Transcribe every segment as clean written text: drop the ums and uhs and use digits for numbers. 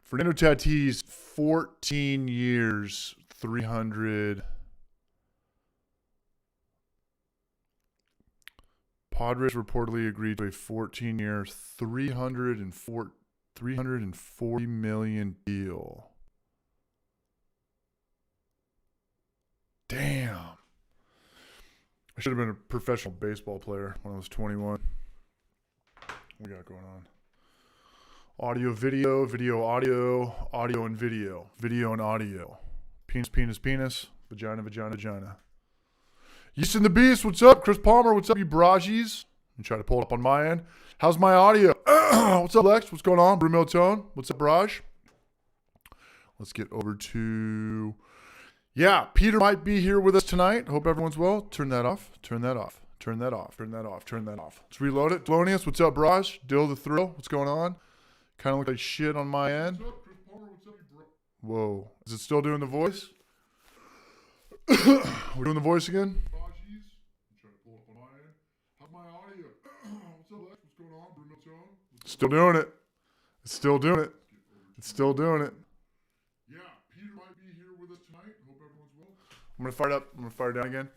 Fernando Tatis, 14 years, 300. Padres reportedly agreed to a 14-year, $340 million deal. Damn. I should have been a professional baseball player when I was 21. What we got going on? Audio, video, video, audio, audio and video, video and audio. Penis, penis, penis, vagina, vagina, vagina. Yeast and the Beast, what's up? Chris Palmer, what's up, you barrages? I'm trying to pull it up on my end. How's my audio? What's up, Lex? What's going on? Brumel Tone, what's up, barrage? Let's get over to... Yeah, Peter might be here with us tonight. Hope everyone's well. Turn that off. Turn that off. Turn that off. Turn that off. Turn that off. Let's reload it. Thelonious, what's up, barrage? Dill the Thrill, what's going on? Kind of look like shit on my end. What's up, Chris Palmer? What's up, bro? Whoa. Is it still doing the voice? We're doing the voice again? I'm trying to pull up on my end. How's my audio? What's up, Lex? What's going on? Bruno Tone? Still doing it. It's still doing it. It's still doing it. Yeah, Peter might be here with us tonight. Hope everyone's well. I'm going to fire it up. I'm going to fire it down again.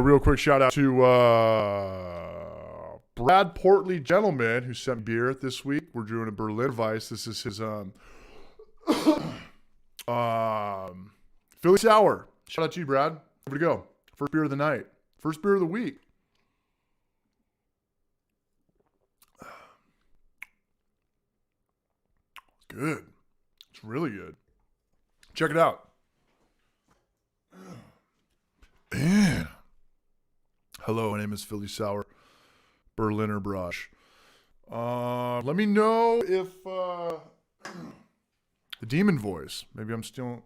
Real quick shout out to Brad Portly Gentleman, who sent me beer this week. We're doing a Berlin Weiss. This is his Philly Sour. Shout out to you, Brad. Over to go. First beer of the night. First beer of the week. It's good. It's really good. Check it out. And hello, my name is Philly Sour, Berliner Brush. Let me know if the demon voice. Maybe I'm still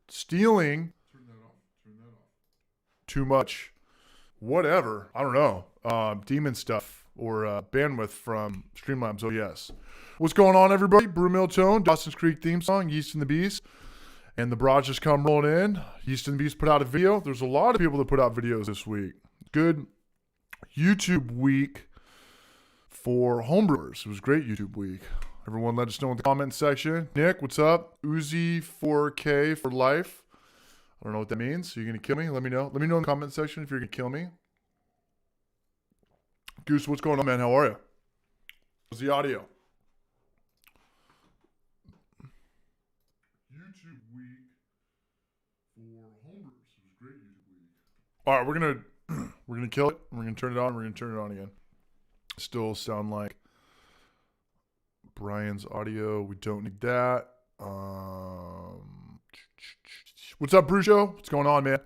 stealing. Turn that off. Turn that off. Too much. Whatever. I don't know. Demon stuff or bandwidth from Streamlabs. Oh, yes. What's going on, everybody? Brumel Tone, Dawson's Creek theme song, Yeast and the Beast. And the broads just come rolling in. Yeast and the Beast put out a video. There's a lot of people that put out videos this week. Good YouTube week for homebrewers. It was a great YouTube week. Everyone let us know in the comment section. Nick, what's up? Uzi 4K for life. I don't know what that means. Are you going to kill me? Let me know. Let me know in the comment section if you're going to kill me. Goose, what's going on, man? How are you? How's the audio? YouTube week for homebrewers. It was a great YouTube week. All right, we're gonna kill it. We're gonna turn it on. We're gonna turn it on again. Still sound like Brian's audio. We don't need that. What's up, Brujo? What's going on, man?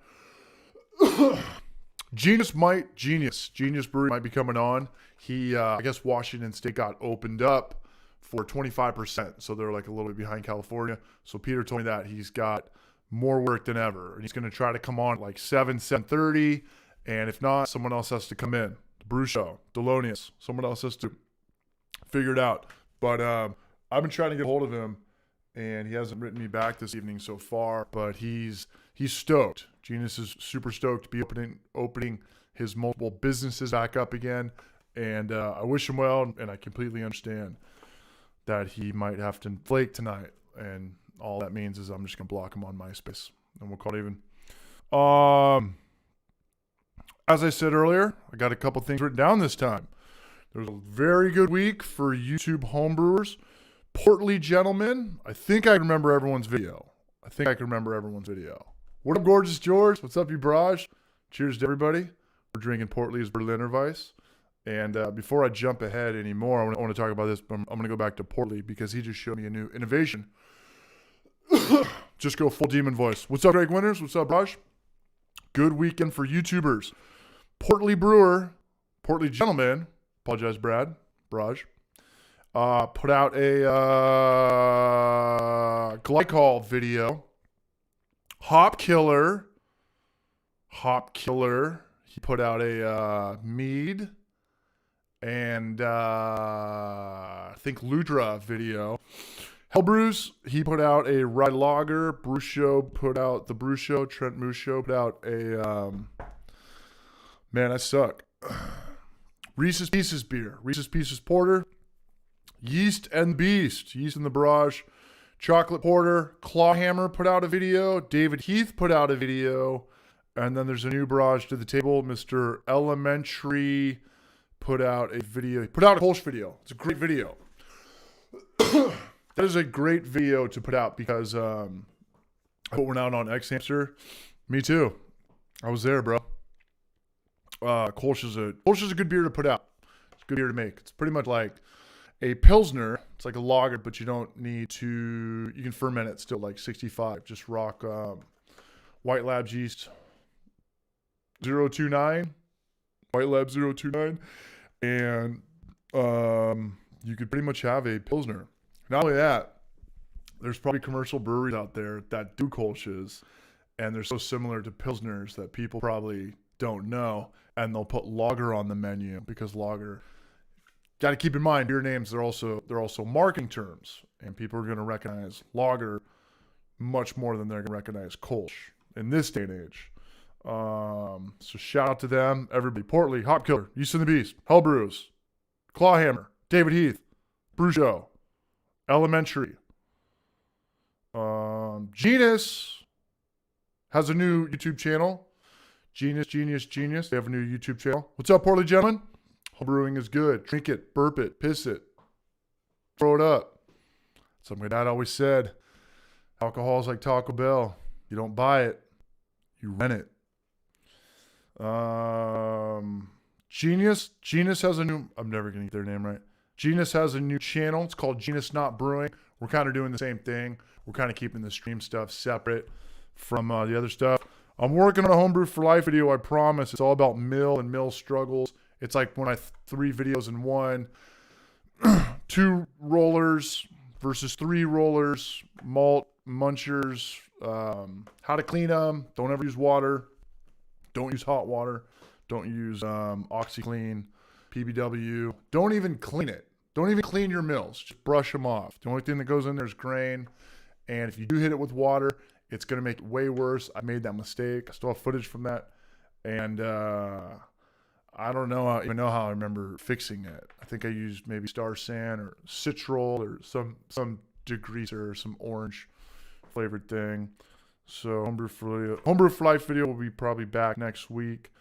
Genus Brewery might be coming on. He, I guess Washington State got opened up for 25%. So they're like a little bit behind California. So Peter told me that he's got more work than ever. And he's going to try to come on at like 7:30. And if not, someone else has to come in. The Brew Show, Thelonious. Someone else has to figure it out. But I've been trying to get a hold of him. And he hasn't written me back this evening so far. But he's stoked. Genus is super stoked to be opening his multiple businesses back up again. And I wish him well. And I completely understand that he might have to flake tonight. And all that means is I'm just going to block him on MySpace. And we'll call it even. As I said earlier, I got a couple things written down this time. There's a very good week for YouTube homebrewers. Portly Gentleman. I think I remember everyone's video. What up, Gorgeous George? What's up, you barrage? Cheers to everybody. We're drinking Portly's Berliner Weiss. And before I jump ahead anymore, I want to talk about this. But I'm going to go back to Portly because he just showed me a new innovation. Just go full demon voice. What's up, Greg Winters? What's up, Raj? Good weekend for YouTubers. Portly Gentleman, apologize, Brad, Braj, put out a glycol video. Hop Killer, he put out a mead. And I think Ludra video. Hellbrews, he put out a rye lager. Brusho put out the Brusho. Trent Musho put out a man, I suck. Reese's Pieces beer. Reese's Pieces porter. Yeast and Beast, Yeast in the Barrage, Chocolate Porter, Clawhammer put out a video, David Heath put out a video, and then there's a new barrage to the table. Mr. Elementary put out a video. He put out a Kolsch video. It's a great video. That is a great video to put out because I went out on X Hamster. Me too. I was there, bro. Kolsch is a good beer to put out. It's a good beer to make. It's pretty much like a Pilsner. It's like a lager, but you don't need to, you can ferment it still like 65. Just rock White Labs yeast 029. White Lab 029. And you could pretty much have a Pilsner. Not only that, there's probably commercial breweries out there that do Kolsch's, and they're so similar to Pilsners that people probably don't know, and they'll put lager on the menu because lager, got to keep in mind, beer names, they're also marketing terms, and people are going to recognize lager much more than they're going to recognize Kolsch in this day and age. So shout out to them, everybody. Portly, Hop Killer, Yeast and the Beast, Hell Brews, Clawhammer, David Heath, Brew Show, Elementary. Genus has a new YouTube channel. Genus. They have a new YouTube channel. What's up, Portly gentlemen? Home brewing is good. Drink it, burp it, piss it, throw it up. Something my dad always said. Alcohol is like Taco Bell. You don't buy it, you rent it. Genus has a new, I'm never going to get their name right. Genus has a new channel. It's called Genus Not Brewing. We're kind of doing the same thing. We're kind of keeping the stream stuff separate from the other stuff. I'm working on a Homebrew for Life video, I promise. It's all about mill and mill struggles. It's like when I 3 videos in one. 2 rollers versus 3 rollers, malt, munchers, how to clean them. Don't ever use water. Don't use hot water. Don't use OxyClean, PBW. Don't even clean it. Don't even clean your mills. Just brush them off. The only thing that goes in there is grain. And if you do hit it with water, it's going to make it way worse. I made that mistake. I still have footage from that. And I don't know even know how I remember fixing it. I think I used maybe Star San or Citrol or some degreaser or some orange flavored thing. So Homebrew for Life video will be probably back next week.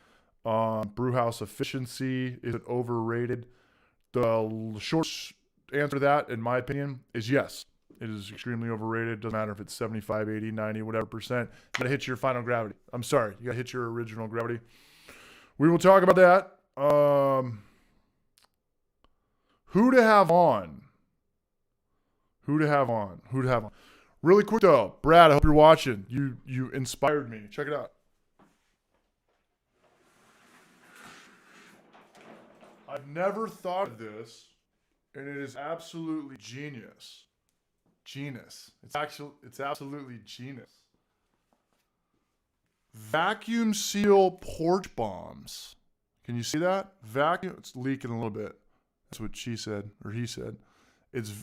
Brewhouse efficiency, is it overrated? The short answer to that, in my opinion, is yes. It is extremely overrated. Doesn't matter if it's 75, 80, 90, whatever percent. You gotta hit your final gravity. I'm sorry. You gotta hit your original gravity. We will talk about that. Who to have on? Really quick though, Brad, I hope you're watching. You inspired me. Check it out. I've never thought of this, and it is absolutely genius. Genus. It's absolutely Genus. Vacuum seal porch bombs. Can you see that? Vacuum. It's leaking a little bit. That's what she said, or he said. It's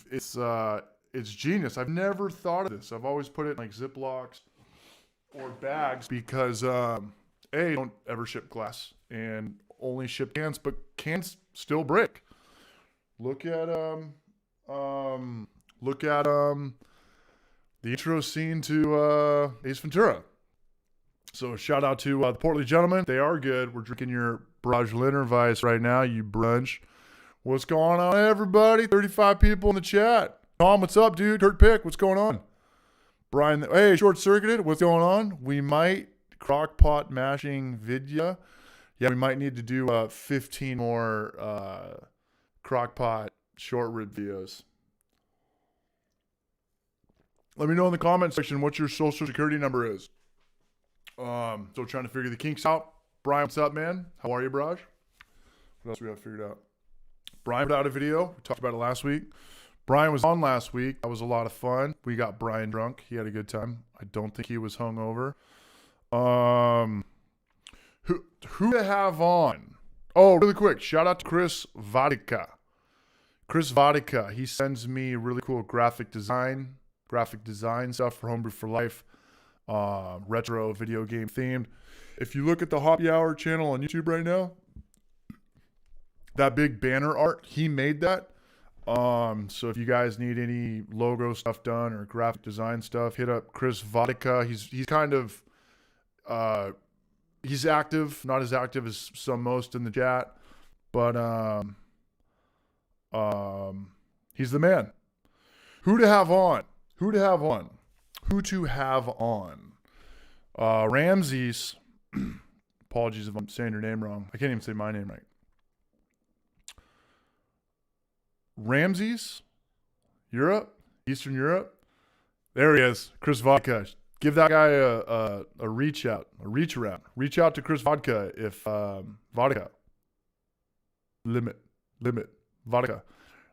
genius. I've never thought of this. I've always put it in like Ziplocs or bags because don't ever ship glass and only ship cans, but cans still break. Look at the intro scene to Ace Ventura. So shout out to the Portly gentlemen. They are good. We're drinking your Barrage Linnerweiss right now, you brunch. What's going on, everybody? 35 people in the chat. Tom, what's up, dude? Kurt Pick, what's going on? Brian, hey, Short Circuited, what's going on? We might crockpot mashing video. Yeah, we might need to do 15 more crockpot short rib videos. Let me know in the comment section what your social security number is. Still trying to figure the kinks out. Brian, what's up, man? How are you, Barrage? What else we have figured out? Brian put out a video. We talked about it last week. Brian was on last week. That was a lot of fun. We got Brian drunk. He had a good time. I don't think he was hungover. Who to have on? Oh, really quick. Shout out to Chris Vodka. He sends me really cool graphic design stuff for Homebrew for Life. Retro video game themed. If you look at the Hoppy Hour channel on YouTube right now, that big banner art, he made that. So if you guys need any logo stuff done or graphic design stuff, hit up Chris Vodka. He's kind of he's active, not as active as most in the chat, but he's the man. Who to have on? Ramses. Apologies if I'm saying your name wrong. I can't even say my name right. Ramses, Europe, Eastern Europe. There he is, Chris Vodka. Give that guy a reach out, a reach around. Reach out to Chris Vodka if Vodka. Limit Vodka.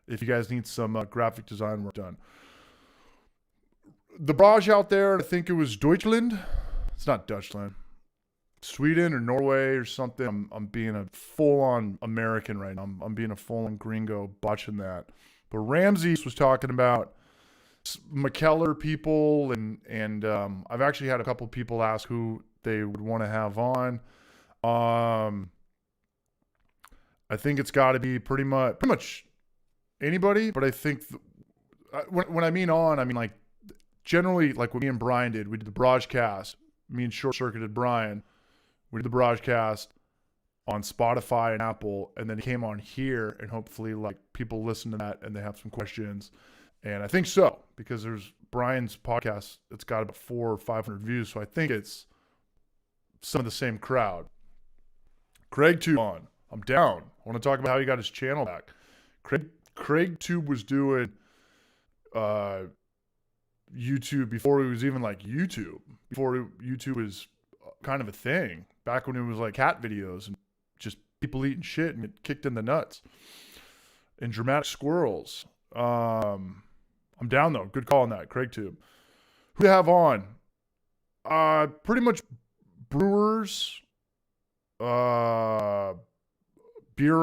If you guys need some graphic design work done. The barrage out there, I think it was Deutschland. It's not Dutchland. Sweden or Norway or something. I'm being a full-on American right now. I'm being a full-on gringo botching that. But Ramses was talking about McKellar people, and I've actually had a couple people ask who they would want to have on. I think it's got to be pretty much anybody, but I think when I mean on, I mean like generally like what me and Brian did. We did the broadcast. Me and Short Circuited Brian. We did the broadcast on Spotify and Apple, and then it came on here, and hopefully like people listen to that and they have some questions. And I think so, because there's Brian's podcast. It's got about 400 or 500 views, so I think it's some of the same crowd. Craig Tube on. I'm down. I want to talk about how he got his channel back. Craig Tube was doing YouTube before it was even like YouTube. Before YouTube was kind of a thing. Back when it was like cat videos and just people eating shit and get kicked in the nuts. And dramatic squirrels. I'm down though. Good call on that, Craig Tube. Who do you have on? Pretty much brewers, beer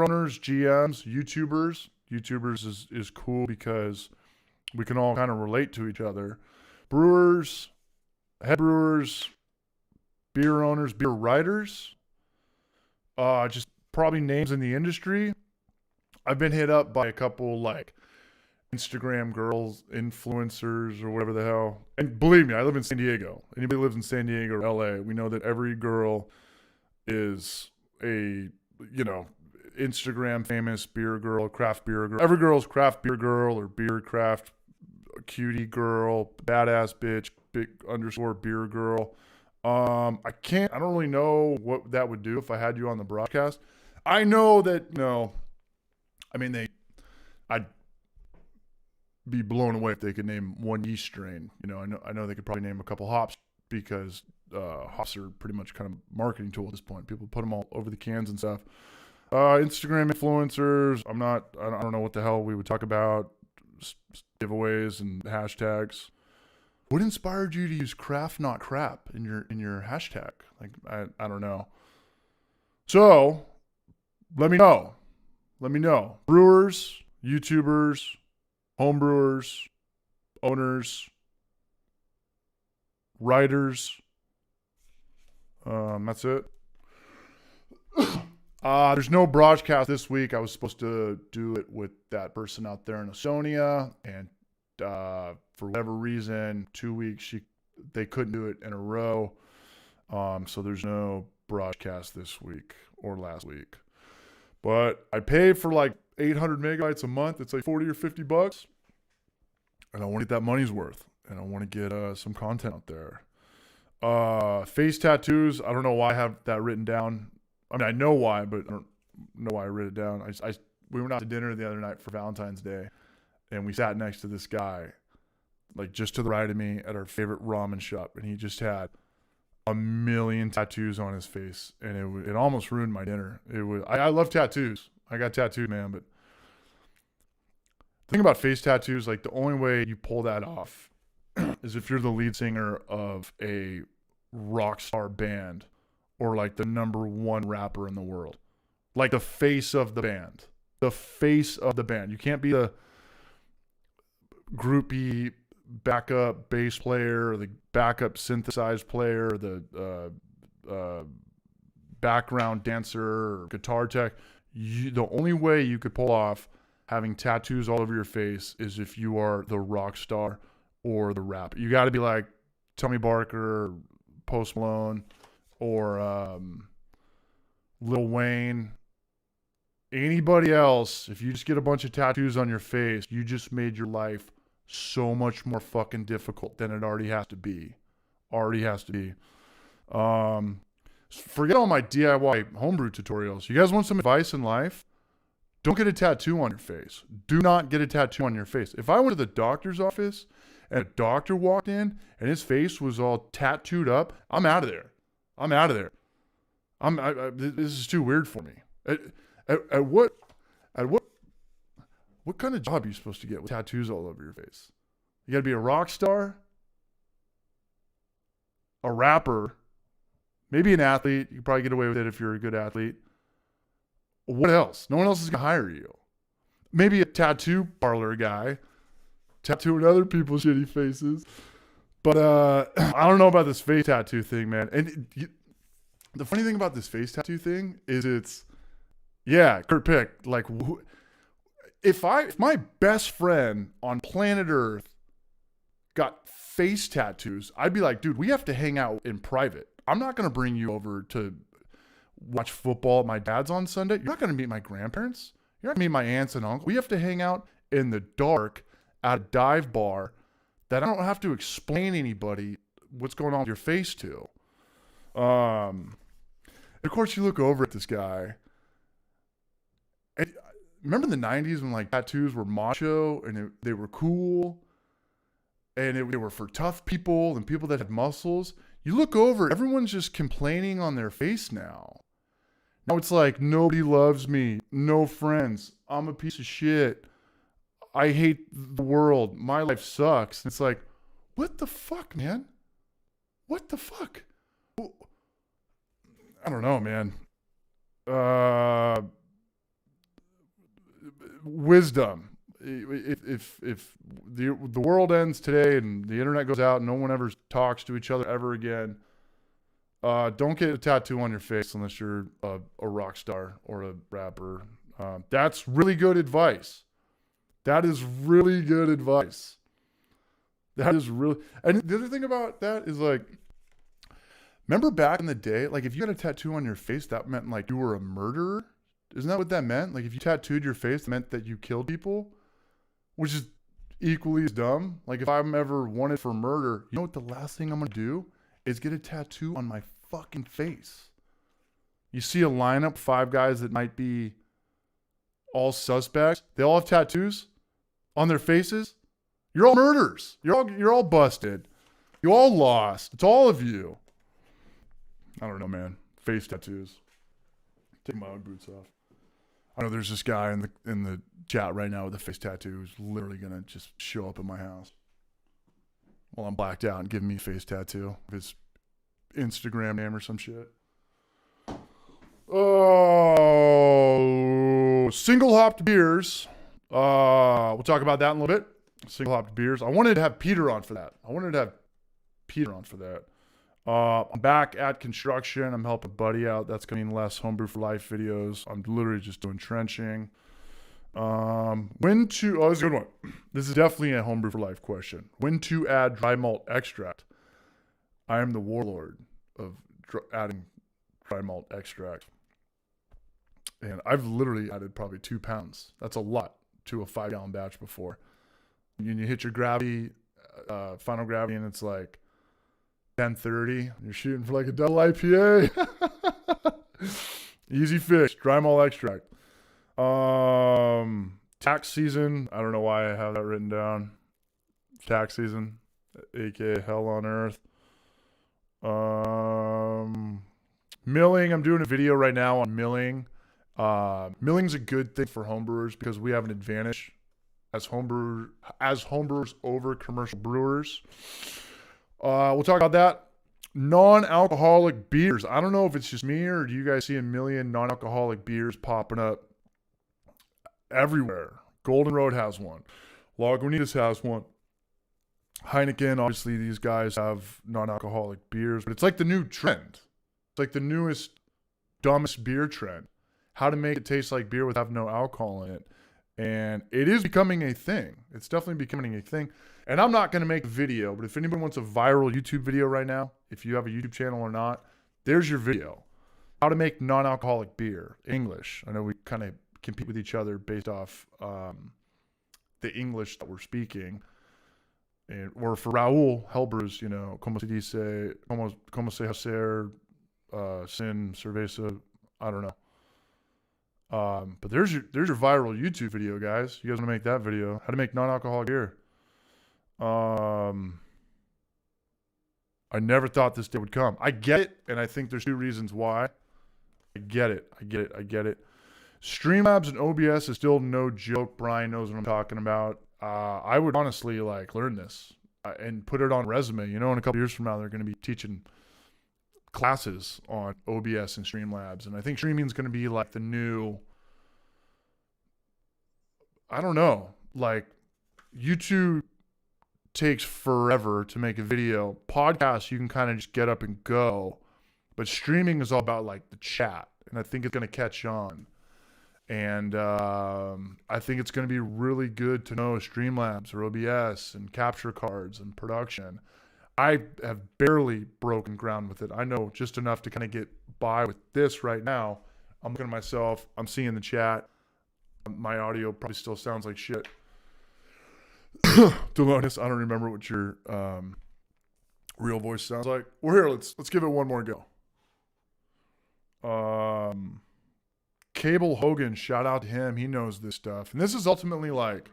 owners, GMs, YouTubers. YouTubers is cool because we can all kind of relate to each other. Brewers, head brewers, beer owners, beer writers. Just probably names in the industry. I've been hit up by a couple like Instagram girls, influencers, or whatever the hell. And believe me, I live in San Diego. Anybody who lives in San Diego or LA, we know that every girl is a, Instagram famous beer girl, craft beer girl. Every girl's craft beer girl or beer craft cutie girl, badass bitch, big underscore beer girl. I don't really know what that would do if I had you on the broadcast. I know that, I'd be blown away if they could name one yeast strain. I know they could probably name a couple hops because hops are pretty much kind of a marketing tool at this point. People put them all over the cans and stuff. Instagram influencers. I don't know what the hell we would talk about. Giveaways and hashtags. What inspired you to use craft not crap in your hashtag? Like I don't know. So let me know. Brewers, YouTubers, homebrewers, owners, writers. That's it. There's no broadcast this week. I was supposed to do it with that person out there in Estonia, and for whatever reason, 2 weeks they couldn't do it in a row. So there's no broadcast this week or last week. But I pay for like 800 megabytes a month. It's like $40 or $50, and I want to get that money's worth, and I want to get some content out there. Face tattoos. I don't know why I have that written down. I mean, I know why, but I don't know why I wrote it down. We went out to dinner the other night for Valentine's Day, and we sat next to this guy, like just to the right of me at our favorite ramen shop, and he just had a million tattoos on his face, and it almost ruined my dinner. I love tattoos. I got tattooed, man, but the thing about face tattoos, like the only way you pull that off is if you're the lead singer of a rock star band or like the number one rapper in the world. Like the face of the band. The face of the band. You can't be the groupie backup bass player or the backup synthesized player or the background dancer or guitar tech. The only way you could pull off having tattoos all over your face is if you are the rock star or the rapper. You got to be like Tommy Barker, or Post Malone, or Lil Wayne. Anybody else, if you just get a bunch of tattoos on your face, you just made your life so much more fucking difficult than it already has to be. Already has to be. Forget all my DIY homebrew tutorials. You guys want some advice in life? Don't get a tattoo on your face. Do not get a tattoo on your face. If I went to the doctor's office and a doctor walked in and his face was all tattooed up, I'm out of there. I'm out of there. This is too weird for me. At what kind of job are you supposed to get with tattoos all over your face? You got to be a rock star, a rapper, maybe an athlete. You can probably get away with it if you're a good athlete. What else? No one else is going to hire you. Maybe a tattoo parlor guy, tattooing other people's shitty faces. But I don't know about this face tattoo thing, man. And the funny thing about this face tattoo thing is Kurt Pick. Like, if my best friend on planet Earth got face tattoos, I'd be like, dude, we have to hang out in private. I'm not going to bring you over to watch football at my dad's on Sunday. You're not going to meet my grandparents. You're not going to meet my aunts and uncles. We have to hang out in the dark at a dive bar that I don't have to explain anybody what's going on with your face to. And of course, you look over at this guy. And remember in the 90s when like tattoos were macho and they were cool and they were for tough people and people that had muscles? You look over, everyone's just complaining on their face now. Now it's like, nobody loves me, no friends, I'm a piece of shit, I hate the world, my life sucks. It's like, what the fuck, man? What the fuck? I don't know, man. Wisdom. If the world ends today and the internet goes out and no one ever talks to each other ever again, don't get a tattoo on your face unless you're a rock star or a rapper. That's really good advice. That is really good advice. That is really... And the other thing about that is like, remember back in the day, like if you had a tattoo on your face, that meant like you were a murderer? Isn't that what that meant? Like if you tattooed your face, it meant that you killed people? Which is equally as dumb. Like if I'm ever wanted for murder, you know what the last thing I'm going to do is get a tattoo on my fucking face. You see a lineup, 5 guys that might be all suspects. They all have tattoos on their faces. You're all murderers. You're all busted. You all lost. It's all of you. I don't know, man. Face tattoos. Take my Ugg boots off. I know there's this guy in the chat right now with a face tattoo who's literally gonna just show up at my house while I'm blacked out and give me a face tattoo of his Instagram name or some shit. Oh, single hopped beers. We'll talk about that in a little bit. Single hopped beers. I wanted to have Peter on for that. I'm back at construction. I'm helping a buddy out. That's going to mean less Homebrew for Life videos. I'm literally just doing trenching. Oh, this is a good one. This is definitely a Homebrew for Life question. When to add dry malt extract? I am the warlord of adding dry malt extract. And I've literally added probably 2 pounds. That's a lot to a 5-gallon batch before. And you hit your gravity, final gravity, and it's like 10:30. You're shooting for like a double IPA. Easy fix. Dry malt extract. Tax season. I don't know why I have that written down. Tax season, aka hell on earth. Milling. I'm doing a video right now on milling. Milling's a good thing for homebrewers because we have an advantage as homebrewers over commercial brewers. We'll talk about that. Non-alcoholic beers. I don't know if it's just me or do you guys see a million non-alcoholic beers popping up everywhere. Golden Road has one. Lagunitas has one. Heineken, obviously these guys have non-alcoholic beers, but it's like the new trend. It's like the newest, dumbest beer trend. How to make it taste like beer without no alcohol in it. And it is becoming a thing. It's definitely becoming a thing. And I'm not going to make a video, but if anybody wants a viral YouTube video right now, if you have a YouTube channel or not, there's your video. How to make non-alcoholic beer, English. I know we kind of compete with each other based off the English that we're speaking. And, or for Raul Helbers, you know, como se dice, como se hacer sin cerveza, I don't know. But there's your viral YouTube video, guys. You guys want to make that video? How to make non-alcoholic beer. I never thought this day would come. I get it, and I think there's two reasons why. I get it. Streamlabs and OBS is still no joke. Brian knows what I'm talking about. I would honestly like learn this and put it on a resume. You know, in a couple years from now, they're going to be teaching classes on OBS and Streamlabs. And I think streaming is going to be like the new, I don't know, like YouTube takes forever to make a video. Podcasts, you can kind of just get up and go. But streaming is all about like the chat. And I think it's going to catch on. And I think it's going to be really good to know Streamlabs or OBS and capture cards and production. I have barely broken ground with it. I know just enough to kind of get by with this right now. I'm looking at myself. I'm seeing the chat. My audio probably still sounds like shit. Delonius, I don't remember what your real voice sounds like. Well, here, let's give it one more go. Cable Hogan, shout out to him. He knows this stuff. And this is ultimately like,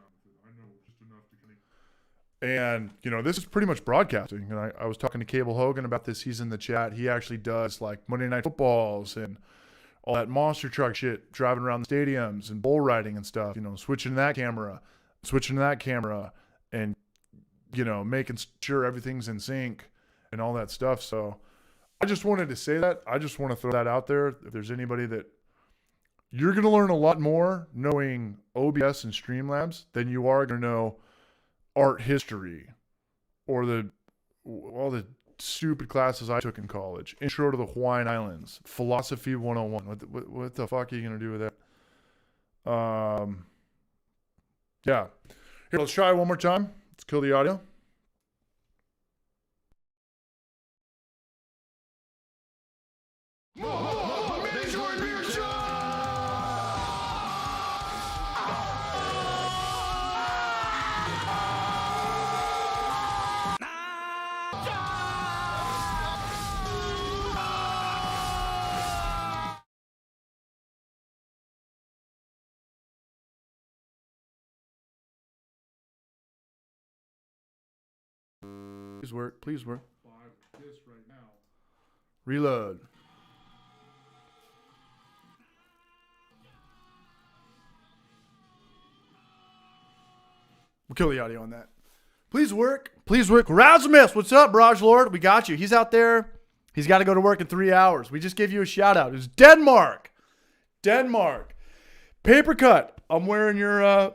and, you know, this is pretty much broadcasting. And I was talking to Cable Hogan about this. He's in the chat. He actually does like Monday Night Footballs and all that monster truck shit, driving around the stadiums and bull riding and stuff, you know, switching to that camera and, you know, making sure everything's in sync and all that stuff. So I just wanted to say that. I just want to throw that out there. If there's anybody that you're going to learn a lot more knowing OBS and Streamlabs than you are going to know art history or all the stupid classes I took in college. Intro to the Hawaiian Islands, Philosophy 101. What the fuck are you going to do with that? Yeah. Here, let's try it one more time. Let's kill the audio. Please work. This right now. Reload. We'll kill the audio on that. Please work. Razumis, what's up, Raj Lord? We got you. He's out there. He's got to go to work in 3 hours. We just gave you a shout out. It's Denmark. Paper cut. I'm wearing your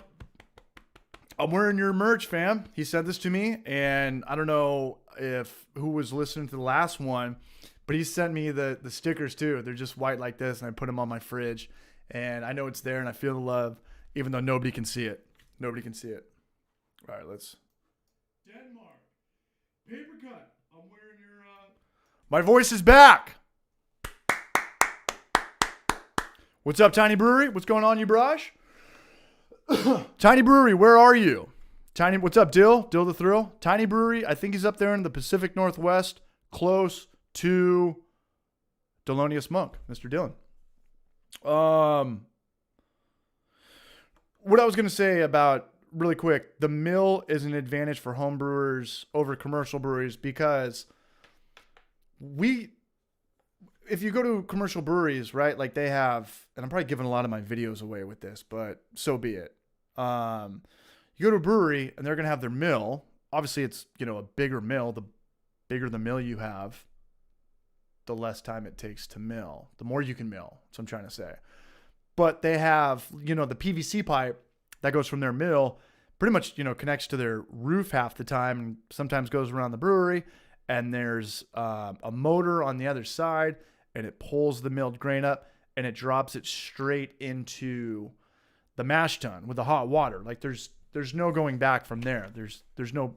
merch, fam. He sent this to me, and I don't know who was listening to the last one, but he sent me the stickers too. They're just white like this, and I put them on my fridge, and I know it's there, and I feel the love, even though nobody can see it. All right, let's. Denmark. Paper cut. I'm wearing your. My voice is back. What's up, Tiny Brewery? What's going on, you brush? Tiny Brewery, where are you? What's up, Dill the Thrill? Tiny Brewery, I think he's up there in the Pacific Northwest, close to Delonius Monk, Mr. Dillon. What I was going to say about, really quick, the mill is an advantage for home brewers over commercial breweries because if you go to commercial breweries, right, like they have, and I'm probably giving a lot of my videos away with this, but so be it. You go to a brewery and they're going to have their mill. Obviously it's, you know, a bigger mill. The bigger the mill you have, the less time it takes to mill. The more you can mill. That's what I'm trying to say. But they have, you know, the PVC pipe that goes from their mill pretty much, you know, connects to their roof half the time and sometimes goes around the brewery. And there's a motor on the other side and it pulls the milled grain up and it drops it straight into the mash tun with the hot water. Like there's no going back from there. There's no,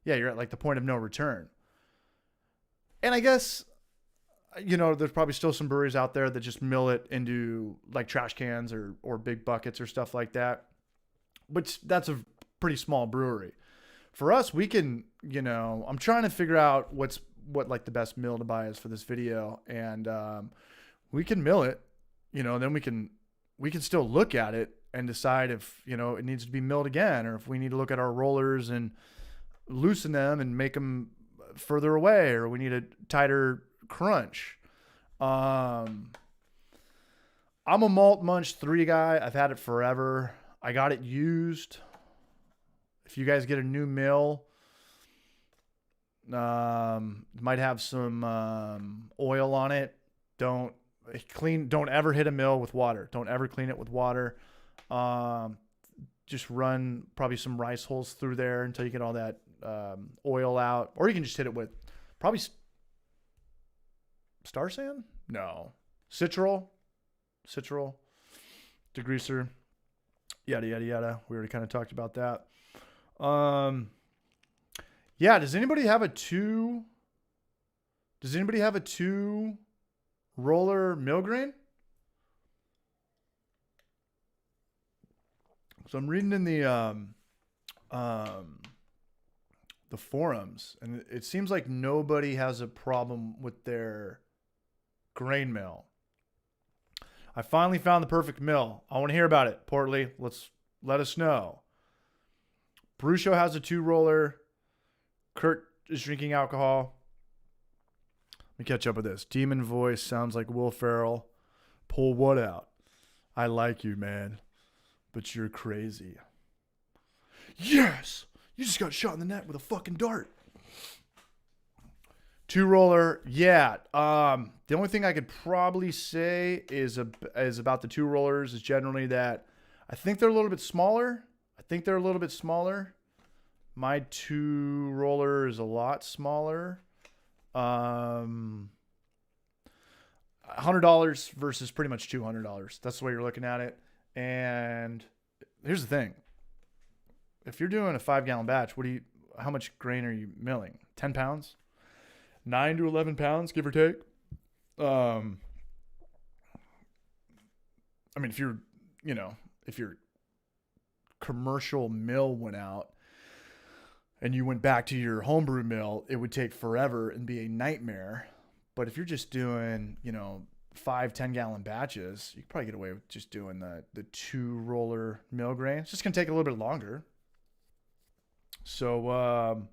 you're at like the point of no return. And I guess, there's probably still some breweries out there that just mill it into like trash cans or big buckets or stuff like that. But that's a pretty small brewery. For us, we can, I'm trying to figure out what like the best mill to buy is for this video. And we can mill it, then we can still look at it and decide if, it needs to be milled again, or if we need to look at our rollers and loosen them and make them further away, or we need a tighter crunch. I'm a Malt Munch 3 guy. I've had it forever. I got it used. If you guys get a new mill, might have some oil on it. Don't ever hit a mill with water. Don't ever clean it with water. Just run probably some rice hulls through there until you get all that oil out. Or you can just hit it with probably Star Sand? No. Citral, degreaser, yada, yada, yada. We already kind of talked about that. Does anybody have a 2 roller mill grain? So I'm reading in the forums, and it seems like nobody has a problem with their grain mill. I finally found the perfect mill. I want to hear about it. Portly, let us know. Brusho has a 2 roller. Kurt is drinking alcohol. Let me catch up with this. Demon voice sounds like Will Ferrell. Pull what out? I like you, man, but you're crazy. Yes! You just got shot in the neck with a fucking dart. 2 roller, yeah. The only thing I could probably say is about the 2 rollers is generally that I think they're a little bit smaller. My 2 roller is a lot smaller. $100 versus pretty much $200. That's the way you're looking at it. And here's the thing. If you're doing a 5-gallon batch, how much grain are you milling? 10 pounds? 9 to 11 pounds, give or take. If your commercial mill went out and you went back to your homebrew mill, it would take forever and be a nightmare. But if you're just doing, 5, 10-gallon batches, you could probably get away with just doing the 2 roller mill grain. It's just going to take a little bit longer. So,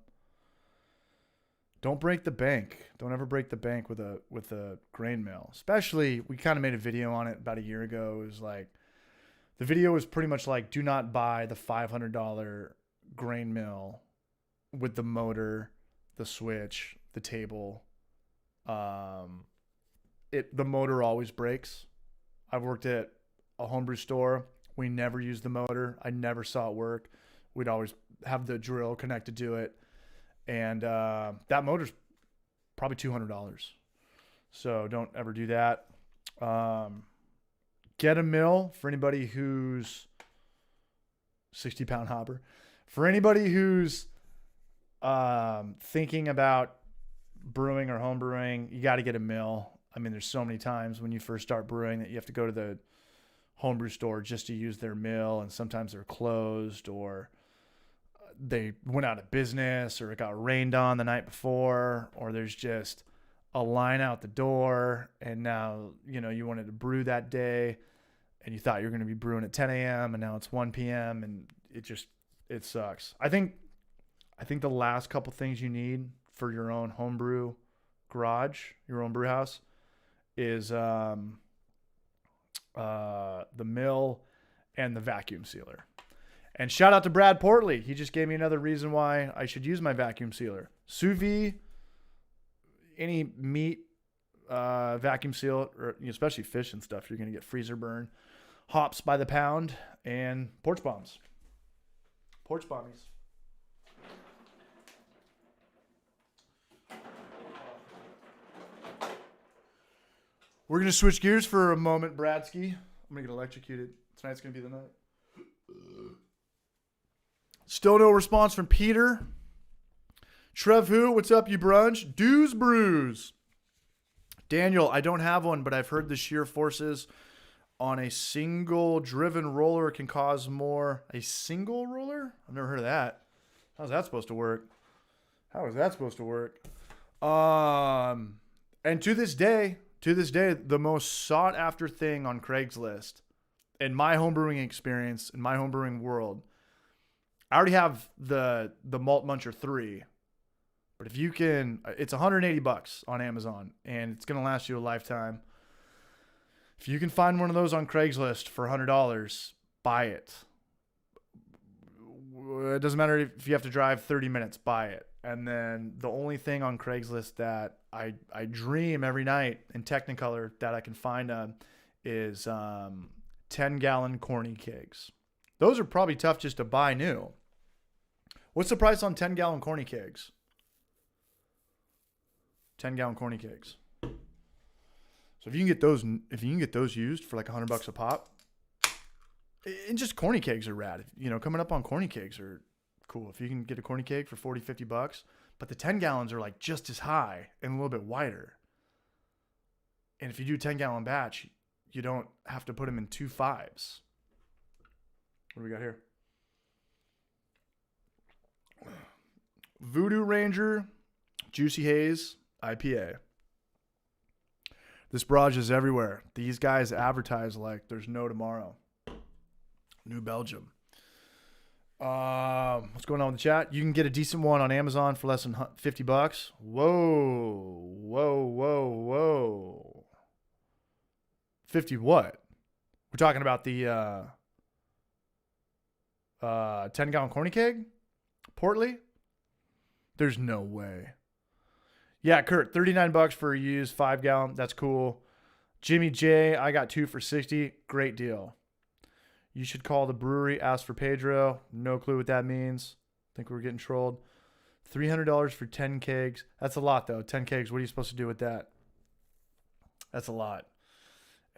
don't break the bank. Don't ever break the bank with a grain mill. Especially, we kind of made a video on it about a year ago. It was like, the video was pretty much like, do not buy the $500 grain mill with the motor, the switch, the table. The motor always breaks. I've worked at a homebrew store. We never used the motor. I never saw it work. We'd always have the drill connected to it. And that motor's probably $200. So don't ever do that. Get a mill for anybody who's 60-pound hopper. For anybody who's thinking about brewing or home brewing, you got to get a mill. There's so many times when you first start brewing that you have to go to the homebrew store just to use their mill, and sometimes they're closed or they went out of business, or it got rained on the night before, or there's just a line out the door, and now you wanted to brew that day and you thought you were going to be brewing at 10 a.m. and now it's 1 p.m. and it sucks. I think the last couple things you need for your own homebrew garage, your own brew house, is the mill and the vacuum sealer. And shout out to Brad Portley. He just gave me another reason why I should use my vacuum sealer. Sous vide, any meat, vacuum seal, or especially fish and stuff, you're going to get freezer burn. Hops by the pound, and porch bombs. Porch bombies. We're going to switch gears for a moment, Bradsky. I'm going to get electrocuted. Tonight's going to be the night. Still no response from Peter. Trev who? What's up, you brunch? Dews Brews. Daniel, I don't have one, but I've heard the shear forces on a single driven roller can cause more. A single roller? I've never heard of that. How's that supposed to work? How is that supposed to work? And to this day, the most sought after thing on Craigslist in my homebrewing experience, in my homebrewing world, I already have the Malt Muncher 3. But if you can, it's $180 on Amazon, and it's going to last you a lifetime. If you can find one of those on Craigslist for $100, buy it. It doesn't matter if you have to drive 30 minutes, buy it. And then the only thing on Craigslist that I dream every night in Technicolor that I can find is 10-gallon corny kegs. Those are probably tough just to buy new. What's the price on 10-gallon corny kegs? 10-gallon corny kegs. So if you can get those used for like $100 a pop, and just corny kegs are rad. You know, coming up on corny kegs are cool. If you can get a corny keg for $40-50, but the 10 gallons are like just as high and a little bit wider. And if you do 10-gallon batch, you don't have to put them in 2 5s. What do we got here? Voodoo Ranger Juicy Haze IPA. This barrage is everywhere. These guys advertise like there's no tomorrow. New Belgium. What's going on with the chat? You can get a decent one on Amazon for less than $50. Whoa. 50 what? We're talking about the 10-gallon corny keg? Portly? There's no way. Yeah, Kurt, $39 for a used 5-gallon. That's cool. Jimmy J, I got 2 for $60. Great deal. You should call the brewery, ask for Pedro. No clue what that means. Think we're getting trolled. $300 for 10 kegs. That's a lot, though. 10 kegs, what are you supposed to do with that? That's a lot.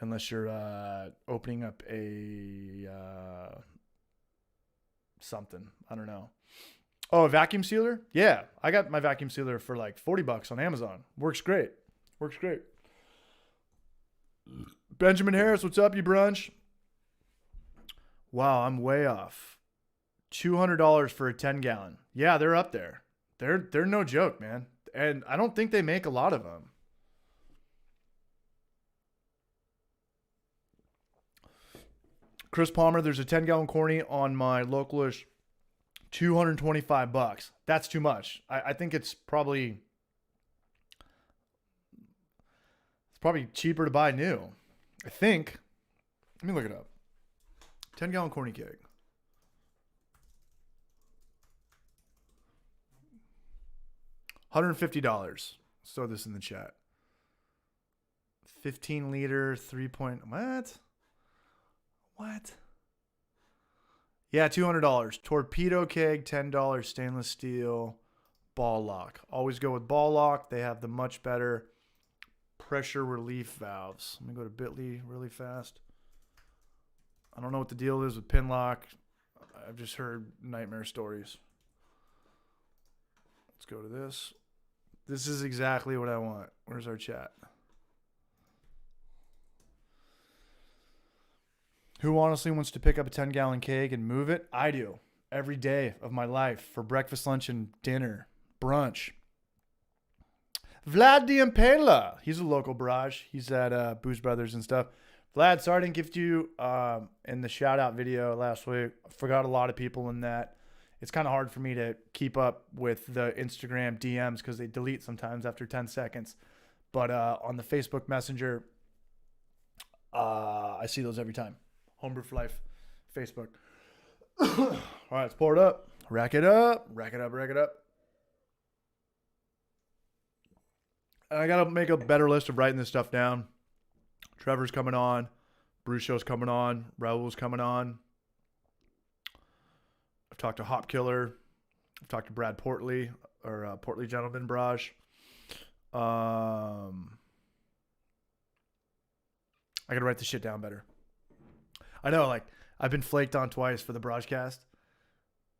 Unless you're opening up a something. I don't know. Oh, a vacuum sealer? Yeah, I got my vacuum sealer for like $40 on Amazon. Works great. Benjamin Harris, what's up, you brunch? Wow, I'm way off. $200 for a 10-gallon. Yeah, they're up there. They're no joke, man. And I don't think they make a lot of them. Chris Palmer, there's a 10-gallon corny on my localish. $225. That's too much. I think it's probably cheaper to buy new. I think. Let me look it up. 10-gallon corny keg. $150. Let's throw this in the chat. 15-liter, 3 What? Yeah, $200. Torpedo keg, $10. Stainless steel, ball lock. Always go with ball lock. They have the much better pressure relief valves. Let me go to Bitly really fast. I don't know what the deal is with pin lock. I've just heard nightmare stories. Let's go to this. This is exactly what I want. Where's our chat? Who honestly wants to pick up a 10-gallon keg and move it? I do. Every day of my life for breakfast, lunch, and dinner. Brunch. Vlad the Impala. He's a local barrage. He's at Booze Brothers and stuff. Vlad, sorry I didn't gift you in the shout-out video last week. I forgot a lot of people in that. It's kind of hard for me to keep up with the Instagram DMs because they delete sometimes after 10 seconds. But on the Facebook Messenger, I see those every time. Homebrew for Life, Facebook. All right, let's pour it up. Rack it up. And I got to make a better list of writing this stuff down. Trevor's coming on. Brew Show's coming on. Raul's coming on. I've talked to Hop Killer. I've talked to Brad Portley, or Portley Gentleman Barrage. I got to write this shit down better. I know, like, I've been flaked on twice for the broadcast.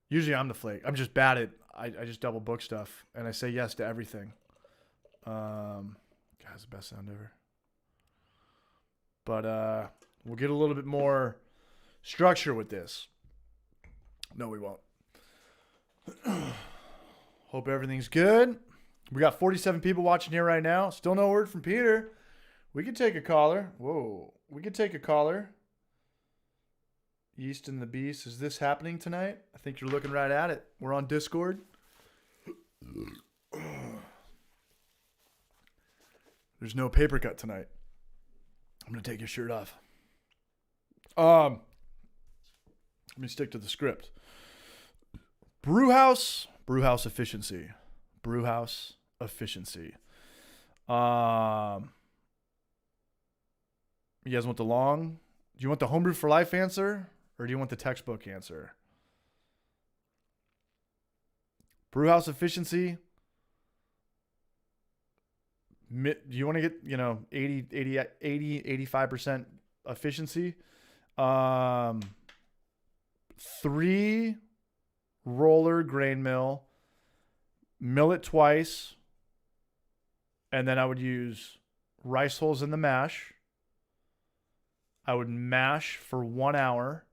Usually I'm the flake. I'm just bad at, I just double book stuff, and I say yes to everything. That's the best sound ever. But we'll get a little bit more structure with this. No, we won't. Hope everything's good. We got 47 people watching here right now. Still no word from Peter. We could take a caller. Whoa. We could take a caller. Yeast and the Beast. Is this happening tonight? I think you're looking right at it. We're on Discord. There's no paper cut tonight. I'm going to take your shirt off. Let me stick to the script. Brewhouse efficiency. Brewhouse efficiency. You guys want the long? Do you want the homebrew for life answer, or do you want the textbook answer? Brewhouse efficiency. Do you want to get, 85% efficiency? 3 roller grain mill it twice, and then I would use rice hulls in the mash. I would mash for 1 hour,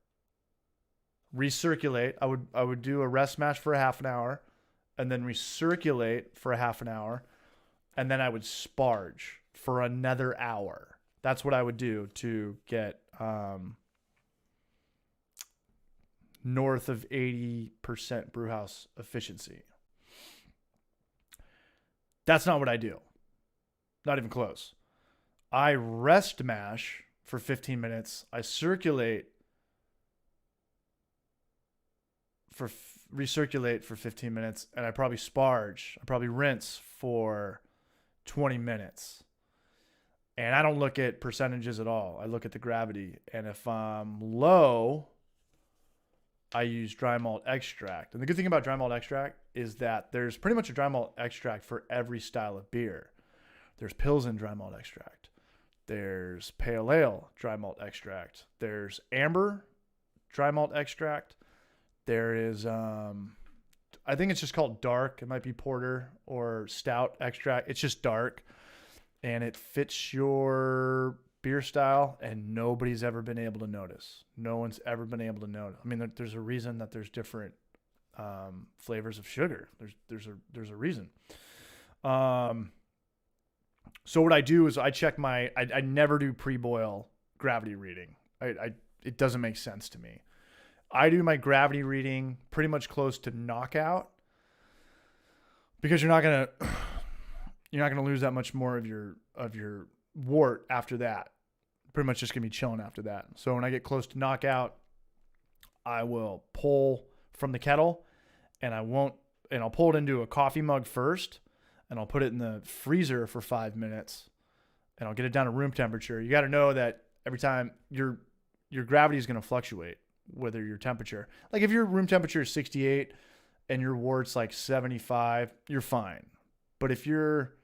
recirculate. I would do a rest mash for a half an hour, and then recirculate for a half an hour, and then I would sparge for another hour. That's what I would do to get north of 80% brewhouse efficiency. That's not what I do. Not even close. I rest mash for 15 minutes. I recirculate for 15 minutes, and I probably sparge. I probably rinse for 20 minutes. And I don't look at percentages at all. I look at the gravity. And if I'm low, I use dry malt extract. And the good thing about dry malt extract is that there's pretty much a dry malt extract for every style of beer. There's Pilsen dry malt extract. There's pale ale dry malt extract. There's amber dry malt extract. There is, I think it's just called dark. It might be porter or stout extract. It's just dark, and it fits your beer style, and nobody's ever been able to notice. No one's ever been able to notice. I mean, there's a reason that there's different flavors of sugar. There's a reason. So what I do is I check I never do pre-boil gravity reading. It doesn't make sense to me. I do my gravity reading pretty much close to knockout, because you're not gonna lose that much more of your wort after that. Pretty much just gonna be chilling after that. So when I get close to knockout, I will pull from the kettle, and I'll pull it into a coffee mug first, and I'll put it in the freezer for 5 minutes, and I'll get it down to room temperature. You got to know that every time your gravity is going to fluctuate, whether your temperature, like if your room temperature is 68 and your wort's like 75, you're fine. But if you're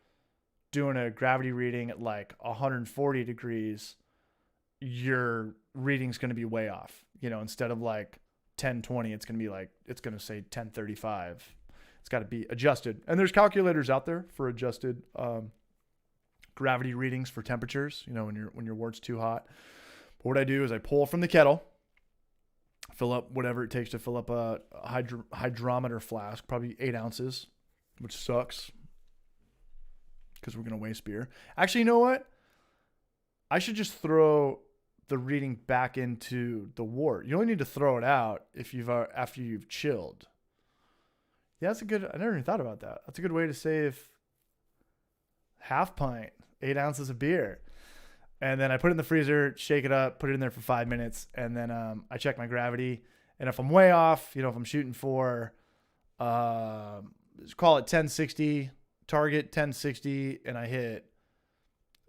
doing a gravity reading at like 140 degrees, your reading's going to be way off. Instead of like 1020, it's going to say 1035. It's got to be adjusted. And there's calculators out there for adjusted gravity readings for temperatures, when your wort's too hot. But what I do is I pull from the kettle, fill up whatever it takes to fill up a hydrometer flask, probably 8 ounces, which sucks because we're going to waste beer. Actually, you know what? I should just throw the reading back into the wort. You only need to throw it out after you've chilled. Yeah, I never even thought about that. That's a good way to save half pint, 8 ounces of beer. And then I put it in the freezer, shake it up, put it in there for 5 minutes, and then I check my gravity. And if I'm way off, if I'm shooting for, call it 1060, target 1060, and I hit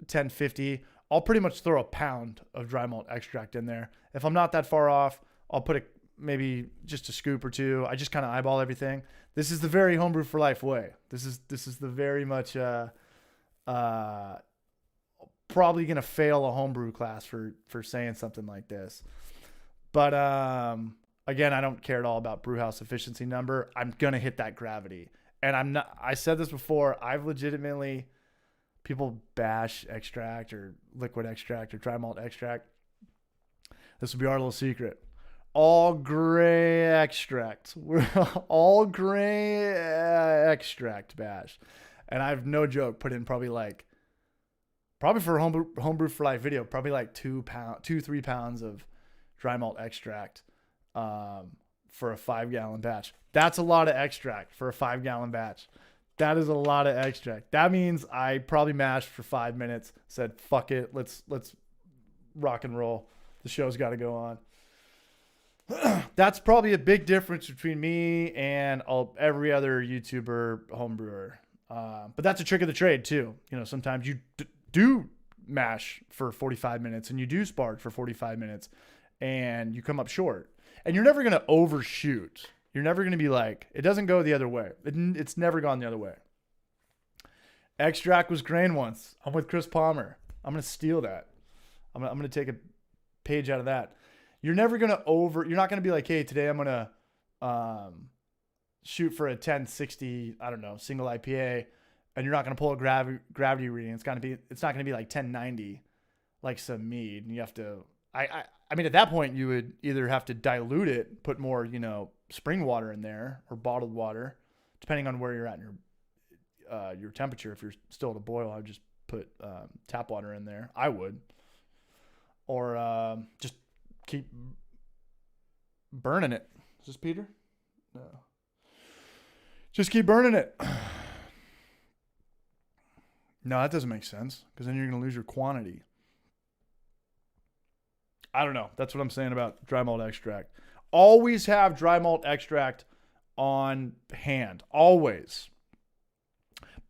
1050, I'll pretty much throw a pound of dry malt extract in there. If I'm not that far off, I'll put maybe just a scoop or two. I just kind of eyeball everything. This is the very homebrew for life way. This is the very much probably gonna fail a homebrew class for saying something like this. But again, I don't care at all about brewhouse efficiency number. I'm gonna hit that gravity, and I'm not. I said this before. I've legitimately, people bash extract or liquid extract or dry malt extract. This will be our little secret. All gray extract. We're all gray extract bash, and I have no joke. Put in probably for homebrew for life video, probably like 3 pounds of dry malt extract for a 5-gallon batch. That's a lot of extract for a 5-gallon batch. That is a lot of extract. That means I probably mashed for 5 minutes, said, fuck it, let's rock and roll. The show's got to go on. That's probably a big difference between me and every other YouTuber home brewer. But that's a trick of the trade too. You know, sometimes you do mash for 45 minutes and you do sparge for 45 minutes and you come up short. And you're never going to overshoot. You're never going to be like, it doesn't go the other way. It's never gone the other way. Extract was grain once. I'm with Chris Palmer. I'm going to steal that. I'm going to take a page out of that. You're never going to you're not going to be like, hey, today I'm going to shoot for a 1060, I don't know, single IPA, and you're not going to pull a gravity reading. It's not going to be like 1090 like some mead. And you have to, I mean, at that point you would either have to dilute it, put more, spring water in there or bottled water, depending on where you're at in your temperature. If you're still at a boil, I would just put tap water in there. I would. Or just keep burning it. Is this Peter? No. Just keep burning it. No, that doesn't make sense because then you're going to lose your quantity. I don't know. That's what I'm saying about dry malt extract. Always have dry malt extract on hand. Always.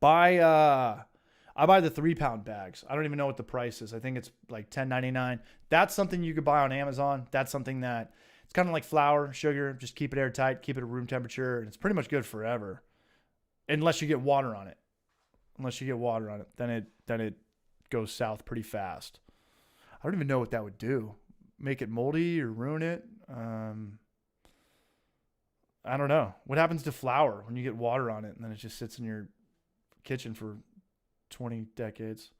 I buy the 3-pound bags. I don't even know what the price is. I think it's like $10.99. That's something you could buy on Amazon. That's something that it's kind of like flour, sugar. Just keep it airtight, keep it at room temperature, and it's pretty much good forever, unless you get water on it. Then it goes south pretty fast. I don't even know what that would do. Make it moldy or ruin it. I don't know. What happens to flour when you get water on it and then it just sits in your kitchen for 20 decades?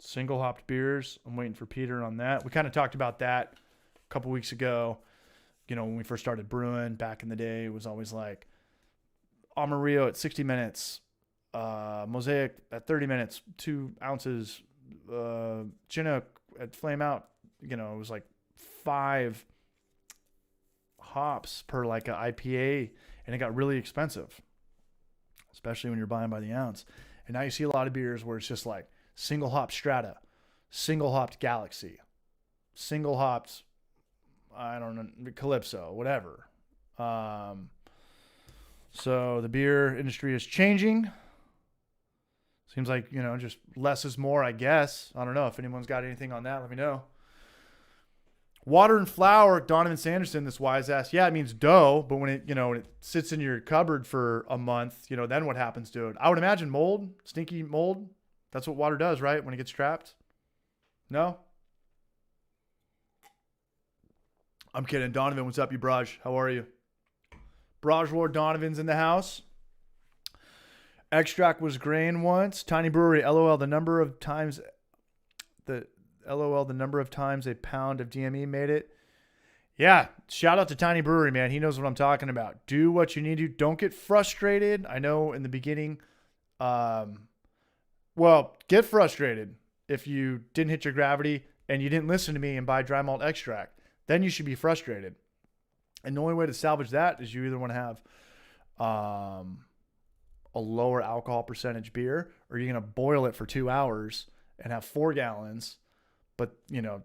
Single hopped beers. I'm waiting for Peter on that. We kind of talked about that a couple weeks ago. When we first started brewing back in the day, it was always like Amarillo at 60 minutes, Mosaic at 30 minutes, 2 ounces, Chinook at flame out. It was like 5 hops per like an IPA, and it got really expensive, especially when you're buying by the ounce. And now you see a lot of beers where it's just like single hop Strata, single hopped Galaxy, single hopped, I don't know, Calypso, whatever. So the beer industry is changing. Seems like, just less is more, I guess. I don't know. If anyone's got anything on that, let me know. Water and flour, Donovan Sanderson, this wise ass. Yeah, it means dough, but when it sits in your cupboard for a month, then what happens to it? I would imagine mold, stinky mold. That's what water does, right? When it gets trapped. No? I'm kidding. Donovan, what's up, you Braj? How are you? Braj Lord Donovan's in the house. Extract was grain once. Tiny Brewery, LOL, the number of times a pound of DME made it. Yeah, shout out to Tiny Brewery, man. He knows what I'm talking about. Do what you need to. Don't get frustrated. I know in the beginning, get frustrated if you didn't hit your gravity and you didn't listen to me and buy dry malt extract. Then you should be frustrated. And the only way to salvage that is you either want to have a lower alcohol percentage beer, or you're going to boil it for 2 hours and have 4 gallons, but,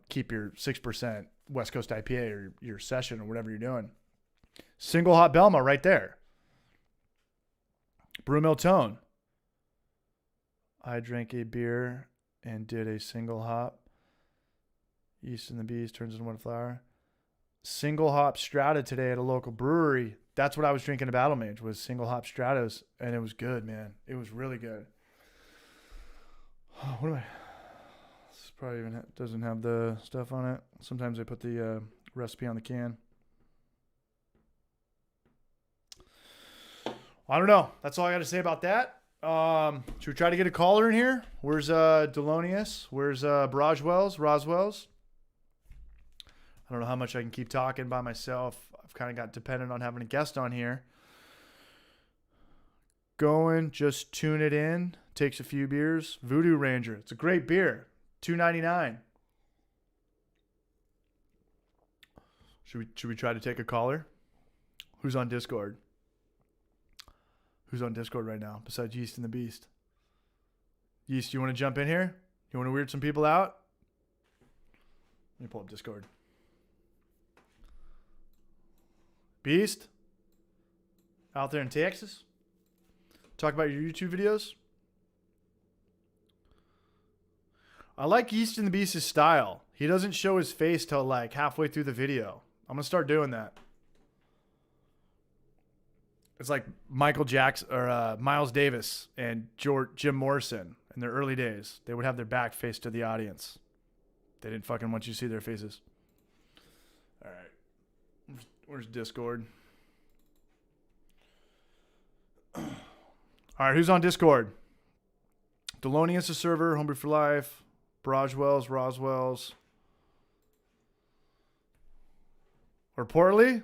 keep your 6% West Coast IPA or your session or whatever you're doing. Single hop Belma right there. Brew Mill Tone. I drank a beer and did a single hop. Yeast in the bees turns into one flour. Single hop Strata today at a local brewery. That's what I was drinking at Battle Mage, was single hop Stratas, and it was good, man. It was really good. What am I? This probably even doesn't have the stuff on it. Sometimes I put the recipe on the can. I don't know. That's all I got to say about that. Should we try to get a caller in here? Where's Delonius? Where's Roswell's? I don't know how much I can keep talking by myself. I've kind of got dependent on having a guest on here. Going, just tune it in. Takes a few beers. Voodoo Ranger. It's a great beer. $2.99. Should we try to take a caller? Who's on Discord? Who's on Discord right now besides Yeast and the Beast? Yeast, you want to jump in here? You want to weird some people out? Let me pull up Discord. Beast? Out there in Texas? Talk about your YouTube videos? I like Yeast and the Beast's style. He doesn't show his face till like halfway through the video. I'm going to start doing that. It's like Michael Jackson or Miles Davis and Jim Morrison in their early days. They would have their back face to the audience. They didn't fucking want you to see their faces. All right. Where's Discord? All right, who's on Discord? Delonius, a server. Homebrew for Life. Roswell's. Or Portly?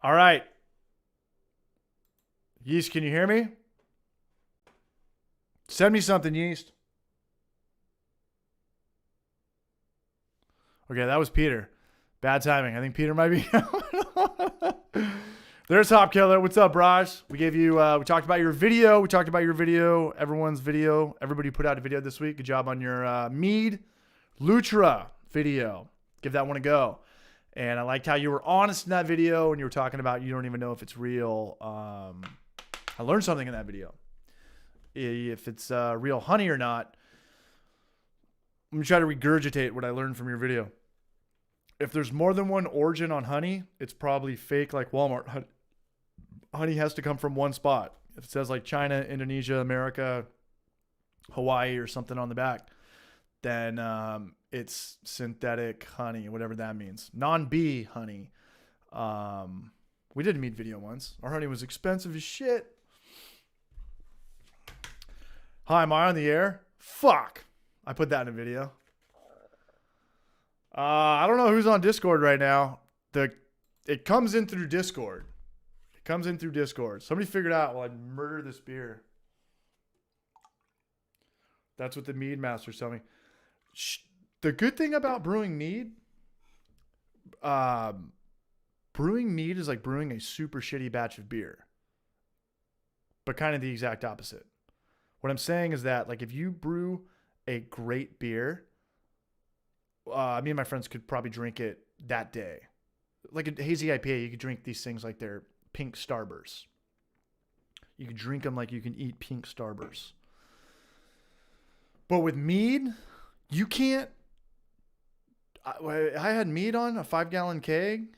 All right. Yeast, can you hear me? Send me something, Yeast. Okay, that was Peter. Bad timing. I think Peter might be. There's Hop Killer. What's up, Raj? We talked about your video. Everyone's video. Everybody put out a video this week. Good job on your Mead Lutra video. Give that one a go. And I liked how you were honest in that video and you were talking about you don't even know if it's real. I learned something in that video. If it's real honey or not, I'm going to try to regurgitate what I learned from your video. If there's more than one origin on honey, it's probably fake like Walmart. Honey has to come from one spot. If it says like China, Indonesia, America, Hawaii or something on the back, then it's synthetic honey, whatever that means. Non-bee honey. We did a meat video once. Our honey was expensive as shit. Hi, am I on the air? Fuck. I put that in a video. I don't know who's on Discord right now. It comes in through Discord. Somebody figured out while I murder this beer. That's what the mead master's telling me. The good thing about brewing mead is like brewing a super shitty batch of beer, but kind of the exact opposite. What I'm saying is that like if you brew a great beer, me and my friends could probably drink it that day. Like a hazy IPA, you could drink these things like they're pink Starbursts. You could drink them like you can eat pink Starbursts. But with mead, you can't. I had mead on a 5-gallon keg.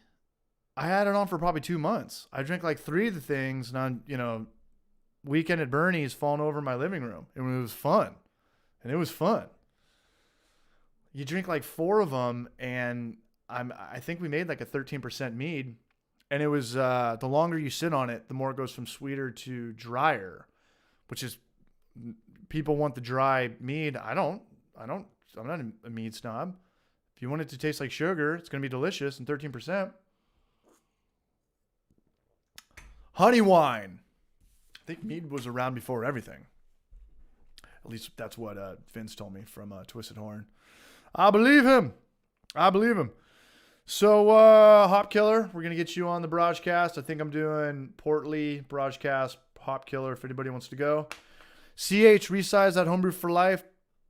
I had it on for probably 2 months. I drank like 3 of the things, and on, weekend at Bernie's falling over my living room. And it was fun. You drink like 4 of them, and I think we made like a 13% mead. And it was the longer you sit on it, the more it goes from sweeter to drier, which is people want the dry mead. I'm not a mead snob. If you want it to taste like sugar, it's going to be delicious and 13%. Honey wine. I think mead was around before everything. At least that's what Vince told me from Twisted Horn. I believe him. So, Hop Killer, we're going to get you on the broadcast. I think I'm doing Portly broadcast, Hop Killer, if anybody wants to go. CH, resize that Homebrew for Life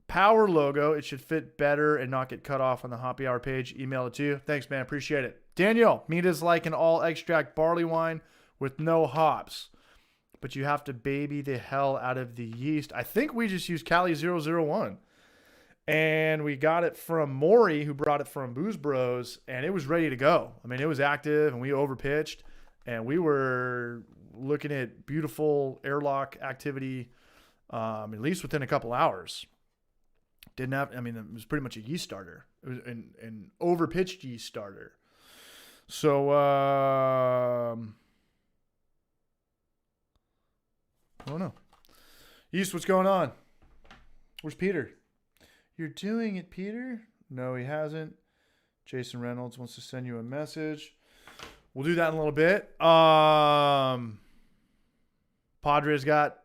power logo. It should fit better and not get cut off on the Hoppy Hour page. Email it to you. Thanks, man. Appreciate it. Daniel, mead is like an all extract barley wine with no hops, but you have to baby the hell out of the yeast. I think we just used Cali 001. And we got it from Maury, who brought it from Booze Bros, and it was ready to go. I mean, it was active, and we overpitched, and we were looking at beautiful airlock activity at least within a couple hours. Didn't have, I mean, it was pretty much a yeast starter. It was an overpitched yeast starter. So, I don't know. Yeast, what's going on? Where's Peter? You're doing it, Peter? No, he hasn't. Jason Reynolds wants to send you a message. We'll do that in a little bit. Padres got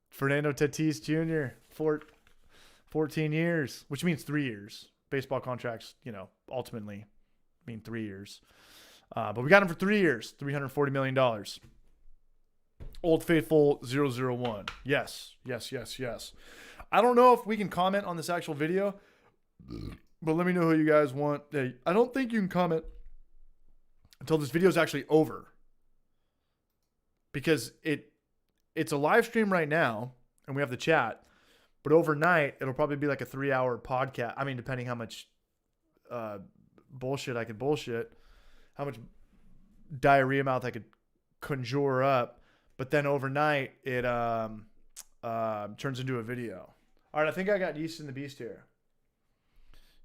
Fernando Tatis Jr. for 14 years, which means 3 years. Baseball contracts, ultimately mean 3 years. But we got him for 3 years, $340 million. Old Faithful 001. Yes. I don't know if we can comment on this actual video, but let me know who you guys want. Hey, I don't think you can comment until this video is actually over, because it's a live stream right now and we have the chat, but overnight it'll probably be like a 3-hour podcast. I mean, depending how much bullshit I could bullshit, how much diarrhea mouth I could conjure up, but then overnight it turns into a video. All right, I think I got Yeast and the Beast here.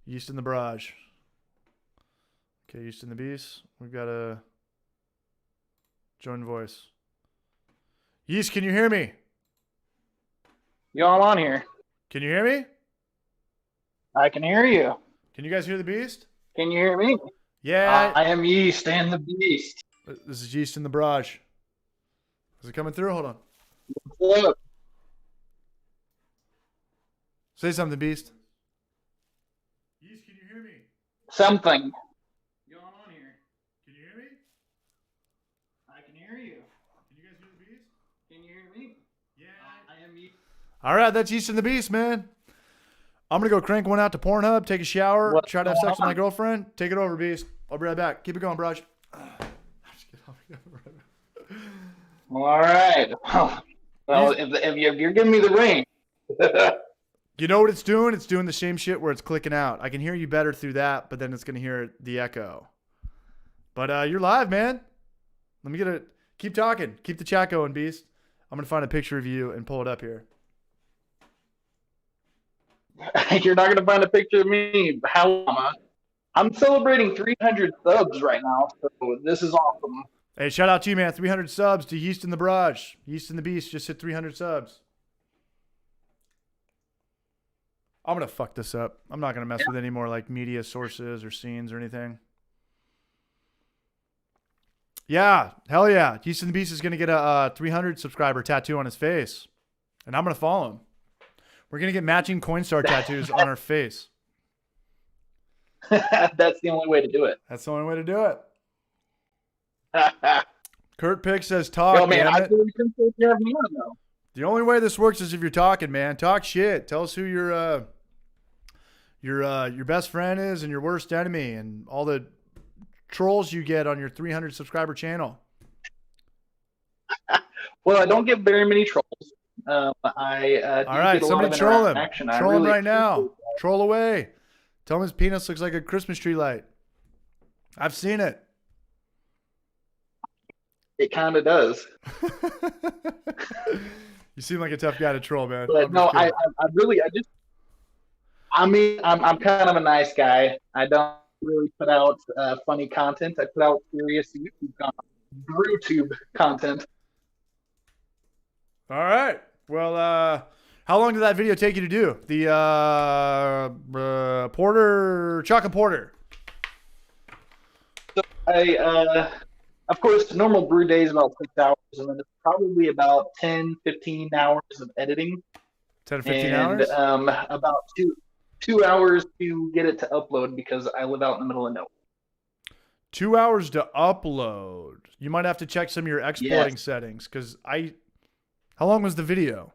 Yeast in the Barrage. Okay, Yeast and the Beast. We've got a join voice. Yeast, can you hear me? Yo, I'm on here. Can you hear me? I can hear you. Can you guys hear the Beast? Can you hear me? Yeah. I am Yeast and the Beast. This is Yeast in the Barrage. Is it coming through? Hold on. What's up? Say something, Beast. Yeast, can you hear me? Something. Yo, I'm on here. Can you hear me? I can hear you. Can you guys hear the Beast? Can you hear me? Yeah. I am Yeast. All right, that's Yeast and the Beast, man. I'm going to go crank one out to Pornhub, take a shower, try to have sex with my girlfriend. Take it over, Beast. I'll be right back. Keep it going, Barrage. All right. Well, if you're giving me the ring. You know what it's doing? It's doing the same shit where it's clicking out. I can hear you better through that, but then it's going to hear the echo. But you're live, man. Let me get it. Keep talking. Keep the chat going, Beast. I'm going to find a picture of you and pull it up here. You're not going to find a picture of me. How I'm celebrating 300 subs right now, so this is awesome. Hey, shout out to you, man. 300 subs to Yeast in the Barrage. Yeast and the Beast just hit 300 subs. I'm going to fuck this up. I'm not going to mess with any more like media sources or scenes or anything. Yeah, hell yeah. Yeast and the Beast is going to get a 300 subscriber tattoo on his face. And I'm going to follow him. We're going to get matching Coinstar tattoos on our face. That's the only way to do it. That's the only way to do it. Kurt Pick says talk. Yo, man, damn I it. really appreciate you having me on, though. The only way this works is if you're talking, man. Talk shit. Tell us who your best friend is and your worst enemy and all the trolls you get on your 300 subscriber channel. Well, I don't get very many trolls. All right, somebody troll him. Troll him right now. Troll away. Tell him his penis looks like a Christmas tree light. I've seen it. It kind of does. You seem like a tough guy to troll, man. But no, I'm kind of a nice guy. I don't really put out funny content. I put out serious YouTube content. All right. Well, how long did that video take you to do? The chocolate porter. So of course, normal brew day is about 6 hours, and then it's probably about 10, 15 hours of editing. 10 to 15 hours? About two hours to get it to upload because I live out in the middle of nowhere. 2 hours to upload. You might have to check some of your exporting settings because how long was the video?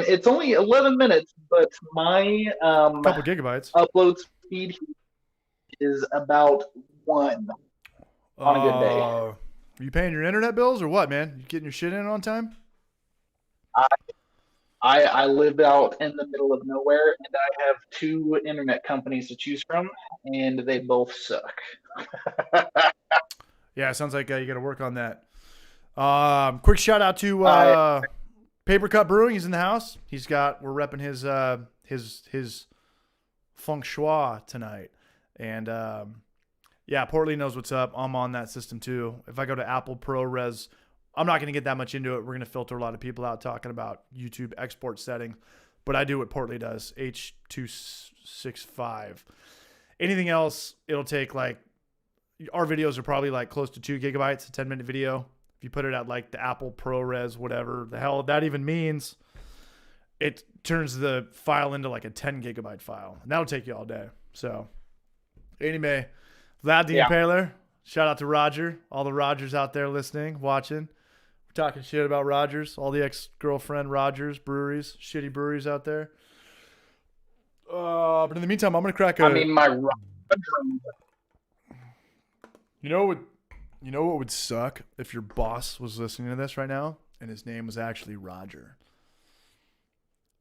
It's only 11 minutes, but my a couple gigabytes upload speed is about 1 on a good day. Are you paying your internet bills or what, man? You getting your shit in on time? I live out in the middle of nowhere, and I have 2 internet companies to choose from, and they both suck. Yeah, it sounds like you got to work on that. Quick shout out to I- Paper Cut Brewing. He's in the house. We're repping his feng shui tonight. And yeah, Portly knows what's up. I'm on that system too. If I go to Apple ProRes, I'm not going to get that much into it. We're going to filter a lot of people out talking about YouTube export settings. But I do what Portly does, H265. Anything else, it'll take like, our videos are probably like close to 2 gigabytes, a 10-minute video. If you put it at like the Apple ProRes, whatever the hell that even means, it turns the file into like a 10 gigabyte file. And that'll take you all day. So anyway, Vlad the Impaler, shout out to Roger, all the Rogers out there listening, watching. We're talking shit about Rogers, all the ex-girlfriend Rogers breweries, shitty breweries out there. But in the meantime, I'm going to crack a... I mean, my You know what would suck if your boss was listening to this right now and his name was actually Roger.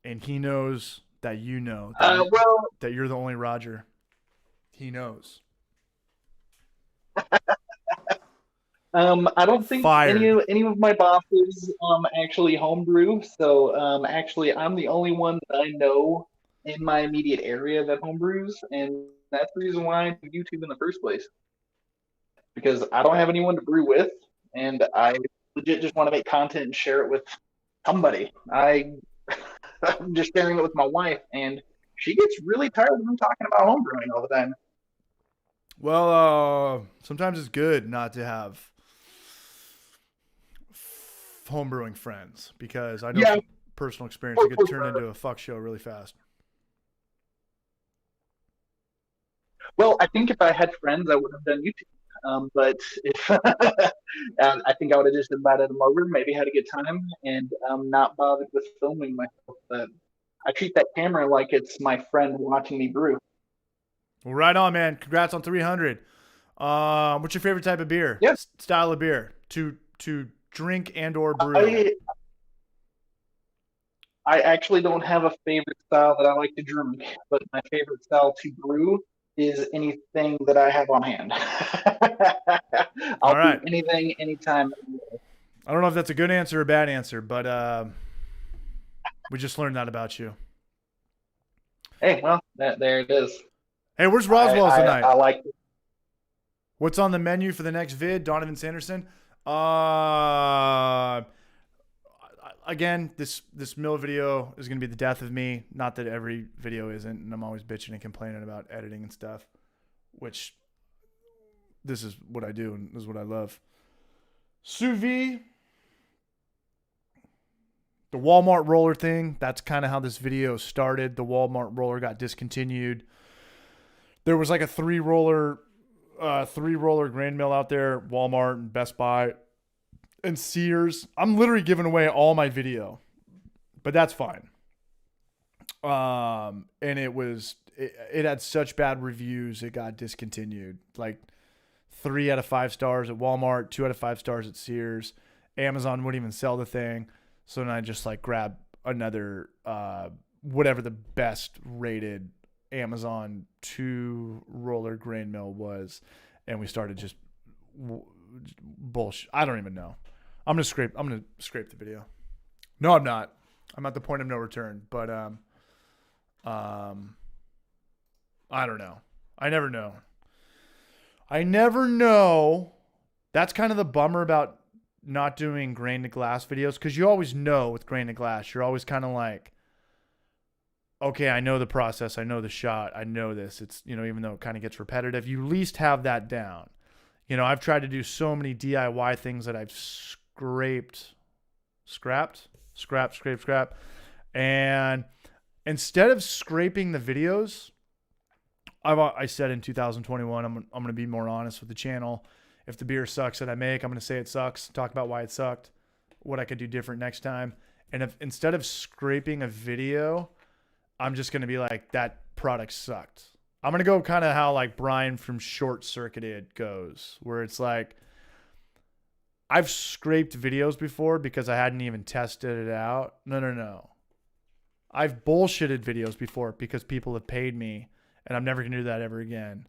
And he knows that you know that you're the only Roger. He knows. I don't think Fired. any of my bosses actually homebrew. So actually, I'm the only one that I know in my immediate area that homebrews, and that's the reason why I do YouTube in the first place. Because I don't have anyone to brew with, and I legit just want to make content and share it with somebody. I'm just sharing it with my wife, and she gets really tired of me talking about homebrewing all the time. Well, sometimes it's good not to have homebrewing friends because I know from personal experience it could turn into a fuck show really fast. Well, I think if I had friends, I would have done YouTube. But if I think I would have just invited them over, maybe had a good time, and not bothered with filming myself. But I treat that camera like it's my friend watching me brew. Well, right on, man. Congrats on 300. What's your favorite type of beer? Yes. Style of beer to drink and or brew. I actually don't have a favorite style that I like to drink, but my favorite style to brew is anything that I have on hand. I'll do anything, anytime. I don't know if that's a good answer or a bad answer, but we just learned that about you. Hey, well, there it is. Hey, where's Roswell's tonight? I like it. What's on the menu for the next vid? Donovan Sanderson. Again, this mill video is going to be the death of me. Not that every video isn't, and I'm always bitching and complaining about editing and stuff, which this is what I do and this is what I love. Sous vide, the Walmart roller thing, that's kind of how this video started. The Walmart roller got discontinued. There was like a three roller grain mill out there, Walmart and Best Buy and Sears. I'm literally giving away all my video, but that's fine. And it had such bad reviews, it got discontinued. Like 3 out of 5 stars at Walmart, 2 out of 5 stars at Sears. Amazon wouldn't even sell the thing. So then I just like grabbed another, whatever the best rated Amazon 2 roller grain mill was. And we started just bullshit. I don't even know. I'm gonna scrape the video. No, I'm not. I'm at the point of no return. But I don't know. I never know. That's kind of the bummer about not doing grain to glass videos, because you always know with grain to glass, you're always kind of like, okay, I know the process, I know the shot, I know this. It's, even though it kind of gets repetitive, you at least have that down. I've tried to do so many DIY things that I've scrapped. And instead of scraping the videos, I said in 2021, I'm going to be more honest with the channel. If the beer sucks that I make, I'm going to say it sucks, talk about why it sucked, what I could do different next time. And if instead of scraping a video, I'm just going to be like, that product sucked. I'm going to go kind of how like Brian from Short Circuited goes, where it's like, I've scraped videos before because I hadn't even tested it out. No. I've bullshitted videos before because people have paid me, and I'm never going to do that ever again.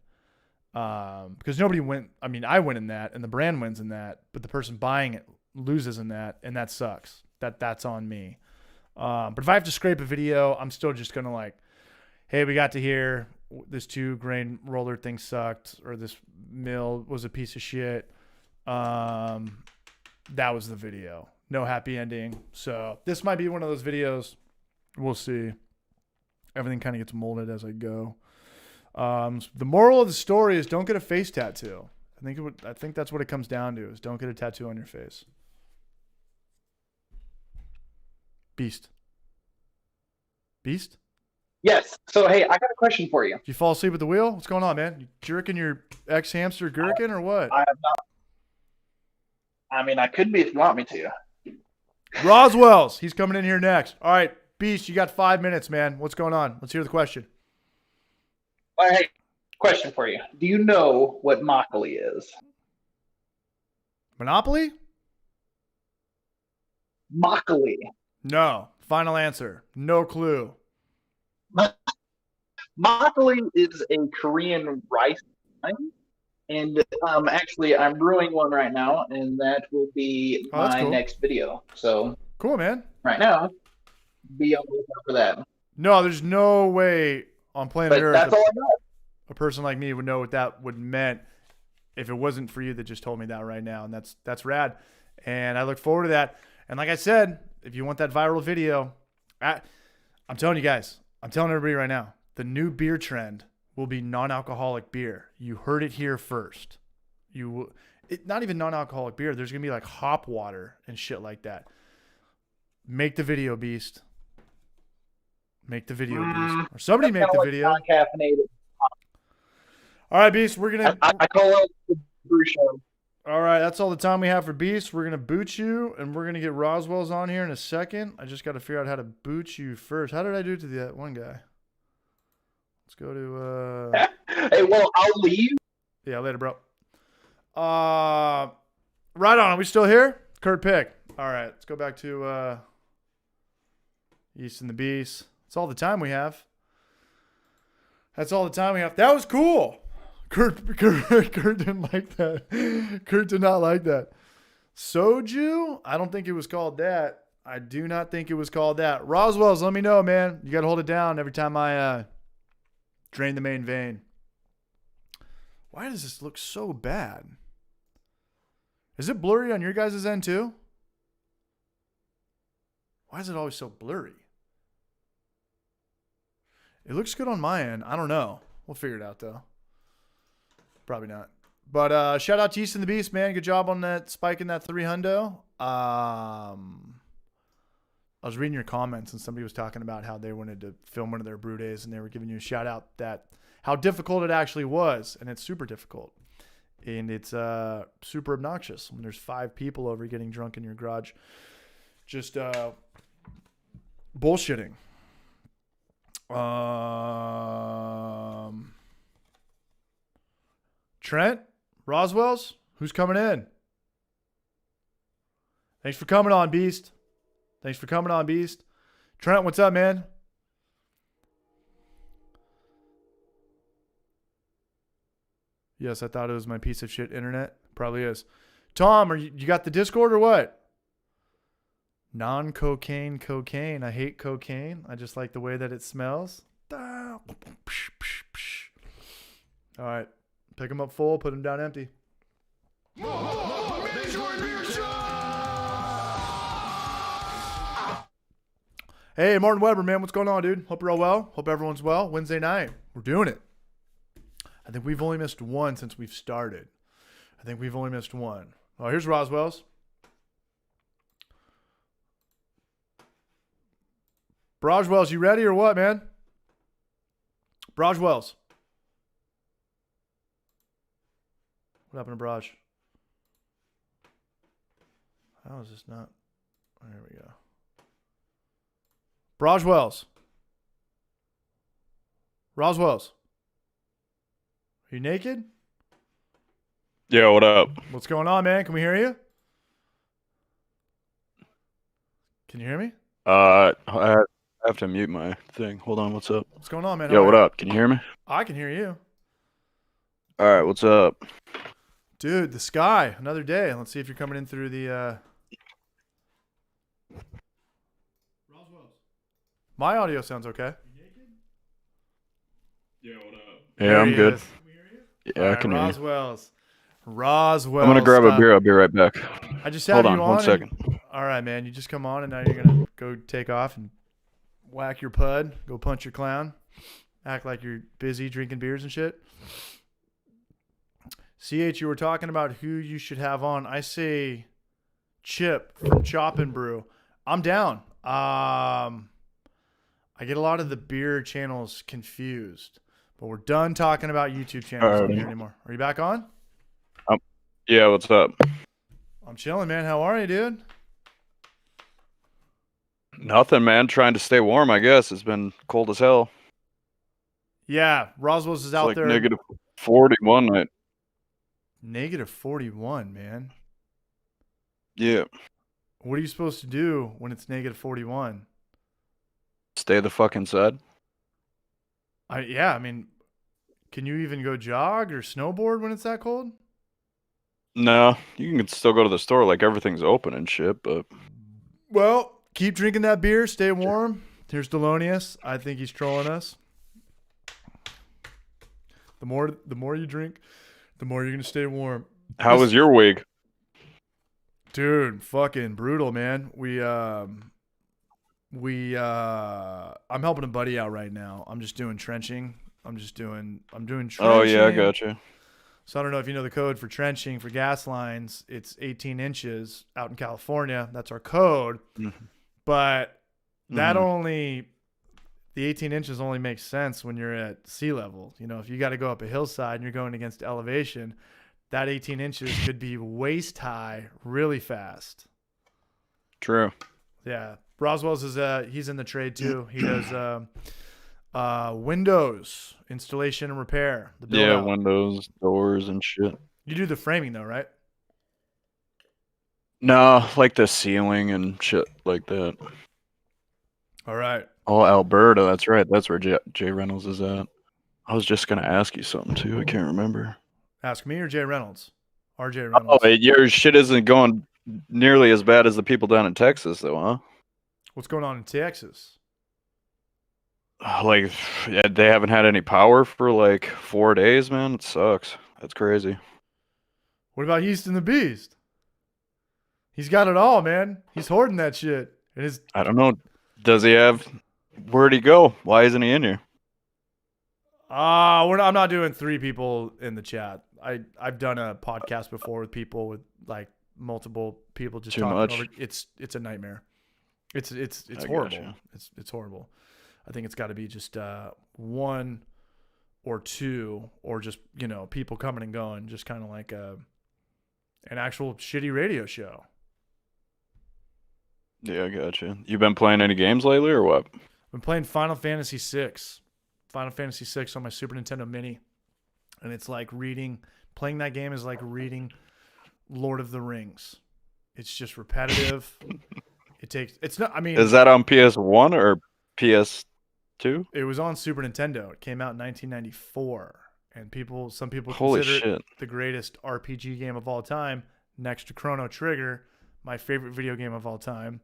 Because nobody went, I mean, I win in that and the brand wins in that, but the person buying it loses in that, and that sucks. That's on me. But if I have to scrape a video, I'm still just gonna like, hey, we got to hear this 2-grain roller thing sucked, or this mill was a piece of shit. That was the video. No happy ending. So this might be one of those videos. We'll see. Everything kind of gets molded as I go. The moral of the story is don't get a face tattoo. I think that's what it comes down to, is don't get a tattoo on your face. Beast. Yes. So hey, I got a question for you. Did you fall asleep at the wheel? What's going on, man? You jerking your ex-hamster gherkin or what? I have not. I mean, I could be if you want me to. Roswell's. He's coming in here next. All right, Beast, you got 5 minutes, man. What's going on? Let's hear the question. All right. Question for you. Do you know what Moccoli is? Monopoly? Moccoli. No. Final answer. No clue. Moccoli is a Korean rice wine. And actually, I'm brewing one right now, and that will be my cool. next video. So Cool, man. right now, be on the lookout for that. No, there's no way on planet But Earth that's all I got. a person like me would know what that would meant if it wasn't for you that just told me that right now. And that's rad. And I look forward to that. And like I said, if you want that viral video, I'm telling you guys, I'm telling everybody right now, the new beer trend will be non-alcoholic beer. You heard it here first. Not even non-alcoholic beer. There's going to be like hop water and shit like that. Make the video, Beast. Make the video, Beast. Or somebody make the video. Non-caffeinated. All right, Beast, we're going to... I call it the brew show. All right, that's all the time we have for Beast. We're going to boot you, and we're going to get Roswell's on here in a second. I just got to figure out how to boot you first. How did I do it to that one guy? Let's go to... Hey, well, I'll leave. Yeah, later, bro. Right on. Are we still here? Kurt Pick. All right, let's go back to East and the Beast. That's all the time we have. That's all the time we have. That was cool. Kurt didn't like that. Kurt did not like that. Soju? I don't think it was called that. I do not think it was called that. Roswell's, let me know, man. You got to hold it down every time I drain the main vein. Why does this look so bad? Is it blurry on your guys' end too? Why is it always so blurry? It looks good on my end. I don't know. We'll figure it out though. Probably not. But shout out to East and the Beast, man. Good job on that spike in that 300. I was reading your comments and somebody was talking about how they wanted to film one of their brew days and they were giving you a shout out that how difficult it actually was. And it's super difficult. And it's super obnoxious when there's 5 people over getting drunk in your garage. Just bullshitting. Trent? Roswell's? Who's coming in? Thanks for coming on, Beast. Thanks for coming on, Beast. Trent, what's up, man? Yes, I thought it was my piece of shit internet. Probably is. Tom, you got the Discord or what? Non-cocaine cocaine. I hate cocaine. I just like the way that it smells. All right. Pick them up full, put them down empty. Hey, Martin Weber, man. What's going on, dude? Hope you're all well. Hope everyone's well. Wednesday night. We're doing it. I think we've only missed one since we've started. Oh, here's Roswell's. Brajwell's, you ready or what, man? Brajwell's. What happened to Braj? How is this not? There we go. Brajwell's. Roswell's. Are you naked? Yeah, what up? What's going on, man? Can we hear you? Can you hear me? I have to mute my thing. Hold on, what's up? What's going on, man? Yo, what up? Can you hear me? I can hear you. All right, what's up? Dude, the sky. Another day. Let's see if you're coming in through the My audio sounds okay. Yeah, what up? Yeah, There I'm he good. is. Yeah, All I right, can hear you. Roswell's. Roswell's. I'm gonna grab a stop. beer. I'll be right back. I just Hold had on you one on. second. All right, man. You just come on, and now you're gonna go take off and whack your pud, go punch your clown, act like you're busy drinking beers and shit. CH, you were talking about who you should have on. I say Chip from Chop and Brew. I'm down. I get a lot of the beer channels confused, but we're done talking about YouTube channels on Alrighty. here anymore. Are you back on? Yeah, what's up? I'm chilling, man. How are you, dude? Nothing, man. Trying to stay warm, I guess. It's been cold as hell. Yeah, Roswell's is It's out like there. negative 40 one night. Negative 41, man. Yeah. What are you supposed to do when it's negative 41? Stay the fuck inside. I mean, can you even go jog or snowboard when it's that cold? No, you can still go to the store. Like everything's open and shit, but Well, keep drinking that beer. Stay warm. Here's Delonius. I think he's trolling us. The more you drink, the more you're gonna stay warm. how was your week? Dude, fucking brutal, man. I'm helping a buddy out right now. I'm just doing trenching. I'm doing trenching. Oh yeah, I got you. So I don't know if you know the code for trenching for gas lines. It's 18 inches out in California. That's our code. Mm-hmm. But that Mhm. the 18 inches only makes sense when you're at sea level. You know, if you got to go up a hillside and you're going against elevation, that 18 inches could be waist high really fast. True. Yeah. Roswell's he's in the trade too. He does windows installation and repair. The build Yeah, out. windows, doors, and shit. You do the framing though, right? No, like the ceiling and shit like that. All right. Oh, Alberta. That's right. That's where Jay Reynolds is at. I was just gonna ask you something too. I can't remember. Ask me or Jay Reynolds? RJ Oh, Reynolds. your shit isn't going nearly as bad as the people down in Texas, though, huh? What's going on in Texas? Like, they haven't had any power for like 4 days, man. It sucks. That's crazy. What about Houston the Beast? He's got it all, man. He's hoarding that shit. And his I don't know. Does he have? Where'd he go? Why isn't he in here? I'm not doing 3 people in the chat. I've done a podcast before with people with like multiple people just Too talking much? over. It's a nightmare. It's I horrible. gotcha. It's horrible. I think it's got to be just 1 or 2 or just, you know, people coming and going, just kind of like an actual shitty radio show. Yeah, I gotcha. You been playing any games lately, or what? I've been playing Final Fantasy VI. Final Fantasy VI on my Super Nintendo Mini. And it's like playing that game is like reading Lord of the Rings. It's just repetitive. Is that on PS1 or PS2? It was on Super Nintendo. It came out in 1994. And some people Holy consider shit. it the greatest RPG game of all time, next to Chrono Trigger, my favorite video game of all time.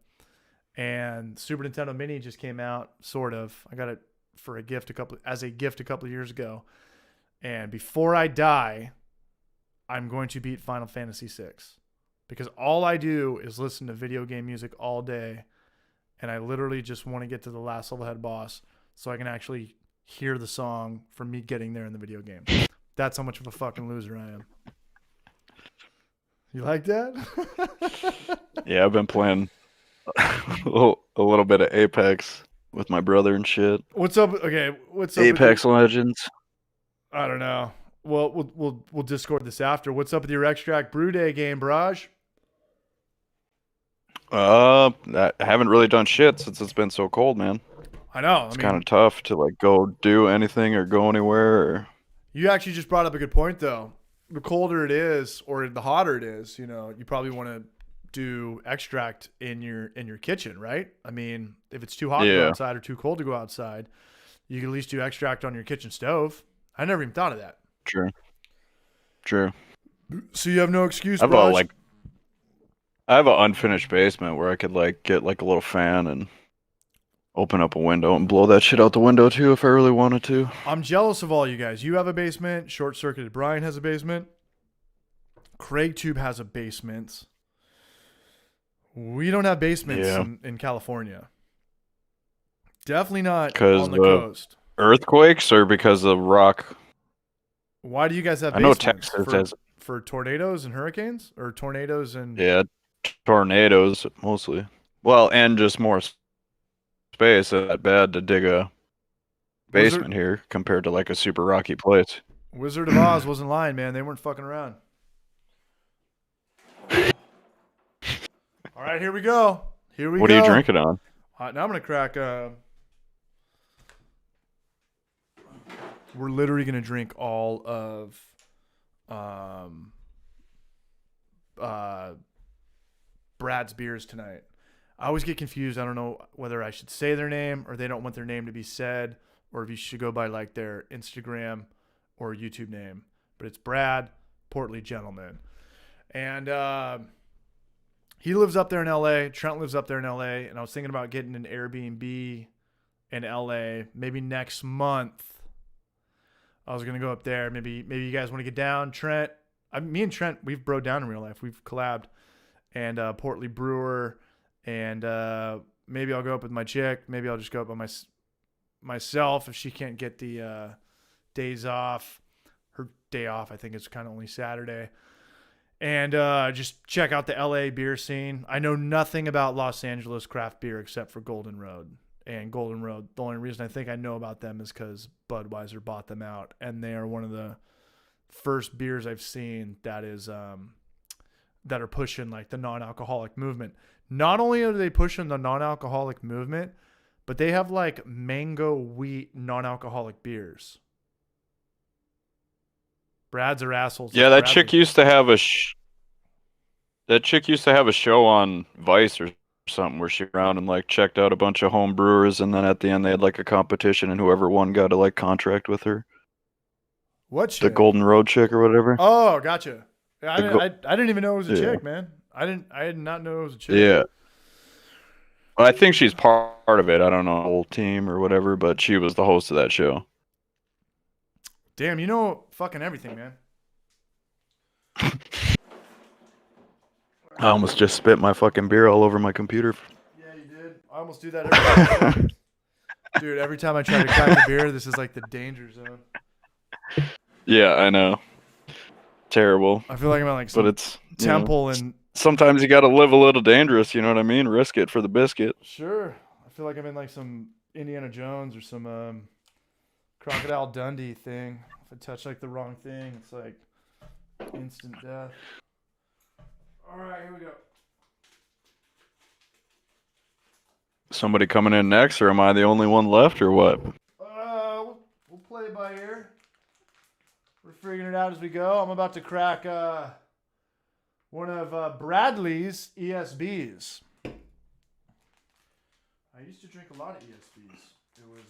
And Super Nintendo Mini just came out, sort of. I got it for a gift a couple of years ago. And before I die, I'm going to beat Final Fantasy VI. Because all I do is listen to video game music all day. And I literally just want to get to the last level head boss so I can actually hear the song from me getting there in the video game. That's how much of a fucking loser I am. You like that? Yeah, I've been playing a little bit of Apex with my brother and shit. What's up? Okay, what's up? Apex Legends. I don't know. Well, we'll Discord this after. What's up with your Extract Brew Day game, Barrage? I haven't really done shit since it's been so cold, man. I know. It's kind of tough to like go do anything or go anywhere. Or... You actually just brought up a good point, though. The colder it is, or the hotter it is, you know, you probably want to do extract in your kitchen, right? I mean, if it's too hot to go outside or too cold to go outside, you can at least do extract on your kitchen stove. I never even thought of that. True. So you have no excuse, I have Barrage? I have an unfinished basement where I could like get like a little fan and open up a window and blow that shit out the window too if I really wanted to. I'm jealous of all you guys. You have a basement. Short Circuited Brian has a basement. Craig Tube has a basement. We don't have basements in California. Definitely not on the coast. Earthquakes or because of rock? Why do you guys have I know basements? Texas has. For tornadoes and hurricanes? Or tornadoes and... Yeah, tornadoes mostly. Well, and just more space. That bad to dig a basement here compared to like a super rocky place. Wizard of Oz wasn't lying, man. They weren't fucking around. All right, here we go. What are you drinking on? Now I'm going to crack... we're literally going to drink all of... Brad's beers tonight. I always get confused. I don't know whether I should say their name or they don't want their name to be said, or if you should go by like their Instagram or YouTube name. But it's Brad, Portly Gentleman. And he lives up there in LA. Trent lives up there in LA. And I was thinking about getting an Airbnb in LA maybe next month. I was going to go up there. Maybe you guys want to get down. Trent, me and Trent, we've broed down in real life. We've collabed. And Portly Brewer. And maybe I'll go up with my chick. Maybe I'll just go up by myself if she can't get the days off. Her day off, I think it's kind of only Saturday. And just check out the LA beer scene. I know nothing about Los Angeles craft beer except for Golden Road. And Golden Road, the only reason I think I know about them is because Budweiser bought them out. And they are one of the first beers I've seen that is that are pushing like the non-alcoholic movement. Not only are they pushing the non-alcoholic movement, but they have like mango wheat non-alcoholic beers. Brad's are assholes. Yeah, that chick used to have a show on Vice or something where she around and like checked out a bunch of home brewers, and then at the end they had like a competition, and whoever won got to like contract with her. What chick? The Golden Road chick or whatever. Oh, gotcha. I didn't even know it was a chick, man. I did not know it was a chick. Yeah. Well, I think she's part of it. I don't know the whole team or whatever, but she was the host of that show. Damn, you know fucking everything, man. I almost just spit my fucking beer all over my computer. Yeah, you did. I almost do that every time. Dude, every time I try to crack a beer, this is like the danger zone. Yeah, I know. Terrible. I feel like I'm at like some temple and sometimes you gotta live a little dangerous, you know what I mean? Risk it for the biscuit. Sure. I feel like I'm in like some Indiana Jones or some Crocodile Dundee thing. If I touch like the wrong thing, it's like instant death. All right, here we go. Somebody coming in next, or am I the only one left, or what? We'll play it by ear. We're figuring it out as we go. I'm about to crack one of Bradley's ESBs. I used to drink a lot of ESBs. It was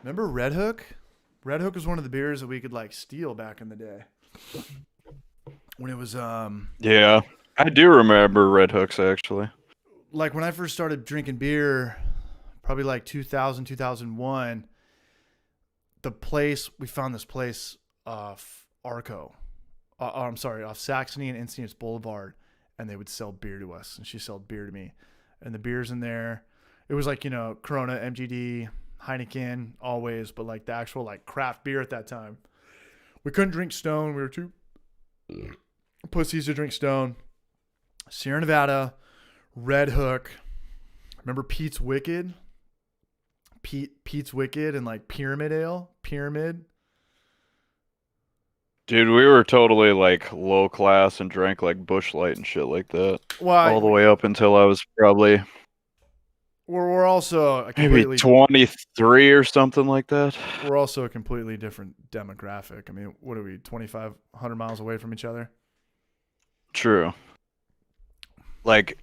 remember Red Hook? Red Hook was one of the beers that we could like steal back in the day. When it was Yeah. I do remember Red Hooks actually. Like when I first started drinking beer, probably like 2000, 2001, we found this place off Arco. Off Saxony and Encinitas Boulevard, and they would sell beer to us, and she sold beer to me. And the beers in there, it was like, Corona, MGD, Heineken, always, but like the actual like craft beer at that time. We couldn't drink Stone. We were too pussies to drink Stone. Sierra Nevada, Red Hook. Remember Pete's Wicked? Pete's Wicked and like Pyramid Ale? Pyramid. Dude, we were totally like low class and drank like Busch Light and shit like that. Why? All the way up until I was probably we're also a maybe 23 or something like that. We're also a completely different demographic. I mean, what are we, 2,500 miles away from each other? True. Like,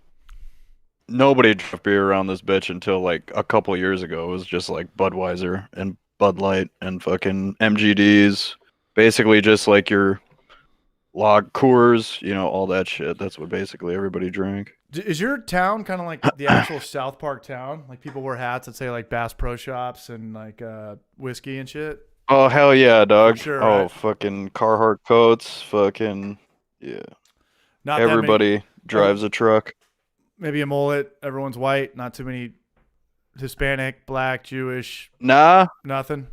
nobody drank beer around this bitch until like a couple years ago. It was just like Budweiser and Bud Light and fucking MGDs. Basically just like your log Coors, all that shit. That's what basically everybody drank. Is your town kind of like the actual South Park town? Like people wear hats that say like Bass Pro Shops and like whiskey and shit? Oh hell yeah, dog. sure, Oh right? fucking Carhartt coats, fucking yeah. Not that many. Everybody drives a truck. Maybe a mullet. Everyone's white. Not too many Hispanic, black, Jewish. Nah, Nothing.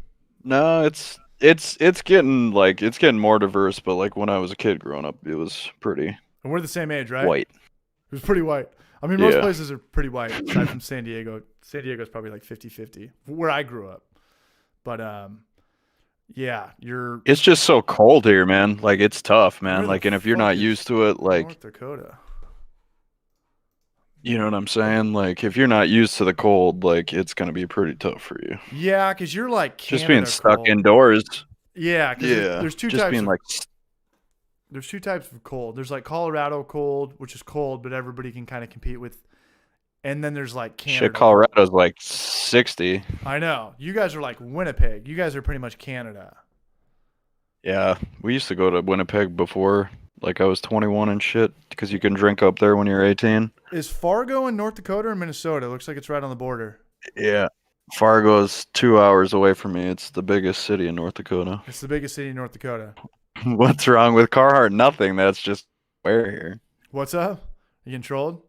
no, it's getting more diverse, but like when I was a kid growing up, it was pretty And we're the same age, right? white. It was pretty white. I mean, most Yeah. places are pretty white, aside from San Diego. San Diego's probably like 50-50, where I grew up. But yeah, you're It's just so cold here, man. Like it's tough, Where man. the Like, and if you're fuck not is used to it, like, North Dakota. you know what I'm saying? Like, if you're not used to the cold, like, it's gonna be pretty tough for you. Yeah, because you're like Canada Just being stuck cold. indoors. Yeah, because Yeah. there's two just types. being Of, like, there's two types of cold. There's like Colorado cold, which is cold, but everybody can kind of compete with. And then there's like Canada. shit, Colorado's like 60. I know. You guys are like Winnipeg. You guys are pretty much Canada. Yeah, we used to go to Winnipeg before, like I was 21 and shit, because you can drink up there when you're 18. Is Fargo in North Dakota or Minnesota? It looks like it's right on the border. Yeah. Fargo's 2 hours away from me. It's the biggest city in North Dakota. It's the biggest city in North Dakota. What's wrong with Carhartt? Nothing. That's just where here. What's up? You getting trolled?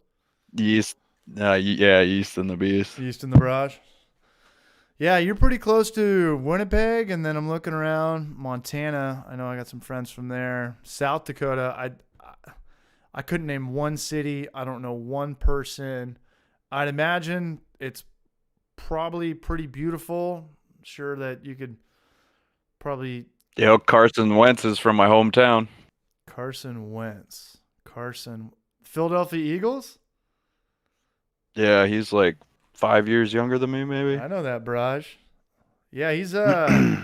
Yeast. Yeah, yeast and the beast. East in the barrage. Yeah, you're pretty close to Winnipeg, and then I'm looking around Montana. I know I got some friends from there. South Dakota. I couldn't name one city. I don't know one person. I'd imagine it's probably pretty beautiful. Sure that you could probably Carson Wentz is from my hometown. Carson Wentz. Philadelphia Eagles? Yeah, he's like 5 years younger than me, maybe. I know that, Barrage. Yeah, he's I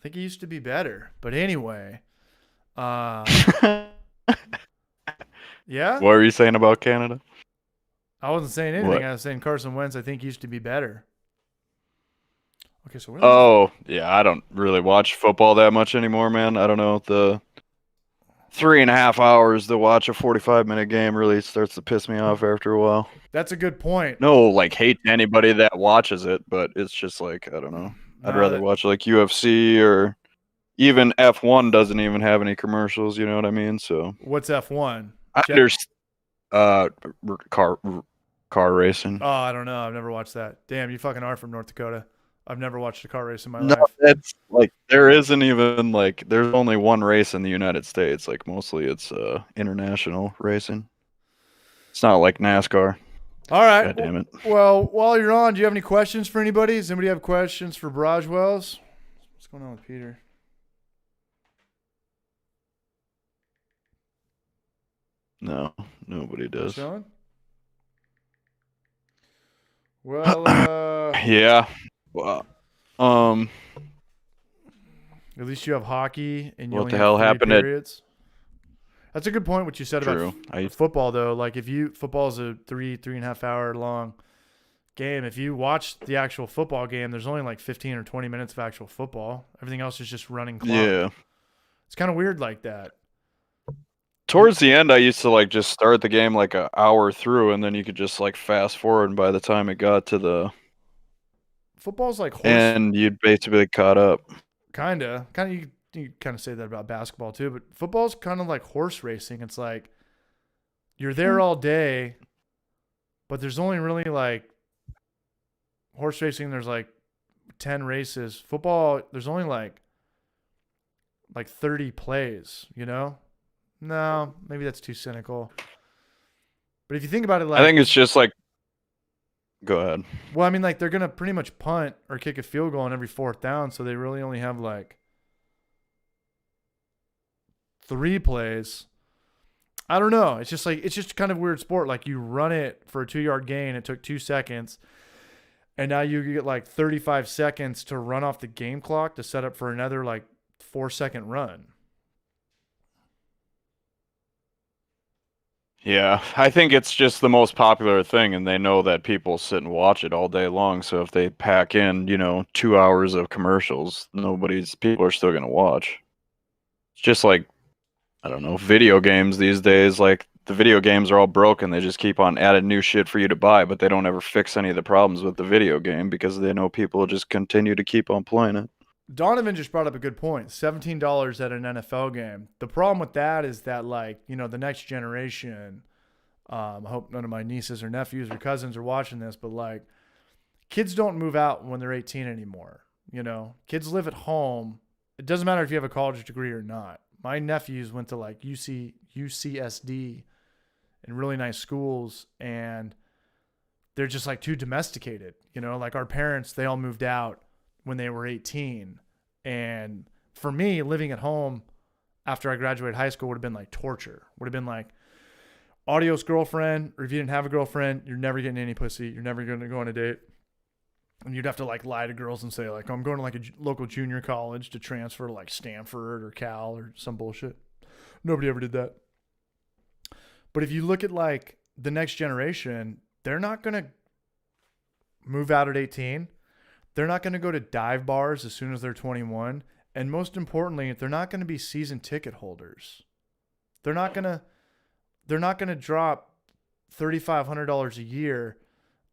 think he used to be better. But anyway. Yeah? What were you saying about Canada? I wasn't saying anything. What? I was saying Carson Wentz, I think, used to be better. Okay, so where Oh, yeah, I don't really watch football that much anymore, man. I don't know. The 3.5 hours to watch a 45-minute game really starts to piss me off after a while. That's a good point. No, like, hate to anybody that watches it, but it's just like, I don't know. I'd rather watch like UFC or even F1 doesn't even have any commercials, you know what I mean? So What's F1? I understand car racing. Oh, I don't know. I've never watched that. Damn, you fucking are from North Dakota. I've never watched a car race in my No, life. it's like there isn't even like there's only one race in the United States. Like mostly it's international racing. It's not like NASCAR. All right. God damn it. Well, while you're on, do you have any questions for anybody? Does anybody have questions for Barrage Wells? What's going on with Peter? No, nobody does. Sean? Well, Yeah. Well, at least you have hockey and you What only the have hell 3 happened at- periods. That's a good point. What you said true. about football, though. Like if football is a 3.5 hour long game. If you watch the actual football game, there's only like 15 or 20 minutes of actual football. Everything else is just running clock. Yeah. It's kind of weird like that. Towards the end, I used to like just start the game like an hour through, and then you could just like fast forward. And by the time it got to the Football's like horse. end, you'd basically caught up. Kinda. You kind of say that about basketball too, but football's kind of like horse racing. It's like you're there all day, but there's only really like horse racing. There's like 10 races. Football, there's only like 30 plays. You know? No, maybe that's too cynical. But if you think about it, like I think it's just like. Go ahead. well, I mean, like they're gonna pretty much punt or kick a field goal on every 4th down, so they really only have like 3 plays. I don't know. It's just kind of weird sport. Like you run it for a 2-yard gain, it took 2 seconds, and now you get like 35 seconds to run off the game clock to set up for another like 4-second run. Yeah, I think it's just the most popular thing, and they know that people sit and watch it all day long. So if they pack in, 2 hours of commercials, people are still gonna watch. It's just like I don't know, video games these days. Like the video games are all broken. They just keep on adding new shit for you to buy, but they don't ever fix any of the problems with the video game because they know people will just continue to keep on playing it. Donovan just brought up a good point. $17 at an NFL game. The problem with that is that, like, you know, the next generation, I hope none of my nieces or nephews or cousins are watching this, but like, kids don't move out when they're 18 anymore. You know, kids live at home. It doesn't matter if you have a college degree or not. My nephews went to like UCSD and really nice schools, and they're just like too domesticated. You know, like our parents, they all moved out when they were 18. And for me, living at home after I graduated high school would have been like torture. Would have been like, adios girlfriend, or if you didn't have a girlfriend, you're never getting any pussy. You're never going to go on a date. And you'd have to like lie to girls and say like, I'm going to like a local junior college to transfer to like Stanford or Cal or some bullshit. Nobody ever did that. But if you look at like the next generation, they're not going to move out at 18. They're not going to go to dive bars as soon as they're 21. And most importantly, they're not going to be season ticket holders. They're not going to drop $3,500 a year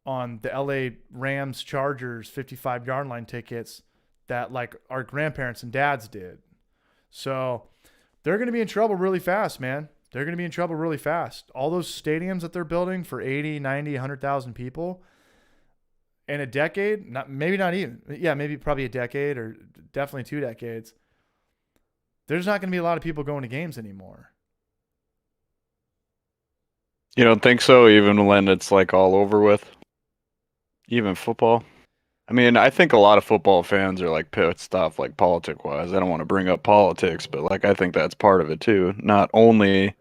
on the LA Rams Chargers 55-yard line tickets that like our grandparents and dads did. So they're going to be in trouble really fast, man. They're going to be in trouble really fast. All those stadiums that they're building for 80, 90, 100,000 people in a decade, maybe probably a decade or definitely 2 decades, there's not going to be a lot of people going to games anymore. You don't think so, even when it's like all over with? Even football? I mean, I think a lot of football fans are like pissed off, like politic-wise. I don't want to bring up politics, but like I think that's part of it too. Not only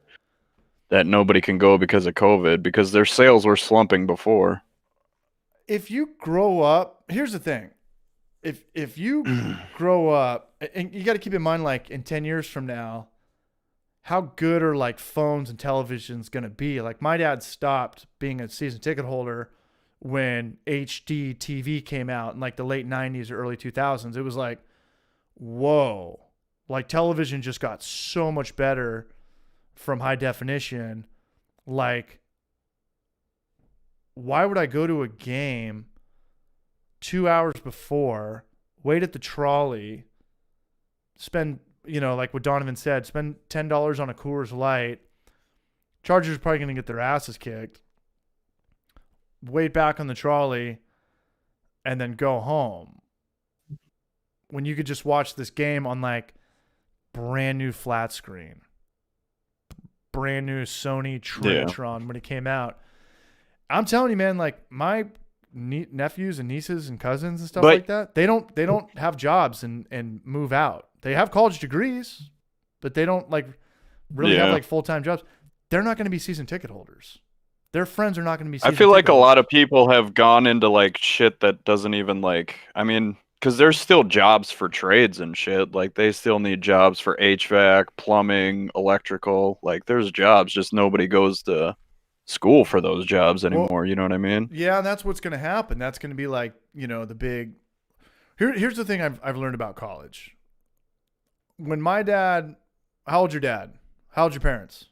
that nobody can go because of COVID, because their sales were slumping before. If you grow up, here's the thing. If you grow up, and you got to keep in mind, like in 10 years from now, how good are like phones and televisions going to be? Like my dad stopped being a season ticket holder when HD TV came out in like the late 90s or early 2000s. It was like, whoa, like television just got so much better from high definition. Like, why would I go to a game 2 hours before, wait at the trolley, spend, you know, like what Donovan said, spend $10 on a Coors Light. Chargers are probably going to get their asses kicked. Wait back on the trolley and then go home. When you could just watch this game on like brand new flat screen, brand new Sony Trinitron when it came out. I'm telling you, man, like my nephews and nieces and cousins and stuff like that, they don't have jobs and move out. They have college degrees, but they don't like really have like full-time jobs. They're not going to be season ticket holders. Their friends are not going to be season I feel like ticket a holders. lot of people have gone into like shit that doesn't even like, I mean, because there's still jobs for trades and shit. Like they still need jobs for HVAC, plumbing, electrical. Like there's jobs, just nobody goes to school for those jobs anymore. You know what I mean? Yeah, and that's what's going to happen. That's going to be like, you know, the big. Here's the thing I've learned about college. When my dad, how old's your dad? How old's your parents?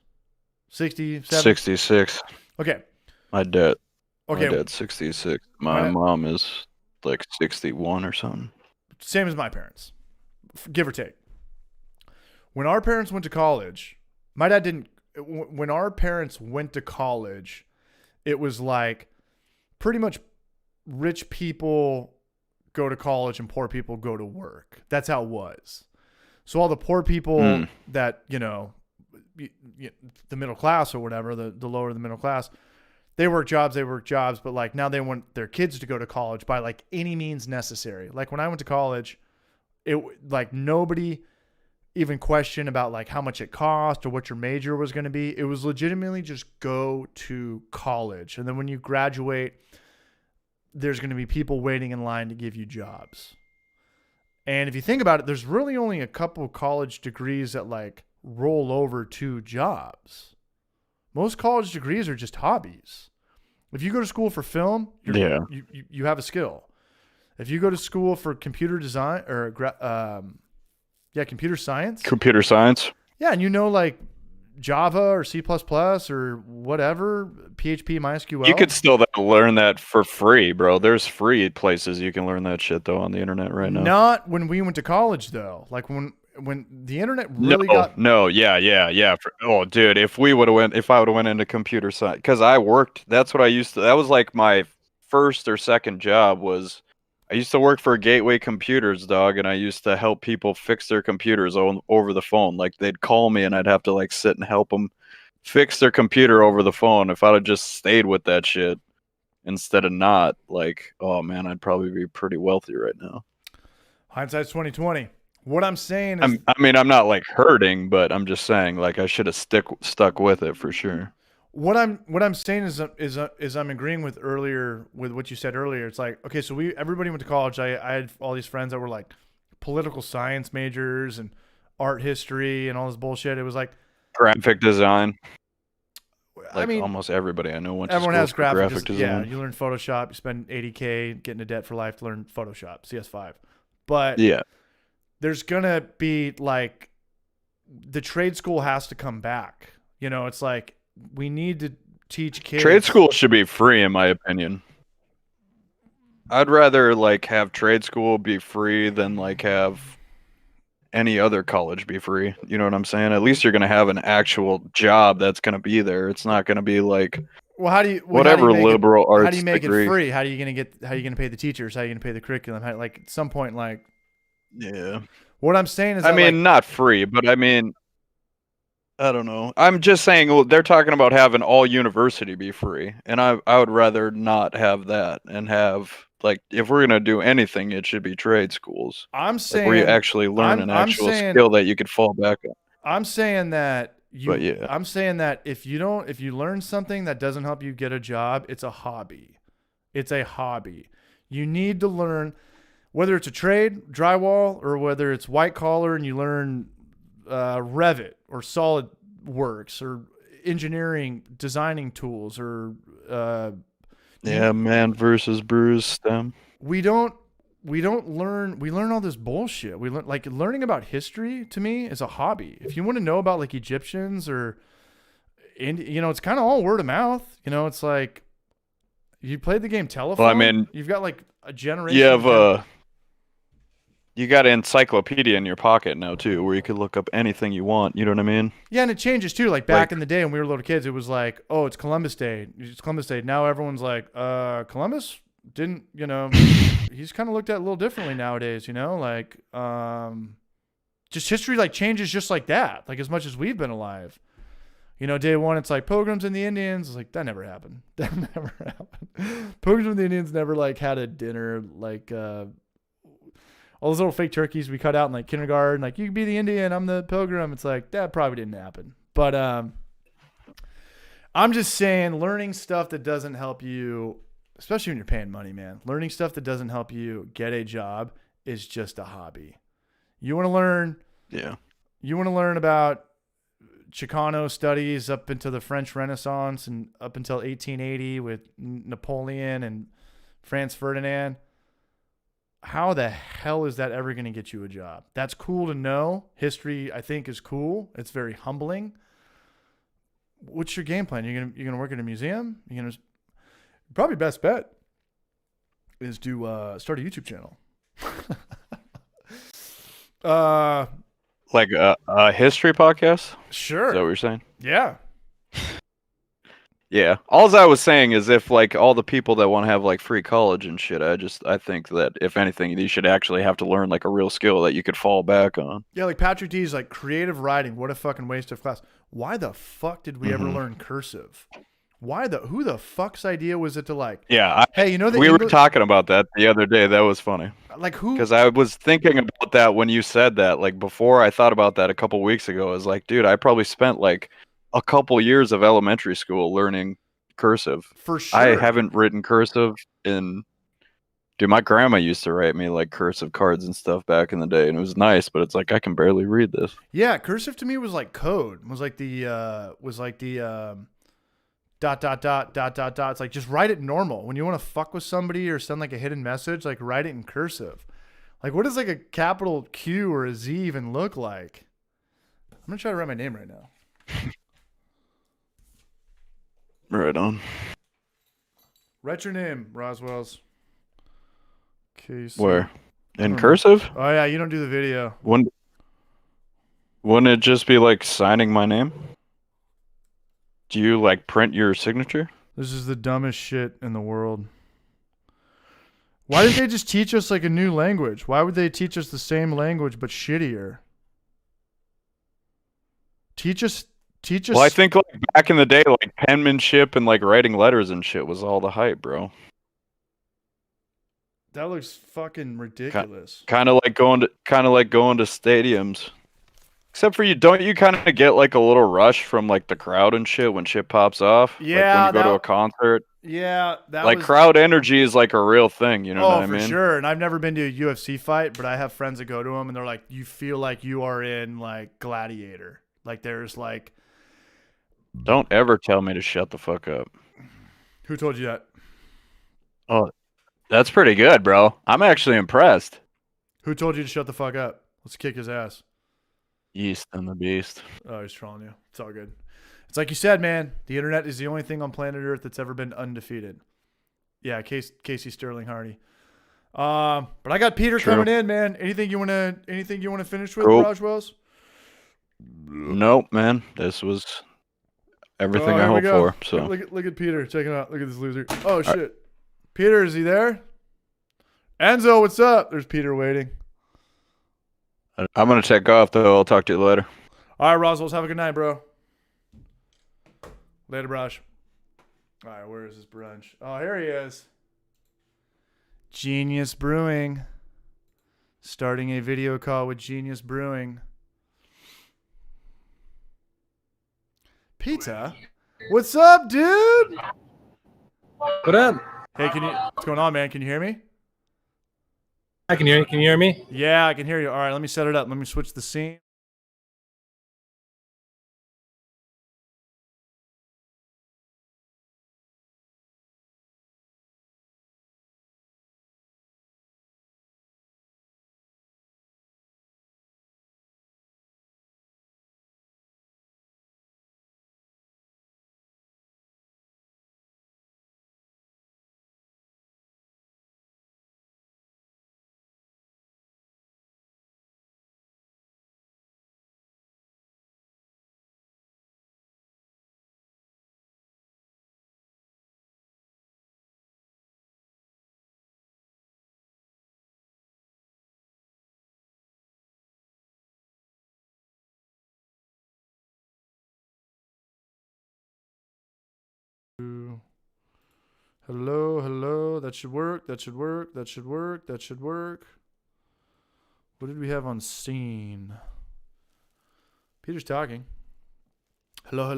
67? 66. Okay. My dad's 66. My Right. mom is like 61 or something. Same as my parents, give or take. When our parents went to college, my dad didn't. When our parents went to college, it was like pretty much rich people go to college and poor people go to work. That's how it was. So all the poor people that, you know, the middle class or whatever, the lower the middle class, they work jobs, but like now they want their kids to go to college by like any means necessary. Like when I went to college, it like nobody even questioned about like how much it cost or what your major was going to be. It was legitimately just go to college. And then when you graduate, there's going to be people waiting in line to give you jobs. And if you think about it, there's really only a couple college degrees that like roll over to jobs. Most college degrees are just hobbies. If you go to school for film, you have a skill. If you go to school for computer design or computer science. Computer science. Yeah, and like Java or C++ or whatever, PHP, MySQL. You could still learn that for free, bro. There's free places you can learn that shit though on the internet right now. Not when we went to college though. Like when the internet really Yeah. Oh, dude, if I would have went into computer science, because I worked. That's what I used to. That was like my first or second job was. I used to work for Gateway Computers, dog, and I used to help people fix their computers over the phone. Like they'd call me, and I'd have to like sit and help them fix their computer over the phone. If I'd have just stayed with that shit instead of not, like, oh man, I'd probably be pretty wealthy right now. Hindsight's 2020. What I'm saying is, I mean, I'm not like hurting, but I'm just saying, like, I should have stuck with it for sure. what I'm saying is I'm agreeing with what you said earlier. It's like, okay, so everybody went to college. I had all these friends that were like political science majors and art history and all this bullshit. It was like graphic design. Like, I mean, almost everybody I know went to everyone school has for graphic design. design. Yeah, you learn Photoshop. You spend $80K, get into debt for life to learn Photoshop, CS5. But Yeah. there's gonna be like the trade school has to come back. It's like we need to teach kids. Trade school should be free, in my opinion. I'd rather like have trade school be free than like have any other college be free. You know what I'm saying? At least you're gonna have an actual job that's gonna be there. It's not gonna be like Well, how do you whatever liberal arts How do you make degree. it free? How are you gonna pay the teachers? How are you gonna pay the curriculum? Like at some point, like Yeah. what I'm saying is, I mean, not free, but I mean, I don't know. I'm just saying, well, they're talking about having all university be free, and I would rather not have that and have like if we're gonna do anything, it should be trade schools. I'm saying Like, where you actually learn an actual skill that you could fall back on. I'm saying that But yeah. I'm saying that if you learn something that doesn't help you get a job, it's a hobby. It's a hobby. You need to learn, whether it's a trade, drywall, or whether it's white collar and you learn Revit or SolidWorks or engineering, designing tools, or Man versus Bruce STEM. we learn all this bullshit. We learn, like, learning about history to me is a hobby. If you want to know about like Egyptians or it's kind of all word of mouth. It's like you played the game telephone. Well, I mean, you've got like a generation. You got an encyclopedia in your pocket now too, where you could look up anything you want. You know what I mean? Yeah, and it changes too. Like back in the day when we were little kids, it was like, oh, it's Columbus Day. It's Columbus Day. Now everyone's like, Columbus didn't, he's kind of looked at a little differently nowadays. Like, just history like changes just like that. Like as much as we've been alive. Day one, it's like Pilgrims and the Indians. It's like, that never happened. That never happened. Pilgrims and the Indians never like had a dinner like all those little fake turkeys we cut out in like kindergarten, like you can be the Indian, I'm the Pilgrim. It's like that probably didn't happen. But I'm just saying, learning stuff that doesn't help you, especially when you're paying money, man. Learning stuff that doesn't help you get a job is just a hobby. You want to learn? Yeah. You want to learn about Chicano studies up into the French Renaissance and up until 1880 with Napoleon and Franz Ferdinand. How the hell is that ever going to get you a job? That's cool to know. History, I think, is cool. It's very humbling. What's your game plan? You're gonna work at a museum? Probably best bet is to start a YouTube channel. Like a history podcast? Sure. Is that what you're saying? Yeah. Yeah. All I was saying is if like all the people that want to have like free college and shit, I think that if anything, you should actually have to learn like a real skill that you could fall back on. Yeah, like Patrick D's like creative writing. What a fucking waste of class. Why the fuck did we ever learn cursive? Who the fuck's idea was it to like? Yeah. Hey, we were talking about that the other day. That was funny. Like who? Because I was thinking about that when you said that. Like before, I thought about that a couple weeks ago. I was like, dude, I probably spent like a couple years of elementary school learning cursive. For sure. I haven't written cursive in. Dude, my grandma used to write me like cursive cards and stuff back in the day, and it was nice. But it's like I can barely read this. Yeah, cursive to me was like code. Was like the dot dot dot dot dot dot. It's like just write it normal. When you want to fuck with somebody or send like a hidden message, like write it in cursive. Like what does like a capital Q or a Z even look like? gonna try to write my name right now. Right on. Write your name, Roswell's. Casey. Where? I In don't know. cursive? Oh yeah, you don't do the video. Wouldn't it just be like signing my name? Do you like print your signature? This is the dumbest shit in the world. Why didn't they just teach us like a new language? Why would they teach us the same language but shittier? Teach us. Well, I think like back in the day, like penmanship and like writing letters and shit was all the hype, bro. That looks fucking ridiculous. Kind of like going to stadiums. Except for don't you kind of get like a little rush from like the crowd and shit when shit pops off? Yeah, like when you go to a concert. Yeah, that Like was, crowd energy is like a real thing, you know what I for mean? sure. And I've never been to a UFC fight, but I have friends that go to them, and they're like, you feel like you are in like Gladiator. Like there's like. Don't ever tell me to shut the fuck up. Who told you that? Oh, that's pretty good, bro. I'm actually impressed. Who told you to shut the fuck up? Let's kick his ass. Yeast and the beast. Oh, he's trolling you. It's all good. It's like you said, man. The internet is the only thing on planet Earth that's ever been undefeated. Yeah, Casey Sterling Hardy. But I got Peter True. coming in, man. Anything you wanna finish with, Cool. Roswells? Nope, man. This was everything I here we hoped go. for. So Look at Peter. Check him out. Look at this loser. Oh shit. Peter, is he there? Enzo, what's up? There's Peter waiting. I'm gonna take off though. I'll talk to you later. All right, Roswells, have a good night, bro. Later, Brosh. All right, where is this brunch? Oh, here he is. Genius Brewing. Starting a video call with Genius Brewing. Pizza? What's up, dude? What up? Hey, what's going on, man? Can you hear me? I can hear you. Can you hear me? Yeah, I can hear you. All right, let me set it up. Let me switch the scene. Hello. That should work. That should work. What did we have on scene? Peter's talking. Hello. All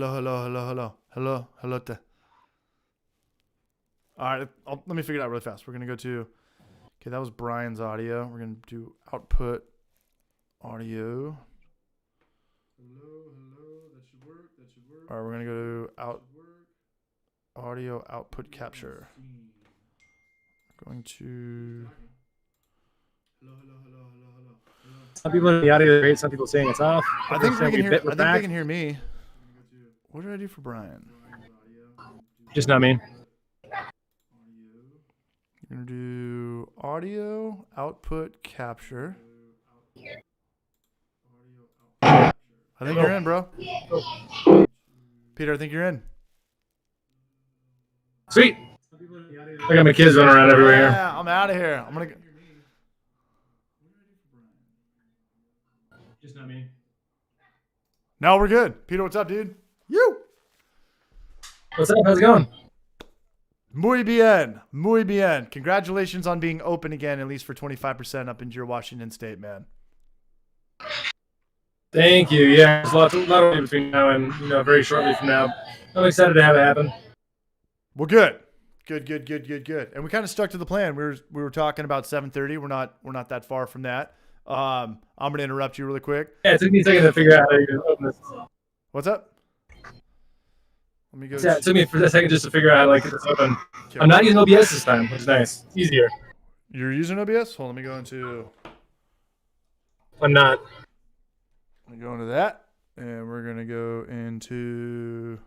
right, let me figure it out really fast. We're going to go to, okay, that was Brian's audio. We're going to do output audio. Hello. That should work. All right, we're going to go to audio output capture. Going to. Hello. Some people in the audio are great. Some people saying it's off. I think they can Bit with they back. can hear me. What did I do for Brian? Just not me. We're gonna do audio output capture. I think you're in, bro. Peter, I think you're in. Sweet. I got my kids running around everywhere. Yeah, I'm out of here. I'm gonna. Just not me. No, we're good. Peter, what's up, dude? You. What's up? How's it going? Muy bien. Congratulations on being open again, at least for 25% up into your Washington State, man. Thank you. Yeah, there's a lot of way between now and very shortly from now. I'm excited to have it happen. Well, good. And we kind of stuck to the plan. We were talking about 7:30. We're not that far from that. I'm gonna interrupt you really quick. Yeah, it took me a second to figure out how to open this. What's up? Let me go. Yeah, it took me for a second just to figure out how to get this open. Okay. I'm not using OBS this time, which is nice. It's easier. You're using OBS? Hold on, let me go into I'm not. that. And we're going to go into.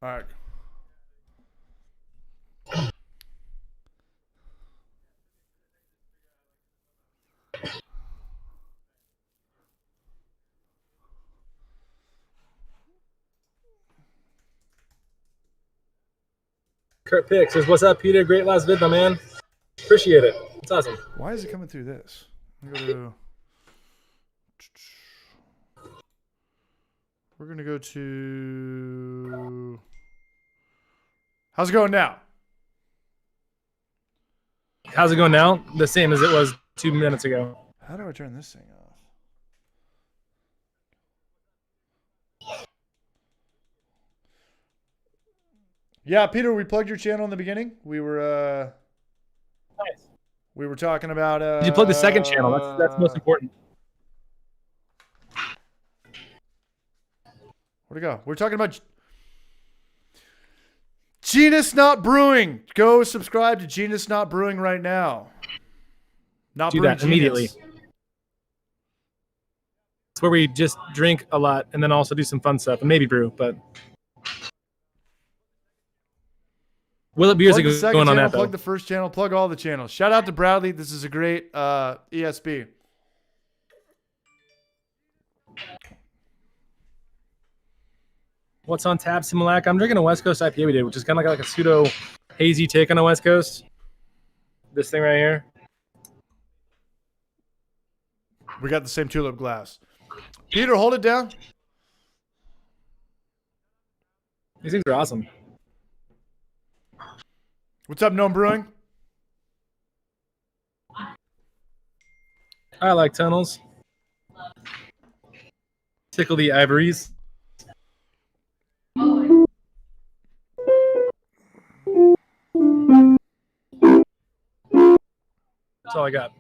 All right. Kurt Pick says, "What's up, Peter? Great last vid, my man. Appreciate it. It's awesome." Why is it coming through this? We're going to go to. How's it going now? How's it going now? The same as it was 2 minutes ago. How do I turn this thing off? Yeah, Peter, we plugged your channel in the beginning. We were Nice. we were talking about Did you plug the second channel? That's most important. Where'd it go? We're talking about Genus Not Brewing. Go subscribe to Genus Not Brewing right now. Not Do Brewing that immediately. Genius. It's where we just drink a lot and then also do some fun stuff and maybe brew, but Willet Beers Plug are the second going on channel, that plug though. the first channel, plug all the channels. Shout out to Bradley. This is a great ESP. What's on tap, Similac? I'm drinking a West Coast IPA we did, which is kind of like a pseudo hazy take on a West Coast. This thing right here. We got the same tulip glass. Peter, hold it down. These things are awesome. What's up, Gnome Brewing? I like tunnels. Tickle the ivories. That's all I got.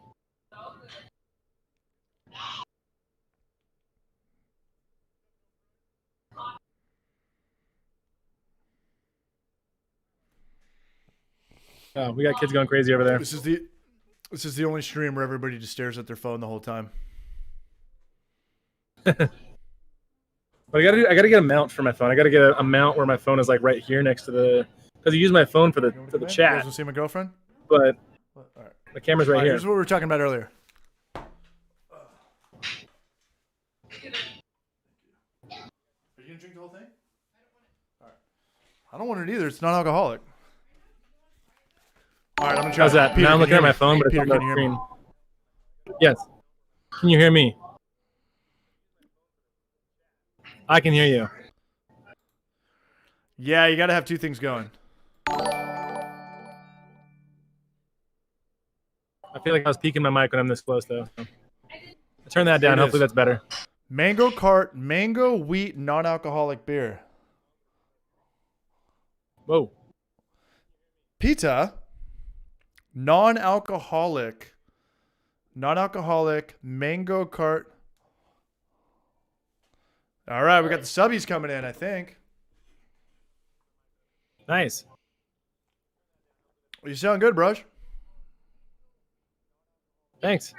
Oh, we got kids going crazy over there. This is the only stream where everybody just stares at their phone the whole time. But I gotta get a mount for my phone. I gotta get a mount where my phone is like right here next to the, because I use my phone for the You for the guys chat, want to see my girlfriend? but All right. the camera's right All right, here. here's what we were talking about earlier. Are you gonna drink the whole thing? All right. I don't want it either. It's non-alcoholic. All right, I'm gonna try. How's that? Peter, Now I'm can looking you at hear my me? phone, but it's Peter, on can the you hear me? screen. Yes. Can you hear me? I can hear you. Yeah, you got to have two things going. I feel like I was peeking my mic when I'm this close, though. Turn that down. It Hopefully is. that's better. Mango Cart, mango wheat non-alcoholic beer. Whoa. Pizza, non-alcoholic mango cart. All right, we got the subbies coming in, I think. Nice. You sound good, Brush. Thanks.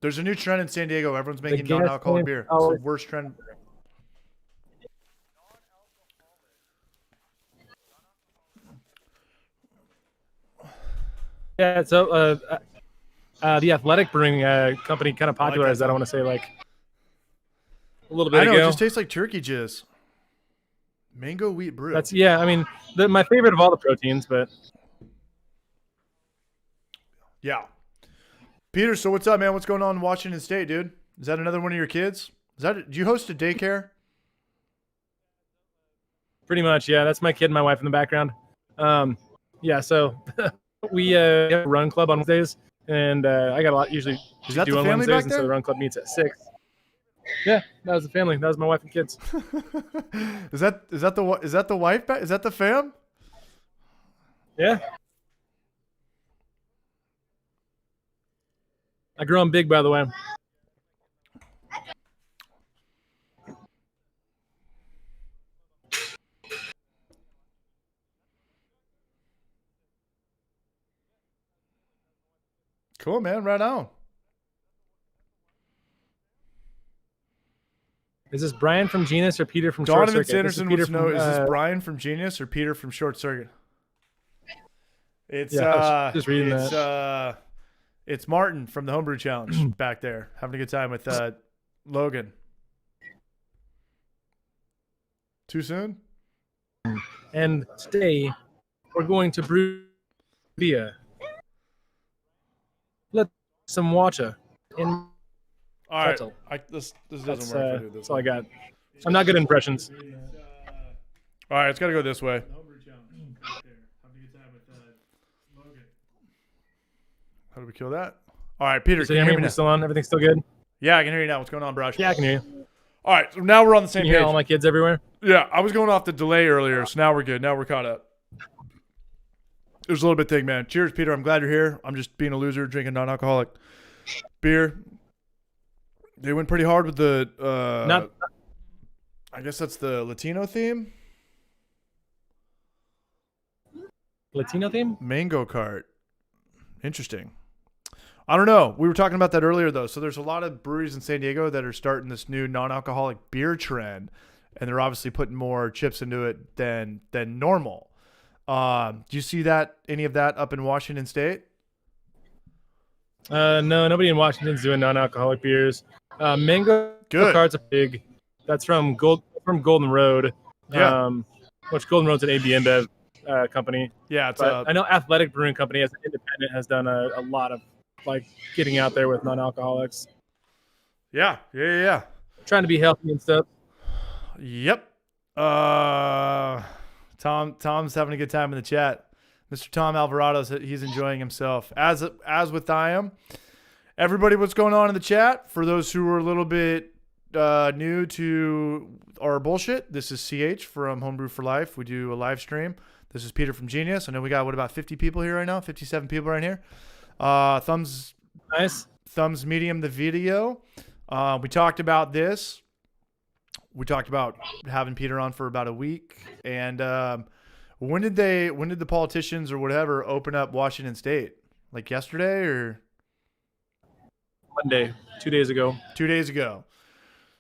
There's a new trend in San Diego. Everyone's making gas non-alcoholic can- beer. It's oh. the worst trend. Yeah, so the Athletic Brewing company kind of I like popularized that that. I song. want to say like a little bit I know, ago. it just tastes like turkey jizz. Mango wheat brew. That's I mean, my favorite of all the proteins, but Yeah. Peter, so what's up, man? What's going on in Washington State, dude? Is that another one of your kids? Do you host a daycare? pretty much, yeah. That's my kid and my wife in the background. Yeah, so we have a run club on Wednesdays, and I got a lot usually Is that do the on family Wednesdays, back and so there? the run club meets at 6. Yeah, that was the family. That was my wife and kids. Is that the wife back? Is that the fam? Yeah. I grew them big, by the way. Cool, man. Right on. Is this Brian from Genus or Peter from Short Donovan Circuit? Sanderson Peter wants to know: from, is this Brian from Genius or Peter from Short Circuit? It's Yeah, I was just reading it's Martin from the Homebrew Challenge back there having a good time with Logan. Too soon? And today we're going to brew beer. Let some water in All right. kettle. This doesn't That's, work. If I do this that's all I got. I'm not good at impressions. All right, it's got to go this way. How do we kill that? All right, Peter, So can you hear me we're now? still on? Everything's still good? Yeah, I can hear you now. What's going on, Brush? Yeah, I can hear you. All right, so now we're on the same Can you hear all page. my kids everywhere? Yeah, I was going off the delay earlier, so now we're good. Now we're caught up. It was a little bit thick, man. Cheers, Peter. I'm glad you're here. I'm just being a loser, drinking non-alcoholic beer. They went pretty hard with the Not I guess that's the Latino theme. Latino theme? Mango cart. Interesting. I don't know. We were talking about that earlier, though. So there's a lot of breweries in San Diego that are starting this new non-alcoholic beer trend, and they're obviously putting more chips into it than normal. Do you see that any of that up in Washington State? No, nobody in Washington's doing non-alcoholic beers. Mango Good. carts are big. That's from Golden Road. Yeah. Which Golden Road's an AB InBev company. Yeah, it's But I know Athletic Brewing Company as an independent has done a lot of like getting out there with non-alcoholics, yeah. trying to be healthy and stuff. Yep. Tom's having a good time in the chat. Mr. Tom Alvarado, he's enjoying himself as with I am. Everybody, what's going on in the chat? For those who are a little bit new to our bullshit, this is CH from Homebrew for Life. We do a live stream. This is Peter from Genius. I know we got about 50 people here right now, 57 people right here. Thumbs medium the video. We talked about this. We talked about having Peter on for about a week. And when did the politicians or whatever open up Washington State? Like yesterday or Monday, 2 days ago. 2 days ago.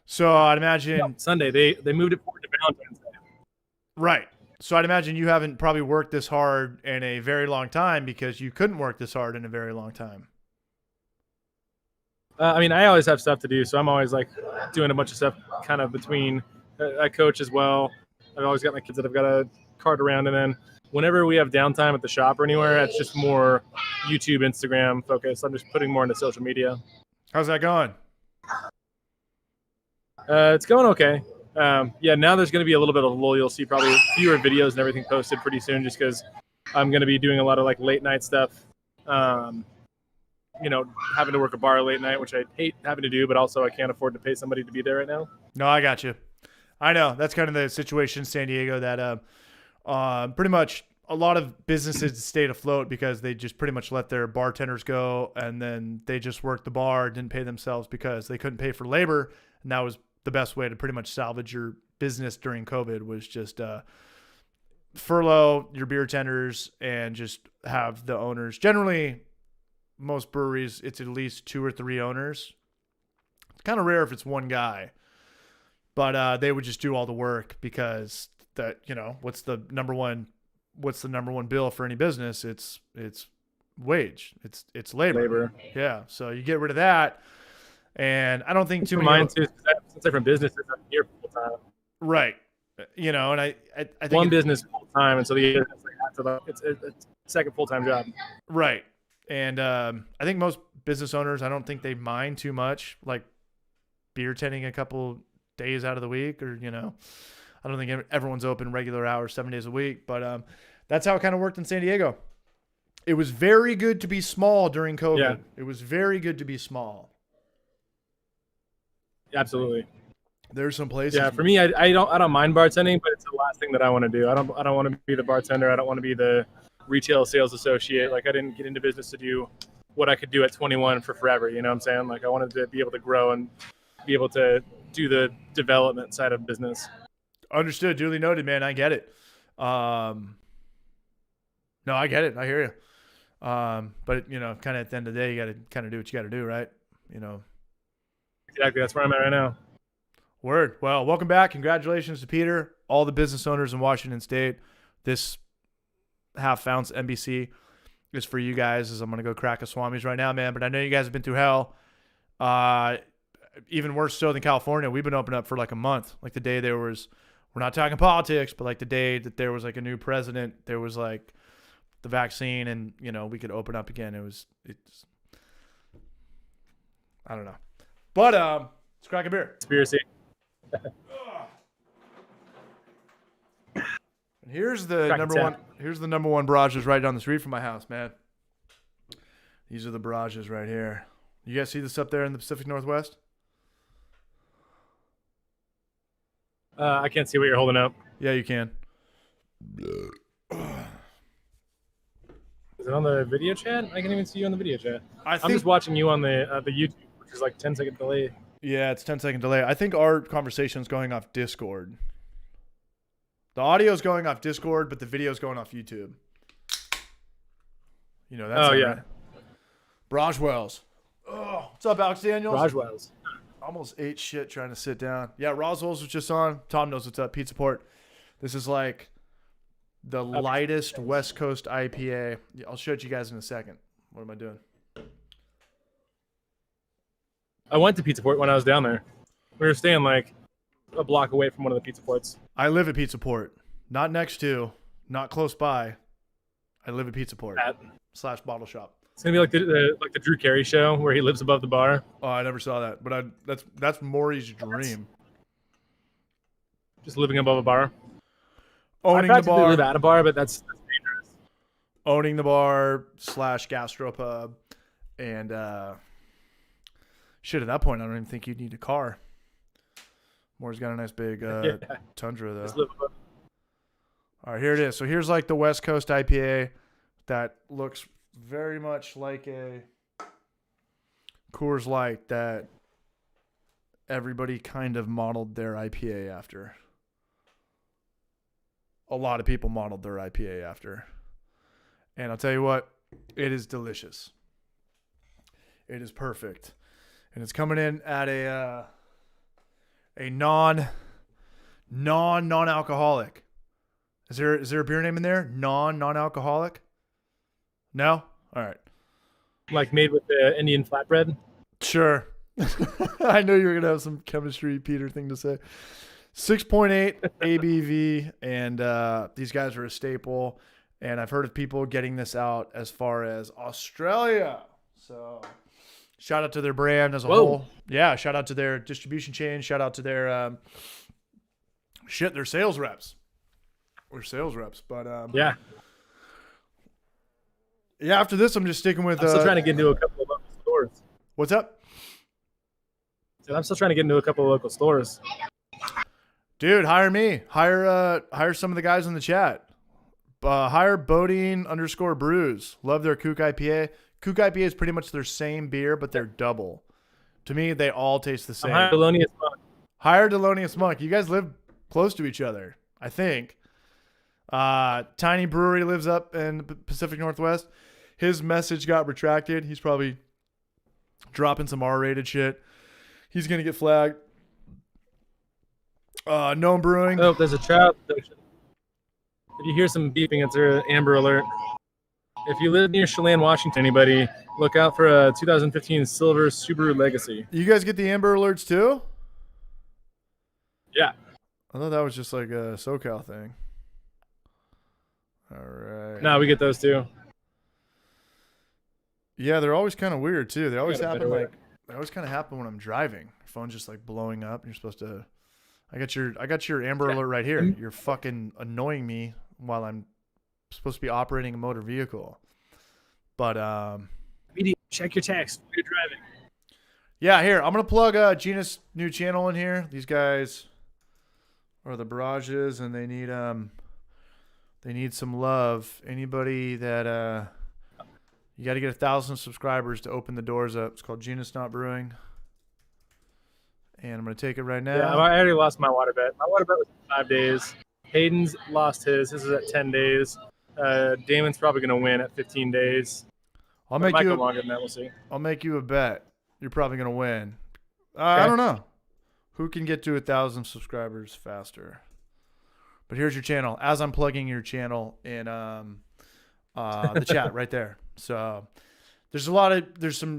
So I'd imagine No, Sunday. They moved it forward to Valentine's Day. right. So I'd imagine you haven't probably worked this hard in a very long time because you couldn't work this hard in a very long time. I mean, I always have stuff to do, so I'm always like doing a bunch of stuff kind of between. I coach as well. I've always got my kids that I've got to cart around, and then whenever we have downtime at the shop or anywhere, it's just more YouTube, Instagram focused. I'm just putting more into social media. How's that going? It's going okay. Yeah, now there's going to be a little bit of a lull. You'll see probably fewer videos and everything posted pretty soon, just because I'm going to be doing a lot of like late night stuff. Having to work a bar late night, which I hate having to do, but also I can't afford to pay somebody to be there right now. No, I got you. I know that's kind of the situation in San Diego that pretty much a lot of businesses stayed afloat because they just pretty much let their bartenders go, and then they just worked the bar, didn't pay themselves because they couldn't pay for labor, and that was the best way to pretty much salvage your business during COVID was just furlough your beer tenders and just have the owners. Generally, most breweries, it's at least 2 or 3 owners. It's kind of rare if it's one guy, but they would just do all the work because that, what's the number one bill for any business? It's wage. It's labor. Yeah. So you get rid of that. And I don't think too many. Mine too. It's different businesses. I'm here full time. Right. And I think one business full time, and so the other it's a second full time job. Right. And I think most business owners, I don't think they mind too much, like beer tending a couple days out of the week, or I don't think everyone's open regular hours 7 days a week. But that's how it kind of worked in San Diego. It was very good to be small during COVID. Yeah. It was very good to be small. Absolutely. There's some places. Yeah, for me, I don't mind bartending, but it's the last thing that I want to do. I don't want to be the bartender. I don't want to be the retail sales associate. Like, I didn't get into business to do what I could do at 21 for forever. You know what I'm saying? Like, I wanted to be able to grow and be able to do the development side of business. Understood. Duly noted, man. I get it. No, I get it. I hear you. But kind of at the end of the day, you got to kind of do what you got to do, right? Exactly. That's where I'm at right now. Word. Well, welcome back. Congratulations to Peter, all the business owners in Washington State. This half ounce NBC is for you guys, as I'm going to go crack a Swami's right now, man. But I know you guys have been through hell. Even worse so than California. We've been open up for like a month. Like the day there was, we're not talking politics, but like the day that there was like a new president, there was like the vaccine and, you know, we could open up again. It's, I don't know. But let's crack a beer. Conspiracy. And here's the Crack number a one. tap. Here's the number one barrages right down the street from my house, man. These are the barrages right here. You guys see this up there in the Pacific Northwest? I can't see what you're holding up. Yeah, you can. Is it on the video chat? I can't even see you on the video chat. I I'm think. just watching you on the YouTube, which is like 10-second delay. Yeah, it's 10-second delay. I think our conversation's going off Discord. The audio's going off Discord, but the video's going off YouTube. You know that's. Oh, yeah. Right? Broswell's. Oh, what's up, Alex Daniels? Roswell's. Almost ate shit trying to sit down. Yeah, Roswell's was just on. Tom knows what's up. Pizza Port. This is like the lightest West Coast IPA. Yeah, I'll show it to you guys in a second. What am I doing? I went to Pizza Port when I was down there. We were staying like a block away from one of the Pizza Ports. I live at Pizza Port. Not next to, not close by. I live at Pizza Port / bottle shop. It's gonna be like the Drew Carey show where he lives above the bar. Oh, I never saw that, but that's Maury's dream. Just living above a bar. Owning I the practically live bar, at a bar, but that's dangerous. owning the bar / gastropub, and shit. At that point, I don't even think you'd need a car. Maury's got a nice big Yeah. Tundra Just though. live above. All right, here it is. So here's like the West Coast IPA that looks very much like a Coors Light that everybody kind of modeled their IPA after. A lot of people modeled their IPA after. And I'll tell you what, it is delicious. It is perfect. And it's coming in at a non-alcoholic. Is there a beer name in there? Non-alcoholic? No? All right. Like made with the Indian flatbread. Sure. I know you were going to have some chemistry Peter thing to say. 6.8 ABV, and these guys are a staple. And I've heard of people getting this out as far as Australia. So shout out to their brand as a whole. Yeah, shout out to their distribution chain. Shout out to their their sales reps. Or sales reps. But Yeah. yeah, after this, I'm just sticking with. I'm still trying to get into a couple of local stores. What's up? So I'm still trying to get into a couple of local stores. Dude, hire me. Hire some of the guys in the chat. Hire Bodine_brews. Love their Kook IPA. Kook IPA is pretty much their same beer, but they're double. To me, they all taste the same. I'm Thelonious Monk. Hire Thelonious Monk. You guys live close to each other, I think. Tiny Brewery lives up in the Pacific Northwest. His message got retracted. He's probably dropping some R-rated shit. He's going to get flagged. Gnome Brewing. Oh, there's a trout section. If you hear some beeping, it's an Amber Alert. If you live near Chelan, Washington, anybody, look out for a 2015 Silver Subaru Legacy. You guys get the Amber Alerts too? Yeah. I thought that was just like a SoCal thing. All right. No, we get those too. Yeah, they're always kind of weird too. They always got a happen better like they always kind of happen when I'm driving. Your phone's just like blowing up. And you're supposed to. I got your Amber Alert right here. You're fucking annoying me while I'm supposed to be operating a motor vehicle. But Check your text while you're driving. yeah, here I'm gonna plug Genus new channel in here. These guys are the barrages, and they need some love. Anybody that you got to get 1,000 subscribers to open the doors up. It's called Genus Not Brewing. And I'm going to take it right now. Yeah, I already lost my water bet. My water bet was 5 days. Hayden's lost his. His is at 10 days. Damon's probably going to win at 15 days. I'll It make might you go longer than that. We'll see. I'll make you a bet. You're probably going to win. I don't know. Who can get to 1,000 subscribers faster? But here's your channel. As I'm plugging your channel in the chat right there. So there's some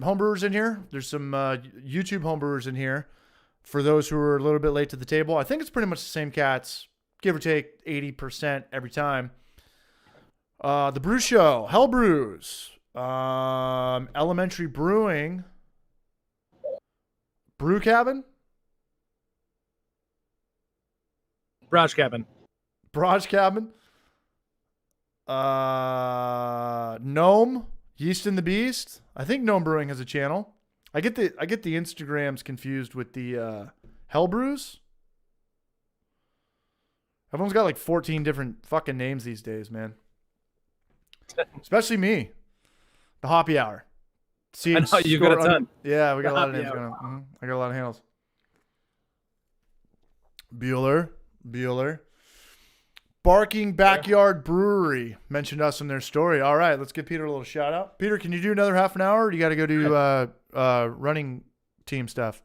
homebrewers in here. There's some YouTube homebrewers in here. For those who are a little bit late to the table, I think it's pretty much the same cats, give or take 80% every time. The Brew Show, Hell Brews, Elementary Brewing, Brew Cabin, Braj Cabin. Braj Cabin, Gnome, Yeast and the Beast. I think Gnome Brewing has a channel. I get the Instagrams confused with the Hell Brews. Everyone's got like 14 different fucking names these days, man. Especially me. The Hoppy Hour. See, I know, you got a ton. Yeah, we got a lot of Hoppy names Hour. going on. I got a lot of handles. Bueller. Barking Backyard Brewery mentioned us in their story. All right, let's give Peter a little shout out. Peter, can you do another half an hour, or do you got to go do running team stuff?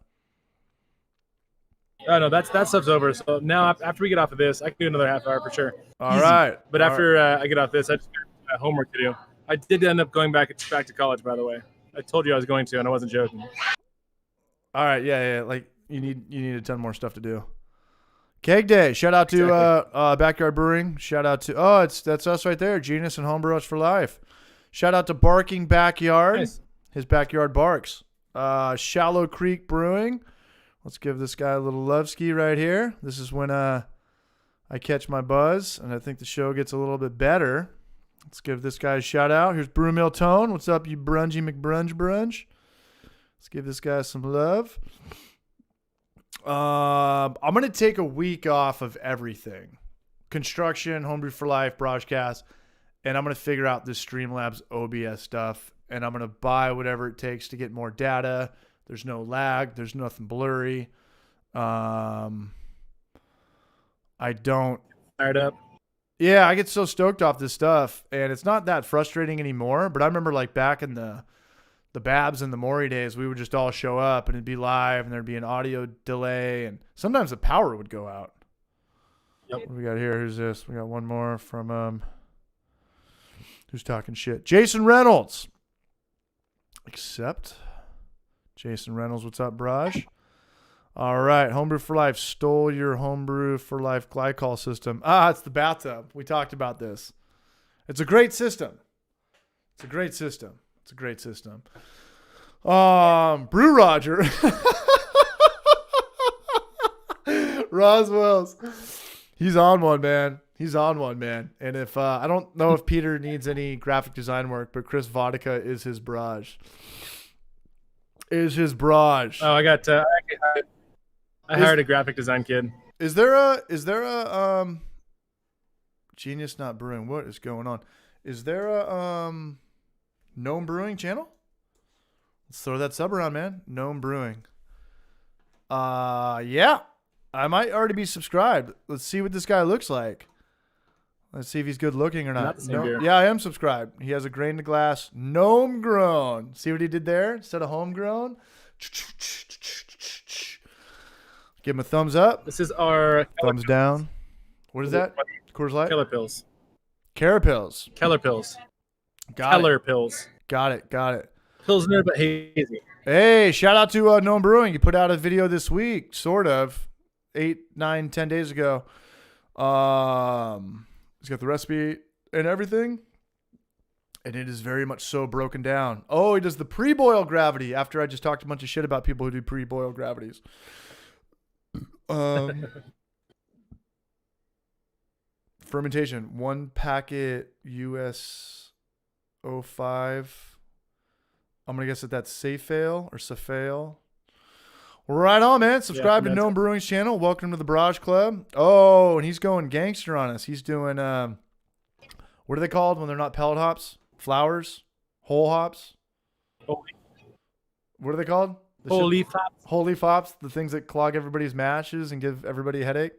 Oh no, that stuff's over. So now after we get off of this, I can do another half hour for sure. All right. But after I get off this, I just got homework to do. I did end up going back to college, by the way. I told you I was going to, and I wasn't joking. All right, yeah. Like you need a ton more stuff to do. Keg Day. Shout out to Backyard Brewing. Shout out to that's us right there. Genus and Homebrewers for Life. Shout out to Barking Backyard. Nice. His backyard barks. Shallow Creek Brewing. Let's give this guy a little love ski right here. This is when I catch my buzz, and I think the show gets a little bit better. Let's give this guy a shout out. Here's Brew Mill Tone. What's up, you brungy McBrunch? Let's give this guy some love. I'm going to take a week off of everything. Construction, Homebrew for Life, broadcast, and I'm going to figure out this Streamlabs OBS stuff, and I'm going to buy whatever it takes to get more data. There's no lag. There's nothing blurry. I don't. Fired up. Yeah, I get so stoked off this stuff, and it's not that frustrating anymore. But I remember like back in the Babs and the Maury days, we would just all show up and it'd be live, and there'd be an audio delay, and sometimes the power would go out. Yep. What do we got here? Who's this? We got one more from who's talking shit? Jason Reynolds. Accept. Jason Reynolds, what's up, Braj? All right, Homebrew for Life stole your Homebrew for Life glycol system. It's the bathtub. We talked about this. It's a great system. Brew Roger. Roswell's. He's on one, man. And if I don't know if Peter needs any graphic design work, but Chris Vodka is his Braj. Oh, I hired a graphic design kid. Is there a Genius Not Brewing? What is going on? Is there a Gnome Brewing channel? Let's throw that sub around, man. Gnome Brewing. Yeah. I might already be subscribed. Let's see what this guy looks like. Let's see if he's good looking or not. Not the same beer. Yeah, I am subscribed. He has a grain to glass gnome grown. See what he did there instead of homegrown? Give him a thumbs up. This is our Thumbs down. What is that? Coors Light? Keller Pills. Carapils. Keller Pills. Got Keller Pills. it. Pilsner, but hazy. Hey, shout out to Gnome Brewing. You put out a video this week, sort of, 8, 9, 10 days ago. He's got the recipe and everything, and it is very much so broken down. Oh, he does the pre-boil gravity after I just talked a bunch of shit about people who do pre-boil gravities. Fermentation, 1 packet US 05. I'm going to guess that's Safale or Safale. Right on, man. Subscribe to Gnome Brewing's channel. Welcome to the Barrage Club. Oh, and he's going gangster on us. He's doing, what are they called when they're not pellet hops? Flowers? Whole hops? What are they called? Whole leaf hops. Whole leaf hops, the things that clog everybody's mashes and give everybody a headache.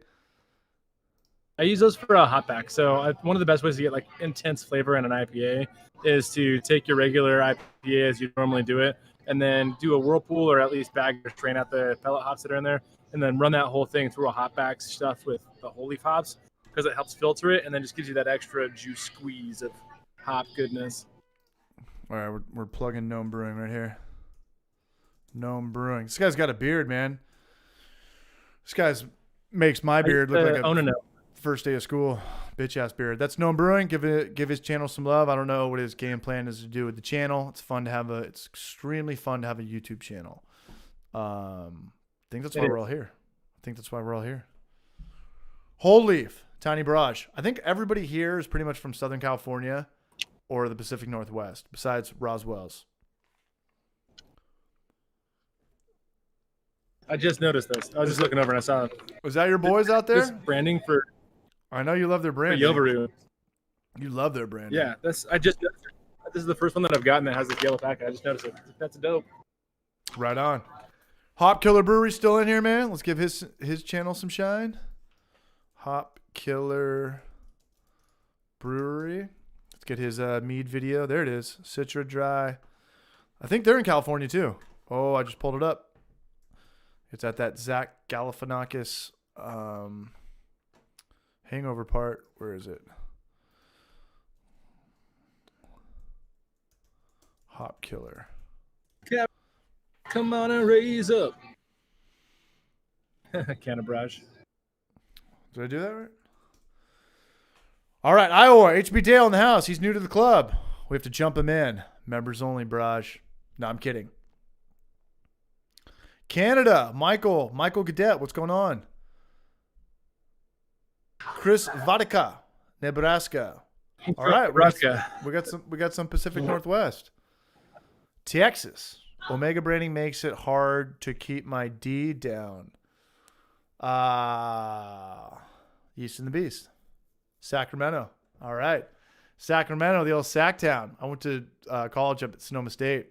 I use those for a hot back. So one of the best ways to get like intense flavor in an IPA is to take your regular IPA as you normally do it, and then do a whirlpool or at least bag or strain out the pellet hops that are in there, and then run that whole thing through a hop back stuff with the whole leaf hops because it helps filter it and then just gives you that extra juice squeeze of hop goodness. All right, we're plugging Gnome Brewing right here. Gnome Brewing. This guy's got a beard, man. This guy's makes my beard look like a first day of school bitch ass beard. That's Gnome Brewing. Give his channel some love. I don't know what his game plan is to do with the channel. It's fun to have it's extremely fun to have a YouTube channel. I think that's why we're all here. Whole leaf, tiny barrage. I think everybody here is pretty much from Southern California or the Pacific Northwest, besides Roswell's. I just noticed this. I was just looking over and I saw. Was that your boys out there? This branding for. I know you love their branding. Yovaru. You love their branding. Yeah, this is the first one that I've gotten that has this yellow packet. I just noticed it. That's dope. Right on. Hop Killer Brewery still in here, man. Let's give his channel some shine. Hop Killer Brewery. Let's get his mead video. There it is. Citra Dry. I think they're in California too. Oh, I just pulled it up. It's at that Zach Galifianakis hangover part. Where is it? Hop Killer. Come on and raise up. Can of Barrage. Did I do that right? All right, Iowa. HB Dale in the house. He's new to the club. We have to jump him in. Members only, Barrage. No, I'm kidding. Canada. Michael Gadet. What's going on? Chris Vodka. Nebraska. All right, Nebraska. we got some Pacific Northwest. Texas. Omega branding makes it hard to keep my D down. Yeast and the Beast. Sacramento. All right. Sacramento, the old Sac Town. I went to college up at Sonoma State.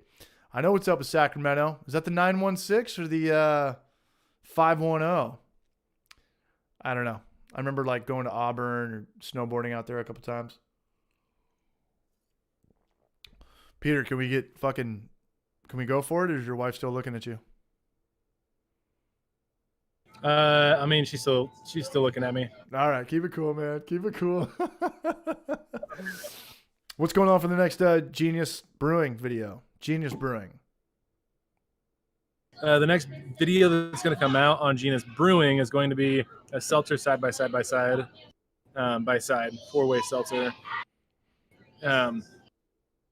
I know what's up with Sacramento. Is that the 916 or the 510? I don't know. I remember like going to Auburn or snowboarding out there a couple times. Peter, can we go for it, or is your wife still looking at you? I mean, she's still looking at me. All right, keep it cool, man. Keep it cool. What's going on for the next Genius Brewing video? Genius Brewing. The next video that's going to come out on Genus Brewing is going to be a seltzer side by side, 4-way seltzer.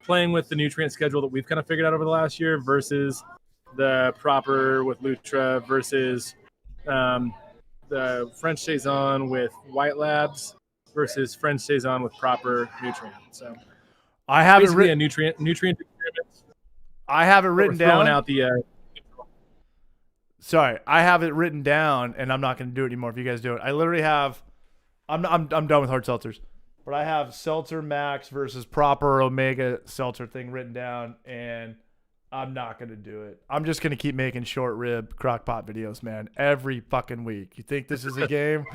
Playing with the nutrient schedule that we've kind of figured out over the last year versus the proper with Lutra versus the French Saison with White Labs versus French Saison with proper nutrient. So I have it basically a nutrient experiment. I have it written down. Throwing out the. Sorry, I have it written down, and I'm not going to do it anymore. If you guys do it, I literally have. I'm done with hard seltzers, but I have Seltzer Max versus proper Omega seltzer thing written down, and I'm not going to do it. I'm just going to keep making short rib crock pot videos, man, every fucking week. You think this is a game?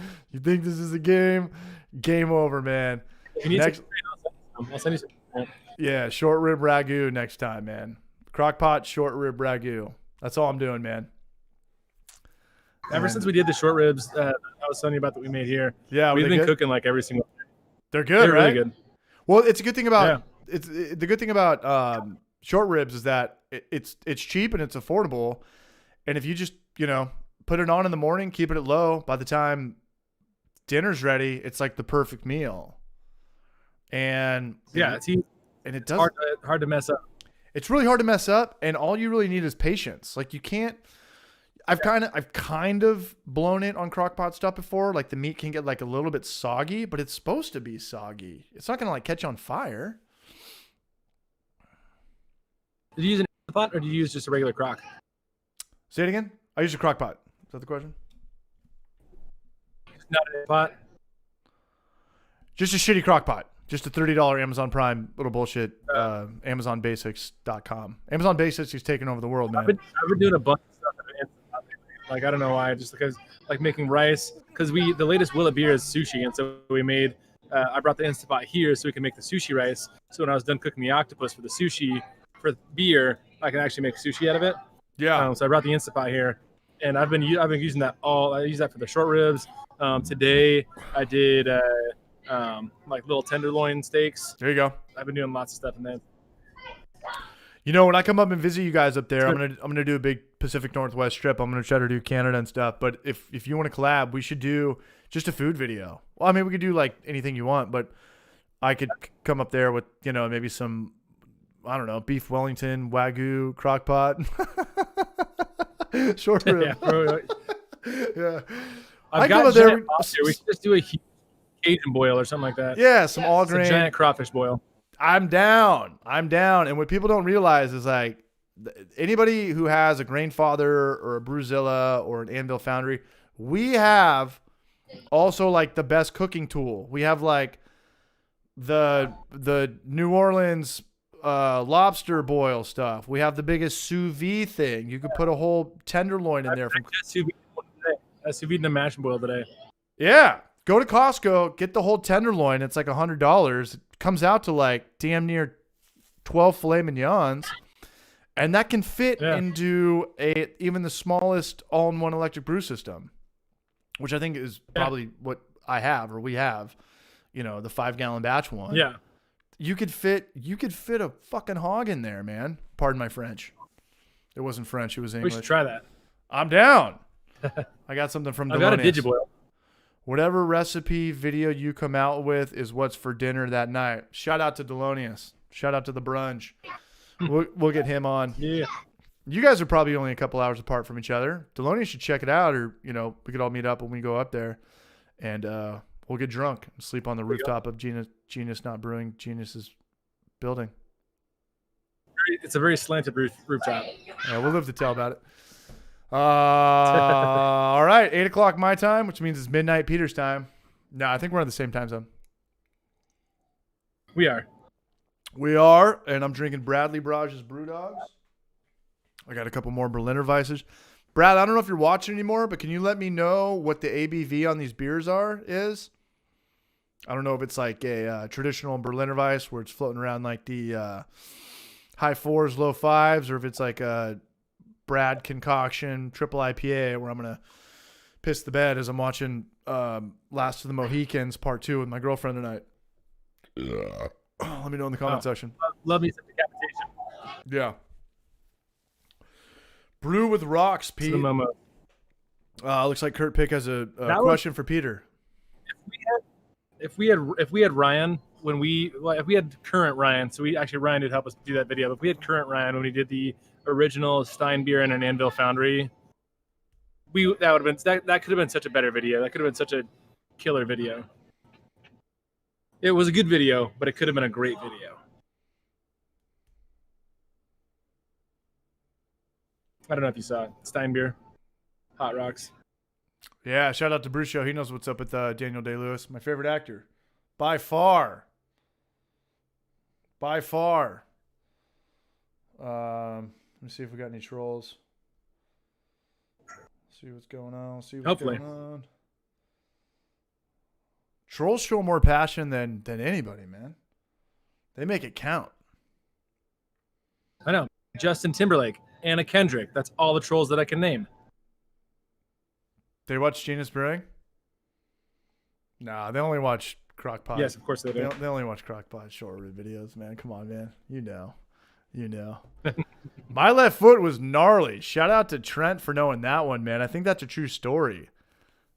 Game over, man. I'll send you some. Yeah, short rib ragu next time, man. Crock pot short rib ragu. That's all I'm doing, man. Ever since we did the short ribs, I was telling you about that we made here. Yeah, we've been cooking like every single day. They're good, They're right? really good. Well, it's a good thing about the good thing about short ribs is that it's cheap and it's affordable, and if you just put it on in the morning, keep it at low, by the time dinner's ready, it's like the perfect meal. And it's easy. And it does hard to mess up. It's really hard to mess up, and all you really need is patience. Like you can't. I've kind of blown it on crockpot stuff before. Like the meat can get like a little bit soggy, but it's supposed to be soggy. It's not gonna like catch on fire. Did you use an Instant Pot or did you use just a regular crock? Say it again. I use a crock pot. Is that the question? Not an Instant Pot. Just a shitty crock pot. Just a $30 Amazon Prime little bullshit. AmazonBasics.com. Amazon Basics is taking over the world, man. I've been doing a bunch of stuff in an Instant Pot lately. Like I don't know why, just because like making rice. Because the latest Willet beer is sushi, and so we made. I brought the Instant Pot here so we can make the sushi rice. So when I was done cooking the octopus for the sushi for beer, I can actually make sushi out of it. Yeah. So I brought the Instant Pot here, and I've been using that all. I use that for the short ribs. Today I did like little tenderloin steaks. There you go. I've been doing lots of stuff in that. You know, when I come up and visit you guys up there, I'm gonna do a big Pacific Northwest trip. I'm gonna try to do Canada and stuff. But if you want to collab, we should do just a food video. Well, I mean, we could do like anything you want, but I could come up there with, you know, maybe some, I don't know, beef Wellington, Wagyu, crock pot, short rib. Yeah, bro. Yeah. I've got a giant lobster. We could just do a huge Cajun boil or something like that. Yeah, some all It's a grain. giant crawfish boil. I'm down. And what people don't realize is like anybody who has a Grain Father or a Bruzilla or an Anvil Foundry, we have also like the best cooking tool. We have like the New Orleans lobster boil stuff. We have the biggest sous vide thing. You could put a whole tenderloin in there. I sous vide and mash and boil today. Yeah. Go to Costco, get the whole tenderloin. It's like $100. It comes out to like damn near 12 filet mignons. And that can fit into even the smallest all-in-one electric brew system, which I think is probably what I have or we have, you know, the 5-gallon batch one. Yeah. You could fit a fucking hog in there, man. Pardon my French. It wasn't French, it was English. We should try that. I'm down. I got something from I've got a Delonius. Digiboil. Whatever recipe video you come out with is what's for dinner that night. Shout out to Delonius. Shout out to the brunch. We'll get him on. Yeah. You guys are probably only a couple hours apart from each other. Delonius should check it out, or you know, we could all meet up when we go up there, and we'll get drunk and sleep on the rooftop of Genus Not Brewing, Genus's building. It's a very slanted rooftop. Yeah, we'll live to tell about it. All right, 8 o'clock my time, which means it's midnight Peter's time. No, I think we're on the same time zone. We are, and I'm drinking Bradley Brage's Brew Dogs. I got a couple more Berliner Weisses. Brad, I don't know if you're watching anymore, but can you let me know what the ABV on these beers is? I don't know if it's like a traditional Berliner Weiss where it's floating around like the high 4s, low 5s, or if it's like a Brad concoction triple IPA where I'm going to piss the bed as I'm watching Last of the Mohicans Part 2 with my girlfriend tonight. Let me know in the comment section. Love me some decapitation. Yeah. Brew with rocks, Pete. Looks like Kurt Pick has a question for Peter. If we had Ryan if we had current Ryan, so Ryan did help us do that video. But if we had current Ryan when we did the original Stein beer in an Anvil Foundry, that could have been such a better video. That could have been such a killer video. It was a good video, but it could have been a great video. I don't know if you saw it. Stein beer, Hot Rocks. Yeah, shout out to Bruce Show. He knows what's up with Daniel Day-Lewis, my favorite actor. By far. Let me see if we got any trolls. See what's going on. Hopefully. Going on. Trolls show more passion than anybody, man. They make it count. I know. Justin Timberlake, Anna Kendrick. That's all the trolls that I can name. They watch Genus Brewing? Nah, they only watch Crockpot. Yes, of course they do. They only watch Crockpot short rib videos, man. Come on, man. You know. My left foot was gnarly. Shout out to Trent for knowing that one, man. I think that's a true story.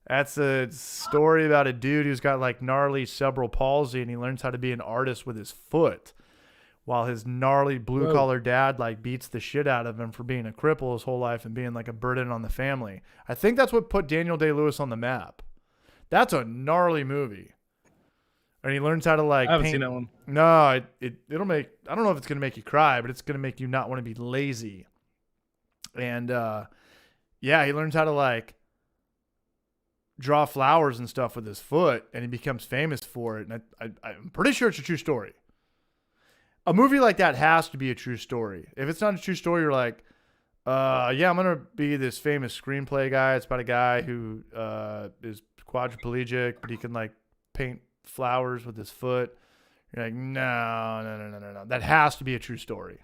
That's a story about a dude who's got like gnarly cerebral palsy, and he learns how to be an artist with his foot, while his gnarly blue collar dad like beats the shit out of him for being a cripple his whole life and being like a burden on the family. I think that's what put Daniel Day-Lewis on the map. That's a gnarly movie. And he learns how to like I haven't paint. seen that one. No, it'll make, I don't know if it's going to make you cry, but it's going to make you not want to be lazy. And yeah, he learns how to like draw flowers and stuff with his foot, and he becomes famous for it. And I'm pretty sure it's a true story. A movie like that has to be a true story. If it's not a true story, you're like, yeah, I'm going to be this famous screenplay guy. It's about a guy who is quadriplegic, but he can like paint flowers with his foot. You're like, no. That has to be a true story.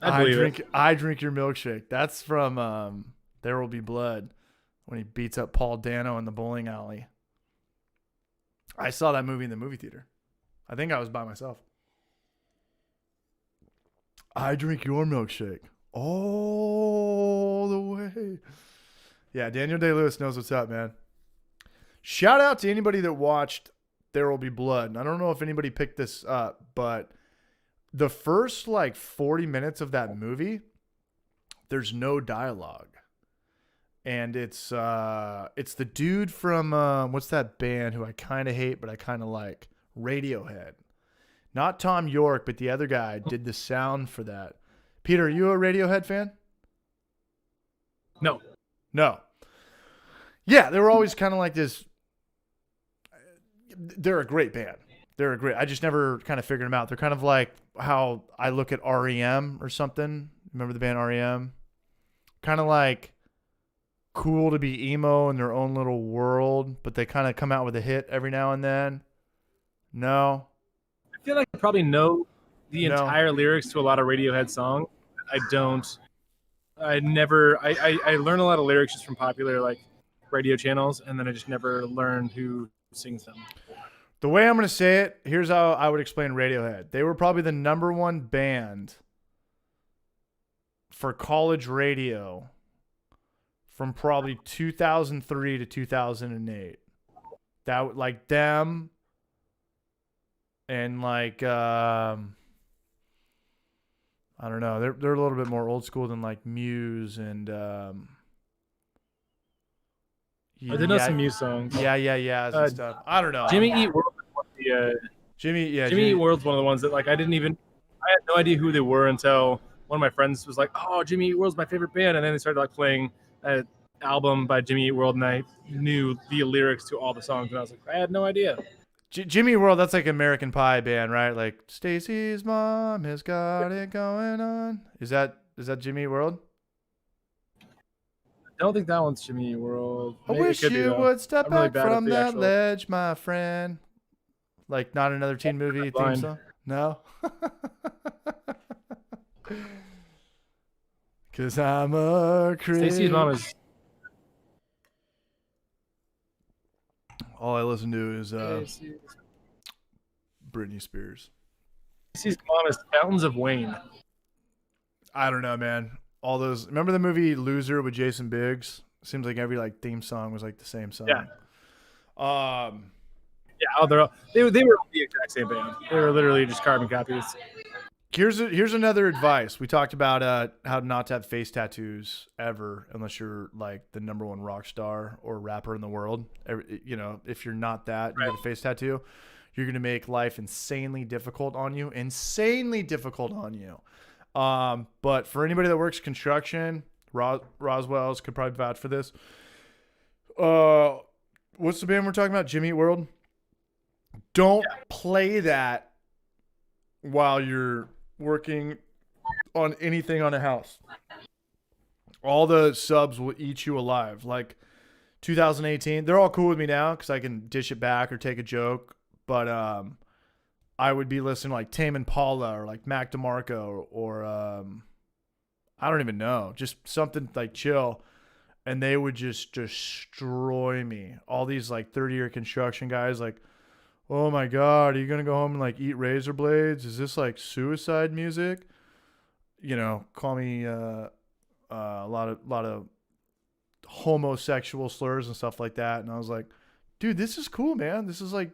I drink your milkshake. That's from There Will Be Blood when he beats up Paul Dano in the bowling alley. I saw that movie in the movie theater. I think I was by myself. I drink your milkshake all the way. Yeah, Daniel Day-Lewis knows what's up, man. Shout out to anybody that watched There Will Be Blood. And I don't know if anybody picked this up, but the first like 40 minutes of that movie, there's no dialogue. And it's the dude from what's that band who I kind of hate but I kind of like? Radiohead. Not Tom York, but the other guy did the sound for that. Peter, are you a Radiohead fan? No. Yeah, they were always kind of like this. They're a great band. I just never kind of figured them out. They're kind of like how I look at REM or something. Remember the band REM? Kind of like cool to be emo in their own little world, but they kind of come out with a hit every now and then. No. I feel like I probably know the entire lyrics to a lot of Radiohead songs. I don't. I learn a lot of lyrics just from popular like radio channels, and then I just never learn who sings them. The way I'm going to say it, here's how I would explain Radiohead. They were probably the number one band for college radio from probably 2003 to 2008. That like them and like I don't know. They're a little bit more old school than like Muse and I did know some Muse songs. Yeah, and stuff. I don't know. Jimmy Eat World is one of the Jimmy Eat World's one of the ones that like I had no idea who they were until one of my friends was like, "Oh, Jimmy Eat World's my favorite band," and then they started like playing an album by Jimmy Eat World, and I knew the lyrics to all the songs, and I was like, I had no idea. Jimmy Eat World, that's like American Pie band, right? Like Stacy's mom has got it going on. Is that Jimmy Eat World? I don't think that one's Jimmy Eat World. I wish you would step back from that ledge, my friend. Like not another teen movie theme song? No? Because I'm a creep. Stacy's mom is... All I listen to is Britney Spears. Stacy's mom is Fountains of Wayne. I don't know, man. All those. Remember the movie Loser with Jason Biggs? Seems like every like theme song was like the same song. Yeah. Yeah. They were the exact same band. They were literally just carbon copies. Here's another advice. We talked about how not to have face tattoos ever, unless you're like the number one rock star or rapper in the world. You know, if you're not that, you have a face tattoo, you're gonna make life insanely difficult on you. But for anybody that works construction, Roswell's could probably vouch for this. What's the band we're talking about? Jimmy Eat World. Don't play that while you're working on anything on a house. All the subs will eat you alive. Like 2018, they're all cool with me now because I can dish it back or take a joke. But I would be listening to like Tame Impala or like Mac DeMarco or I don't even know, just something like chill, and they would just destroy me. All these like 30-year construction guys like, oh my God, are you gonna go home and like eat razor blades? Is this like suicide music? You know, call me a lot of homosexual slurs and stuff like that. And I was like, dude, this is cool, man. This is like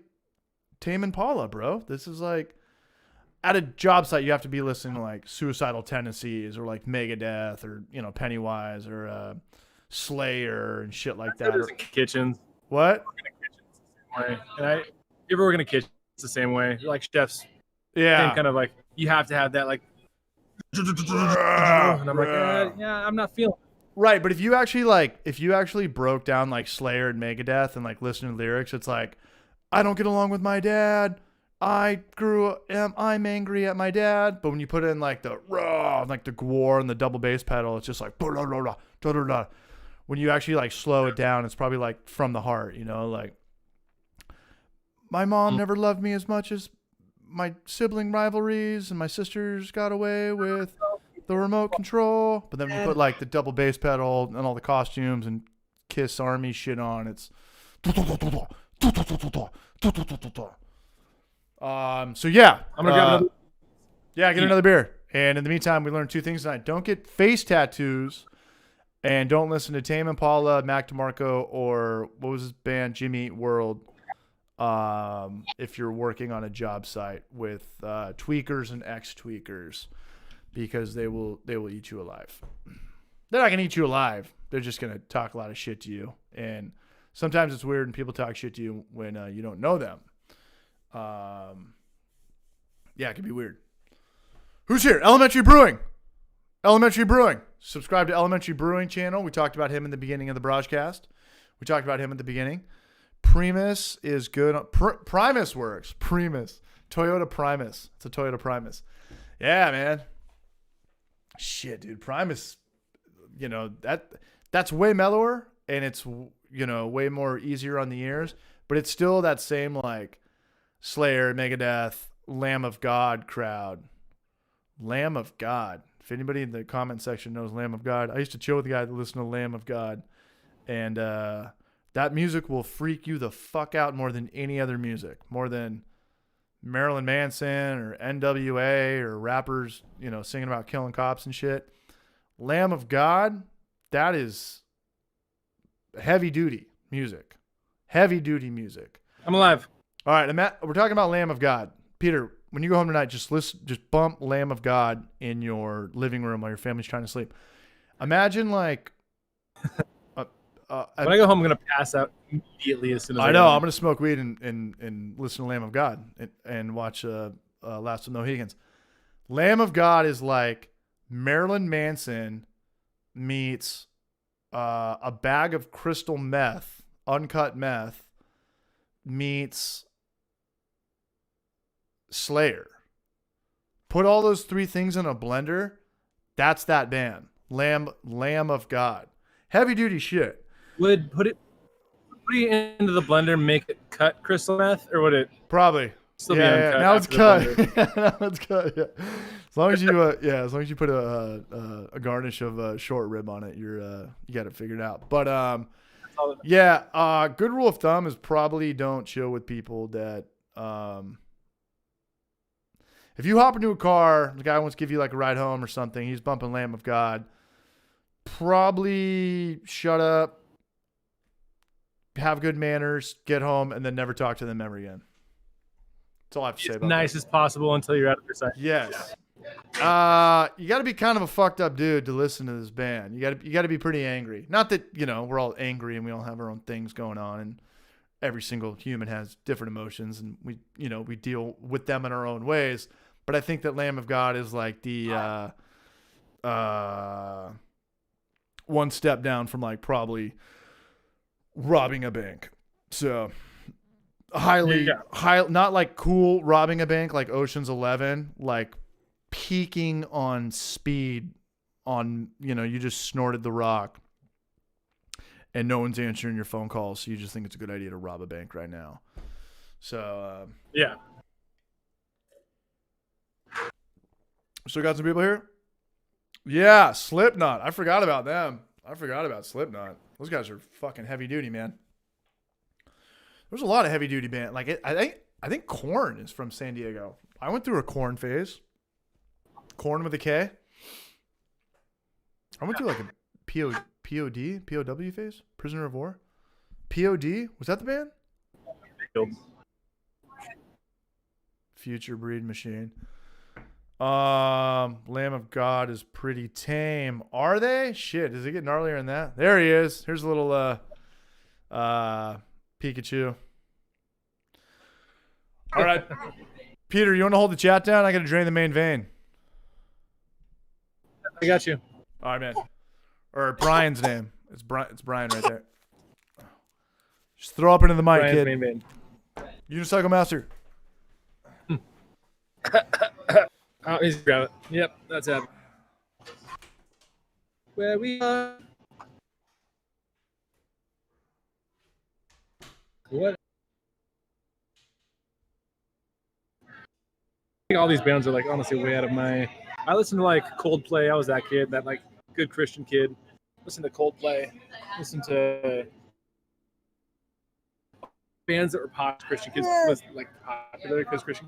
Tame Impala, bro. This is like at a job site you have to be listening to like Suicidal Tendencies or like Megadeth or, you know, Pennywise or Slayer and shit like that. Or kitchens. What? And you ever work in a kitchen? It's the same way. Like chefs. Yeah. Same kind of like you have to have that like. And I'm like, yeah, I'm not feeling it. Right, but if you actually broke down like Slayer and Megadeth and like listening to lyrics, it's like, I don't get along with my dad. I'm angry at my dad. But when you put in like the raw, like the gore and the double bass pedal, it's just like when you actually like slow it down, it's probably like from the heart, you know, like my mom never loved me as much as my sibling rivalries and my sisters got away with the remote control. But then we put like the double bass pedal and all the costumes and Kiss Army shit on. It's so yeah. I'm gonna grab another. Yeah, get another beer. And in the meantime, we learned 2 things tonight. Don't get face tattoos, and don't listen to Tame Impala, Mac DeMarco, or what was his band, Jimmy Eat World. If you're working on a job site with tweakers and ex-tweakers, because they will eat you alive. They're not gonna eat you alive. They're just gonna talk a lot of shit to you, and sometimes it's weird when people talk shit to you when you don't know them. Yeah, it can be weird. Who's here? Elementary Brewing. Elementary Brewing. Subscribe to Elementary Brewing channel. We talked about him in the beginning of the broadcast. We talked about him at the beginning. Primus is good. Primus works. Primus. Toyota Primus. It's a Toyota Primus. Yeah, man. Shit, dude. Primus, that's way mellower, and it's, way more easier on the ears, but it's still that same, like, Slayer, Megadeth, Lamb of God crowd. Lamb of God. If anybody in the comment section knows Lamb of God, I used to chill with the guy that listened to Lamb of God, and that music will freak you the fuck out more than any other music, more than Marilyn Manson or NWA or rappers, singing about killing cops and shit. Lamb of God, that is heavy duty music. Heavy duty music. I'm alive. All right, we're talking about Lamb of God. Peter, when you go home tonight, just bump Lamb of God in your living room while your family's trying to sleep. Imagine like when I go home, I'm gonna pass out immediately as soon as I know. go. I'm gonna smoke weed and listen to Lamb of God and watch Last of the Mohicans. Lamb of God is like Marilyn Manson meets a bag of crystal meth, uncut meth, meets Slayer. Put all those 3 things in a blender. That's that band. Lamb of God. Heavy duty shit. Would put it into the blender, make it cut crystal meth, or would it Probably still be yeah. uncut? Now it's after the cut. blender? Now it's cut. Yeah. As long as you put a garnish of short rib on it, you got it figured out. But good rule of thumb is probably don't chill with people that if you hop into a car, the guy wants to give you like a ride home or something, he's bumping Lamb of God, probably shut up, have good manners, get home, and then never talk to them ever again. That's all I have to say about nice as possible until you're out of their sight. Yes. You got to be kind of a fucked up dude to listen to this band. You got to be pretty angry. Not that, we're all angry and we all have our own things going on, and every single human has different emotions, and we deal with them in our own ways. But I think that Lamb of God is like the one step down from like probably robbing a bank. So not like cool robbing a bank like Ocean's 11, like peaking on speed on, you just snorted the rock and no one's answering your phone calls. So you just think it's a good idea to rob a bank right now. So, yeah. Still got some people here? Yeah, Slipknot. I forgot about them. I forgot about Slipknot. Those guys are fucking heavy duty, man. There's a lot of heavy duty band. Like I think Korn is from San Diego. I went through a Korn phase. Korn with a K. I went through like a POW phase. Prisoner of War. POD, was that the band? Future Breed Machine. Lamb of God is pretty tame. Are they? Shit, does it get gnarlier than that? There he is. Here's a little Pikachu. All right. Peter, you want to hold the chat down? I got to drain the main vein. I got you. All right, man. Or Brian's name. It's Brian right there. Just throw up into the mic, Brian's kid. main vein. Unicycle Master. Oh, he's grab it. Yep, that's it. Where we are. What? I think all these bands are like honestly way out of my. I listened to like Coldplay. I was that kid, that like good Christian kid. Listen to Coldplay. Listen to bands that were pop Christian kids was like popular because Christian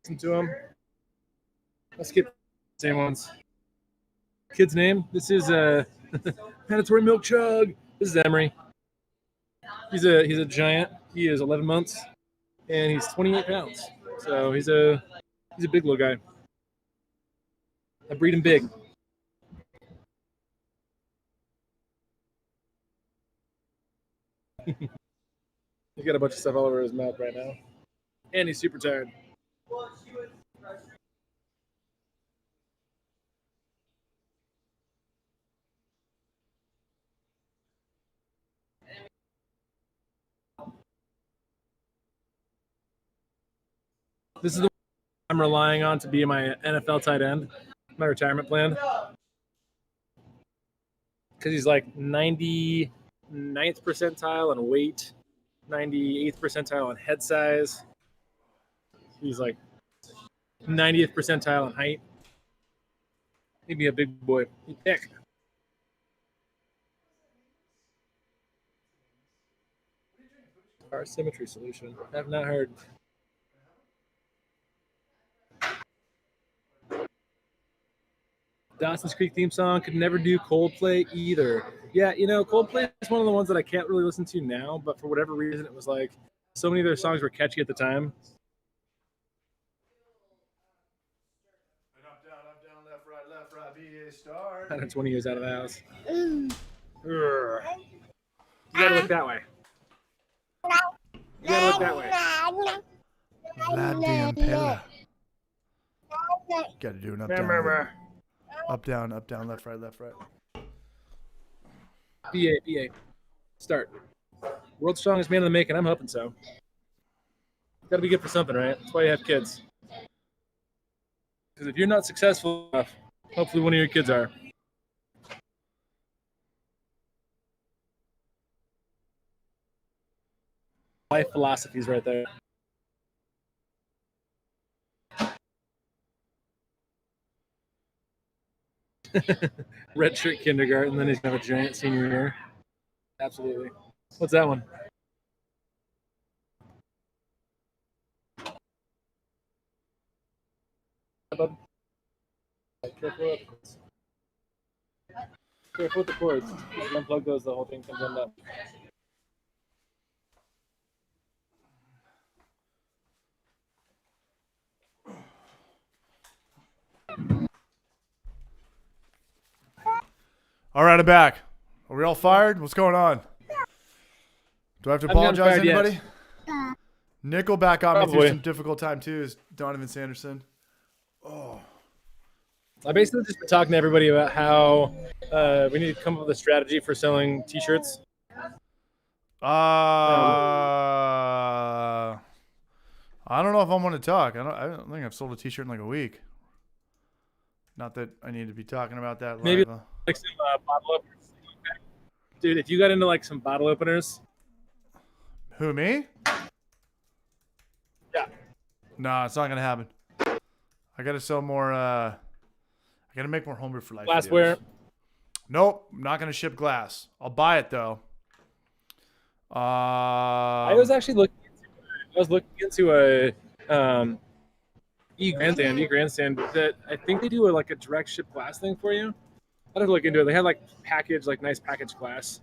listen to them. Let's skip the same ones. Kid's name. This is Mandatory Milk Chug. This is Emery. He's a giant. He is 11 months and he's 28 pounds. So he's a big little guy. I breed him big. He's got a bunch of stuff all over his mouth right now. And he's super tired. This is the one I'm relying on to be my NFL tight end, my retirement plan. Because he's like 99th percentile in weight, 98th percentile in head size. He's like 90th percentile in height. He'd be a big boy. He'd pick. Our symmetry solution. I've not heard. Dawson's Creek theme song. Could never do Coldplay either. Yeah, Coldplay is one of the ones that I can't really listen to now, but for whatever reason, it was like so many of their songs were catchy at the time. Up, down, left, right, BA start. 120 years out of the house. You gotta look that way. You gotta look that way. Vlad Pella. Gotta do an up, down. Up, down, left, right. BA. Start. World's strongest man in the making. I'm hoping so. Gotta be good for something, right? That's why you have kids. Because if you're not successful enough, hopefully one of your kids are. Life philosophies right there. Red shirt kindergarten, then he's gonna have a giant senior year. Absolutely. What's that one? Careful with the cords. If you unplug those, the whole thing comes undone. All right, I'm back. Are we all fired? What's going on? Do I have to apologize to anybody? Nickelback got me through some difficult time too. Is Donovan Sanderson? Oh. I basically just been talking to everybody about how we need to come up with a strategy for selling T-shirts. I don't know if I want to talk. I don't think I've sold a T-shirt in like a week. Not that I need to be talking about that. Maybe live. like some bottle openers. Dude, if you got into like some bottle openers. Who, me? Yeah. Nah, it's not gonna happen. I gotta sell more. I gotta make more homebrew for life. Glassware. Videos. Nope, I'm not gonna ship glass. I'll buy it though. I was actually looking into a e-grandstand that I think they do like a direct ship glass thing for you. I'd have to look into it. They had like nice packaged glass,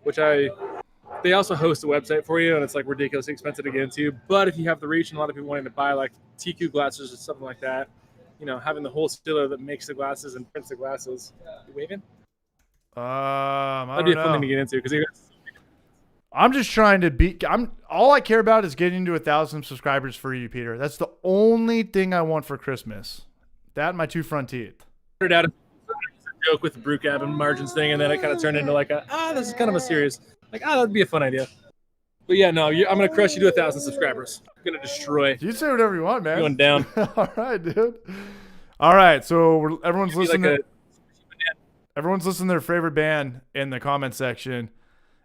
which they also host a website for you, and it's like ridiculously expensive to get into. But if you have the reach and a lot of people wanting to buy like TQ glasses or something like that, having the wholesaler that makes the glasses and prints the glasses. You waving? That'd be a fun thing to get into because I'm just trying to beat. All I care about is getting to 1,000 subscribers for you, Peter. That's the only thing I want for Christmas. That and my 2 front teeth. Started out as a joke with the brew cab and margins thing, and then it kind of turned into like this is kind of a serious, that'd be a fun idea. But yeah, no, I'm gonna crush you to 1,000 subscribers. I'm gonna destroy. You say whatever you want, man. Going down. All right, dude. All right, so everyone's listening. Everyone's listening to their favorite band in the comment section.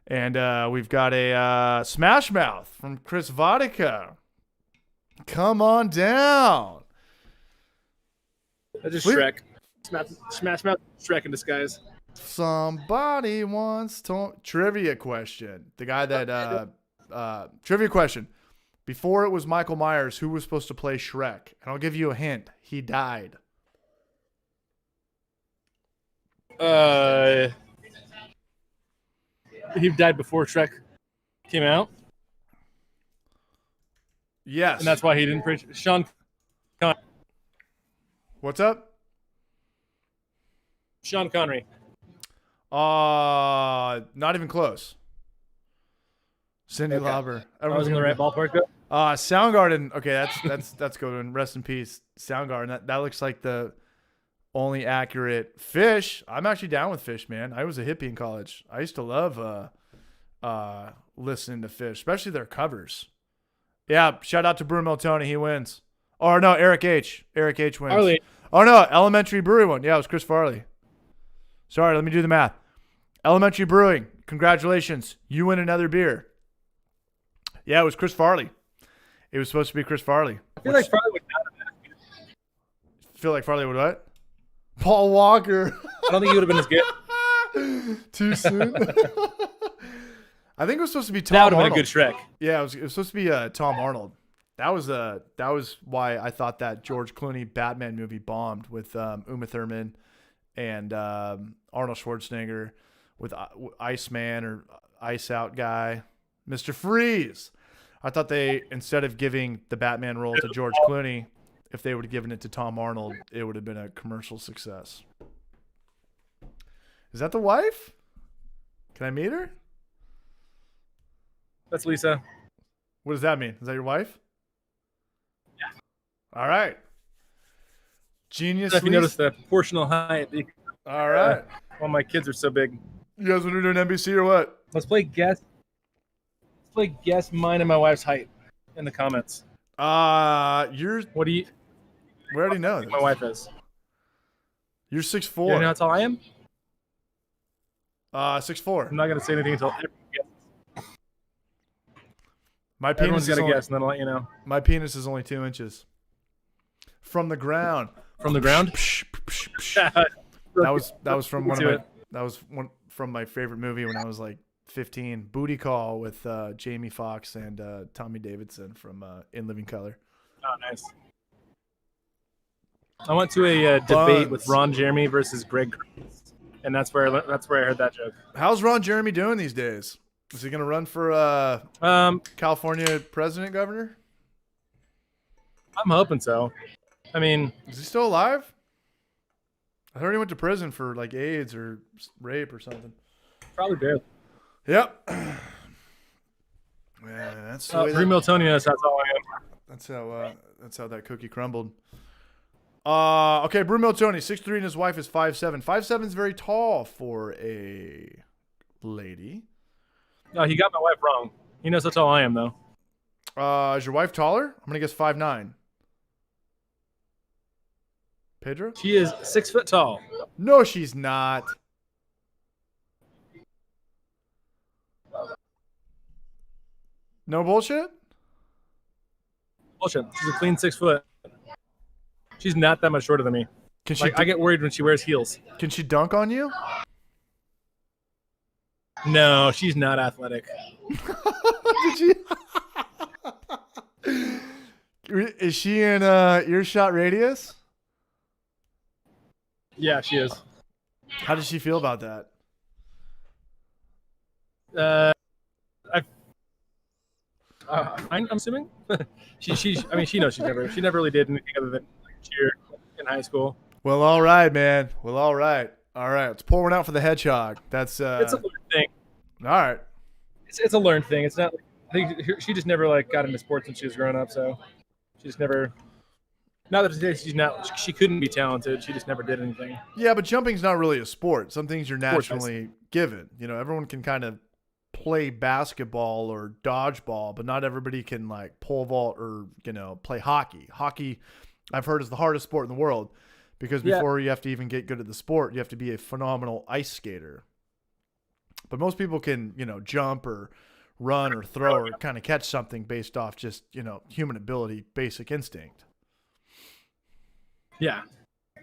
And we've got a Smash Mouth from Chris Vodka. Come on down. That's just Wait. Shrek. Smash Shrek in disguise. Somebody once told trivia question. The guy that trivia question. Before it was Michael Myers, who was supposed to play Shrek? And I'll give you a hint. He died. He died before Shrek came out, Yes. and that's why he didn't preach. Sean What's up? Connery. Not even close. Cindy Okay. Lauper. I was in the right ballpark though. Soundgarden. Okay, that's good one. Rest in peace, Soundgarden. That looks like the only accurate. Fish. I'm actually down with Fish, man. I was a hippie in college. I used to love listening to Fish, especially their covers. Yeah, shout out to Bruno Tony. He wins. Or no, Eric H. Eric H wins. Farley. Oh no, Elementary Brewery one. Yeah, it was Chris Farley. Sorry, let me do the math. Elementary Brewing. Congratulations. You win another beer. Yeah, it was Chris Farley. It was supposed to be Chris Farley. I feel like Farley would not have. Feel like Farley would what? Paul Walker. I don't think he would have been as good. Too soon. I think it was supposed to be Tom That would have Arnold. been a good Shrek. Yeah, it was supposed to be Tom Arnold. That was why I thought that George Clooney Batman movie bombed with Uma Thurman and Arnold Schwarzenegger with Iceman or Ice Out guy, Mr. Freeze. I thought they, instead of giving the Batman role to George Clooney, if they would have given it to Tom Arnold, it would have been a commercial success. Is that the wife? Can I meet her? That's Lisa. What does that mean? Is that your wife? Yeah. All right. Genius. If you Lisa. notice the proportional height. All right. Well, my kids are so big. You guys want to do an NBC or what? Let's play guess. Let's play guess mine and my wife's height in the comments. You're. What do you? We already know this. My wife is. You're 6'4". You know how tall I am? 6'4". I'm not gonna say anything until Penis everyone's got is to only, guess, and then I'll let you know. My penis is only 2 inches from the ground. From the ground? That was from one of Into my. That was one from my favorite movie when I was like 15. Booty Call with Jamie Foxx and Tommy Davidson from In Living Color. Oh, nice. I went to a debate with Ron Jeremy versus Greg, and that's where I heard that joke. How's Ron Jeremy doing these days? Is he gonna run for California president, governor? I'm hoping so. I mean, Is he still alive? I heard he went to prison for like AIDS or rape or something. probably barely. Yep. Yeah, that's the way that- Miltonius, that's all I am. that's how that cookie crumbled. Okay, Brew Miltoni, 6'3", and his wife is 5'7". 5'7" is very tall for a lady. No, he got my wife wrong. He knows how tall I am, though. Is your wife taller? I'm gonna guess 5'9". Pedro? She is 6 foot tall. No, she's not. No bullshit? Bullshit. She's a clean 6 foot. She's not that much shorter than me. Can she Like, I get worried when she wears heels. can she dunk on you? No, she's not athletic. Did you? Is she in earshot radius? Yeah, she is. How does she feel about that? I'm assuming. I mean, she knows she never really did anything other than like, cheer in high school. Well, all right, man. Well, all right. All right. Let's pour one out for the hedgehog. That's It's a learned thing. all right. It's a learned thing. It's not. I think she just never like got into sports when she was growing up, so she just never. Not that she's not. She couldn't be talented. She just never did anything. Yeah, but jumping's not really a sport. Some things you're Sports naturally given. You know, everyone can kind of play basketball or dodgeball, but not everybody can like pole vault or, you know, play hockey. Hockey, I've heard, is the hardest sport in the world because before you have to even get good at the sport, you have to be a phenomenal ice skater. But most people can, you know, jump or run or throw or kind of catch something based off just, you know, human ability, basic instinct. Yeah.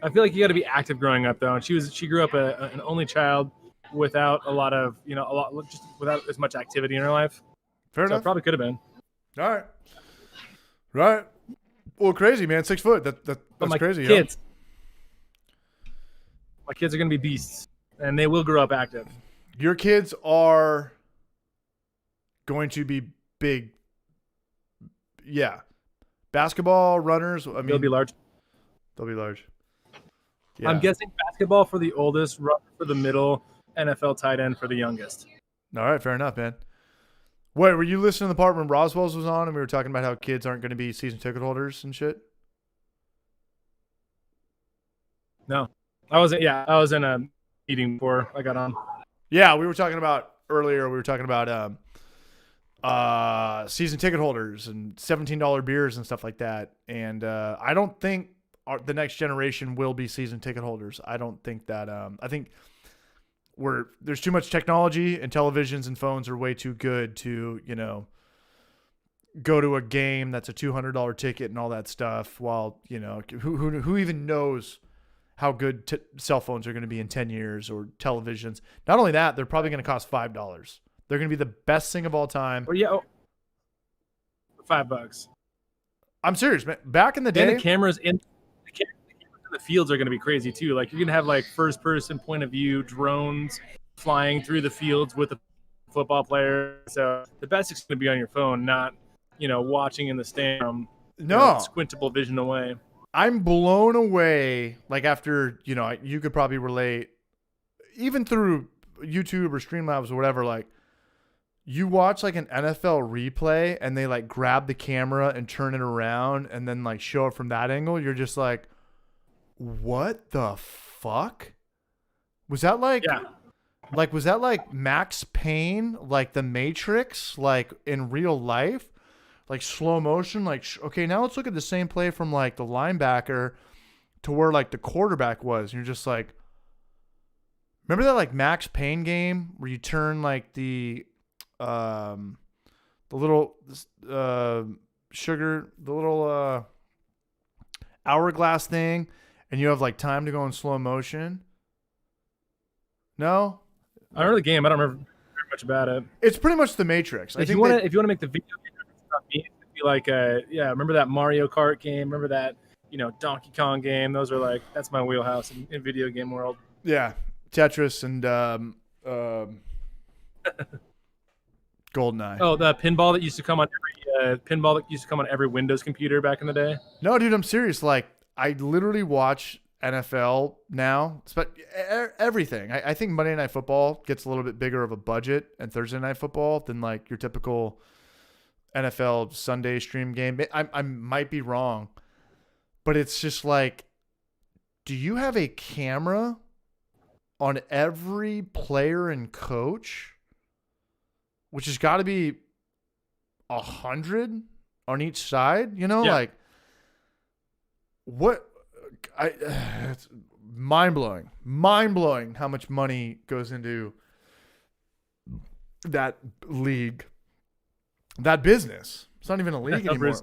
I feel like you got to be active growing up though, and she grew up an only child without a lot of just without as much activity in her life. Fair So it enough. probably could have been. All right. Right. Well, crazy, man. 6 foot. That's My crazy. kids, my kids are gonna be beasts, and they will grow up active. Your kids are going to be big. Yeah. Basketball, runners. I mean, They'll be large. They'll be large. Yeah. I'm guessing basketball for the oldest, runner for the middle, NFL tight end for the youngest. All right. Fair enough, man. Wait, were you listening to the part when Roswell's was on and we were talking about how kids aren't going to be season ticket holders and shit? No, I wasn't. Yeah, I was in a meeting before I got on. Yeah, we were talking about earlier. We were talking about season ticket holders and $17 beers and stuff like that. And I don't think the next generation will be season ticket holders. I don't think that. I think there's too much technology, and televisions and phones are way too good to go to a game that's a $200 ticket and all that stuff. While who even knows how good cell phones are going to be in 10 years or televisions. Not only that, they're probably going to cost $5. They're going to be the best thing of all time. Or $5. I'm serious, man. Back in the day, And the cameras in the fields are going to be crazy too. Like you're going to have like first person point of view drones flying through the fields with the football player. So the best is going to be on your phone, not watching in the stand from squintable vision away. I'm blown away. Like after, you could probably relate even through YouTube or Streamlabs or whatever. Like you watch like an NFL replay and they like grab the camera and turn it around and then like show it from that angle. You're just like, what the fuck? Was that like, was that like Max Payne, like the Matrix, like in real life? Like slow motion, like, okay, now let's look at the same play from like the linebacker to where like the quarterback was. And you're just like, remember that like Max Payne game where you turn like the little hourglass thing and you have like time to go in slow motion? No? I remember the game. I don't remember very much about it. It's pretty much the Matrix. If you want to make the video game, it'd be like remember that Mario Kart game? Remember that Donkey Kong game? Those are like that's my wheelhouse in video game world. Yeah, Tetris and GoldenEye. Oh, the pinball that used to come on every Windows computer back in the day. No, dude, I'm serious. Like I literally watch NFL now, but everything. I think Monday Night Football gets a little bit bigger of a budget and Thursday Night Football than like your typical NFL Sunday stream game. I might be wrong, but it's just like, do you have a camera on every player and coach, which has got to be 100 on each side? Like what? It's mind blowing how much money goes into that league, that business. It's not even a league anymore.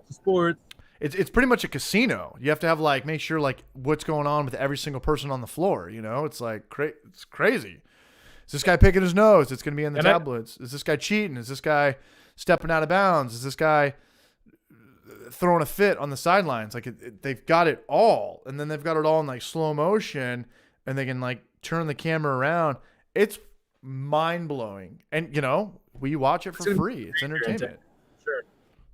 Sports. It's pretty much a casino. You have to have like make sure like what's going on with every single person on the floor. It's like it's crazy. Is this guy picking his nose? It's going to be in the tabloids. Is this guy cheating? Is this guy stepping out of bounds? Is this guy throwing a fit on the sidelines? Like they've got it all, and then they've got it all in like slow motion, and they can like turn the camera around. It's mind blowing, and we watch it for free. It's entertainment. Sure,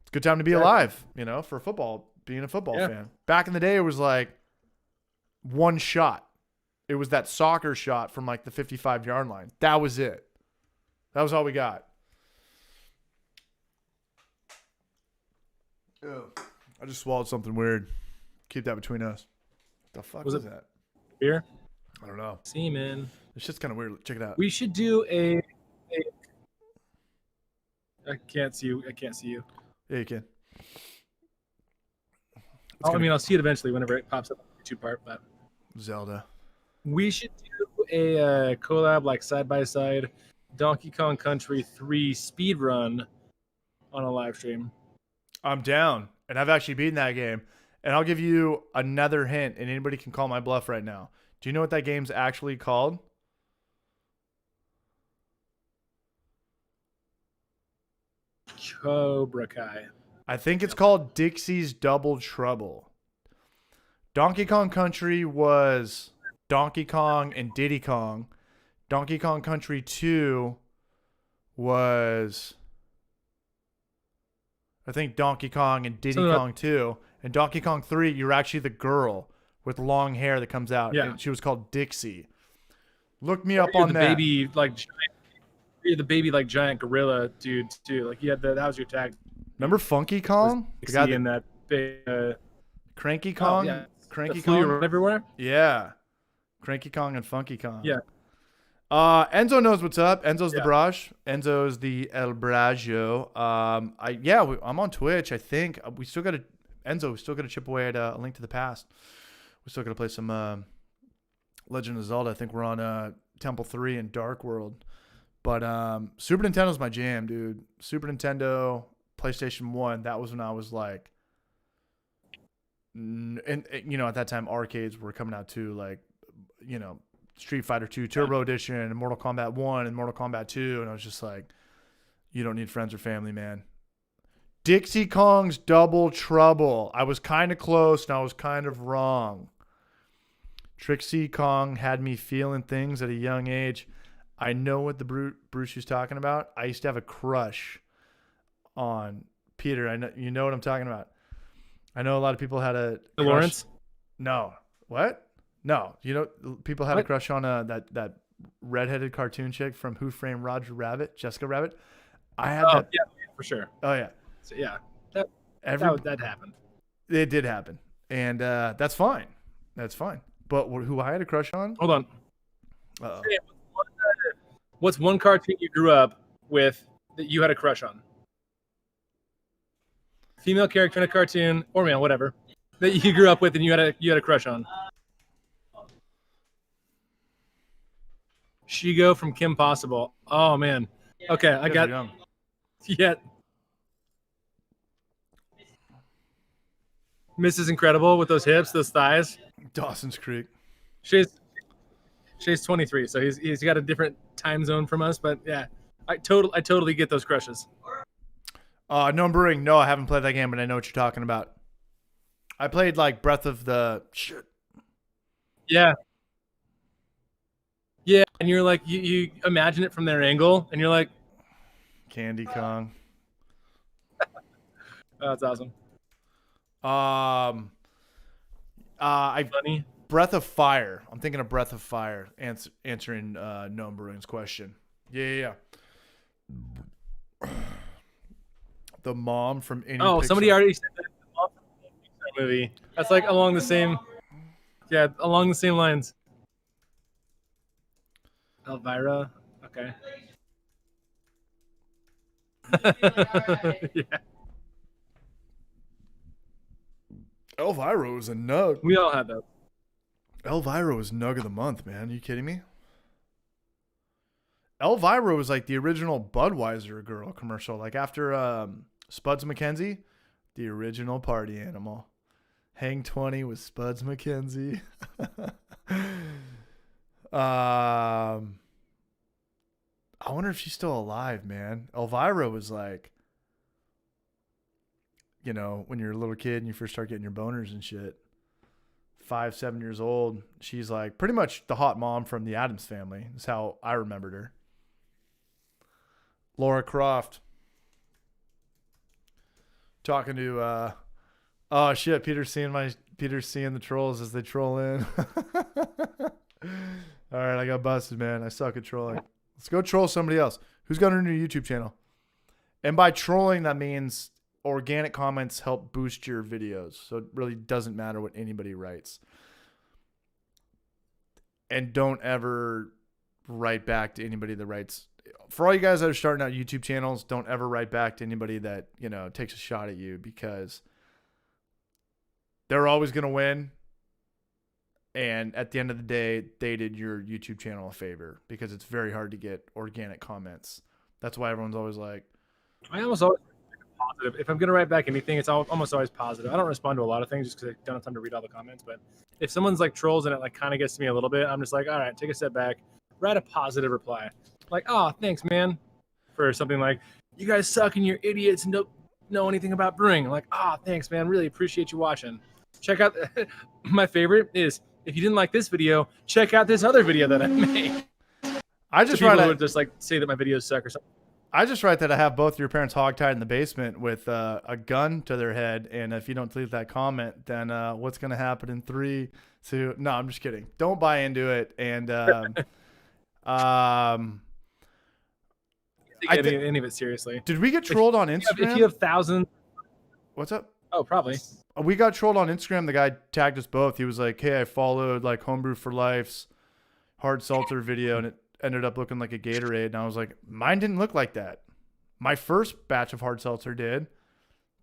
it's a good time to be alive. For football, being a football fan. Back in the day, it was like one shot. It was that soccer shot from like the 55-yard line. That was it. That was all we got. Ew. I just swallowed something weird. Keep that between us. What the fuck was that? Beer? I don't know. Semen. This shit's kind of weird. Check it out. We should do a I can't see you. Yeah, you can. I'll see it eventually whenever it pops up on the YouTube part. But Zelda. We should do a collab like side by side Donkey Kong Country 3 speed run on a live stream. I'm down, and I've actually beaten that game. And I'll give you another hint, and anybody can call my bluff right now. Do you know what that game's actually called? Cobra Kai. I think it's called Dixie's Double Trouble. Donkey Kong Country was Donkey Kong and Diddy Kong. Donkey Kong Country 2 was, I think, Donkey Kong and Diddy Kong 2. And Donkey Kong 3, you're actually the girl with long hair that comes out. Yeah. And she was called Dixie. Look me up on that. You're the baby like giant gorilla dude too. Like you had that was your tag. Remember Funky Kong? The guy In that big Cranky Kong? yeah. Cranky Flew Kong? everywhere. Yeah. Cranky Kong and Funky Kong. Yeah. Enzo knows what's up. Enzo's the Yeah. Brush. Enzo's the El Brajo. I'm on Twitch. I think we still got to chip away at A Link to the Past. We still got to play some Legend of Zelda. I think we're on Temple 3 and Dark World. But Super Nintendo's my jam, dude. Super Nintendo, PlayStation 1. That was when I was like, and at that time arcades were coming out too, like, Street Fighter 2 Turbo Edition and Mortal Kombat 1 and Mortal Kombat 2. And I was just like, you don't need friends or family, man. Dixie Kong's Double Trouble. I was kind of close and I was kind of wrong. Trixie Kong had me feeling things at a young age. I know what the Bruce was talking about. I used to have a crush on Peter. I know you know what I'm talking about. I know a lot of people had a crush. Lawrence? No. What? No. People had a crush on that redheaded cartoon chick from Who Framed Roger Rabbit, Jessica Rabbit. I had that. Yeah, for sure. Oh yeah. So, yeah. That happened. It did happen, and that's fine. That's fine. But who I had a crush on? Hold on. Uh-oh. What's one cartoon you grew up with that you had a crush on? Female character in a cartoon, or male, whatever, that you grew up with and you had a crush on. Shigo from Kim Possible. Oh man. Okay, I got. Young. Yeah. Mrs. Incredible with those hips, those thighs. Dawson's Creek. She's 23, so he's got a different time zone from us, but yeah, I totally get those crushes. Numbering. No, I haven't played that game, but I know what you're talking about. I played like Breath of the shit. Yeah. Yeah, and you're like you imagine it from their angle, and you're like, Candy Kong. oh, that's awesome. Funny. Breath of Fire. I'm thinking of Breath of Fire. Answering Noam Brewing's question. Yeah. The mom from any. Oh, Pixar. somebody already said that. The mom from the Pixar movie. That's like along the same lines. Elvira. Okay. Yeah. Elvira was a nug. We all had that. Elvira was nug of the month, man. Are you kidding me? Elvira was like the original Budweiser girl commercial. Like after Spuds McKenzie, the original party animal. Hang 20 with Spuds McKenzie. I wonder if she's still alive, man. Elvira was like, when you're a little kid and you first start getting your boners and shit, 5, 7 years old, she's like pretty much the hot mom from the Addams Family. Is how I remembered her. Laura Croft. Talking to oh shit, Peter's seeing the trolls as they troll in. All right, I got busted, man. I suck at trolling. Let's go troll somebody else. Who's got a new YouTube channel? And by trolling, that means organic comments help boost your videos. So it really doesn't matter what anybody writes. And don't ever write back to anybody that writes. For all you guys that are starting out YouTube channels, don't ever write back to anybody that, takes a shot at you, because they're always going to win. And at the end of the day, they did your YouTube channel a favor, because it's very hard to get organic comments. That's why everyone's always like, I almost always positive. If I'm gonna write back anything, it's almost always positive. I don't respond to a lot of things just because I don't have time to read all the comments. But if someone's like trolls and it like kind of gets to me a little bit, I'm just like, all right, take a step back, write a positive reply, like, oh, thanks, man, for something like, you guys suck and you're idiots and don't know anything about brewing. I'm like, oh, thanks, man, really appreciate you watching. Check out my favorite is, if you didn't like this video, check out this other video that I made. I just so people write would just like say that my videos suck or something. I just write that I have both your parents hogtied in the basement with a gun to their head, and if you don't delete that comment, then what's going to happen in 3, 2? No, I'm just kidding. Don't buy into it. And any of it seriously. Did we get trolled on Instagram? If you have thousands, what's up? Oh, probably. We got trolled on Instagram. The guy tagged us both. He was like, "Hey, I followed like Homebrew for Life's hard seltzer video, and it ended up looking like a Gatorade." And I was like, mine didn't look like that. My first batch of hard seltzer did.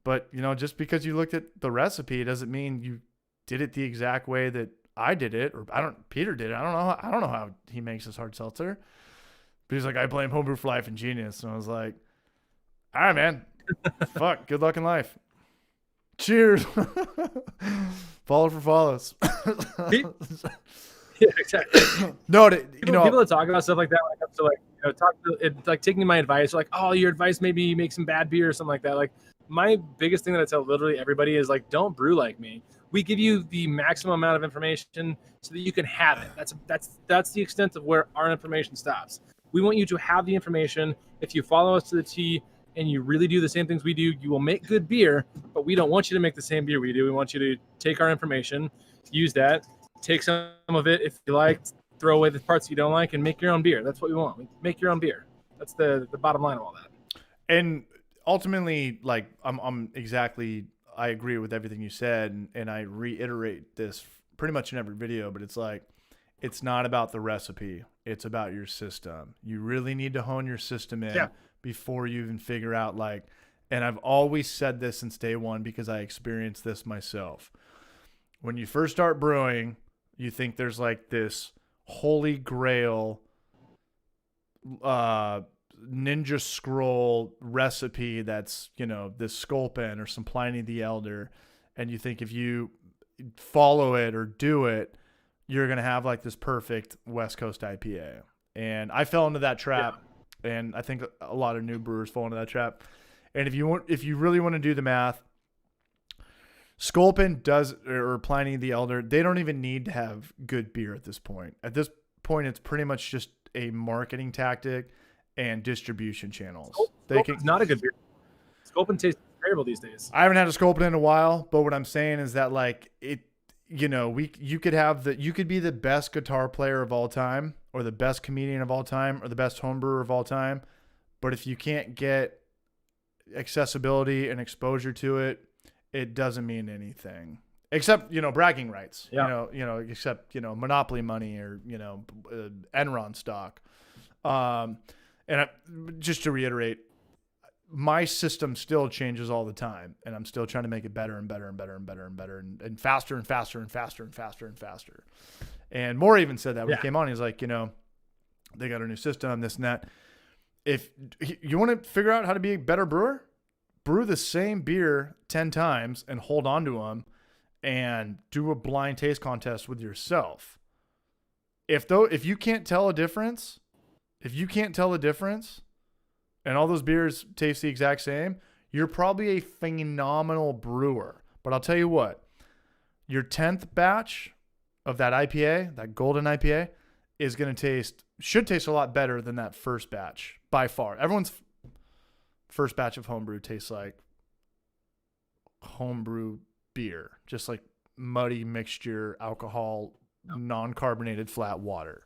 But, you know, just because you looked at the recipe doesn't mean you did it the exact way that I did it, or Peter did it. I don't know how he makes his hard seltzer. But he's like, I blame Homebrew for Life and Genius. And I was like, all right, man. Fuck. Good luck in life. Cheers. Follow for follows. Yeah, exactly. No, people that talk about stuff like that, when it comes to like, like taking my advice, like, oh, your advice maybe make some bad beer or something like that. Like, my biggest thing that I tell literally everybody is like, don't brew like me. We give you the maximum amount of information so that you can have it. That's the extent of where our information stops. We want you to have the information. If you follow us to the T and you really do the same things we do, you will make good beer, but we don't want you to make the same beer we do. We want you to take our information, use that, take some of it if you like, throw away the parts you don't like, and make your own beer. That's what we want. Make your own beer. That's the bottom line of all that. And ultimately, like, I agree with everything you said, and I reiterate this pretty much in every video, but it's like, it's not about the recipe. It's about your system. You really need to hone your system in before you even figure out, like, and I've always said this since day one because I experienced this myself. When you first start brewing, you think there's like this holy grail ninja scroll recipe that's, you know, this Sculpin or some Pliny the Elder, and you think if you follow it or do it, you're going to have like this perfect West Coast IPA. And I fell into that trap, and I think a lot of new brewers fall into that trap. And if you really want to do the math, Sculpin does, or Pliny the Elder, they don't even need to have good beer at this point. At this point, it's pretty much just a marketing tactic and distribution channels. Sculpin's not a good beer. Sculpin tastes terrible these days. I haven't had a Sculpin in a while, but what I'm saying is that, like, it, you know, you could be the best guitar player of all time, or the best comedian of all time, or the best homebrewer of all time, but if you can't get accessibility and exposure to it, it doesn't mean anything, except, you know, bragging rights. Except, you know, monopoly money, or, you know, Enron stock. Just to reiterate, my system still changes all the time, and I'm still trying to make it better and better and better and better and better and faster and faster and faster and faster and faster. And Moore even said that when he came on. He's like, you know, they got a new system, this and that. If you want to figure out how to be a better brewer, brew the same beer 10 times and hold on to them, and do a blind taste contest with yourself. If you can't tell a difference, and all those beers taste the exact same, you're probably a phenomenal brewer. But I'll tell you what, your 10th batch of that IPA, that golden IPA, should taste a lot better than that first batch by far. Everyone's first batch of homebrew tastes like homebrew beer, just like muddy mixture, alcohol, non-carbonated flat water.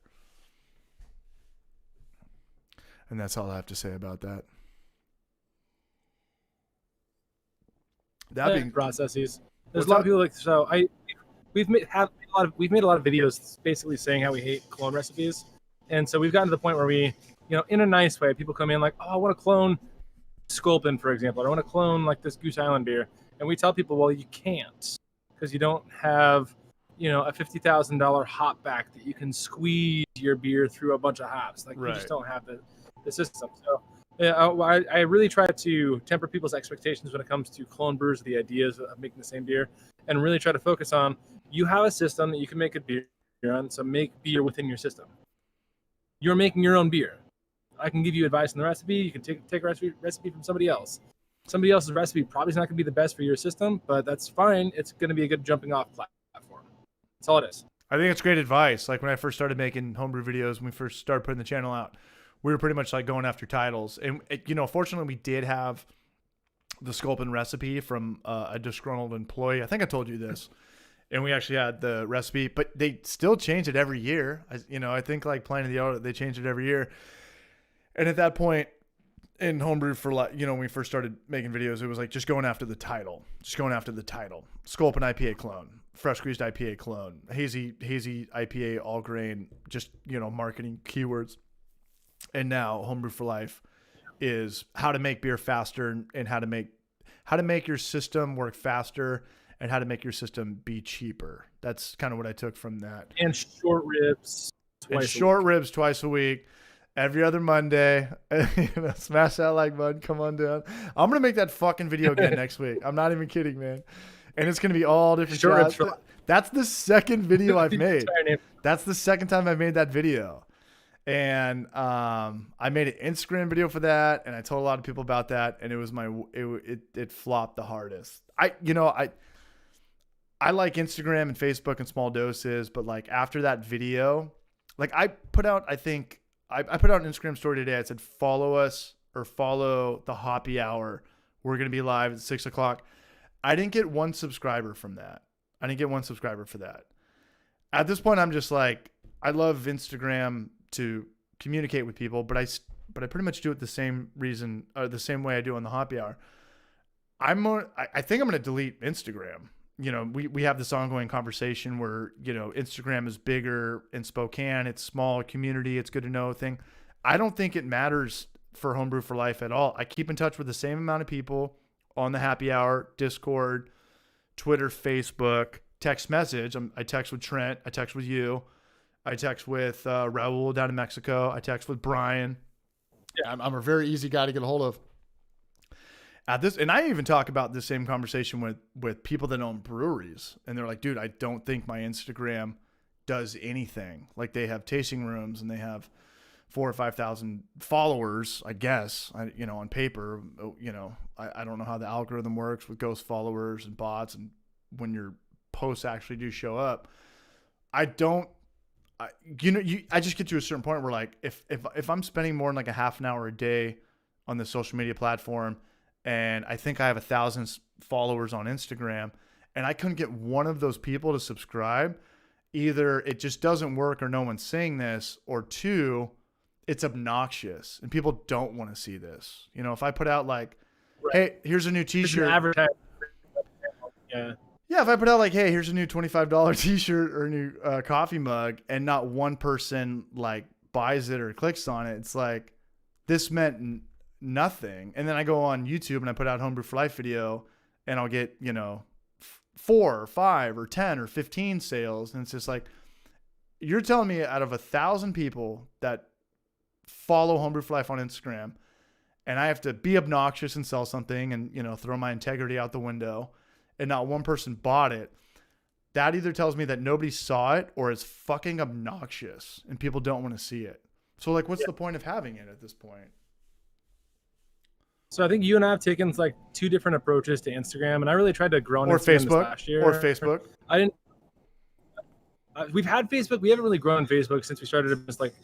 And that's all I have to say about that. That being processes. There's a lot of people like, so we've made a lot of videos basically saying how we hate clone recipes. And so we've gotten to the point where we, you know, in a nice way, people come in like, oh, I want to clone Sculpin, for example, or I want to clone like this Goose Island beer. And we tell people, well, you can't, because you don't have, you know, a $50,000 hop back that you can squeeze your beer through a bunch of hops. Like, you just don't have the system. So Yeah, I really try to temper people's expectations when it comes to clone brews, the ideas of making the same beer, and really try to focus on you have a system that you can make a beer on, so make beer within your system. You're making your own beer. I can give you advice on the recipe. You can take a recipe from somebody else. Somebody else's recipe probably is not going to be the best for your system, but that's fine. It's going to be a good jumping off platform. That's all it is. I think it's great advice. Like when I first started making homebrew videos, when we first started putting the channel out, we were pretty much like going after titles. And, fortunately, we did have the Sculpin recipe from a disgruntled employee. I think I told you this. And we actually had the recipe, but they still change it every year. I think like Planet of the Art, they change it every year. And at that point in homebrew for when we first started making videos, it was like just going after the title. Sculpin IPA clone, fresh squeezed IPA clone, hazy IPA all grain, just, marketing keywords. And now Homebrew for Life is how to make beer faster and how to make your system work faster and how to make your system be cheaper. That's kind of what I took from that. And short ribs twice a week. Every other Monday. Smash that like button. Come on down. I'm going to make that fucking video again next week. I'm not even kidding, man. And it's going to be all different shots. That's the second video I've made. That's the second time I've made that video. And I made an Instagram video for that, and I told a lot of people about that, and it was it flopped the hardest. I like Instagram and Facebook in small doses, but like after that video, like I put out an Instagram story today. I said follow us or follow the Hoppy Hour. We're gonna be live at 6:00. I didn't get one subscriber from that. I didn't get one subscriber for that. At this point, I'm just like, I love Instagram to communicate with people, but I pretty much do it the same way I do on the Hoppy Hour. I think I'm going to delete Instagram. We have this ongoing conversation where, Instagram is bigger in Spokane. It's small community. It's good to know thing. I don't think it matters for Homebrew for Life at all. I keep in touch with the same amount of people on the Happy Hour, Discord, Twitter, Facebook, text message. I text with Trent. I text with you. I text with Raul down in Mexico. I text with Brian. Yeah, I'm a very easy guy to get a hold of. And I even talk about this same conversation with people that own breweries, and they're like, "Dude, I don't think my Instagram does anything. Like they have tasting rooms and they have 4,000 or 5,000 followers, I guess. On paper, I don't know how the algorithm works with ghost followers and bots, and when your posts actually do show up, I don't." I just get to a certain point where like if I'm spending more than like a half an hour a day on the social media platform, and I think I have 1,000 followers on Instagram, and I couldn't get one of those people to subscribe, either it just doesn't work or no one's saying this, or two, it's obnoxious and people don't want to see this. If I put out like, right, hey, here's a new t-shirt. Yeah, if I put out like, hey, here's a new $25 t-shirt or a new coffee mug, and not one person like buys it or clicks on it, it's like, this meant nothing. And then I go on YouTube and I put out Homebrew for Life video, and I'll get 4 or 5 or 10 or 15 sales, and it's just like, you're telling me out of 1,000 people that follow Homebrew for Life on Instagram, and I have to be obnoxious and sell something and throw my integrity out the window, and not one person bought it, that either tells me that nobody saw it or it's fucking obnoxious and people don't want to see it. So like, what's the point of having it at this point? So I think you and I have taken like 2 different approaches to Instagram, and I really tried to grow on Instagram this last year. Or Facebook. I didn't. We've had Facebook. We haven't really grown Facebook since we started. It's like,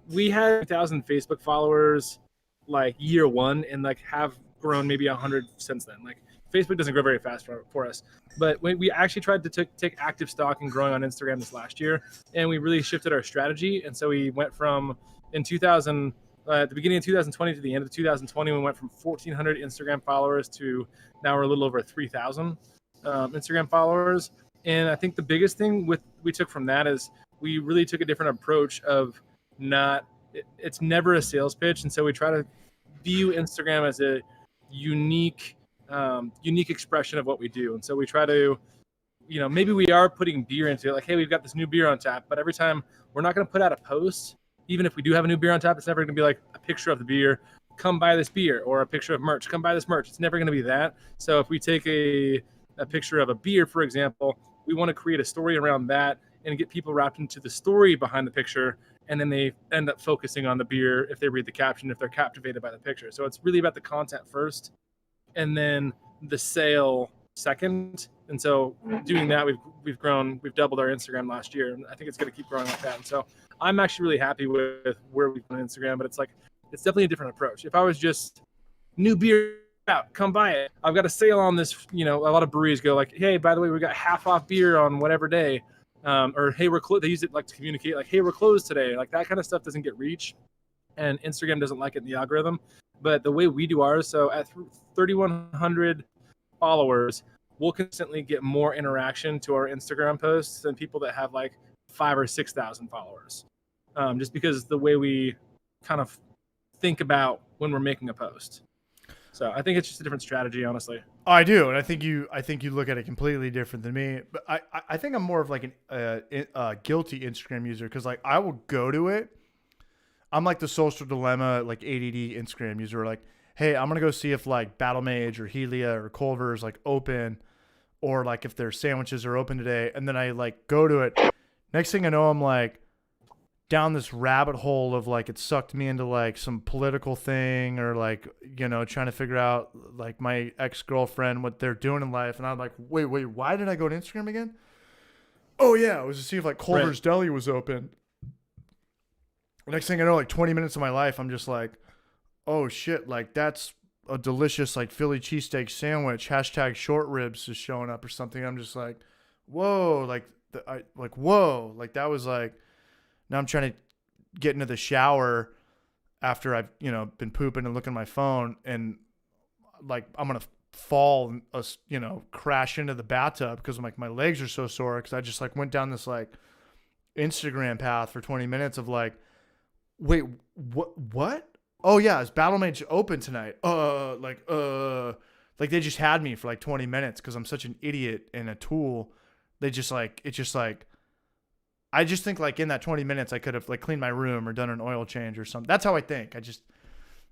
we had 1,000 Facebook followers like year 1, and like have grown maybe 100 since then. Like Facebook doesn't grow very fast for us, but we actually tried to take active stock in growing on Instagram this last year, and we really shifted our strategy. And so we went from at the beginning of 2020 to the end of 2020, we went from 1,400 Instagram followers to now we're a little over 3,000 Instagram followers. And I think the biggest thing we took from that is we really took a different approach of it's never a sales pitch. And so we try to view Instagram as a unique expression of what we do. And so we try to, maybe we are putting beer into it, like, hey, we've got this new beer on tap, but every time we're not going to put out a post even if we do have a new beer on tap, it's never going to be like a picture of the beer, come buy this beer, or a picture of merch, come buy this merch. It's never going to be that. So if we take a picture of a beer, for example, we want to create a story around that and get people wrapped into the story behind the picture. And then they end up focusing on the beer if they read the caption, if they're captivated by the picture. So it's really about the content first and then the sale second. And so doing that, we've doubled our Instagram last year, and I think it's going to keep growing like that. And so I'm actually really happy with where we've gone on Instagram, but it's definitely a different approach. If I was just new beer out, come buy it. I've got a sale on this. A lot of breweries go like, hey, by the way, we got half off beer on whatever day. Or hey, we're closed. They use it to communicate like, hey, we're closed today. Like that kind of stuff doesn't get reach, and Instagram doesn't like it in the algorithm. But the way we do ours, so at 3,100 followers, we'll consistently get more interaction to our Instagram posts than people that have 5,000 or 6,000 followers. Just because the way we kind of think about when we're making a post. So I think it's just a different strategy, honestly. I do, and I think you look at it completely different than me. But I think I'm more of a guilty Instagram user because I will go to it. I'm like the social dilemma ADD Instagram user. Hey, I'm gonna go see if Battle Mage or Helia or Culver is open, or if their sandwiches are open today, and then I go to it. Next thing I know, I'm down this rabbit hole of it sucked me into some political thing or trying to figure out my ex-girlfriend, what they're doing in life. And I'm wait, why did I go to Instagram again? Oh yeah, it was to see if Culver's Deli was open. Next thing I know, 20 minutes of my life, I'm just oh shit, that's a delicious Philly cheesesteak sandwich. # short ribs is showing up or something. I'm just whoa, whoa, that was now I'm trying to get into the shower after I've, been pooping and looking at my phone, and I'm going to fall and, crash into the bathtub because my legs are so sore because I just went down this Instagram path for 20 minutes of wait, what? Oh yeah, is Battle Mage open tonight? They just had me for 20 minutes because I'm such an idiot and a tool. They just I just think in that 20 minutes I could have cleaned my room or done an oil change or something. That's how I think.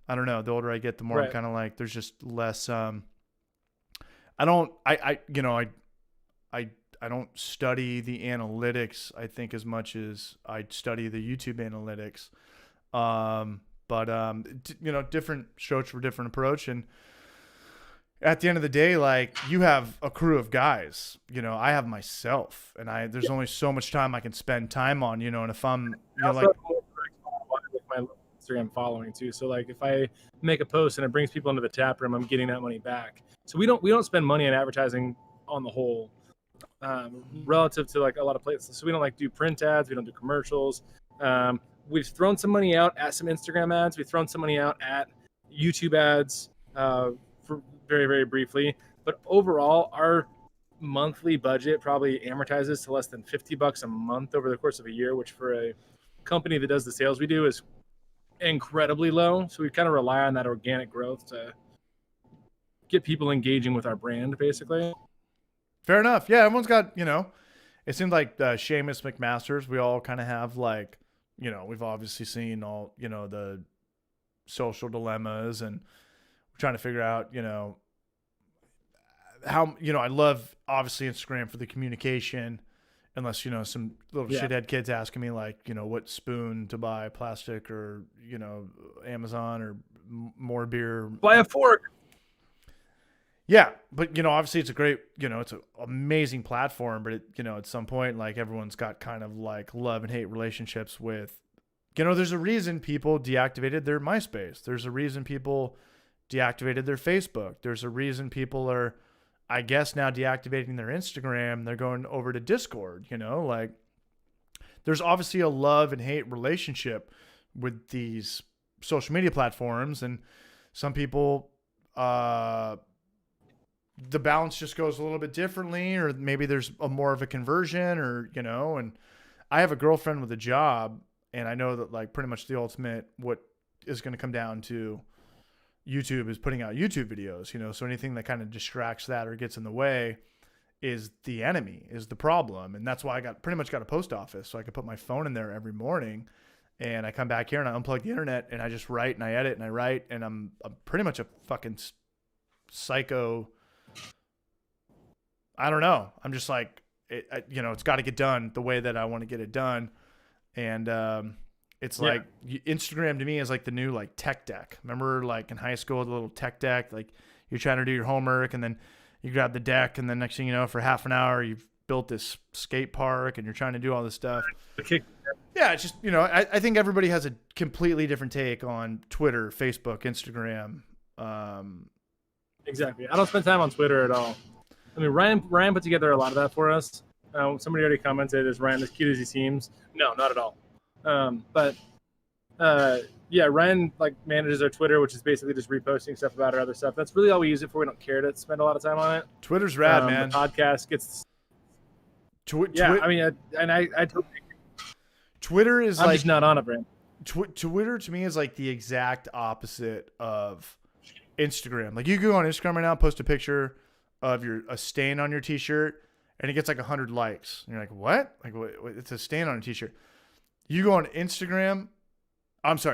I don't know. The older I get, the more I'm kind of there's just less. I don't study the analytics, I think, as much as I study the YouTube analytics. Different strokes for different approach. And at the end of the day, you have a crew of guys, I have myself, and there's only so much time I can spend time on, and if I'm, my Instagram following too. So if I make a post and it brings people into the tap room, I'm getting that money back. So we don't spend money on advertising on the whole, relative to a lot of places. So we don't do print ads. We don't do commercials. We've thrown some money out at some Instagram ads. We've thrown some money out at YouTube ads, for very, very briefly. But overall, our monthly budget probably amortizes to less than $50 a month over the course of a year, which for a company that does the sales we do is incredibly low. So we kind of rely on that organic growth to get people engaging with our brand, basically. Fair enough. Yeah, everyone's got, it seems like Seamus McMasters, we all kind of have we've obviously seen all, the social dilemmas, and we're trying to figure out, how, I love obviously Instagram for the communication, unless, some little shithead kids asking me what spoon to buy, plastic or, Amazon or more beer. Buy a fork. Yeah. But, obviously it's a great, it's an amazing platform, but at some point, everyone's got kind of love and hate relationships with, there's a reason people deactivated their MySpace. There's a reason people deactivated their Facebook. There's a reason people are, I guess, now deactivating their Instagram. They're going over to Discord, there's obviously a love and hate relationship with these social media platforms. And some people, the balance just goes a little bit differently, or maybe there's more of a conversion, or, and I have a girlfriend with a job, and I know that pretty much the ultimate, what is going to come down to YouTube is putting out YouTube videos, so anything that kind of distracts that or gets in the way is the enemy, is the problem. And that's why I pretty much got a post office, so I could put my phone in there every morning and I come back here and I unplug the internet and I just write and I edit and I write, and I'm pretty much a fucking psycho. I don't know. I'm just like, it's got to get done the way that I want to get it done. And it's like Instagram to me is like the new like tech deck. Remember like in high school, the little tech deck, like you're trying to do your homework and then you grab the deck and then next thing you know, for half an hour, you've built this skate park and you're trying to do all this stuff. Yeah, it's just, I think everybody has a completely different take on Twitter, Facebook, Instagram. Exactly. I don't spend time on Twitter at all. I mean, Ryan put together a lot of that for us. Somebody already commented, is Ryan as cute as he seems? No, not at all. Ryan like manages our Twitter, which is basically just reposting stuff about our other stuff. That's really all we use it for. We don't care to spend a lot of time on it. Twitter's rad, man. The podcast gets. I totally. Twitter is I'm like, just not on it, Brand. Twitter to me is like the exact opposite of Instagram. Like you go on Instagram right now, post a picture of a stain on your t-shirt, and it gets like 100 likes. And you're like, what? Like, it's a stain on a t-shirt. You go on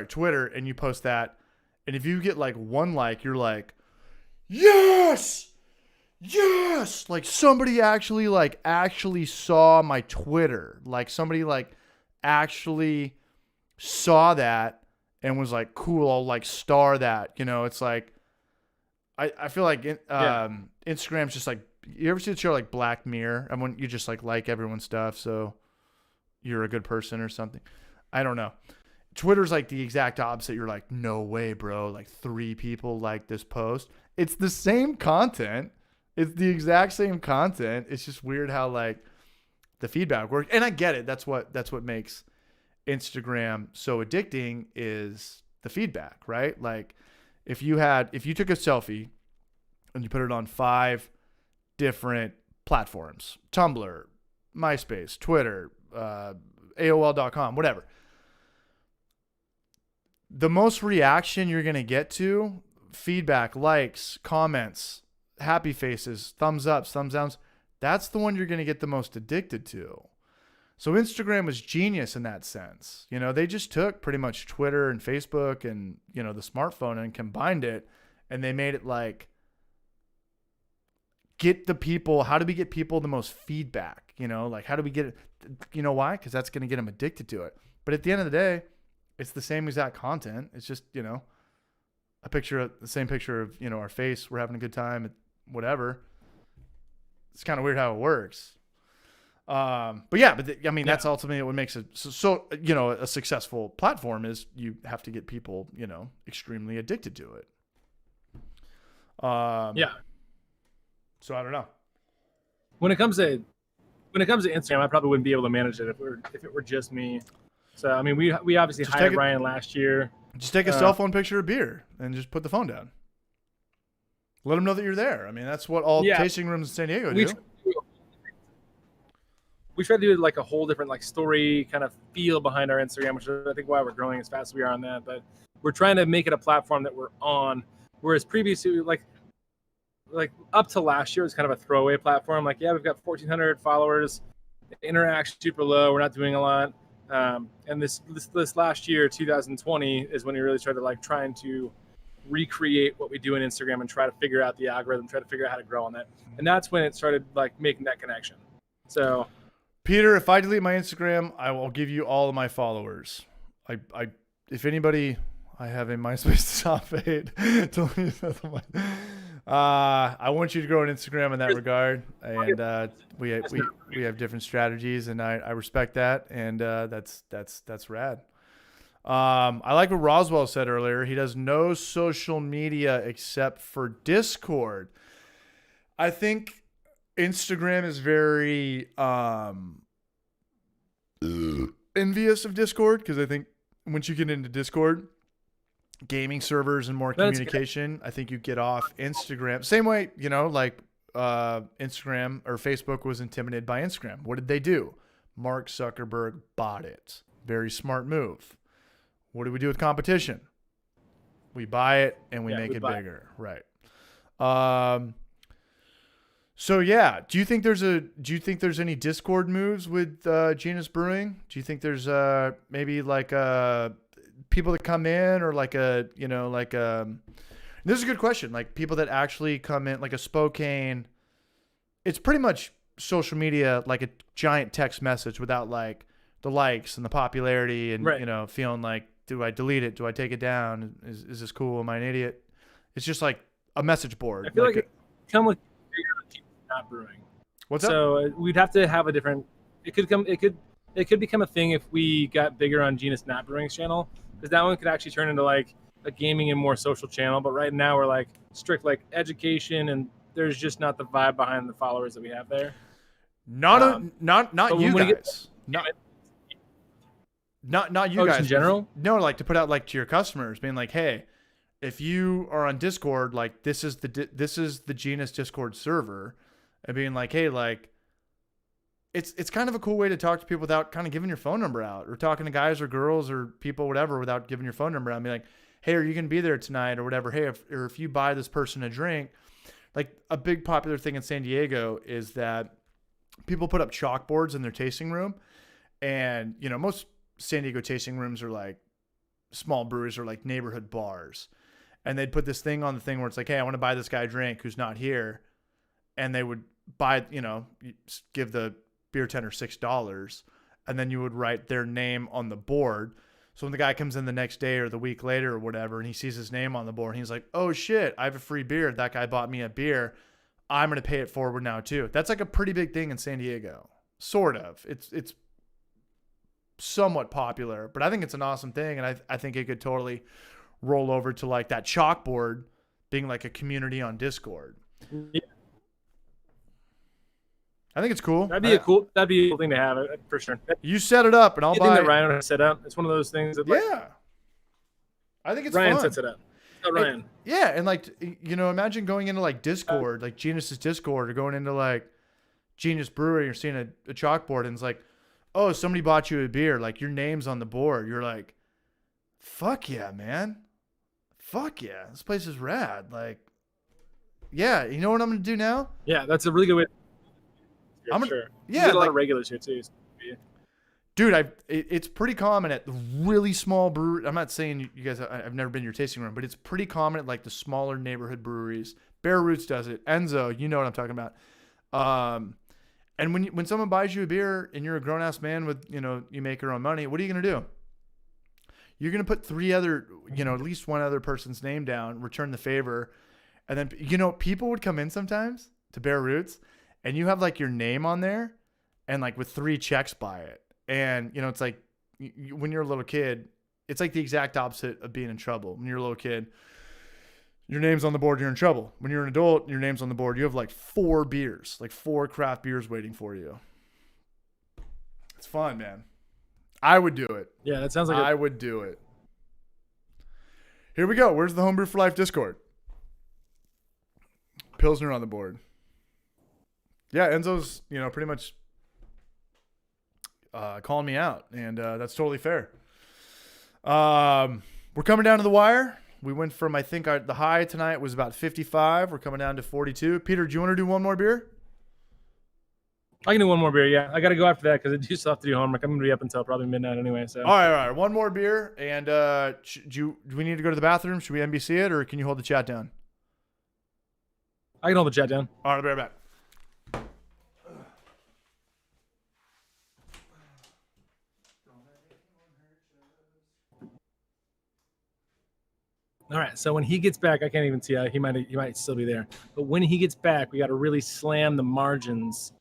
Twitter, and you post that, and if you get like 1 like, you're like, yes, like somebody actually saw my Twitter. Like somebody like actually saw that and was like, cool, I'll like star that. It's like, I feel like Instagram's just like, you ever see the show like Black Mirror? And when you just like everyone's stuff, so you're a good person or something. I don't know. Twitter's like the exact opposite. You're like, no way, bro. Like 3 people like this post. It's the same content. It's the exact same content. It's just weird how like the feedback works. And I get it. That's what makes Instagram so addicting is the feedback, right? Like if you took a selfie and you put it on 5 different platforms, Tumblr, MySpace, Twitter, AOL.com, whatever. The most reaction you're going to get to, feedback, likes, comments, happy faces, thumbs ups, thumbs downs, that's the one you're going to get the most addicted to. So Instagram was genius in that sense. They just took pretty much Twitter and Facebook and, the smartphone and combined it, and they made it like, how do we get people the most feedback? Like how do we get it? Why? Because that's going to get them addicted to it. But at the end of the day, it's the same exact content. It's just, the same picture of, our face. We're having a good time, whatever. It's kind of weird how it works. That's ultimately what makes it so a successful platform is you have to get people, extremely addicted to it. So I don't know. When it comes to Instagram, I probably wouldn't be able to manage it if it were just me. So I mean, we obviously Just hired Ryan last year. Just take a cell phone picture of beer and just put the phone down. Let them know that you're there. I mean, that's what all tasting rooms in San Diego do. We try to do like a whole different like story kind of feel behind our Instagram, which is I think why we're growing as fast as we are on that. But we're trying to make it a platform that we're on, whereas previously like up to last year it was kind of a throwaway platform. Like, yeah, we've got 1,400 followers, the interaction super low, we're not doing a lot. And this last year, 2020, is when we really started like trying to recreate what we do in Instagram and try to figure out the algorithm, try to figure out how to grow on that. And that's when it started like making that connection. So Peter, if I delete my Instagram, I will give you all of my followers. If anybody, I have a MySpace top 8. I want you to grow an Instagram in that regard, and we have different strategies, and I respect that, and that's rad. I like what Roswell said earlier. He does no social media except for Discord. I think Instagram is very envious of Discord, because I think once you get into Discord, gaming servers and more communication, I think you get off Instagram. Same way, like Instagram or Facebook was intimidated by Instagram. What did they do? Mark Zuckerberg bought it. Very smart move. What do we do with competition? We buy it and we make it bigger. Right. So yeah, do you think there's any Discord moves with Genus Brewing? Do you think there's maybe like people that come in, or like a this is a good question, like people that actually come in, like a Spokane. It's pretty much social media, like a giant text message without like the likes and the popularity and Right. feeling like, do I delete it? Do I take it down? Is this cool? Am I an idiot? It's just like a message board. I feel like a, it come with bigger teams not brewing. what's up? So we'd have to have a different. It could become a thing if we got bigger on Genus Not Brewing's channel, because that one could actually turn into like a gaming and more social channel. But right now we're like strict like education, and there's just not the vibe behind the followers that we have there. Not but you when we get- guys. Not you Oh, guys. just in general? No, like to put out like to your customers, being like, hey, if you are on Discord, like this is the Genus Discord server, and being like, hey, like it's kind of a cool way to talk to people without kind of giving your phone number out, or talking to guys or girls or people, whatever, without giving your phone number out. And be like, hey, are you gonna be there tonight or whatever? Hey, if you buy this person a drink, like a big popular thing in San Diego is that people put up chalkboards in their tasting room, and most San Diego tasting rooms are like small breweries or like neighborhood bars, and they'd put this thing on the thing where it's like, hey, I want to buy this guy a drink who's not here, and they would buy, give the beer tender $6, and then you would write their name on the board. So when the guy comes in the next day or the week later or whatever, and he sees his name on the board, and he's like, oh shit, I have a free beer. That guy bought me a beer. I'm going to pay it forward now too. That's like a pretty big thing in San Diego. Sort of. It's somewhat popular, but I think it's an awesome thing. And I think it could totally roll over to like that chalkboard being like a community on Discord. Yeah. I think it's cool. That'd be a cool thing to have for sure. You set it up and I'll Anything buy that Ryan would set up. It's one of those things that yeah. I think it's Ryan fun. sets it up. Not Ryan. And, yeah, and like imagine going into like Discord, like Genus's Discord, or going into like Genus Brewery, or seeing a chalkboard, and it's like, oh, somebody bought you a beer, like your name's on the board. You're like, fuck yeah, man. Fuck yeah. This place is rad. Like, yeah, you know what I'm gonna do now? Yeah, that's a really good way. I'm sure. Yeah, you get a lot like, of regulars here too. dude, it's pretty common at the really small brewery. I'm not saying you guys, I've never been in your tasting room, but it's pretty common at like the smaller neighborhood breweries. Bare Roots does it. Enzo, you know what I'm talking about. And when someone buys you a beer and you're a grown ass man with, you make your own money, what are you going to do? You're going to put at least one other person's name down, return the favor. And then, people would come in sometimes to Bare Roots, and you have like your name on there and like with 3 checks by it. And, it's like when you're a little kid, it's like the exact opposite of being in trouble. When you're a little kid, your name's on the board, you're in trouble. When you're an adult, your name's on the board, you have like 4 beers, like 4 craft beers waiting for you. It's fun, man. I would do it. Yeah, that sounds like I would do it. Here we go. Where's the Homebrew for Life Discord? Pilsner on the board. Yeah, Enzo's, pretty much calling me out, and that's totally fair. We're coming down to the wire. We went from, I think the high tonight was about 55. We're coming down to 42. Peter, do you want to do one more beer? I can do one more beer. Yeah, I got to go after that because I do still have to do homework. I'm gonna be up until probably midnight anyway. So. All right. One more beer, and do we need to go to the bathroom? Should we NBC it, or can you hold the chat down? I can hold the chat down. All right, I'll be right back. All right, so when he gets back, I can't even see. He might still be there. But when he gets back, we got to really slam the margins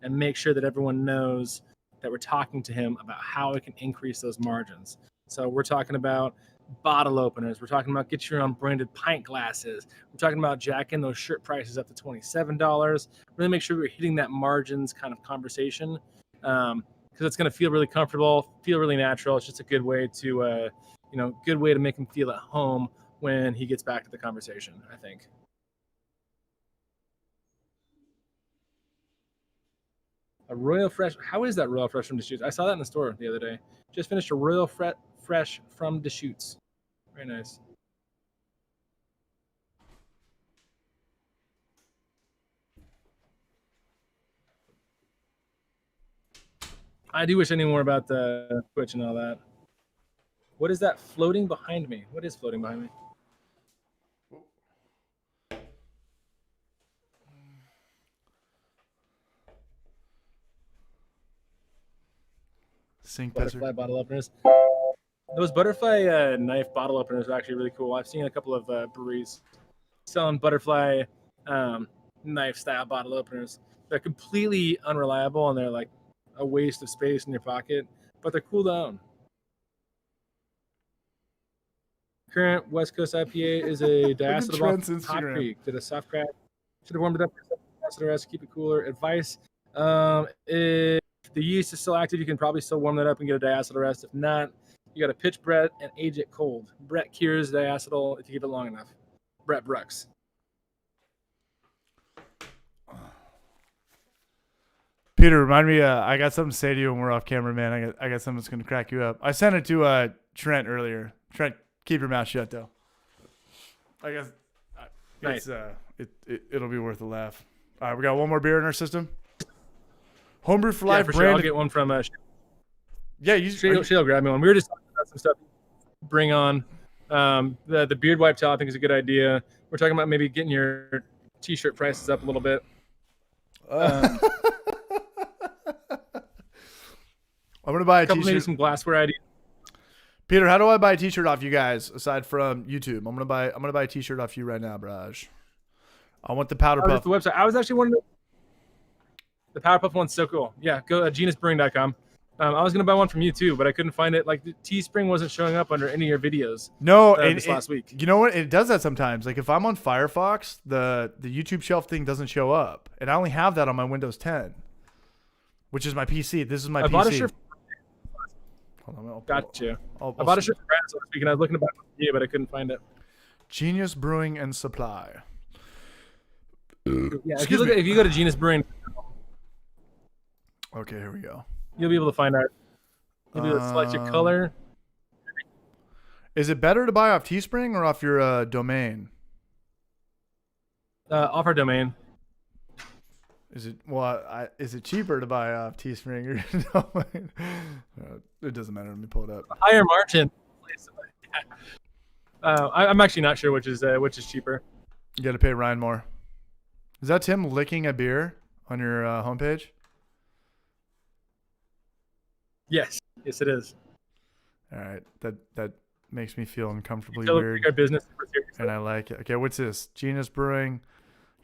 and make sure that everyone knows that we're talking to him about how we can increase those margins. So we're talking about bottle openers. We're talking about get your own branded pint glasses. We're talking about jacking those shirt prices up to $27. Really make sure we're hitting that margins kind of conversation because it's going to feel really comfortable, feel really natural. It's just a good way to, good way to make him feel at home when he gets back to the conversation, I think. A Royal Fresh. How is that Royal Fresh from Deschutes? I saw that in the store the other day. Just finished a Royal Fresh from Deschutes. Very nice. 'Cause I do wish I knew more about the Twitch and all that. What is that floating behind me? What is floating behind me? Sink Butterfly pisser. bottle openers. Those butterfly knife bottle openers are actually really cool. I've seen a couple of breweries selling butterfly knife style bottle openers. They're completely unreliable and they're like a waste of space in your pocket, but they're cool to own. Current West Coast IPA is a diacetyl Trent's off Hot Instagram. Creek. Did a soft crack. Should have warmed it up for diacetyl rest to keep it cooler. Advice: if the yeast is still active, you can probably still warm that up and get a diacetyl rest. If not, you got to pitch Brett and age it cold. Brett cures diacetyl if you keep it long enough. Brett Brooks. Peter, remind me. I got something to say to you when we're off camera, man. I got something that's gonna crack you up. I sent it to Trent earlier. Trent, keep your mouth shut though. I guess Nice. it'll be worth a laugh. All right, we got one more beer in our system. Homebrew for life. Yeah, for sure. I'll get one from Yeah, you. she'll grab me one. We were just talking about some stuff. Bring on the beard wipe towel. I think is a good idea. We're talking about maybe getting your t-shirt prices up a little bit. I'm gonna buy a Maybe t-shirt. some glassware ideas. Peter, how do I buy a t-shirt off you guys aside from YouTube? I'm gonna buy a t-shirt off you right now, Braj. I want the powder puff. The website. I was actually wondering. The Powerpuff one's so cool. Yeah, go genusbrewing.com. I was gonna buy one from you too, but I couldn't find it. Like the Teespring wasn't showing up under any of your videos. No, this last week. You know what? It does that sometimes. Like if I'm on Firefox, the YouTube shelf thing doesn't show up, and I only have that on my Windows 10, which is my PC. This is my PC. Bought a shirt. Hold on, Gotcha. I'll I bought a shirt for Brad last week, and I was looking to buy one for you, but I couldn't find it. Genius Brewing and Supply. Yeah, Excuse if you go to Genus Brewing, Okay, here we go. you'll be able to find out. You'll be able to select your color. Is it better to buy off Teespring or off your domain? Off our domain. Is it cheaper to buy off Teespring or domain? It doesn't matter. Let me pull it up. Higher margin. I'm actually not sure which is cheaper. You got to pay Ryan more. Is that Tim licking a beer on your homepage? Yes, it is. All right, that makes me feel uncomfortably Still weird, take our business seriously. and I like it. Okay, what's this? Genus Brewing.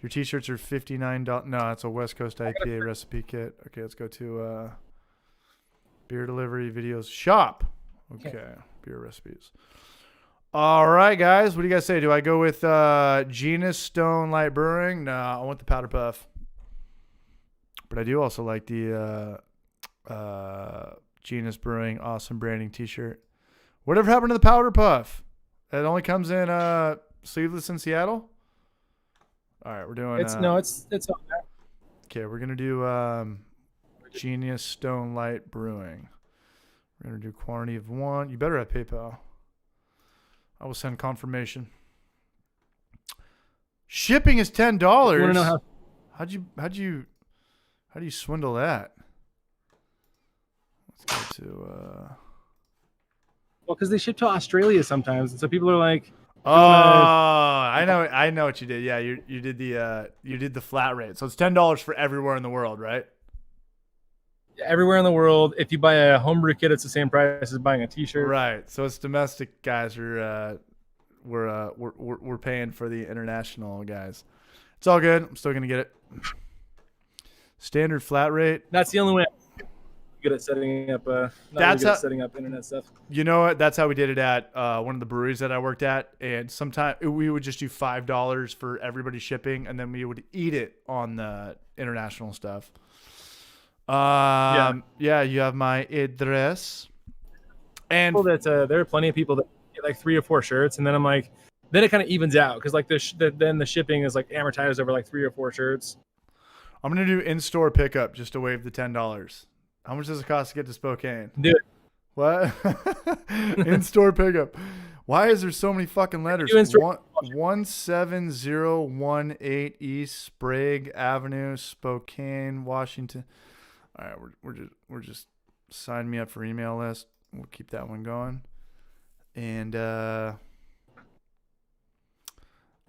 Your t-shirts are $59. No, it's a West Coast IPA recipe kit. Okay, let's go to beer delivery videos shop. Okay, beer recipes. All right, guys, what do you guys say? Do I go with Genus Stone Light Brewing? No, I want the Powder Puff. But I do also like the Genus Brewing Awesome Branding t-shirt. Whatever happened to the Powder Puff? It only comes in sleeveless in Seattle? All right, we're doing. It's on there. Okay, we're gonna do Genius Stone Light Brewing. We're gonna do quantity of 1. You better have PayPal. I will send confirmation. Shipping is $10. You want to know how? How'd you swindle that? Let's go to. Well, because they ship to Australia sometimes, and so people are like, Oh, I know what you did. Yeah, you did the flat rate. So it's $10 for everywhere in the world, right? everywhere in the world. If you buy a homebrew kit, it's the same price as buying a T-shirt. Right. So it's domestic guys. We're paying for the international guys. It's all good. I'm still gonna get it. Standard flat rate. That's the only way. I'm good at setting up. Setting up internet stuff. You know what? That's how we did it at one of the breweries that I worked at. And sometimes we would just do $5 for everybody shipping, and then we would eat it on the international stuff. Yeah, you have my address. And there are plenty of people that get like 3 or 4 shirts, and then I'm like, then it kind of evens out because like then the shipping is like amortized over like 3 or 4 shirts. I'm gonna do in-store pickup just to waive the $10. How much does it cost to get to Spokane? Do it. What? In-store pickup. Why is there so many fucking letters? 17018 East Sprague Avenue, Spokane, Washington. All right, we're just Sign me up for email list. We'll keep that one going. And all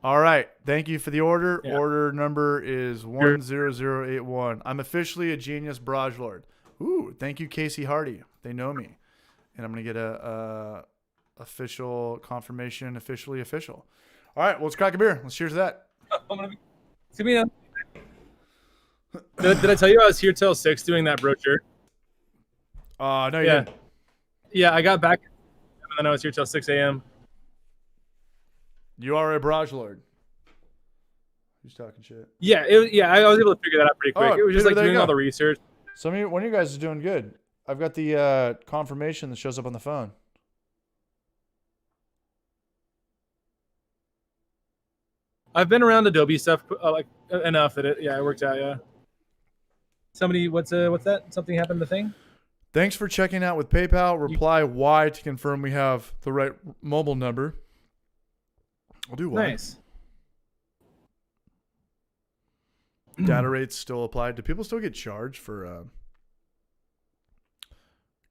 right. Thank you for the order. Yeah. Order number is 10081. I'm officially a Genius Barrage Lord. Ooh, thank you, Casey Hardy. They know me. And I'm going to get a official confirmation, officially official. All right, well, let's crack a beer. Let's cheers to that. It's gonna be did I tell you I was here till 6 doing that brochure? No, you Yeah. didn't. Yeah, I got back and then I was here till 6 a.m. You are a Barrage Lord. Who's talking shit? Yeah, I was able to figure that out pretty quick. Oh, It was just Peter, like there you doing all go. the research. One of you guys is doing good. I've got the confirmation that shows up on the phone. I've been around Adobe stuff like enough that it worked out. Yeah. Somebody, what's that? Something happened to the thing? Thanks for checking out with PayPal. Reply Y to confirm we have the right mobile number. I'll do Y. Nice. Data rates still applied. Do people still get charged for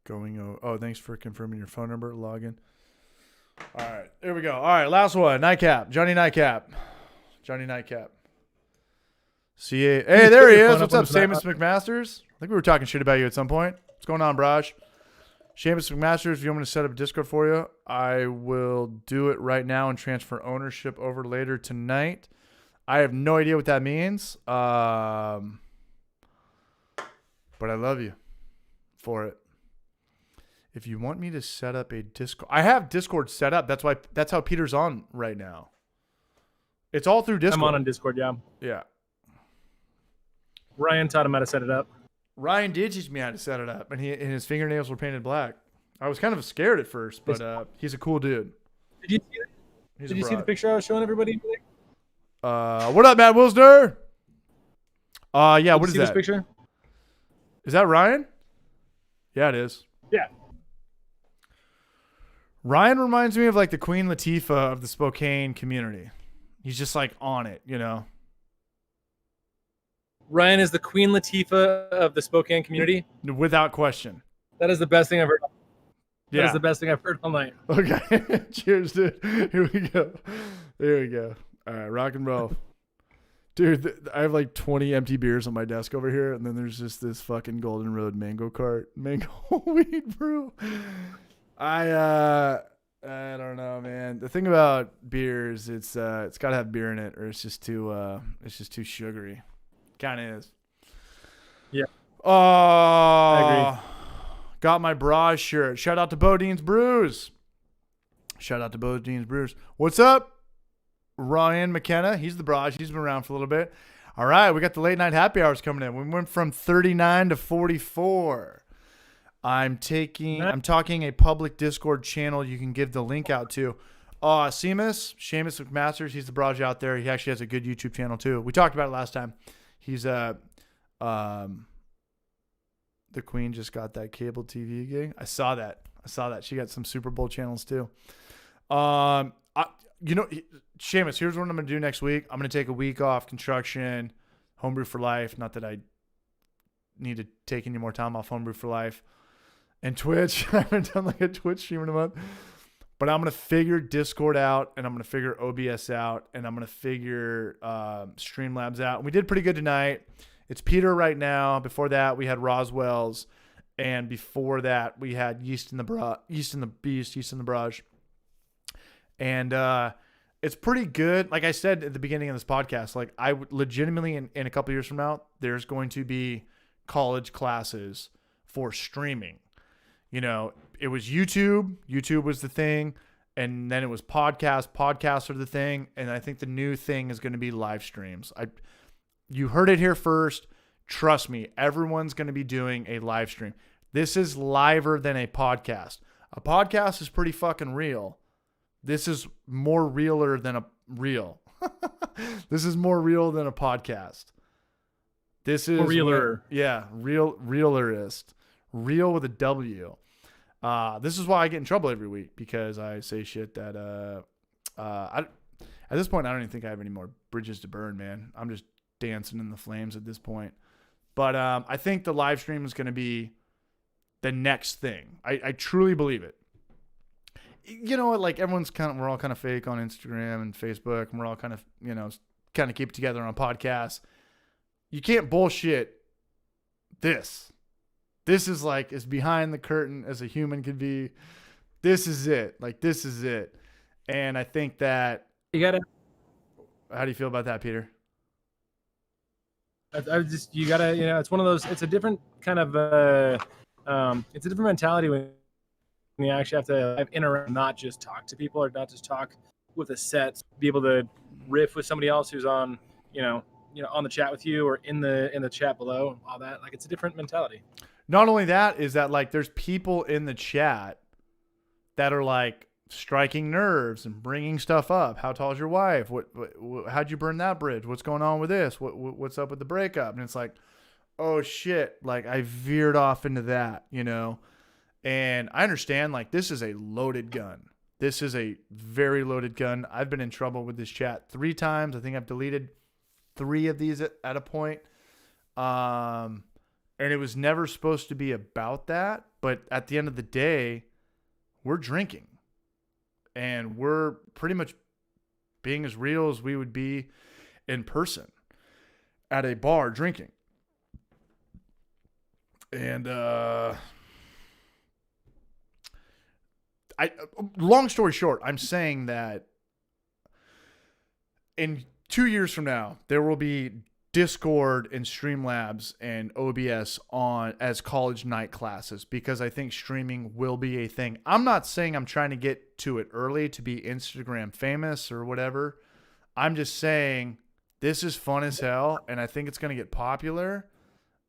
going? Oh, thanks for confirming your phone number. Login. All right, here we go. All right, last one. Nightcap. Johnny Nightcap. CA. Hey, there he is. What's up, Seamus McMasters? I think we were talking shit about you at some point. What's going on, Braj? Seamus McMasters, if you want me to set up a Discord for you, I will do it right now and transfer ownership over later tonight. I have no idea what that means, but I love you for it. If you want me to set up a Discord, I have Discord set up. That's how Peter's on right now. It's all through Discord. I'm on Discord, yeah. Yeah. Ryan taught him how to set it up. Ryan did teach me how to set it up, and his fingernails were painted black. I was kind of scared at first, but he's a cool dude. Did you see that? Did you see the picture I was showing everybody? What up, Matt Wilsner? Yeah, what is See that? this picture? Is that Ryan? Yeah, it is. Yeah. Ryan reminds me of like the Queen Latifah of the Spokane community. He's just like on it, you know? Ryan is the Queen Latifah of the Spokane community. Without question. That is the best thing I've heard. That Yeah. is the best thing I've heard all night. Okay. Cheers, dude. Here we go. There we go. All right, rock and roll. Dude, I have like 20 empty beers on my desk over here, and then there's just this fucking Golden Road mango weed brew. I don't know, man. The thing about beers, it's got to have beer in it, or it's just too sugary. Kind of is. Yeah. Oh, I agree. Got my Barrage shirt. Shout out to Bodine's Brews. What's up, Ryan McKenna? He's the Barrage. He's been around for a little bit. All right, we got the late night happy hours coming in. We went from 39 to 44. I'm talking a public Discord channel you can give the link out to. Seamus McMasters, he's the Barrage out there. He actually has a good YouTube channel too. We talked about it last time. He's the Queen just got that cable TV gig. I saw that. She got some Super Bowl channels too. Seamus, here's what I'm going to do next week. I'm going to take a week off construction, Homebrew for Life. Not that I need to take any more time off Homebrew for Life. And Twitch. I haven't done like a Twitch stream in a month. But I'm going to figure Discord out, and I'm going to figure OBS out, and I'm going to figure Streamlabs out. And we did pretty good tonight. It's Peter right now. Before that, we had Roswell's. And before that, we had Yeast in the Barrage. And it's pretty good. Like I said at the beginning of this podcast, like I would legitimately in a couple years from now, there's going to be college classes for streaming. You know, it was YouTube. YouTube was the thing. And then it was podcasts. Podcasts are the thing. And I think the new thing is going to be live streams. You heard it here first. Trust me, everyone's going to be doing a live stream. This is liver than a podcast. A podcast is pretty fucking real. This is more realer than a real. This is more real than a podcast. This is realer. Realerist. Real with a W. This is why I get in trouble every week, because I say shit that at this point I don't even think I have any more bridges to burn, man. I'm just dancing in the flames at this point. But I think the live stream is going to be the next thing. I truly believe it. You know what? Like we're all kind of fake on Instagram and Facebook, and we're all kind of, kind of keep it together on podcasts. You can't bullshit this. This is like as behind the curtain as a human could be. This is it. Like, this is it. And I think that You gotta. how do you feel about that, Peter? You gotta. It's one of those. It's a different kind of. It's a different mentality when you actually have to interact, not just talk to people or not just talk with a set. Be able to riff with somebody else who's on, on the chat with you or in the chat below. All that. Like, it's a different mentality. Not only that, is that like there's people in the chat that are like striking nerves and bringing stuff up. How tall is your wife? How'd you burn that bridge? What's going on with this? What's up with the breakup? And it's like, oh shit, like I veered off into that, and I understand, like, this is a loaded gun. This is a very loaded gun. I've been in trouble with this chat 3 times. I think I've deleted 3 of these at a point. And it was never supposed to be about that. But at the end of the day, we're drinking. And we're pretty much being as real as we would be in person at a bar drinking. And long story short, I'm saying that in 2 years from now, there will be Discord and Streamlabs and OBS on as college night classes, because I think streaming will be a thing. I'm not saying I'm trying to get to it early to be Instagram famous or whatever. I'm just saying this is fun as hell, and I think it's going to get popular.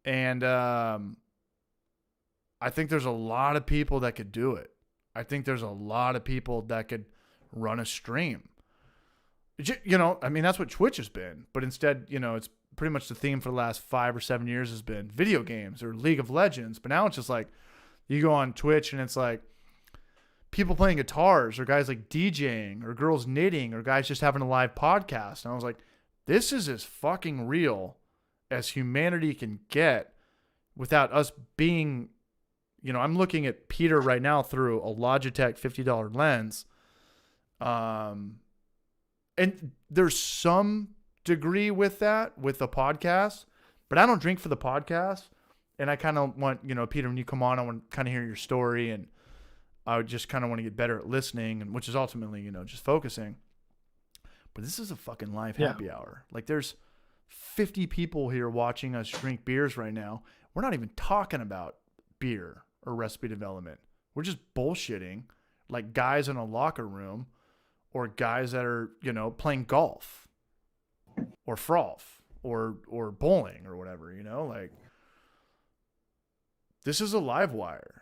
And I think there's a lot of people that could do it. I think there's a lot of people that could run a stream. I mean, that's what Twitch has been. But instead, it's pretty much the theme for the last 5 or 7 years has been video games or League of Legends. But now it's just like you go on Twitch and it's like people playing guitars or guys like DJing or girls knitting or guys just having a live podcast. And I was like, this is as fucking real as humanity can get without us being, I'm looking at Peter right now through a Logitech $50 lens. And there's some degree with that, with the podcast, but I don't drink for the podcast. And I kind of want, Peter, when you come on, I want to kind of hear your story, and I would just kind of want to get better at listening, and which is ultimately, just focusing. But this is a fucking live happy hour. Like, there's 50 people here watching us drink beers right now. We're not even talking about beer or recipe development. We're just bullshitting like guys in a locker room, or guys that are, playing golf or froth or bowling or whatever, like, this is a live wire.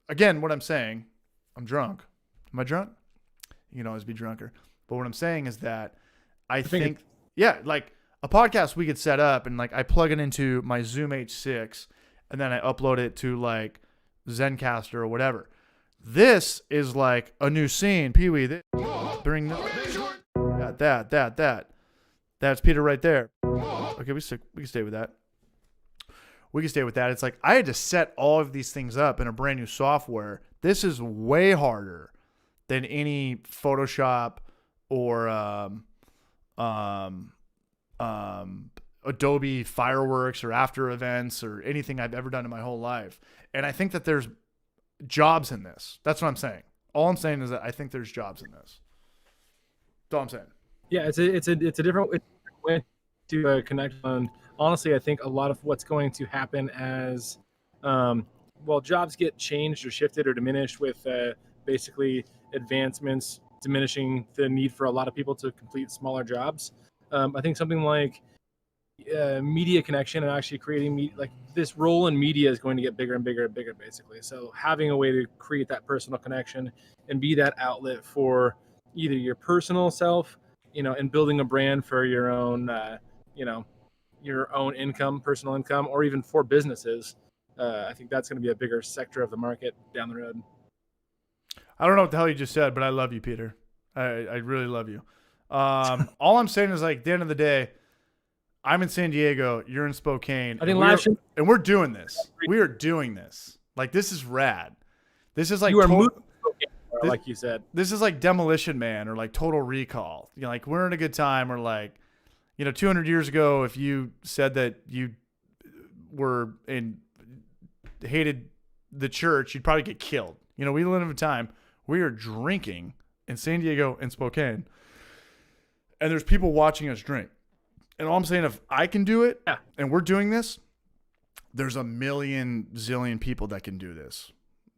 Again, what I'm saying, I'm drunk. Am I drunk? You can always be drunker. But what I'm saying is that I think like a podcast we could set up, and like I plug it into my Zoom H6 and then I upload it to like Zencaster or whatever. This is like a new scene. Pee-wee, bring that. That's Peter right there. Okay, we can stay with that. We can stay with that. It's like I had to set all of these things up in a brand new software. This is way harder than any Photoshop or Adobe Fireworks or After Events or anything I've ever done in my whole life. And I think that there's jobs in this. That's what I'm saying. All I'm saying is that I think there's jobs in this. That's all I'm saying. Yeah, it's a different way to connect. And honestly, I think a lot of what's going to happen as jobs get changed or shifted or diminished with basically advancements diminishing the need for a lot of people to complete smaller jobs. I think something like media connection and actually creating like this role in media is going to get bigger and bigger and bigger, basically. So having a way to create that personal connection and be that outlet for either your personal self, and building a brand for your own, your own income, personal income, or even for businesses. I think that's going to be a bigger sector of the market down the road. I don't know what the hell you just said, but I love you, Peter. I really love you. All I'm saying is, like, at the end of the day, I'm in San Diego. You're in Spokane. I think last year and we're doing this. We are doing this. Like, this is rad. This is like you are moving, like you said. This is like Demolition Man or like Total Recall. You know, like we're in a good time. Or like, 200 years ago, if you said that you were hated the church, you'd probably get killed. We live in a time we are drinking in San Diego and Spokane, and there's people watching us drink. And all I'm saying, if I can do it, and we're doing this, there's a million zillion people that can do this.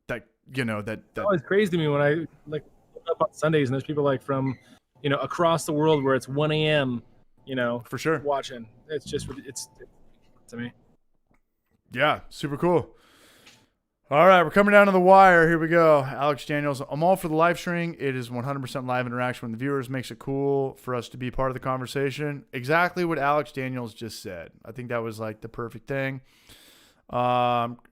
That It's always crazy to me when I look up on Sundays and there's people like from, across the world where it's 1 a.m. For sure. Watching. It's to me. Yeah, super cool. All right, we're coming down to the wire. Here we go. Alex Daniels. I'm all for the live streaming. It is 100% live interaction with the viewers. Makes it cool for us to be part of the conversation. Exactly what Alex Daniels just said. I think that was like the perfect thing.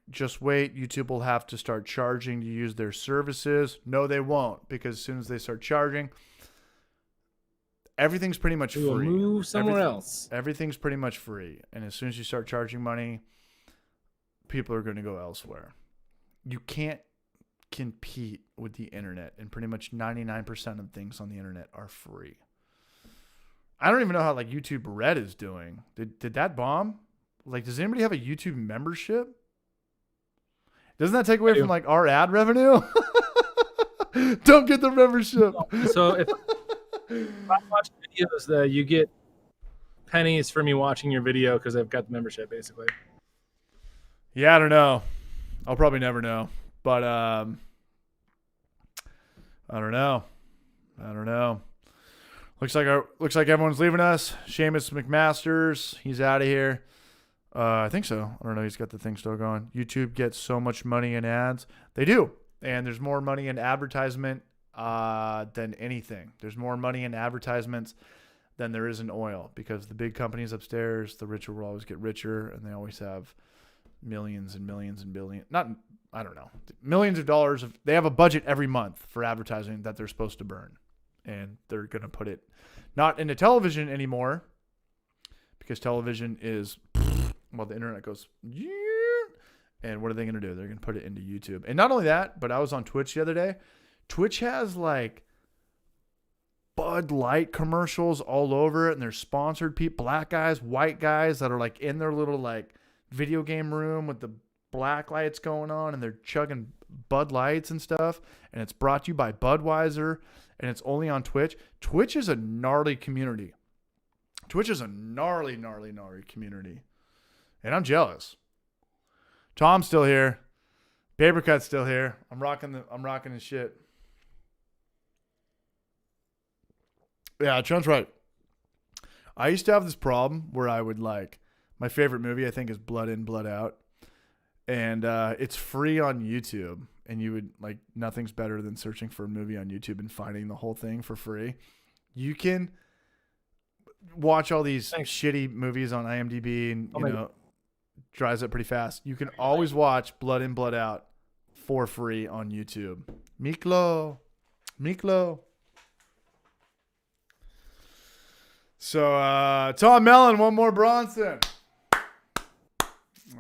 Just wait. YouTube will have to start charging to use their services. No, they won't, because as soon as they start charging, everything's pretty much We will free. move somewhere else. Everything's pretty much free. And as soon as you start charging money, people are going to go elsewhere. You can't compete with the internet, and pretty much 99% of things on the internet are free. I don't even know how like YouTube Red is doing. Did that bomb? Like, does anybody have a YouTube membership? Doesn't that take away from like our ad revenue? Don't get the membership. So if I watch videos, you get pennies for me watching your video because I've got the membership, basically. Yeah, I don't know. I'll probably never know. But I don't know. Looks like everyone's leaving us. Seamus McMasters, he's out of here. I think so. I don't know. He's got the thing still going. YouTube gets so much money in ads. They do. And there's more money in advertisement than anything. There's more money in advertisements than there is in oil, because the big companies upstairs, the richer will always get richer, and they always have millions and millions and billions. Millions of dollars. They have a budget every month for advertising that they're supposed to burn. And they're going to put it not into television anymore, because television is, well, the internet goes, yeah. And what are they going to do? They're going to put it into YouTube. And not only that, but I was on Twitch the other day. Twitch has like Bud Light commercials all over it, and there's sponsored people, black guys, white guys that are like in their little like video game room with the black lights going on, and they're chugging Bud Lights and stuff. And it's brought to you by Budweiser, and it's only on Twitch. Twitch is a gnarly community. Twitch is a gnarly community. And I'm jealous. Tom's still here. Papercut's still here. I'm rocking his shit. Yeah, Trent's right. I used to have this problem where I would like, my favorite movie I think is Blood In, Blood Out. And it's free on YouTube. And you would like, nothing's better than searching for a movie on YouTube and finding the whole thing for free. You can watch all these shitty movies on IMDb, and dries up pretty fast. You can always watch Blood In, Blood Out for free on YouTube. Miklo. So Tom Mellon, one more Bronson.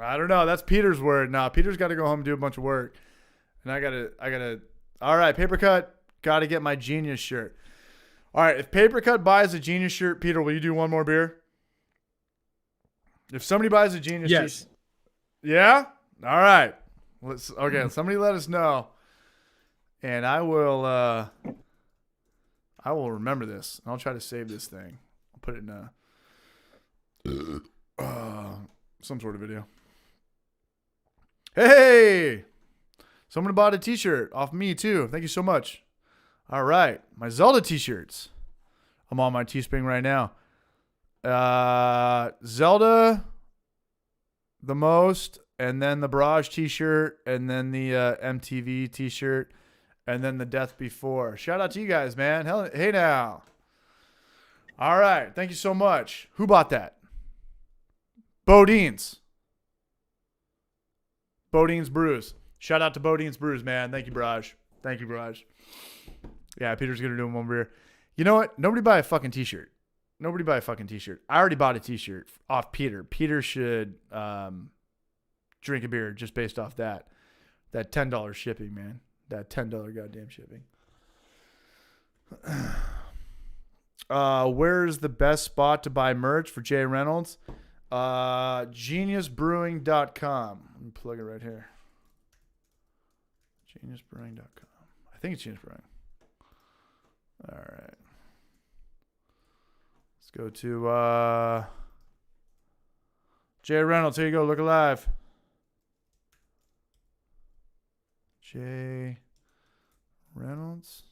I don't know. That's Peter's word. Now Peter's got to go home and do a bunch of work. And I gotta. All right, Papercut, got to get my Genius shirt. All right, if Papercut buys a Genius shirt, Peter, will you do one more beer? If somebody buys a Genius shirt. Yes. Yeah? All right. Somebody let us know. And I will remember this. I'll try to save this thing. I'll put it in some sort of video. Hey! Someone bought a t-shirt off me too. Thank you so much. All right. My Zelda t-shirts. I'm on my Teespring right now. Zelda the most, and then the Barrage t-shirt, and then the MTV t-shirt, and then the Death Before. Shout out to you guys, man. Hey now. All right. Thank you so much. Who bought that? Bodine's Brews. Shout out to Bodine's Brews, man. Thank you, Barrage. Yeah, Peter's going to do one beer. You know what? Nobody buy a fucking t-shirt. Nobody buy a fucking t-shirt. I already bought a t-shirt off Peter. Peter should drink a beer just based off that $10 shipping, man. That $10 goddamn shipping. Where's the best spot to buy merch for Jay Reynolds? Geniusbrewing.com. Let me plug it right here. Geniusbrewing.com. I think it's Genius Brewing. All right. Let's go to Jay Reynolds. Here you go. Look alive. Jay Reynolds.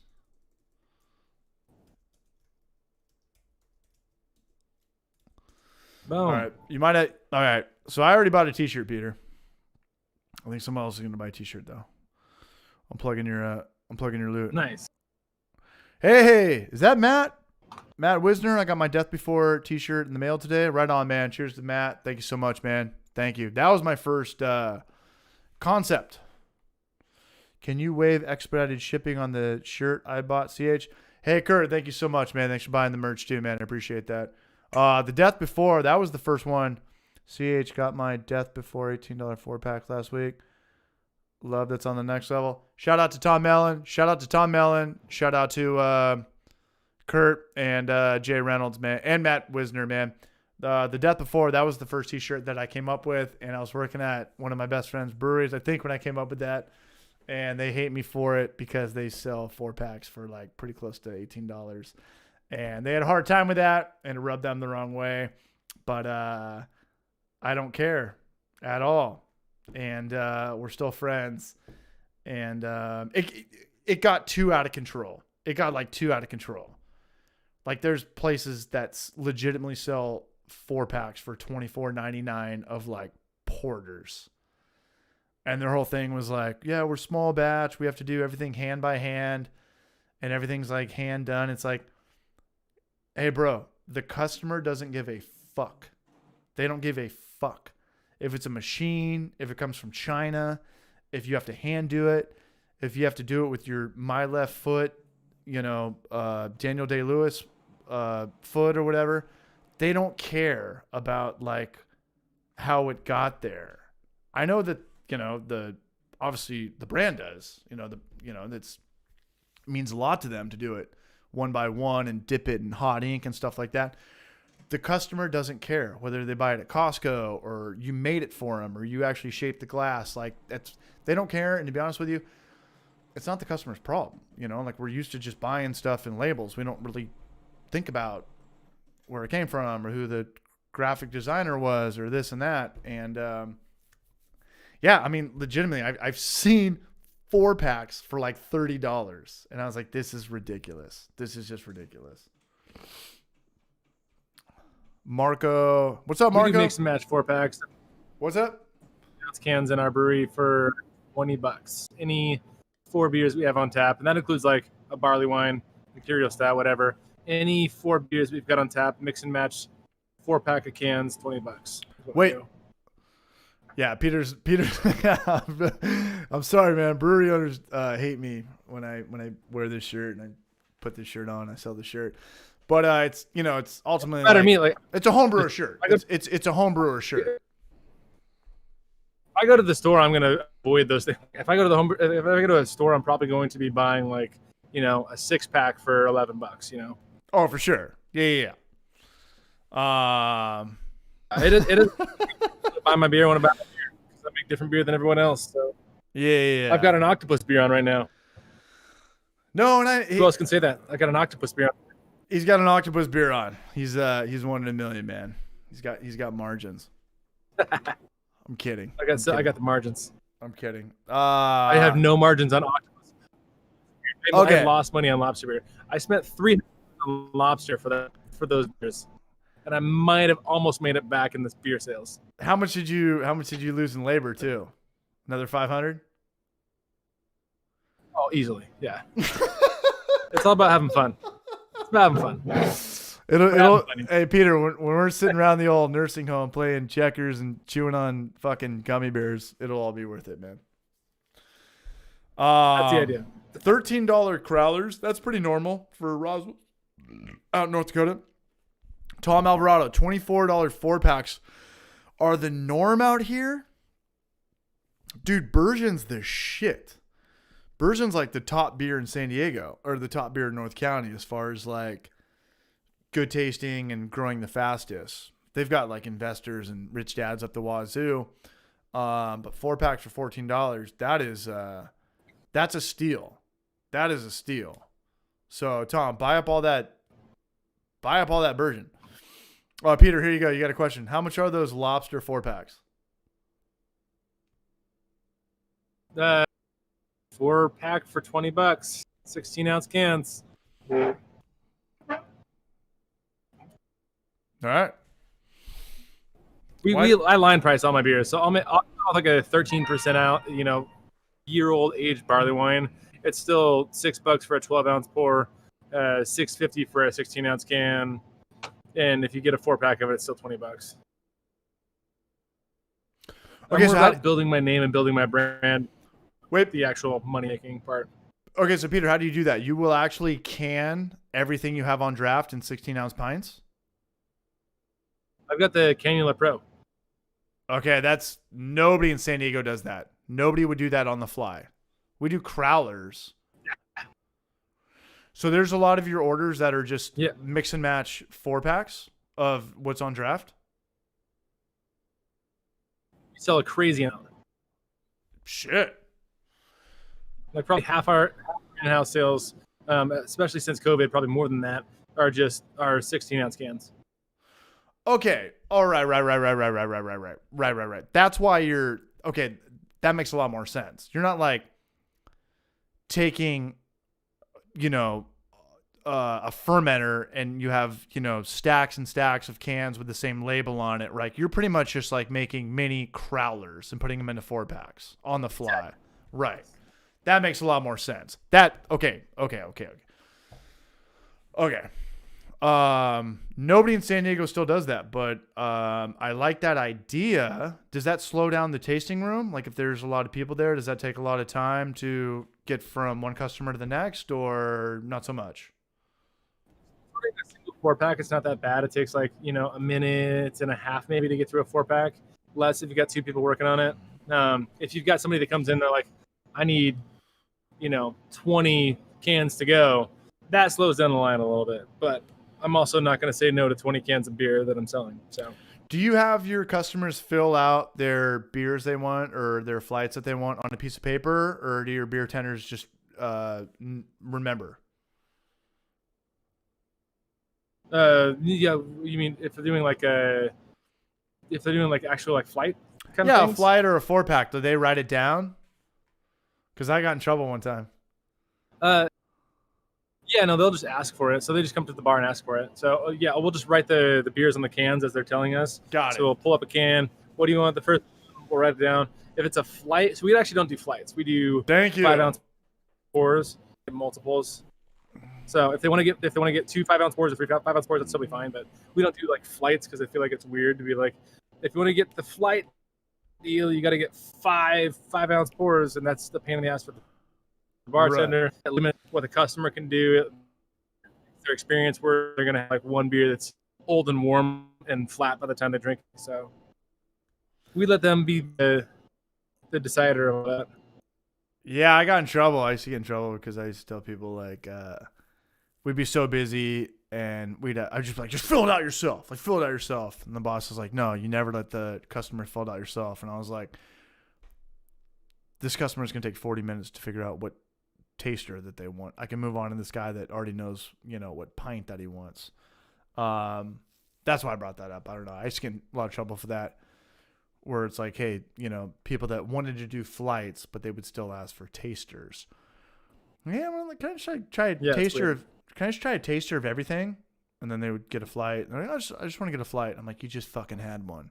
Boom. All right. You might have. All right. So I already bought a t-shirt, Peter. I think someone else is going to buy a t-shirt though. I'm plugging your loot. Nice. Hey, is that Matt? Matt Wisner. I got my Death Before t-shirt in the mail today. Right on, man. Cheers to Matt. Thank you so much, man. Thank you. That was my first concept. Can you waive expedited shipping on the shirt I bought, CH? Hey, Kurt, thank you so much, man. Thanks for buying the merch too, man. I appreciate that. The Death Before, that was the first one. CH got my Death Before $18 4-pack last week. Love that's on the next level. Shout out to Tom Mellon. Shout out to Kurt and Jay Reynolds, man. And Matt Wisner, man. The Death Before, that was the first t-shirt that I came up with. And I was working at one of my best friend's breweries, I think, when I came up with that. And they hate me for it because they sell 4-packs for like pretty close to $18. And they had a hard time with that and it rubbed them the wrong way. But I don't care at all. And we're still friends. And it got too out of control. It got like too out of control. Like there's places that legitimately sell 4-packs for $24.99 of like porters. And their whole thing was like, yeah, we're small batch. We have to do everything hand by hand. And everything's like hand done. It's like, hey, bro, the customer doesn't give a fuck. They don't give a fuck. If it's a machine, if it comes from China, if you have to hand do it, if you have to do it with your my left foot, Daniel Day-Lewis foot or whatever, they don't care about like how it got there. I know that, obviously the brand does, that's means a lot to them to do it one by one and dip it in hot ink and stuff like that. The customer doesn't care whether they buy it at Costco or you made it for them or you actually shaped the glass. Like they don't care. And to be honest with you, it's not the customer's problem. Like we're used to just buying stuff in labels. We don't really think about where it came from or who the graphic designer was or this and that. And, yeah, I mean, legitimately, I've seen 4-packs for like $30. And I was like, this is ridiculous. This is just ridiculous. Marco. What's up, Marco? We do mix and match 4-packs. What's up? Cans in our brewery for $20. Any 4 beers we have on tap. And that includes like a barley wine, imperial stout, whatever. Any 4 beers we've got on tap, mix and match 4-pack of cans, $20. Wait. Yeah, Peter. I'm sorry, man. Brewery owners hate me when I wear this shirt and I put this shirt on. I sell the shirt, but it's it's ultimately it's a homebrewer shirt. It's a homebrewer shirt. If I go to the store, I'm gonna avoid those things. If I go to a store, I'm probably going to be buying like a 6-pack for $11. Oh, for sure. Yeah. It is. Buy my beer when I buy my beer because I make different beer than everyone else. So yeah. I've got an octopus beer on right now. No, and who else can say that? I got an octopus beer on. He's got an octopus beer on. He's one in a million, man. He's got margins. I'm kidding. I got the margins. I'm kidding. I have no margins on octopus. I lost money on lobster beer. I spent $300 on lobster for those beers. And I might have almost made it back in this beer sales. How much did you lose in labor too? Another 500? Oh, easily. Yeah. It's all about having fun. It's about having fun. Hey Peter, when we're sitting around the old nursing home playing checkers and chewing on fucking gummy bears, it'll all be worth it, man. That's the idea. $13 crowlers. That's pretty normal for Roswell out in North Dakota. Tom Alvarado, $24 4-packs are the norm out here. Dude, Bergen's the shit. Bergen's like the top beer in San Diego, or the top beer in North County as far as like good tasting and growing the fastest. They've got like investors and rich dads up the wazoo. But 4-packs for $14, that's a steal. That is a steal. So Tom, buy up all that Bergen. Peter, here you go. You got a question. How much are those lobster 4-packs? 4-pack for $20, 16-ounce cans. All right. I line price all my beers, so I'll like a 13% out, year-old aged barley wine. It's still $6 for a 12-ounce pour, $6.50 for a 16-ounce can, and if you get a 4-pack of it, it's still $20. Okay, I'm so about building my name and building my brand. Wait, the actual money-making part. Okay, so Peter, how do you do that? You will actually can everything you have on draft in 16-ounce pints? I've got the Cannula Pro. Okay, nobody in San Diego does that. Nobody would do that on the fly. We do crowlers. Yeah. So there's a lot of your orders that are just mix and match 4-packs of what's on draft? You sell a crazy amount. Shit. Like probably half our in-house sales, especially since COVID, probably more than that, are just our 16-ounce cans. Okay. All right. That's why okay. That makes a lot more sense. You're not like taking, a fermenter and you have, stacks and stacks of cans with the same label on it, right? You're pretty much just like making mini crowlers and putting them into 4-packs on the fly. Exactly. Right. That makes a lot more sense. Okay. Nobody in San Diego still does that, but I like that idea. Does that slow down the tasting room? Like if there's a lot of people there, does that take a lot of time to get from one customer to the next, or not so much? A single 4-pack, it's not that bad. It takes like, a minute and a half maybe to get through a 4-pack. Less if you got 2 people working on it. If you've got somebody that comes in, they're like, I need 20 cans to go, that slows down the line a little bit. But I'm also not going to say no to 20 cans of beer that I'm selling. So, do you have your customers fill out their beers they want or their flights that they want on a piece of paper, or do your beer tenders just remember? Yeah, you mean if they're doing like actual like flight kind of things? Yeah, a flight or a 4-pack, do they write it down? Because I got in trouble one time. Yeah, no, they'll just ask for it. So they just come to the bar and ask for it. So yeah, we'll just write the beers on the cans as they're telling us. Got it. So we'll pull up a can. What do you want? The first, we'll write it down. If it's a flight, so we actually don't do flights. We do 5-ounce pours, multiples. So if they want to get 2 5-ounce pours or 3 5-ounce pours, that's totally fine. But we don't do like flights because I feel like it's weird to be like, if you want to get the flight deal, you got to get 5 5-ounce pours, and that's the pain in the ass for the bartender. Right. It limits what the customer can do. Their experience where they're gonna have like one beer that's old and warm and flat by the time they drink it. So we let them be the decider of that. Yeah, I got in trouble. I used to get in trouble because I used to tell people like we'd be so busy and I'd just be like, just fill it out yourself. Like, fill it out yourself. And the boss was like, no, you never let the customer fill it out yourself. And I was like, this customer is going to take 40 minutes to figure out what taster that they want. I can move on to this guy that already knows, what pint that he wants. That's why I brought that up. I don't know. I used to get in a lot of trouble for that, where it's like, hey, people that wanted to do flights, but they would still ask for tasters. Yeah, well, like, can I just try a taster of? Can I just try a taster of everything? And then they would get a flight. Like, I just want to get a flight. I'm like, you just fucking had one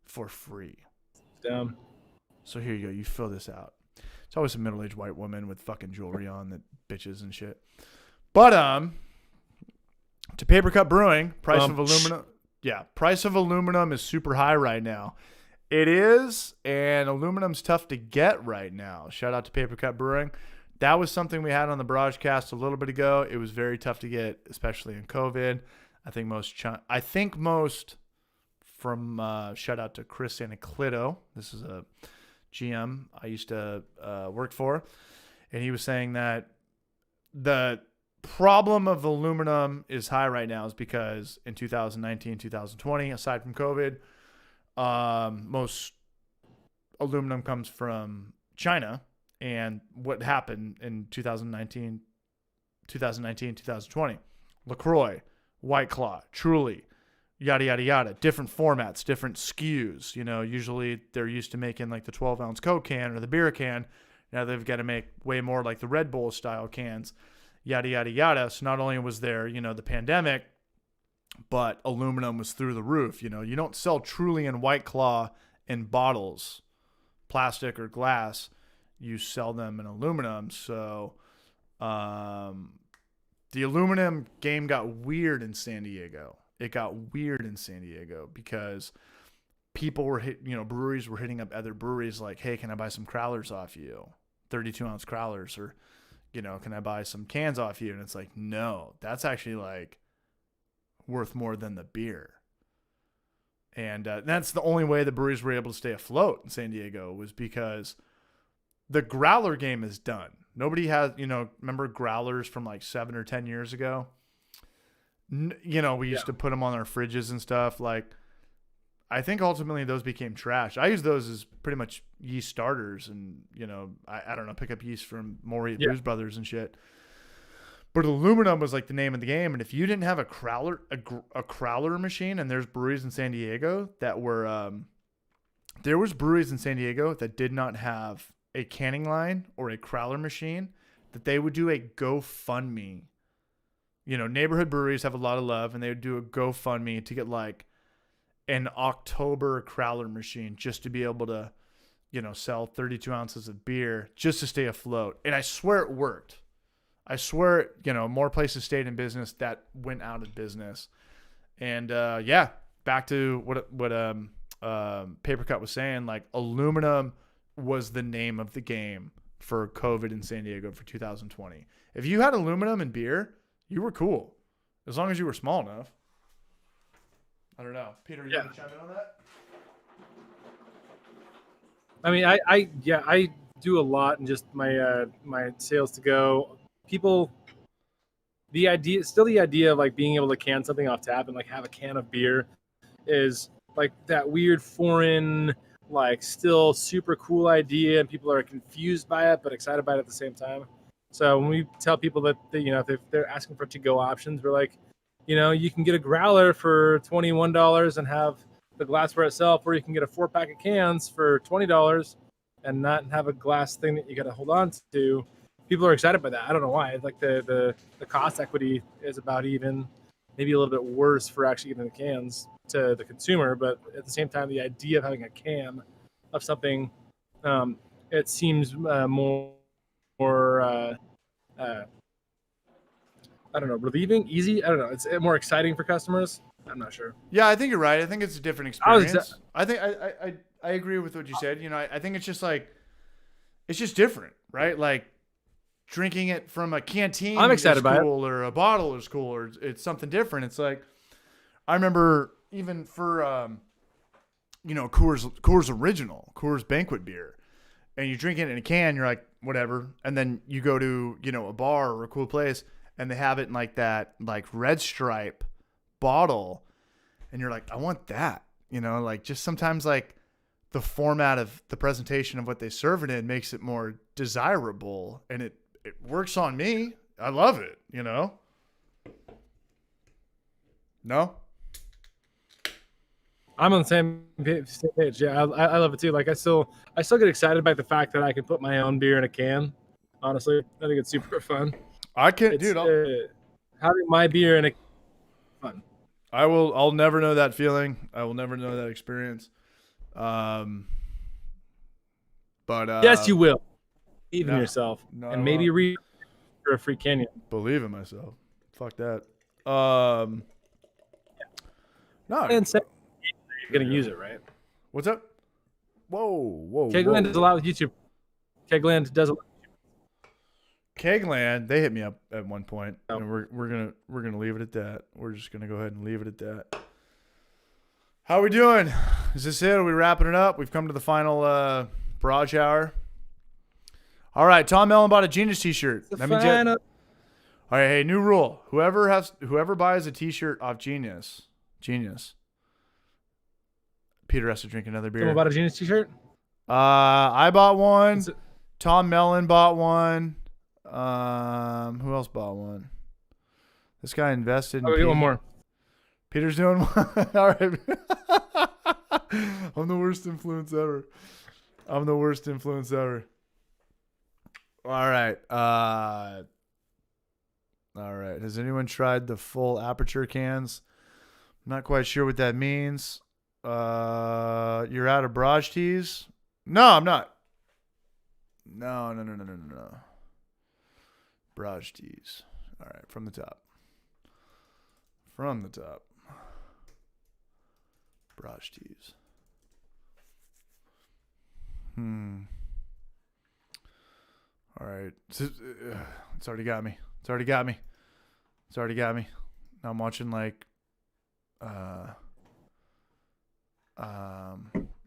for free. Damn. So here you go. You fill this out. It's always a middle-aged white woman with fucking jewelry on that bitches and shit. But to Paper Cup Brewing, price of aluminum. Yeah, price of aluminum is super high right now. It is, and aluminum's tough to get right now. Shout out to Paper Cup Brewing. That was something we had on the broadcast a little bit ago. It was very tough to get, especially in COVID. I think most from shout out to Chris Anaclito. This is a GM I used to work for, and he was saying that the problem of aluminum is high right now is because in 2019, 2020, aside from COVID, most aluminum comes from China. And what happened in 2019, 2020, LaCroix, White Claw, Truly, yada, yada, yada, different formats, different SKUs. You know, usually they're used to making like the 12-ounce Coke can or the beer can. Now they've got to make way more like the Red Bull style cans, yada, yada, yada. So not only was there, you know, the pandemic, but aluminum was through the roof. You know, you don't sell Truly and White Claw in bottles, plastic or glass. You sell them in aluminum. So the aluminum game got weird in San Diego. It got weird in San Diego because people were breweries were hitting up other breweries like, hey, can I buy some crowlers off you? 32-ounce crowlers, or, you know, can I buy some cans off you? And it's like, no, that's actually like worth more than the beer. And that's the only way the breweries were able to stay afloat in San Diego, was because the growler game is done. Nobody has, you know, remember growlers from like 7 or 10 years ago? You know, we used to put them on our fridges and stuff. Like, I think ultimately those became trash. I use those as pretty much yeast starters, and, you know, I don't know, pick up yeast from Maury at Booze Brothers and shit. But aluminum was like the name of the game. And if you didn't have a crowler machine, and there's breweries in San Diego that were, there was breweries in San Diego that did not have a canning line or a crowler machine, that they would do a GoFundMe. You know, neighborhood breweries have a lot of love, and they would do a GoFundMe to get like an October crowler machine just to be able to, you know, sell 32 ounces of beer just to stay afloat. And I swear it worked. I swear, you know, more places stayed in business that went out of business. And yeah, back to what Papercut was saying, like aluminum was the name of the game for COVID in San Diego for 2020. If you had aluminum and beer, you were cool, as long as you were small enough. I don't know. Peter, you want to chime in on that? I mean, I do a lot in just my my sales to go. People, the idea of like being able to can something off tap and like have a can of beer is like that weird foreign, like still super cool idea, and people are confused by it but excited by it at the same time. So when we tell people that you know, if they're asking for to-go options, we're like, you know, you can get a growler for $21 and have the glassware itself, or you can get a 4-pack of cans for $20 and not have a glass thing that you got to hold on to. People are excited by that. I don't know why. Like the cost equity is about even, maybe a little bit worse for actually getting the cans to the consumer, but at the same time, the idea of having a can of something, it seems more I don't know, relieving, easy. I don't know. It's more exciting for customers. I'm not sure. Yeah, I think you're right. I think it's a different experience. I think I agree with what you said. You know, I think it's just like, it's just different, right? Like drinking it from a canteen I'm excited is by cool, or a bottle is cool, or it's something different. It's like, I remember even for, you know, Coors Original, Coors Banquet beer, and you drink it in a can, you're like, whatever. And then you go to, you know, a bar or a cool place, and they have it in like that, like red stripe bottle. And you're like, I want that, you know, like just sometimes like the format of the presentation of what they serve it in makes it more desirable, and it works on me. I love it, you know? No? I'm on the same page. Yeah, I love it too. Like I still get excited by the fact that I can put my own beer in a can. Honestly, I think it's super fun. I can't, It's, dude. having my beer in a fun. I'll never know that feeling. I will never know that experience. But Yes, you will. Believe in no, yourself, no, and maybe read for a free canyon. believe in myself. Fuck that. No. And say you're gonna use it, right? What's up? Whoa. Kegland does a lot with YouTube. Kegland does a lot. Kegland, they hit me up at one point, and we're gonna leave it at that. We're just gonna go ahead and leave it at that. How we doing? Is this it? Are we wrapping it up? We've come to the final barrage hour. All right, Tom Mellon bought a Genus t-shirt. All right, Hey, new rule: whoever buys a t-shirt off Genius, Peter has to drink another beer. Someone bought a Genus t-shirt? I bought one. Is it- Tom Mellon bought one. Who else bought one? This guy invested in I'll get one more. Peter's doing one. All right. I'm the worst influence ever. All right. All right. Has anyone tried the full aperture cans? I'm not quite sure what that means. You're out of barrage teas? No, I'm not. No. Barrage teas. All right, from the top. Barrage teas. All right. It's already got me. Now I'm watching like yeah,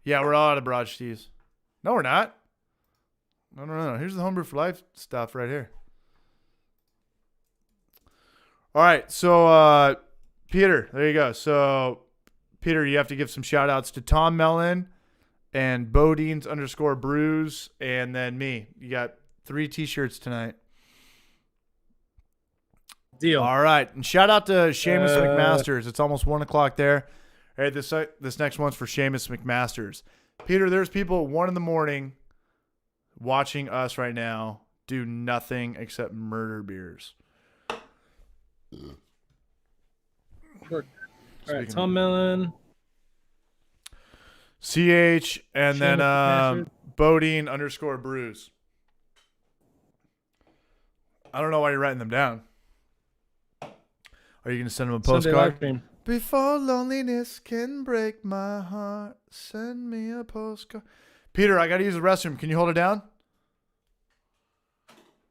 we're all out of barrage teas. No, we're not. No. Here's the Homebrew for Life stuff right here. All right, so Peter, there you go. So Peter, you have to give some shout outs to Tom Mellon and Bodines_brews and then me. You got 3 t-shirts tonight. Deal. All right, and shout out to Seamus McMasters. It's almost 1 o'clock there. All right, this next one's for Seamus McMasters. Peter, there's people at 1 in the morning watching us right now do nothing except murder beers. All right, Tom Mellon. CH and Seamus then McMasters. Bodine_brews. I don't know why you're writing them down. Are you going to send them a Sunday live postcard? stream. Before loneliness can break my heart, send me a postcard. Peter, I got to use the restroom. Can you hold it down?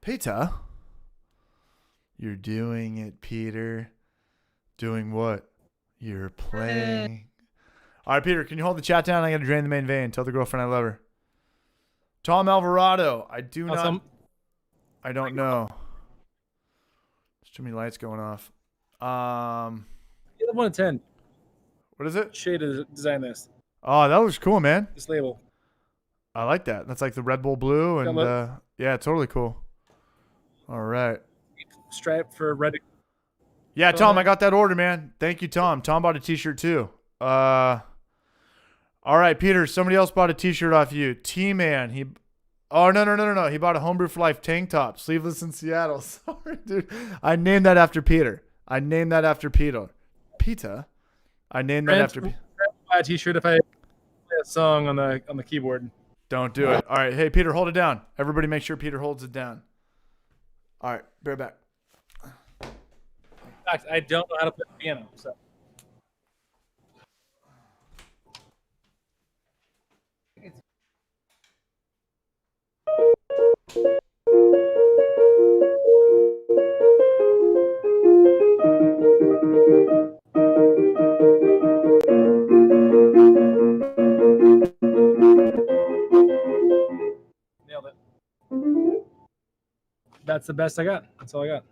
Peter? You're doing it, Peter. Doing what? You're playing. All right, Peter, can you hold the chat down? I got to drain the main vein. Tell the girlfriend I love her. Tom Alvarado. I don't know. There's too many lights going off. Give them 1 to 10. What is it? Shade to design this. Oh, that looks cool, man. This label. I like that. That's like the Red Bull blue, and yeah, totally cool. All right. Stripe for red. Yeah, Tom, I got that order, man. Thank you, Tom. Tom bought a t-shirt too. All right, Peter. Somebody else bought a t-shirt off you. T-Man. Oh no. He bought a Homebrew for Life tank top, sleeveless in Seattle. Sorry, dude. I named that after Peter. Peter. I named that after. Buy a t-shirt if I play a song on the keyboard. Don't do it. All right, hey Peter, hold it down. Everybody, make sure Peter holds it down. All right, bear back. In fact, I don't know how to play the piano. So. Nailed it. That's the best I got. That's all I got.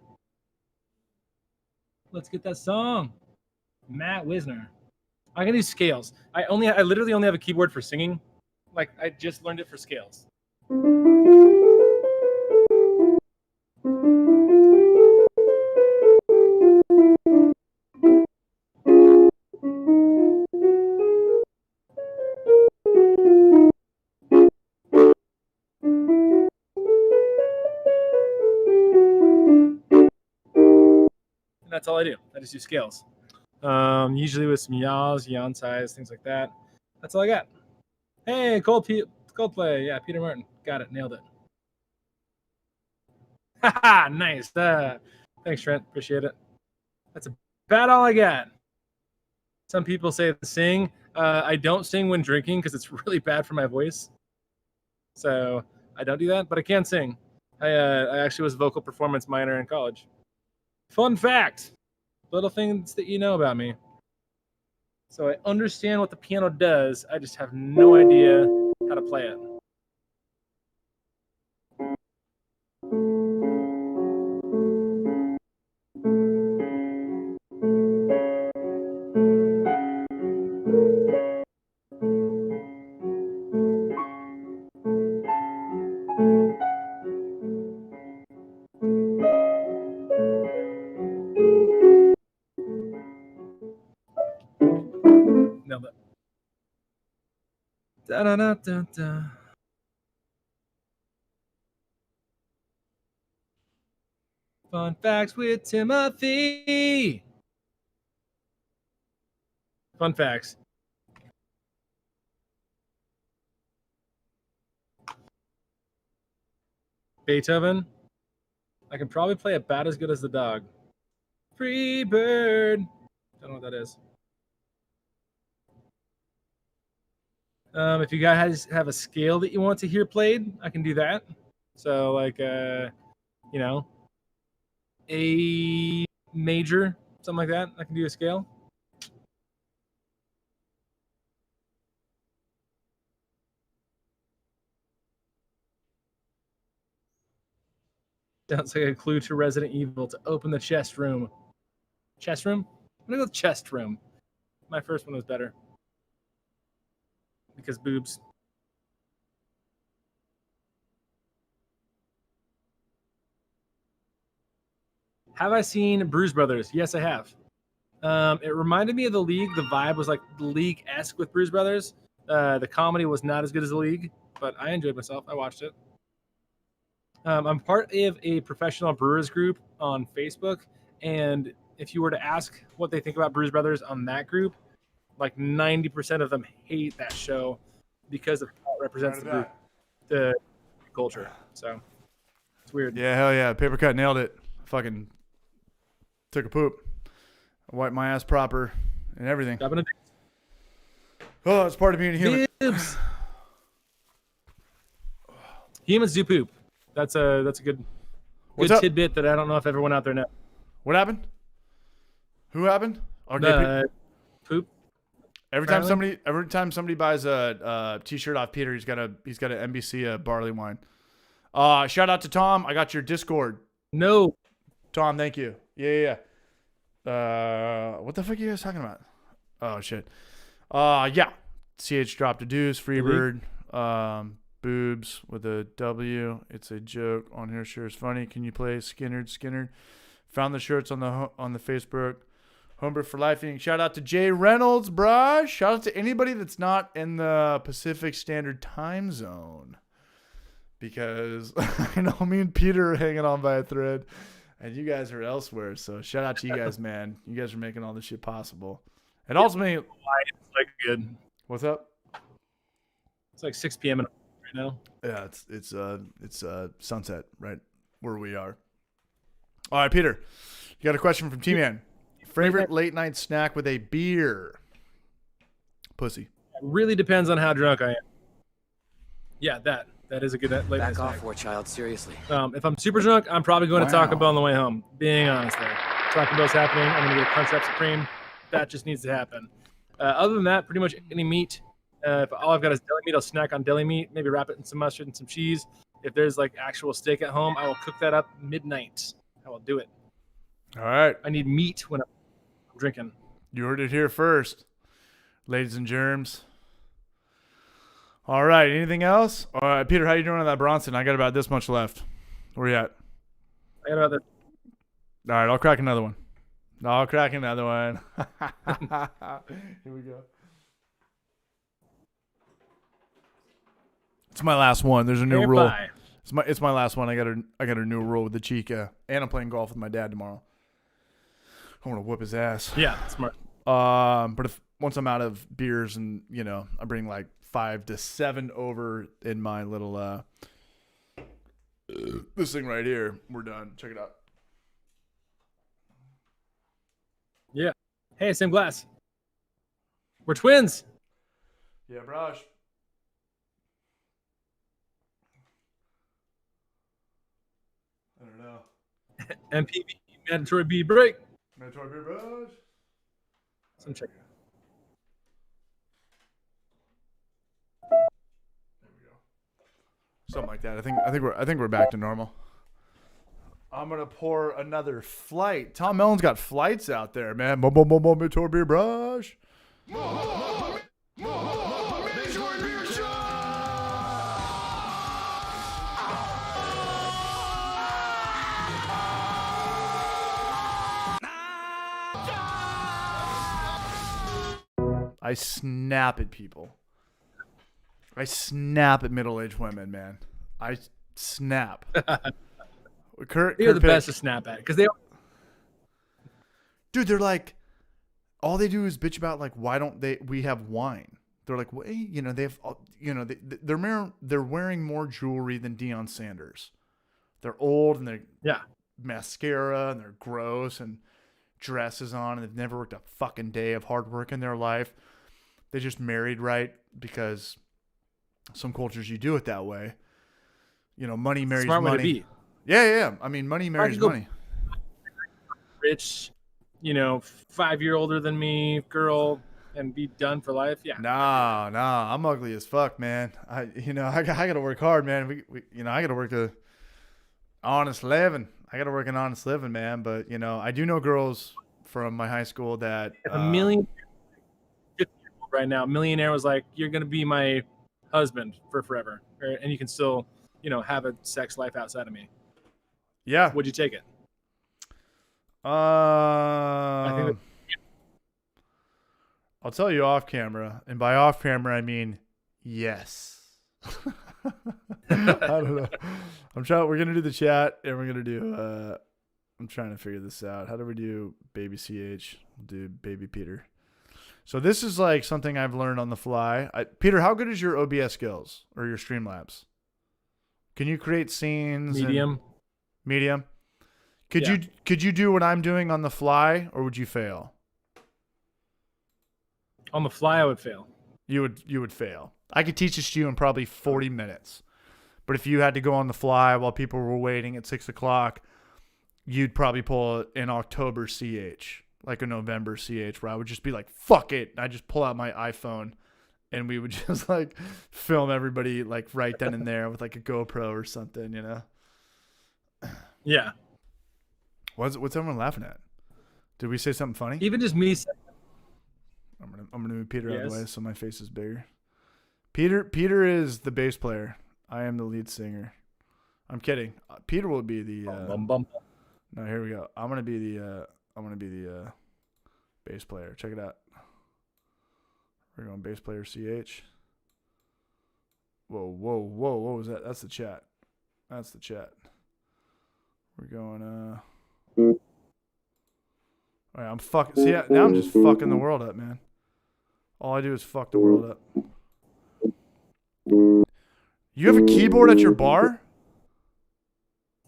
Let's get that song. Matt Wisner. I can do scales. I literally only have a keyboard for singing. Like I just learned it for scales. And that's all I do. I just do scales. Usually with some yaws, yawn size, things like that. That's all I got. Hey, Coldplay. Yeah, Peter Martin. Got it. Nailed it. Haha, nice. Thanks, Trent. Appreciate it. That's about all I got. Some people say to sing. I don't sing when drinking because it's really bad for my voice. So I don't do that, but I can sing. I actually was a vocal performance minor in college. Fun fact. Little things that you know about me. So I understand what the piano does. I just have no idea how to play it. Nailed it. Da da da da da. Fun facts with Timothy. Fun facts. Beethoven. I can probably play about as good as the dog. Free bird. Don't know what that is. If you guys have a scale that you want to hear played, I can do that. So like, A major, something like that. I can do a scale. Sounds like a clue to Resident Evil to open the chest room. Chest room? I'm gonna go with chest room. My first one was better. Because boobs. Have I seen Bruise Brothers? Yes, I have. It reminded me of The League. The vibe was like The League-esque with Bruise Brothers. The comedy was not as good as The League, but I enjoyed myself. I watched it. I'm part of a professional brewers group on Facebook, and if you were to ask what they think about Bruise Brothers on that group, like 90% of them hate that show because of how it represents the culture. So it's weird. Yeah, hell yeah. Paper cut nailed it. Fucking took a poop. I wiped my ass proper and everything. Oh, it's part of being a human. Humans do poop. That's a good tidbit that I don't know if everyone out there knows. What happened? Who happened? Okay, poop. Every time somebody buys a t-shirt off Peter, he's got an NBC barley wine. Shout out to Tom. I got your Discord. No. Tom, thank you. Yeah. What the fuck are you guys talking about? Oh shit. Yeah. CH dropped a deuce. Freebird. Boobs with a W. It's a joke on here. Sure is funny. Can you play Skinner? Found the shirts on the Facebook. Homebrew for Lifing. Shout out to Jay Reynolds, bruh. Shout out to anybody that's not in the Pacific Standard Time Zone. Because I know me and Peter are hanging on by a thread. And you guys are elsewhere. So shout out to you guys, man. You guys are making all this shit possible. And ultimately, it's like good. What's up? It's like 6 p.m. right now. Yeah, it's sunset right where we are. All right, Peter. You got a question from T-Man. Favorite late night snack with a beer? Pussy. It really depends on how drunk I am. Yeah, that is a good late night snack. Back off, war child. Seriously. If I'm super drunk, I'm probably going to Taco Bell on the way home. Being honest there. Taco Bell's happening. I'm going to get a Crunchwrap Supreme. That just needs to happen. Other than that, pretty much any meat. If all I've got is deli meat, I'll snack on deli meat. Maybe wrap it in some mustard and some cheese. If there's like actual steak at home, I will cook that up midnight. I will do it. All right. I need meat when I'm drinking. You heard it here first, ladies and germs. All right. Anything else? All right, Peter, how you doing on that Bronson? I got about this much left. Where you at? I got about this. All right. I'll crack another one. Here we go. It's my last one. There's a new rule. It's my last one. I got a new rule with the Chica, and I'm playing golf with my dad tomorrow. I want to whip his ass. Yeah, smart. But once I'm out of beers and I bring like 5 to 7 over in my little this thing right here, we're done. Check it out. Yeah. Hey, same glass. We're twins. Yeah, brush. MPB, mandatory beat break. Mandatory beer brush. Some check. There we go. Something like that. I think we're back to normal. I'm gonna pour another flight. Tom Melon's got flights out there, man. Mandatory beer brush. I snap at people. I snap at middle-aged women, man. I snap. They're the best to snap at because dude, they're like, all they do is bitch about like, why don't we have wine? They're like, well, you know, they're wearing more jewelry than Deion Sanders. They're old and they're mascara and they're gross and dresses on and they've never worked a fucking day of hard work in their life. They just married right because some cultures you do it that way. You know, money marries smart money. way to be. Yeah. I mean, money marries money. Rich, 5-year older than me, girl, and be done for life. Yeah. Nah. I'm ugly as fuck, man. I gotta work hard, man. I gotta work a honest living. I gotta work an honest living, man. But I do know girls from my high school that a million right now. Millionaire was like, "You're gonna be my husband for forever," and you can still, have a sex life outside of me. Yeah. Would you take it? I think I'll tell you off camera, and by off camera I mean yes. I don't know. We're gonna do the chat, and we're gonna do. I'm trying to figure this out. How do we do baby CH? We'll do baby Peter. So this is like something I've learned on the fly. Peter, how good is your OBS skills or your Streamlabs? Can you create scenes? Medium. Medium. Could you do what I'm doing on the fly, or would you fail? On the fly, I would fail. You would fail. I could teach this to you in probably 40 minutes. But if you had to go on the fly while people were waiting at 6 o'clock, you'd probably pull an October CH, like a November CH, where I would just be like, fuck it. I just pull out my iPhone and we would just like film everybody like right then and there with like a GoPro or something, Yeah. What's everyone laughing at? Did we say something funny? Even just me. I'm gonna move Peter out of the way Yes. so my face is bigger. Peter is the bass player. I am the lead singer. I'm kidding. Peter will be the. No, here we go. I'm gonna be the bass player. Check it out. We're going bass player CH. Whoa! What was that? That's the chat. We're going. All right, I'm fucking. See, now I'm just fucking the world up, man. All I do is fuck the world up. You have a keyboard at your bar?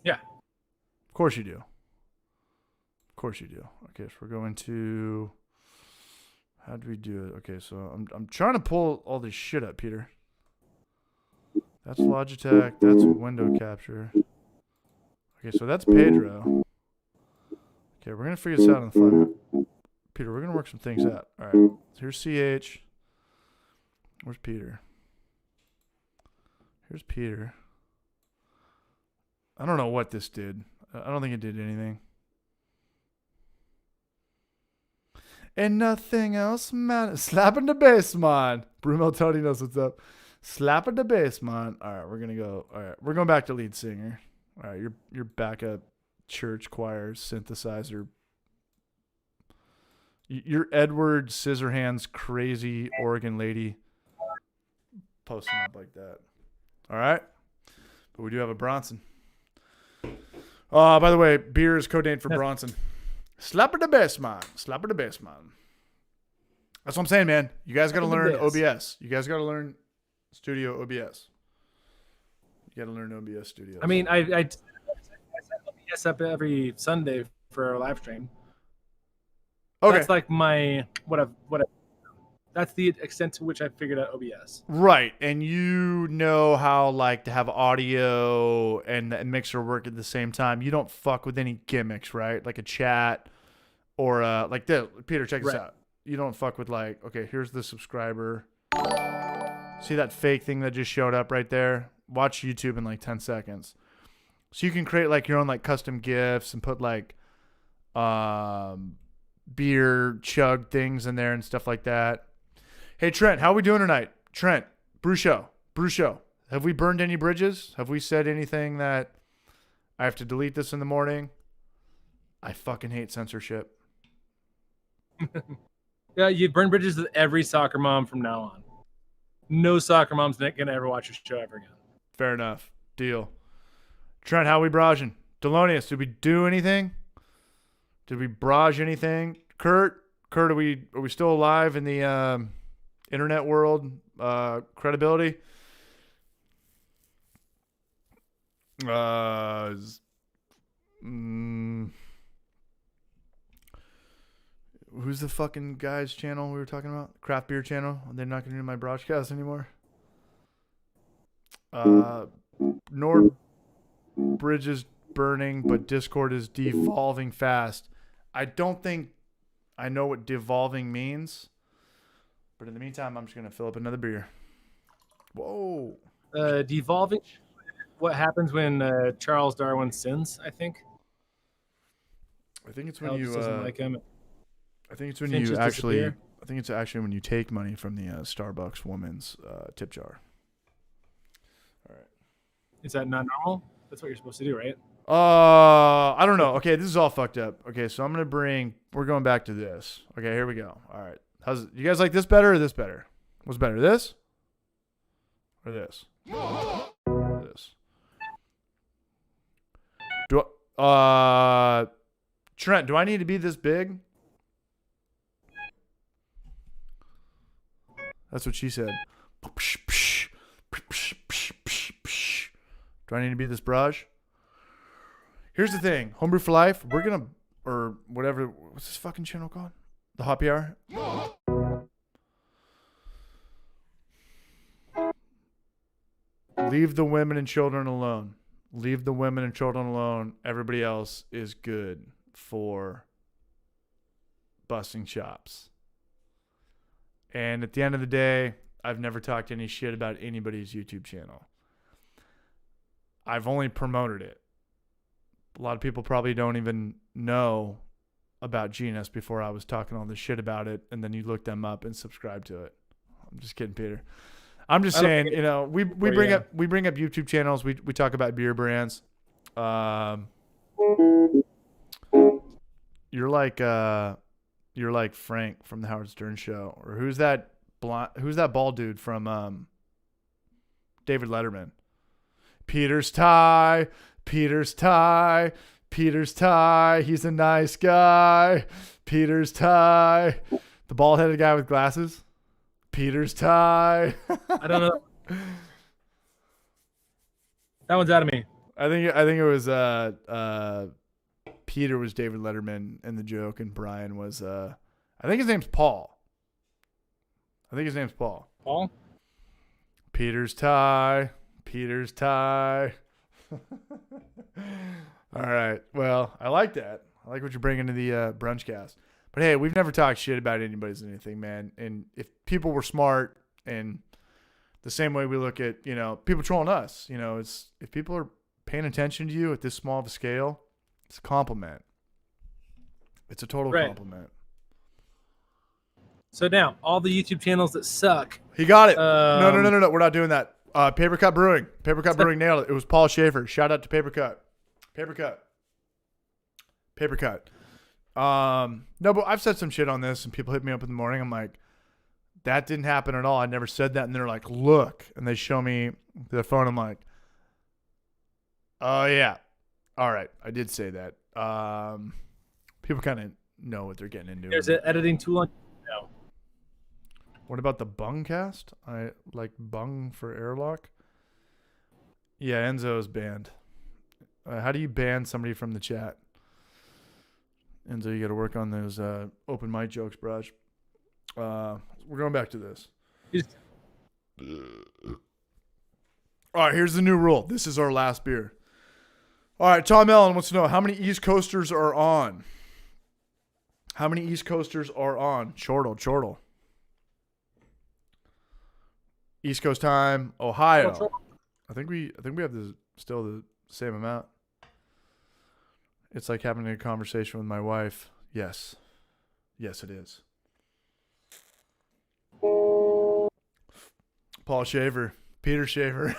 Yeah. Of course you do. Okay, so we're going to. How do we do it? Okay, so I'm trying to pull all this shit up, Peter. That's Logitech. That's window capture. Okay, so that's Pedro. Okay, we're gonna figure this out on the fly. Peter, we're gonna work some things out. All right, so here's CH. Where's Peter? Here's Peter. I don't know what this did. I don't think it did anything. And nothing else matters. Slapping the bass, man. Bruno Tony knows what's up. Slapping the bass, man. All right, we're gonna go. All right, we're going back to lead singer. All right, your backup church choir synthesizer. Your Edward Scissorhands crazy Oregon lady posting up like that. All right, but we do have a Bronson. By the way, beer is code name for Bronson. Slapper the bass, man. Slapper the bass, man. That's what I'm saying, man. You guys got to learn OBS. You guys got to learn Studio OBS. You got to learn OBS Studio. I mean, I set OBS up every Sunday for our live stream. Okay. That's like my what I That's the extent to which I figured out OBS. Right, and you know how like to have audio and the mixer work at the same time. You don't fuck with any gimmicks, right? Like a chat or like this. Peter, check this Right. out. You don't fuck with like, okay, here's the subscriber. See that fake thing that just showed up right there? Watch YouTube in like 10 seconds. So you can create like your own like custom GIFs and put like beer chug things in there and stuff like that. Hey Trent, how we doing tonight? Trent, Brew Show. Have we burned any bridges? Have we said anything that I have to delete this in the morning? I fucking hate censorship. Yeah, you burn bridges with every soccer mom from now on. No soccer mom's not gonna ever watch your show ever again. Fair enough. Deal. Trent, how we barraging? Delonius, did we do anything? Did we barrage anything? Kurt, are we still alive in the internet world? Credibility? Who's the fucking guy's channel we were talking about? Craft beer channel? They're not going to do my broadcast anymore. Nord Bridge is burning, but Discord is devolving fast. I don't think I know what devolving means. But in the meantime, I'm just going to fill up another beer. Whoa. Devolving. What happens when Charles Darwin sins? I think. I think it's when Alex you. doesn't like him. I think it's when Finches you actually. disappear. I think it's actually when you take money from the Starbucks woman's tip jar. All right. Is that not normal? That's what you're supposed to do, right? I don't know. Okay, this is all fucked up. Okay, so we're going back to this. Okay, here we go. All right. You guys like this better or this better? What's better, this? Or this? This. Trent, do I need to be this big? That's what she said. Do I need to be this barrage? Here's the thing. Homebrew for Life, we're going to, or whatever, what's this fucking channel called? The Hoppy Hour? Leave the women and children alone. Leave the women and children alone. Everybody else is good for busting chops. And at the end of the day, I've never talked any shit about anybody's YouTube channel. I've only promoted it. A lot of people probably don't even know about Genus before I was talking all this shit about it, and then you look them up and subscribe to it. I'm just kidding, Peter. I'm just saying, you know, we bring up YouTube channels. We talk about beer brands. You're like Frank from the Howard Stern Show, or who's that bald dude from David Letterman? Peter's tie. He's a nice guy. Peter's tie. The bald-headed guy with glasses. Peter's tie. I don't know. That one's out of me. I think it was Peter was David Letterman in the joke, and Brian was I think his name's Paul. Paul? Peter's tie. All right. Well, I like that. I like what you're bringing to the brunch cast. But hey, we've never talked shit about anybody's anything, man. And if people were smart, and the same way we look at, you know, people trolling us, you know, it's if people are paying attention to you at this small of a scale, it's a compliment. It's a total compliment. So now, all the YouTube channels that suck. He got it. No. We're not doing that. Paper Cut Brewing. Paper Cut Brewing nailed it. It was Paul Schaefer. Shout out to Paper Cut. No, but I've said some shit on this, and people hit me up in the morning. I'm like, that didn't happen at all. I never said that. And they're like, look. And they show me the phone. I'm like, oh, yeah. All right. I did say that. People kind of know what they're getting into. There's an editing tool on. No. What about the Bungcast? I like Bung for airlock. Yeah, Enzo is banned. How do you ban somebody from the chat? Enzo, you got to work on those open mic jokes, Brush. We're going back to this. Just- All right, here's the new rule. This is our last beer. All right, Tom Allen wants to know how many East Coasters are on. How many East Coasters are on? Chortle. East Coast time, Ohio. I think we have still the same amount. It's like having a conversation with my wife. Yes, it is. Paul Shaver, Peter Shaver.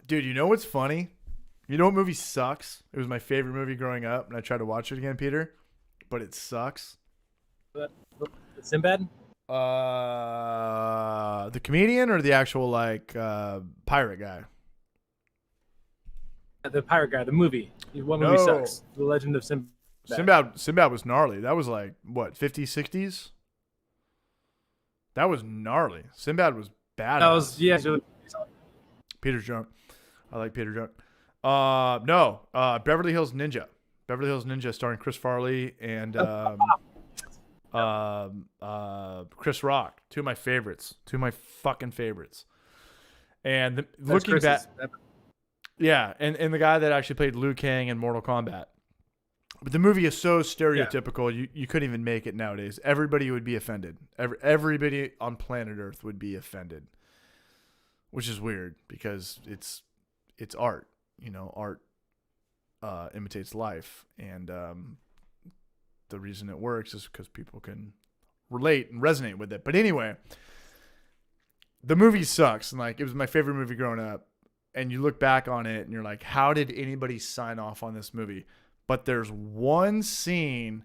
Dude, you know what's funny? You know what movie sucks? It was my favorite movie growing up, and I tried to watch it again, Peter, but it sucks. Sinbad? The comedian or the actual pirate guy? The pirate guy, the movie. What movie No. sucks? The Legend of Sinbad. Sinbad was gnarly. That was like what, 50s, 60s? That was gnarly. Sinbad was badass. That was Peter's drunk. I like Peter drunk. Beverly Hills Ninja. Beverly Hills Ninja starring Chris Farley and Chris Rock. Two of my favorites. Two of my fucking favorites. And looking back, yeah, and the guy that actually played Liu Kang in Mortal Kombat. But the movie is so stereotypical, you couldn't even make it nowadays. Everybody would be offended. Everybody on planet Earth would be offended, which is weird because it's art. You know, art imitates life, and the reason it works is because people can relate and resonate with it. But anyway, the movie sucks, and like it was my favorite movie growing up. And you look back on it, and you're like, how did anybody sign off on this movie? But there's one scene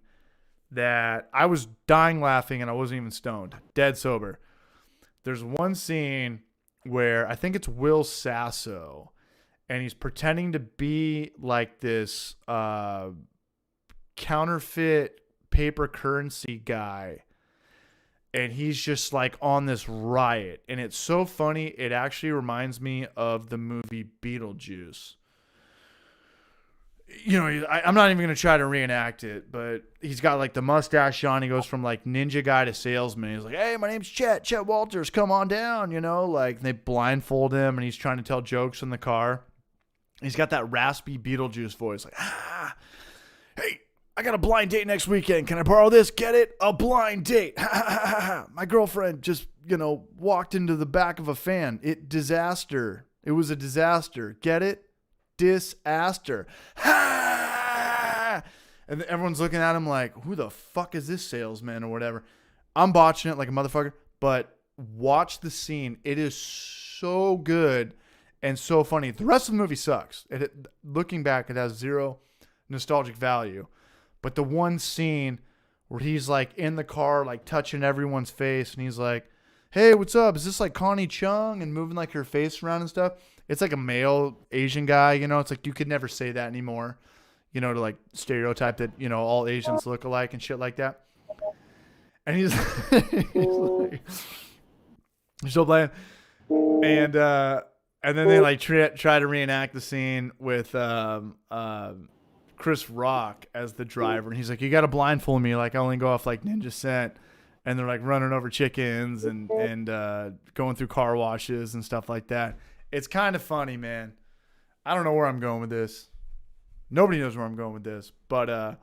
that I was dying laughing, and I wasn't even stoned, dead sober. There's one scene where I think it's Will Sasso, and he's pretending to be like this counterfeit paper currency guy, and he's just like on this riot, and it's so funny. It actually reminds me of the movie Beetlejuice. You know, I'm not even going to try to reenact it, but he's got like the mustache on. He goes from like ninja guy to salesman. He's like, hey, my name's Chet Walters. Come on down, you know, like they blindfold him and he's trying to tell jokes in the car. He's got that raspy Beetlejuice voice. Like, hey, I got a blind date next weekend. Can I borrow this? Get it? A blind date. My girlfriend just, walked into the back of a fan. Disaster. It was a disaster. Get it? Disaster. And everyone's looking at him like, who the fuck is this salesman or whatever? I'm botching it like a motherfucker, but watch the scene. It is so good and so funny. The rest of the movie sucks. Looking back, it has zero nostalgic value. But the one scene where he's like in the car, like touching everyone's face, and he's like, hey, what's up? Is this like Connie Chung? And moving like her face around and stuff. It's like a male Asian guy, It's like you could never say that anymore, to like stereotype that, all Asians look alike and shit like that. And he's, like, still playing. And then they like try to reenact the scene with Chris Rock as the driver. And he's like, you got to blindfold me. Like I only go off like ninja scent. And they're like running over chickens and going through car washes and stuff like that. It's kind of funny, man. I don't know where I'm going with this. Nobody knows where I'm going with this. But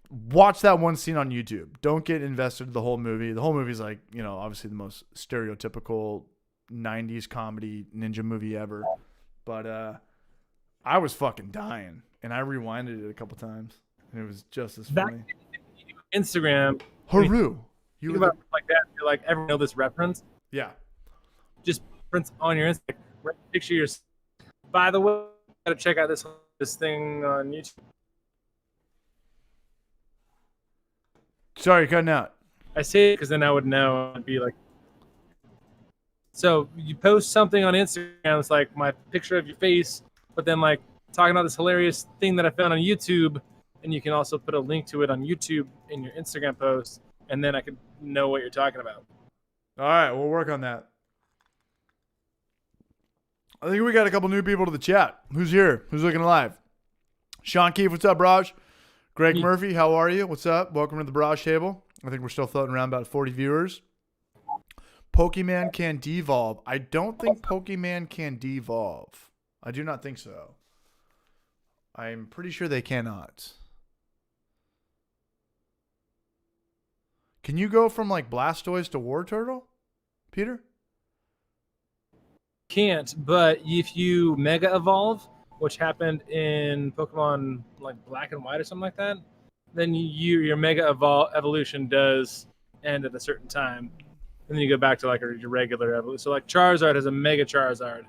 watch that one scene on YouTube. Don't get invested in the whole movie. The whole movie's like, obviously the most stereotypical 90s comedy ninja movie ever. But I was fucking dying. And I rewinded it a couple times. And it was just as funny. Instagram. Haru. You think about like that. You're like, ever know this reference? Yeah. Just prints on your Instagram. Picture your. By the way, you gotta check out this thing on YouTube. Sorry, you're cutting out. I say it because then I would know. I'd be like. So you post something on Instagram. It's like my picture of your face, but then like talking about this hilarious thing that I found on YouTube, and you can also put a link to it on YouTube in your Instagram post, and then I could know what you're talking about. All right, we'll work on that. I think we got a couple new people to the chat. Who's here? Who's looking live? Sean Keefe, what's up, Raj? Greg Me. Murphy, how are you? What's up? Welcome to the Barrage Table. I think we're still floating around about 40 viewers. Pokemon can devolve. I don't think Pokemon can devolve. I do not think so. I'm pretty sure they cannot. Can you go from like Blastoise to War Turtle, Peter? Can't, but if you Mega Evolve, which happened in Pokemon like Black and White or something like that, then your Mega Evolution does end at a certain time, and then you go back to like your regular evolution. So like Charizard has a Mega Charizard,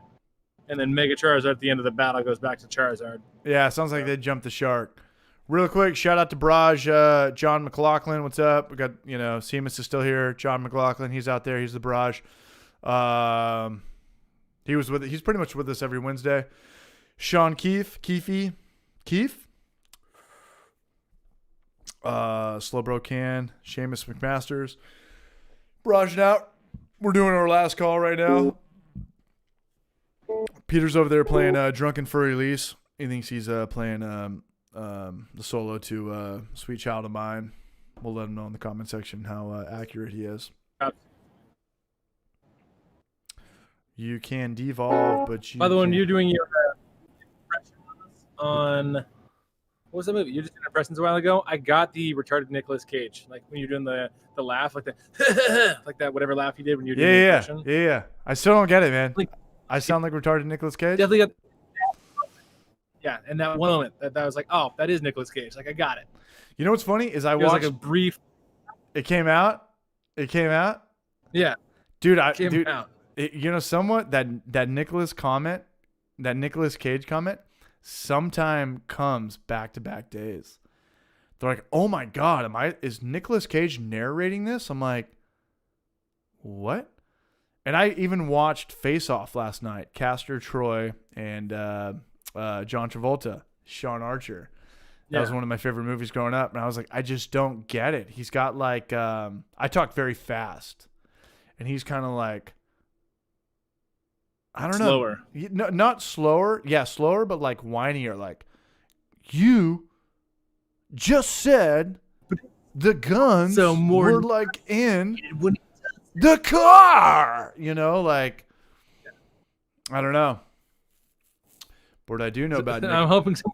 and then Mega Charizard at the end of the battle goes back to Charizard. Yeah, sounds like they jumped the shark. Real quick, shout out to Barrage, John McLaughlin. What's up? We got, Seamus is still here. John McLaughlin, he's out there. He's the Barrage. He's pretty much with us every Wednesday. Sean Keefe. Slowbro Can, Seamus McMasters. Barraging out. We're doing our last call right now. Peter's over there playing Drunken Furry Lease. He thinks he's playing the solo to Sweet Child of Mine. We'll let him know in the comment section how accurate he is. You can devolve, but you By the way, when can't. you're doing your impressions on what was that movie? You just did impressions a while ago. I got the retarded Nicolas Cage, like when you're doing the laugh, like the like that whatever laugh you did when you're doing the impression. Yeah. I still don't get it, man. Like, I sound like retarded Nicolas Cage. Definitely got. Yeah, and that one moment that was like, oh, that is Nicolas Cage. Like I got it. You know what's funny is I It was watched. like a brief. It came out. Yeah, Dude. came out. Somewhat that Nicolas Cage comment, sometime comes back to back days. They're like, oh my god, is Nicolas Cage narrating this? I'm like, what? And I even watched Face Off last night. Castor Troy and John Travolta, Sean Archer. That was one of my favorite movies growing up. And I was like, I just don't get it. He's got like, I talk very fast. And he's kind of like, I don't know. Slower. No, not slower. Yeah, slower, but like whinier. Like, you just said the guns were like in the car. Like, I don't know. But I do know about I'm hoping some.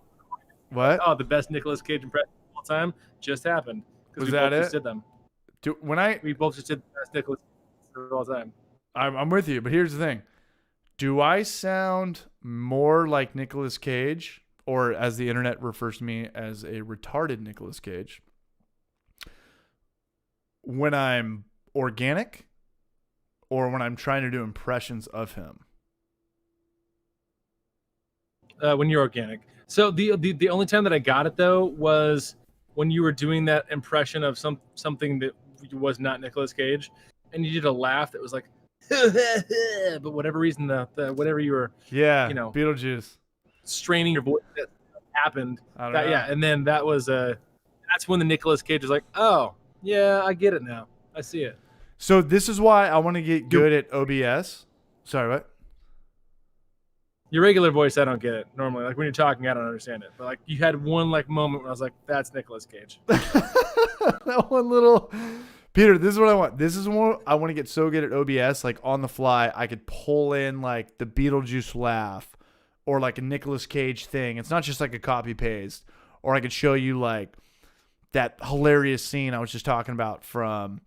What? Oh, the best Nicolas Cage impression of all time just happened. Was we that both it? Just did them. We both just did the best Nicolas Cage of all time. I'm with you, but here's the thing. Do I sound more like Nicolas Cage, or as the internet refers to me as a retarded Nicolas Cage, when I'm organic or when I'm trying to do impressions of him? When you're organic. So the only time that I got it though was when you were doing that impression of something that was not Nicolas Cage, and you did a laugh that was like, but whatever reason the whatever you were Beetlejuice straining your voice that happened. I don't know. Yeah, and then that's when the Nicolas Cage was like, oh yeah, I get it now. I see it. So this is why I want to get good at OBS. Sorry, what? Your regular voice, I don't get it normally. Like when you're talking, I don't understand it. But like you had one like moment where I was like, "That's Nicolas Cage." That one little Peter. This is what I want. This is what I want to get so good at OBS. Like on the fly, I could pull in like the Beetlejuice laugh, or like a Nicolas Cage thing. It's not just like a copy paste. Or I could show you like that hilarious scene I was just talking about from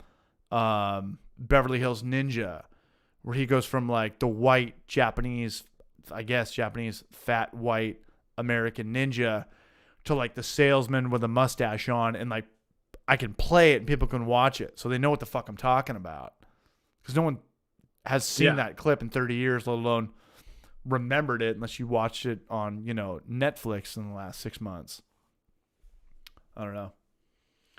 Beverly Hills Ninja, where he goes from like the white Japanese fat white American ninja to like the salesman with a mustache on, and like I can play it and people can watch it so they know what the fuck I'm talking about, because no one has seen that clip in 30 years, let alone remembered it, unless you watched it on Netflix in the last 6 months. I don't know,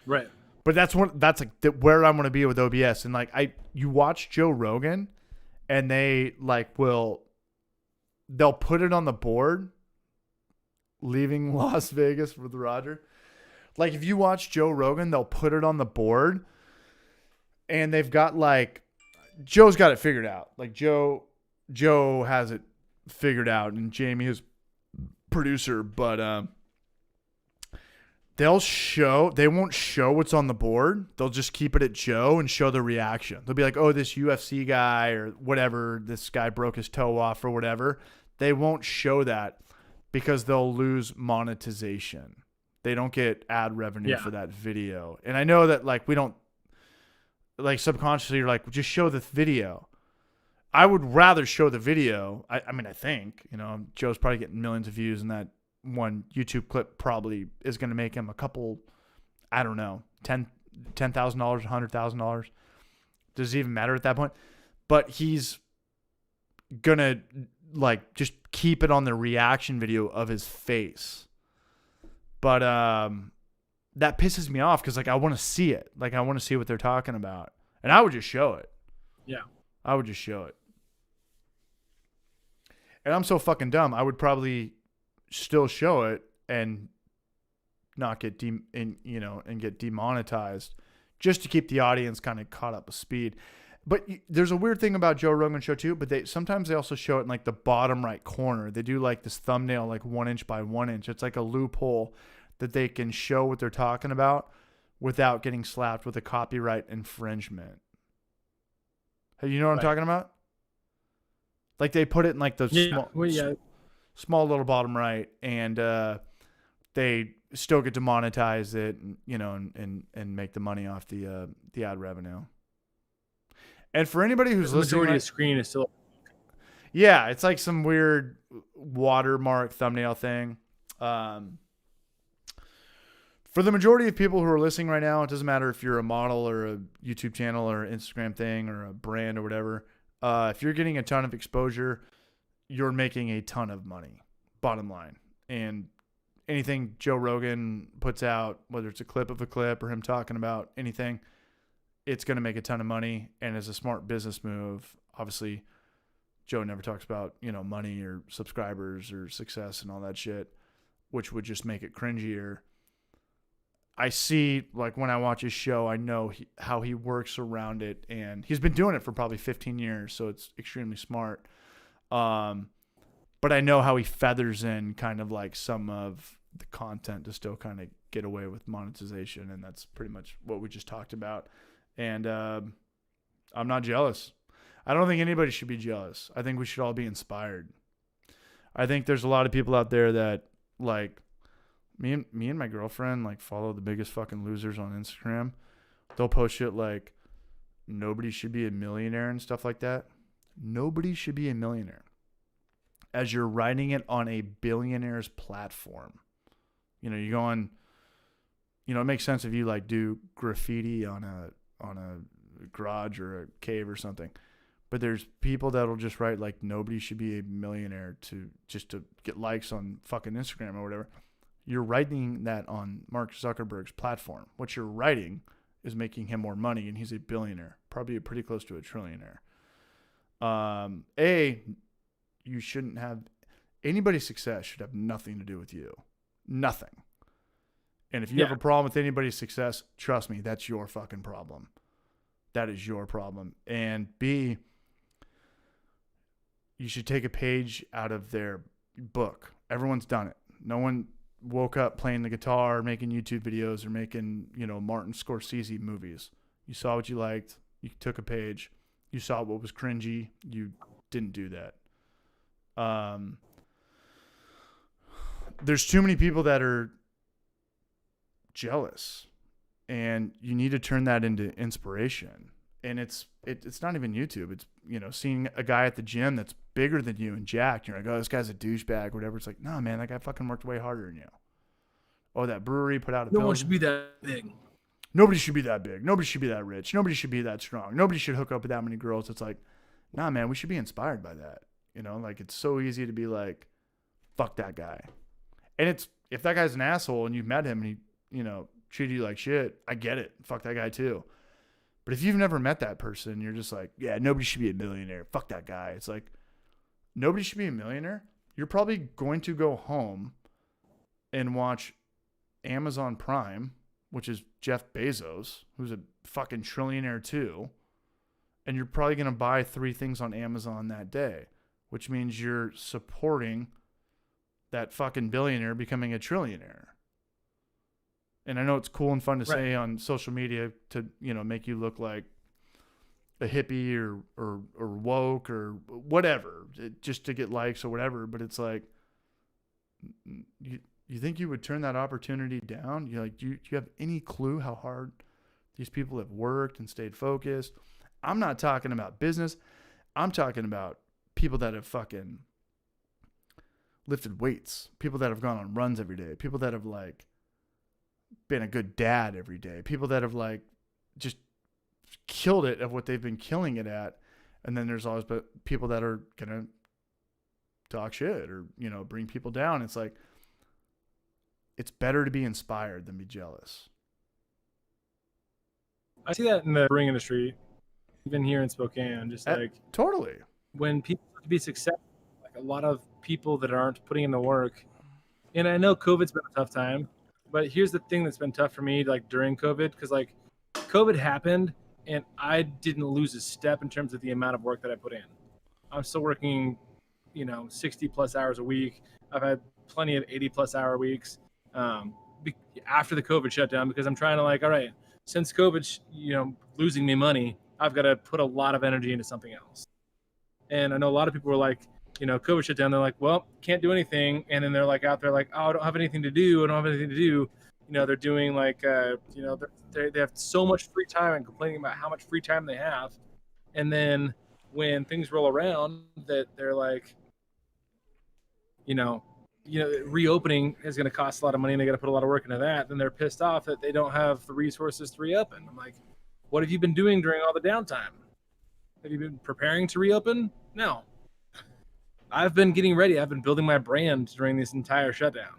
Right. but that's like where I'm going to be with OBS. And like you watch Joe Rogan, and they like they'll put it on the board, leaving Las Vegas with Roger. Like if you watch Joe Rogan, they'll put it on the board, and they've got like, Joe's got it figured out. Like Joe has it figured out, and Jamie is producer, but They won't show what's on the board. They'll just keep it at Joe and show the reaction. They'll be like, oh, this UFC guy or whatever, this guy broke his toe off or whatever. They won't show that because they'll lose monetization. They don't get ad revenue for that video. And I know that like we don't, like subconsciously you're like, just show the video. I would rather show the video. I mean, I think, Joe's probably getting millions of views and that one YouTube clip probably is going to make him a couple, I don't know, $10,000, $100,000. Does it even matter at that point? But he's going to like just keep it on the reaction video of his face. But that pisses me off because like I want to see it. Like I want to see what they're talking about. And I would just show it. Yeah. I would just show it. And I'm so fucking dumb. I would probably still show it and not get and get demonetized just to keep the audience kind of caught up with speed. But there's a weird thing about Joe Rogan show too, but sometimes they also show it in like the bottom right corner. They do like this thumbnail, like 1 inch by 1 inch. It's like a loophole that they can show what they're talking about without getting slapped with a copyright infringement. Hey, you know what I'm talking about? Like they put it in like the small little bottom right, and they still get to monetize it, and make the money off the ad revenue. And for anybody who's the listening, majority of screen is still. Yeah, it's like some weird watermark thumbnail thing. For the majority of people who are listening right now, it doesn't matter if you're a model or a YouTube channel or an Instagram thing or a brand or whatever. If you're getting a ton of exposure, you're making a ton of money, bottom line. And anything Joe Rogan puts out, whether it's a clip of a clip or him talking about anything, it's going to make a ton of money. And as a smart business move, obviously, Joe never talks about, money or subscribers or success and all that shit, which would just make it cringier. I see, like, when I watch his show, I know how he works around it, and he's been doing it for probably 15 years, so it's extremely smart. But I know how he feathers in kind of like some of the content to still kind of get away with monetization, and that's pretty much what we just talked about. And I'm not jealous. I don't think anybody should be jealous. I think we should all be inspired. I think there's a lot of people out there that, like, me and my girlfriend like follow the biggest fucking losers on Instagram. They'll post shit like nobody should be a millionaire and stuff like that. Nobody should be a millionaire. As you're writing it on a billionaire's platform. You go on, it makes sense if you like do graffiti on a garage or a cave or something. But there's people that'll just write like nobody should be a millionaire to get likes on fucking Instagram or whatever. You're writing that on Mark Zuckerberg's platform. What you're writing is making him more money, and he's a billionaire, probably pretty close to a trillionaire. You shouldn't have anybody's success should have nothing to do with you. Nothing. And if you have a problem with anybody's success, trust me, that's your fucking problem. That is your problem. And B, you should take a page out of their book. Everyone's done it. No one woke up playing the guitar, making YouTube videos, or making, Martin Scorsese movies. You saw what you liked. You took a page. You saw what was cringy. You didn't do that. There's too many people that are jealous, and you need to turn that into inspiration. And it's not even YouTube. It's, seeing a guy at the gym that's bigger than you and jacked. You're like, oh, this guy's a douchebag, whatever. It's like, no, man, that guy fucking worked way harder than you. Oh, that brewery put out a No one should be that big. Nobody should be that big. Nobody should be that rich. Nobody should be that strong. Nobody should hook up with that many girls. It's like, nah, man, we should be inspired by that. Like it's so easy to be like, fuck that guy. And it's, if that guy's an asshole and you've met him and he, treated you like shit, I get it. Fuck that guy too. But if you've never met that person, you're just like, yeah, nobody should be a millionaire. Fuck that guy. It's like, nobody should be a millionaire. You're probably going to go home and watch Amazon Prime, which is Jeff Bezos, who's a fucking trillionaire too. And you're probably going to buy 3 things on Amazon that day, which means you're supporting that fucking billionaire becoming a trillionaire. And I know it's cool and fun to Right. say on social media to, make you look like a hippie or woke or whatever, just to get likes or whatever. But it's like, you think you would turn that opportunity down? You're like, do you have any clue how hard these people have worked and stayed focused? I'm not talking about business. I'm talking about people that have fucking lifted weights, people that have gone on runs every day, people that have like been a good dad every day, people that have like just killed it at what they've been killing it at. And then there's always people that are gonna talk shit or bring people down. It's like, it's better to be inspired than be jealous. I see that in the brewing industry, even here in Spokane. Just like Totally. when people have to be successful, like a lot of people that aren't putting in the work. And I know COVID's been a tough time, but here's the thing that's been tough for me, like during COVID, because like COVID happened and I didn't lose a step in terms of the amount of work that I put in. I'm still working, 60 plus hours a week. I've had plenty of 80 plus hour weeks after the COVID shutdown, because I'm trying to like, all right, since COVID, losing me money, I've got to put a lot of energy into something else. And I know a lot of people were like, COVID shut down. They're like, well, can't do anything. And then they're like out there like, oh, I don't have anything to do. I don't have anything to do. They're doing like, they have so much free time and complaining about how much free time they have. And then when things roll around that they're like, reopening is going to cost a lot of money and they got to put a lot of work into that. Then they're pissed off that they don't have the resources to reopen. I'm like, what have you been doing during all the downtime? Have you been preparing to reopen? No. I've been getting ready. I've been building my brand during this entire shutdown.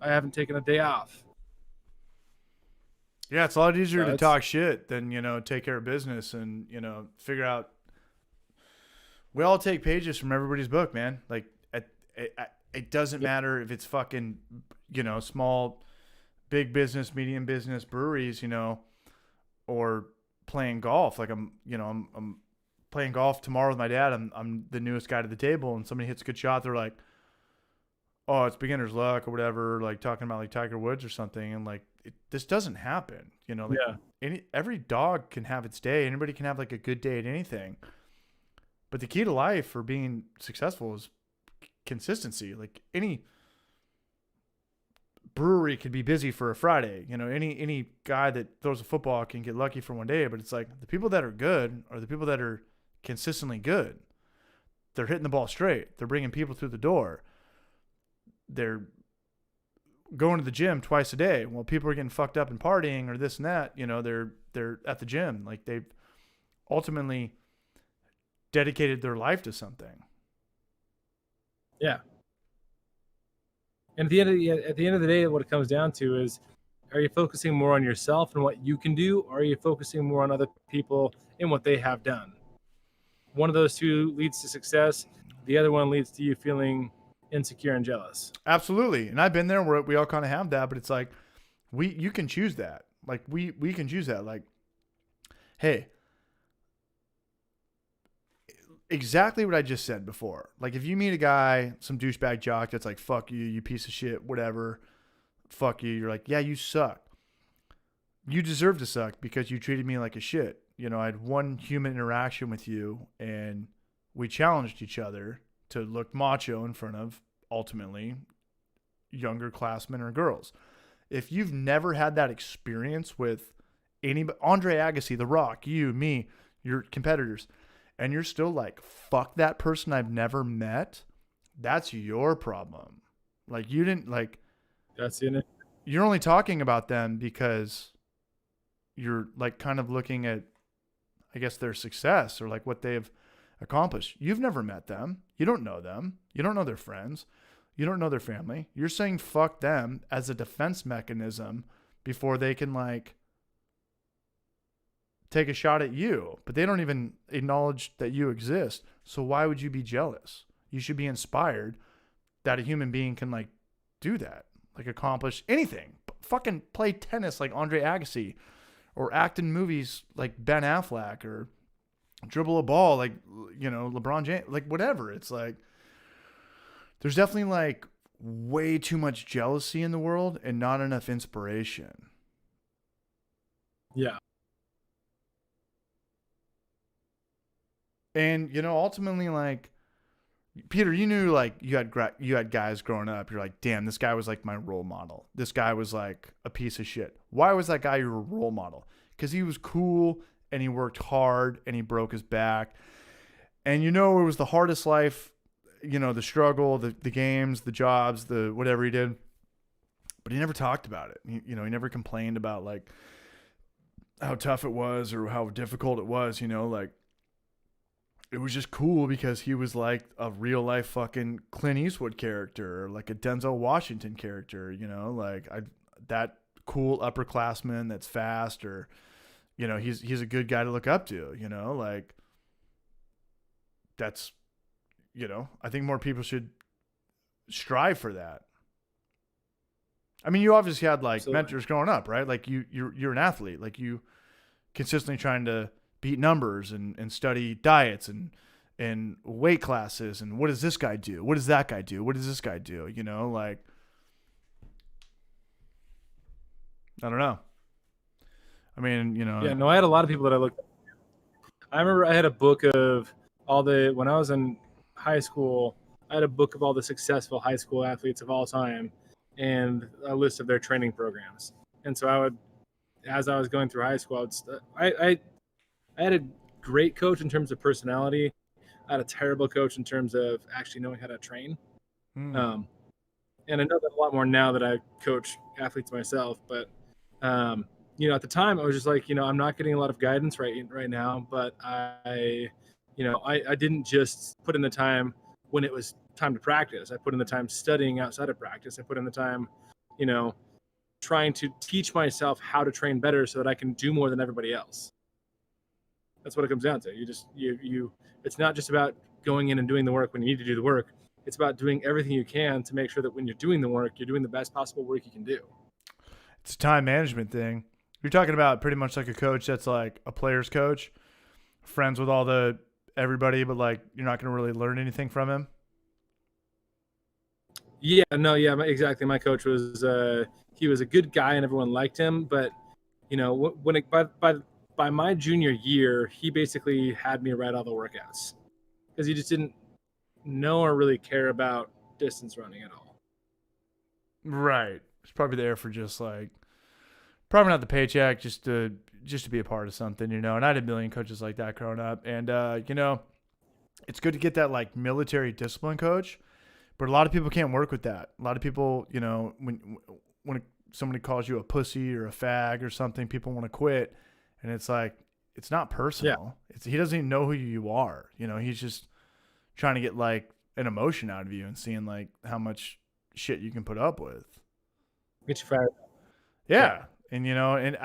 I haven't taken a day off. Yeah, it's a lot easier to talk shit than, take care of business and, figure out. We all take pages from everybody's book, man. Like, it doesn't matter if it's fucking, small, big business, medium business breweries, or playing golf. Like I'm playing golf tomorrow with my dad. I'm the newest guy to the table, and somebody hits a good shot. They're like, oh, it's beginner's luck or whatever. Like talking about like Tiger Woods or something. And like, this doesn't happen, every dog can have its day. Anybody can have like a good day at anything. But the key to life for being successful is consistency. Like any brewery could be busy for a Friday. Any guy that throws a football can get lucky for one day. But it's like the people that are good are the people that are consistently good. They're hitting the ball straight. They're bringing people through the door. They're going to the gym twice a day. Well, people are getting fucked up and partying or this and that. They're at the gym. Like they've ultimately dedicated their life to something. Yeah. And at the end of the day, what it comes down to is, are you focusing more on yourself and what you can do, or are you focusing more on other people and what they have done? One of those two leads to success. The other one leads to you feeling insecure and jealous. Absolutely. And I've been there where we all kind of have that, but it's like, you can choose that. Like we can choose that. Like, hey, exactly what I just said before. Like if you meet a guy, some douchebag jock that's like, fuck you, you piece of shit, whatever, fuck you. You're like, yeah, you suck. You deserve to suck because you treated me like a shit. I had one human interaction with you and we challenged each other to look macho in front of ultimately younger classmen or girls. If you've never had that experience with anybody, Andre Agassi, The Rock, you, me, your competitors, and you're still like, fuck that person I've never met, that's your problem. Like you didn't like, that's in it. You're only talking about them because you're like kind of looking at, I guess, their success or like what they've accomplished. You've never met them. You don't know them. You don't know their friends. You don't know their family. You're saying fuck them as a defense mechanism before they can like take a shot at you, but they don't even acknowledge that you exist. So why would you be jealous? You should be inspired that a human being can like do that, like accomplish anything. Fucking play tennis like Andre Agassi, or act in movies like Ben Affleck, or dribble a ball like, LeBron James, like whatever. It's like, there's definitely like way too much jealousy in the world and not enough inspiration. And, ultimately, like, Peter, you knew, like, you had guys growing up. You're like, damn, this guy was like my role model. This guy was like a piece of shit. Why was that guy your role model? Because he was cool and he worked hard and he broke his back. And it was the hardest life, the struggle, the games, the jobs, the whatever he did. But he never talked about it. He never complained about like how tough it was or how difficult it was, like it was just cool because he was like a real life fucking Clint Eastwood character or like a Denzel Washington character, like that cool upperclassman that's fast or, he's a good guy to look up to, like that's, I think more people should strive for that. I mean, you obviously had like Absolutely. mentors growing up, right? Like you're an athlete, like you consistently trying to beat numbers and study diets and weight classes and what does this guy do? What does that guy do? What does this guy do? Like, I don't know. I mean, Yeah, no, I had a lot of people that I looked at. I remember I had a book of when I was in high school, I had a book of all the successful high school athletes of all time and a list of their training programs. And so as I was going through high school, I had a great coach in terms of personality. I had a terrible coach in terms of actually knowing how to train. And I know that a lot more now that I coach athletes myself. But at the time I was just like, I'm not getting a lot of guidance right now. But I didn't just put in the time when it was time to practice. I put in the time studying outside of practice. I put in the time, trying to teach myself how to train better so that I can do more than everybody else. That's what it comes down to. It's not just about going in and doing the work when you need to do the work. It's about doing everything you can to make sure that when you're doing the work, you're doing the best possible work you can do. It's a time management thing. You're talking about pretty much like a coach that's like a player's coach, friends with everybody, but like you're not going to really learn anything from him. Yeah, no, yeah, exactly. My coach was he was a good guy and everyone liked him, but by my junior year, he basically had me write all the workouts because he just didn't know or really care about distance running at all. Right. He's probably there for just like probably not the paycheck, just to be a part of something, And I had a million coaches like that growing up, and it's good to get that like military discipline coach. But a lot of people can't work with that. A lot of people, when somebody calls you a pussy or a fag or something, people want to quit. And it's like, it's not personal. Yeah. He doesn't even know who you are. He's just trying to get like an emotion out of you and seeing like how much shit you can put up with. Get you fired. Yeah. And,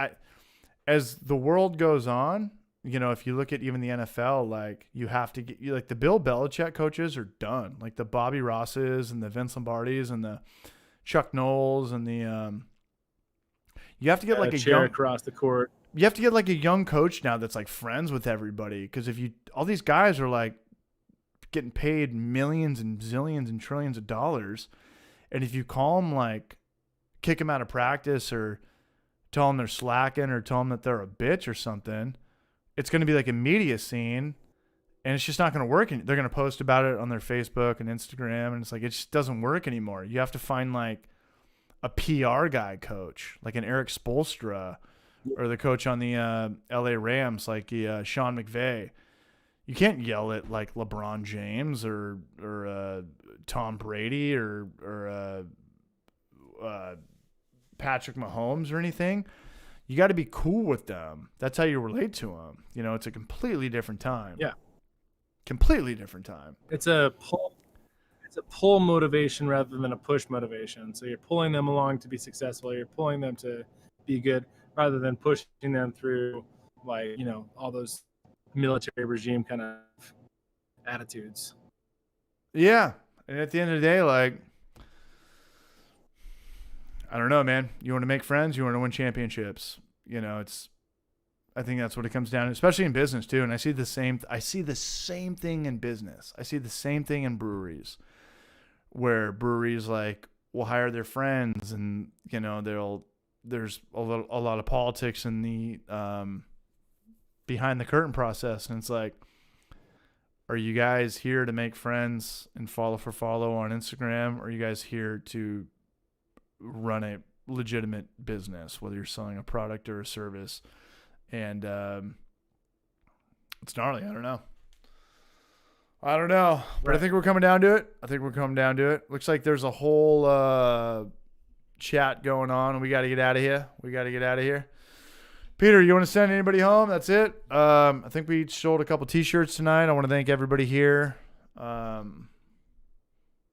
as the world goes on, if you look at even the NFL, like you have to get like the Bill Belichick coaches are done. Like the Bobby Rosses and the Vince Lombardis and the Chuck Knowles and the you have to get like a chair across the court. You have to get like a young coach now that's like friends with everybody, because all these guys are like getting paid millions and zillions and trillions of dollars, and if you call them like kick them out of practice or tell them they're slacking or tell them that they're a bitch or something, it's going to be like a media scene, and it's just not going to work. They're going to post about it on their Facebook and Instagram, and it's like it just doesn't work anymore. You have to find like a PR guy coach, like an Eric Spoelstra, or the coach on the LA Rams, like Sean McVay. You can't yell at like LeBron James or Tom Brady or Patrick Mahomes or anything. You got to be cool with them. That's how you relate to them. It's a completely different time. Yeah. Completely different time. It's a pull motivation rather than a push motivation. So you're pulling them along to be successful. You're pulling them to be good rather than pushing them through like, all those military regime kind of attitudes. Yeah. And at the end of the day, like, I don't know, man. You want to make friends, you want to win championships. I think that's what it comes down to, especially in business too. And I see the same thing in business. I see the same thing in breweries, where breweries like will hire their friends, and there's a lot of politics in the behind the curtain process, and it's like, Are you guys here to make friends and follow on Instagram? Or are you guys here to run a legitimate business, whether you're selling a product or a service? And it's gnarly. I don't know. But I think we're coming down to it. Looks like there's a whole chat going on. We got to get out of here. Peter, you want to send anybody home? That's it. I think we sold a couple T-shirts tonight. I want to thank everybody here.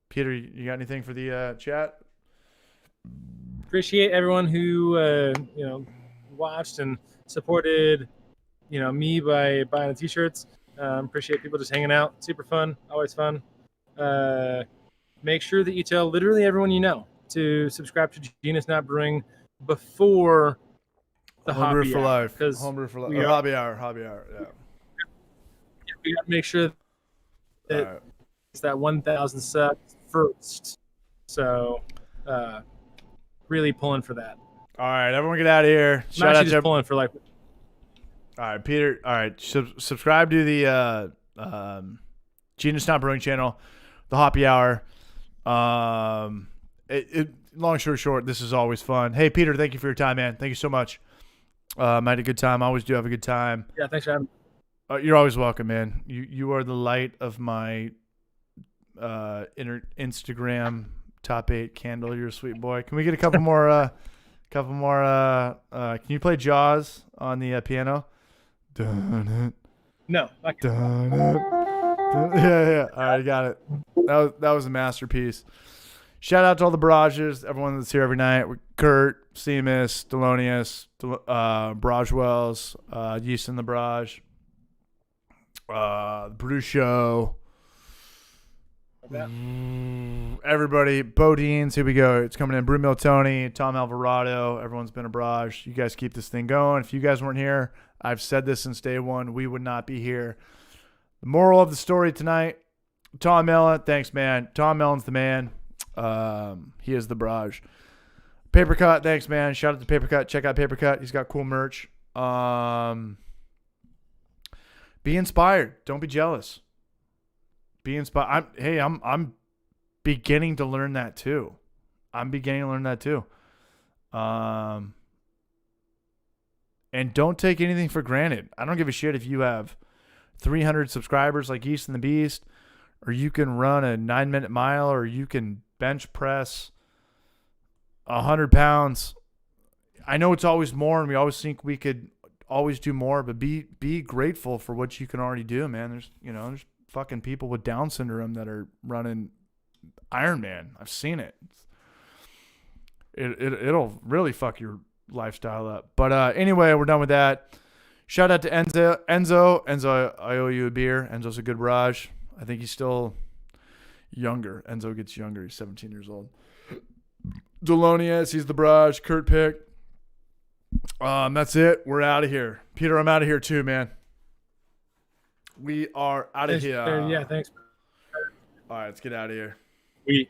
Peter, you got anything for the chat? Appreciate everyone who watched and supported me by buying the T-shirts. Appreciate people just hanging out. Super fun. Always fun. Make sure that you tell literally everyone you know to subscribe to Genus Not Brewing before the Homebrew hobby for hour, life. because Homebrew for life. we are- Hobby hour. Yeah. we got to make sure that All right. it's that 1,000 subs first. So really pulling for that. All right, everyone get out of here. I'm Shout out actually to just pulling for like All right, Peter. All right, subscribe to the Genus Not Brewing channel, the Hoppy Hour. Long story short, this is always fun. Hey, Peter, thank you for your time, man. Thank you so much. I had a good time. I always do have a good time. Yeah, thanks for having me. You're always welcome, man. You are the light of my Instagram top 8 candle. You're a sweet boy. Can we get a couple more? Can you play Jaws on the piano? Dun it. No, I can't. Dun it. Yeah. All right, got it. That was a masterpiece. Shout out to all the barrages, everyone that's here every night. Kurt, Seamus, Delonius, Barrage Wells, Yeast in the Barrage, Brew Show. Everybody, Bodines, here we go. It's coming in. Brew Mill Tony, Tom Alvarado. Everyone's been a barrage. You guys keep this thing going. If you guys weren't here, I've said this since day one, we would not be here. The moral of the story tonight, Tom Mellon, thanks, man. Tom Mellon's the man. He is the barrage. Papercut, thanks, man. Shout out to Papercut. Check out Papercut. He's got cool merch. Be inspired. Don't be jealous. Be inspired. I'm beginning to learn that too. And don't take anything for granted. I don't give a shit if you have 300 subscribers like Yeast and the Beast, or you can run a 9-minute mile, or you can bench press 100 pounds. I know it's always more, and we always think we could always do more, but be grateful for what you can already do, man. There's fucking people with Down syndrome that are running Ironman. I've seen it. It'll really fuck your lifestyle up. But anyway, we're done with that. Shout out to Enzo, I owe you a beer. Enzo's a good barrage. I think he's still younger. Enzo gets younger. He's 17 years old. Delonius, he's the barrage. Kurt Pick. That's it. We're out of here. Peter, I'm out of here too, man. We are out of here. Yeah, thanks. All right, let's get out of here. We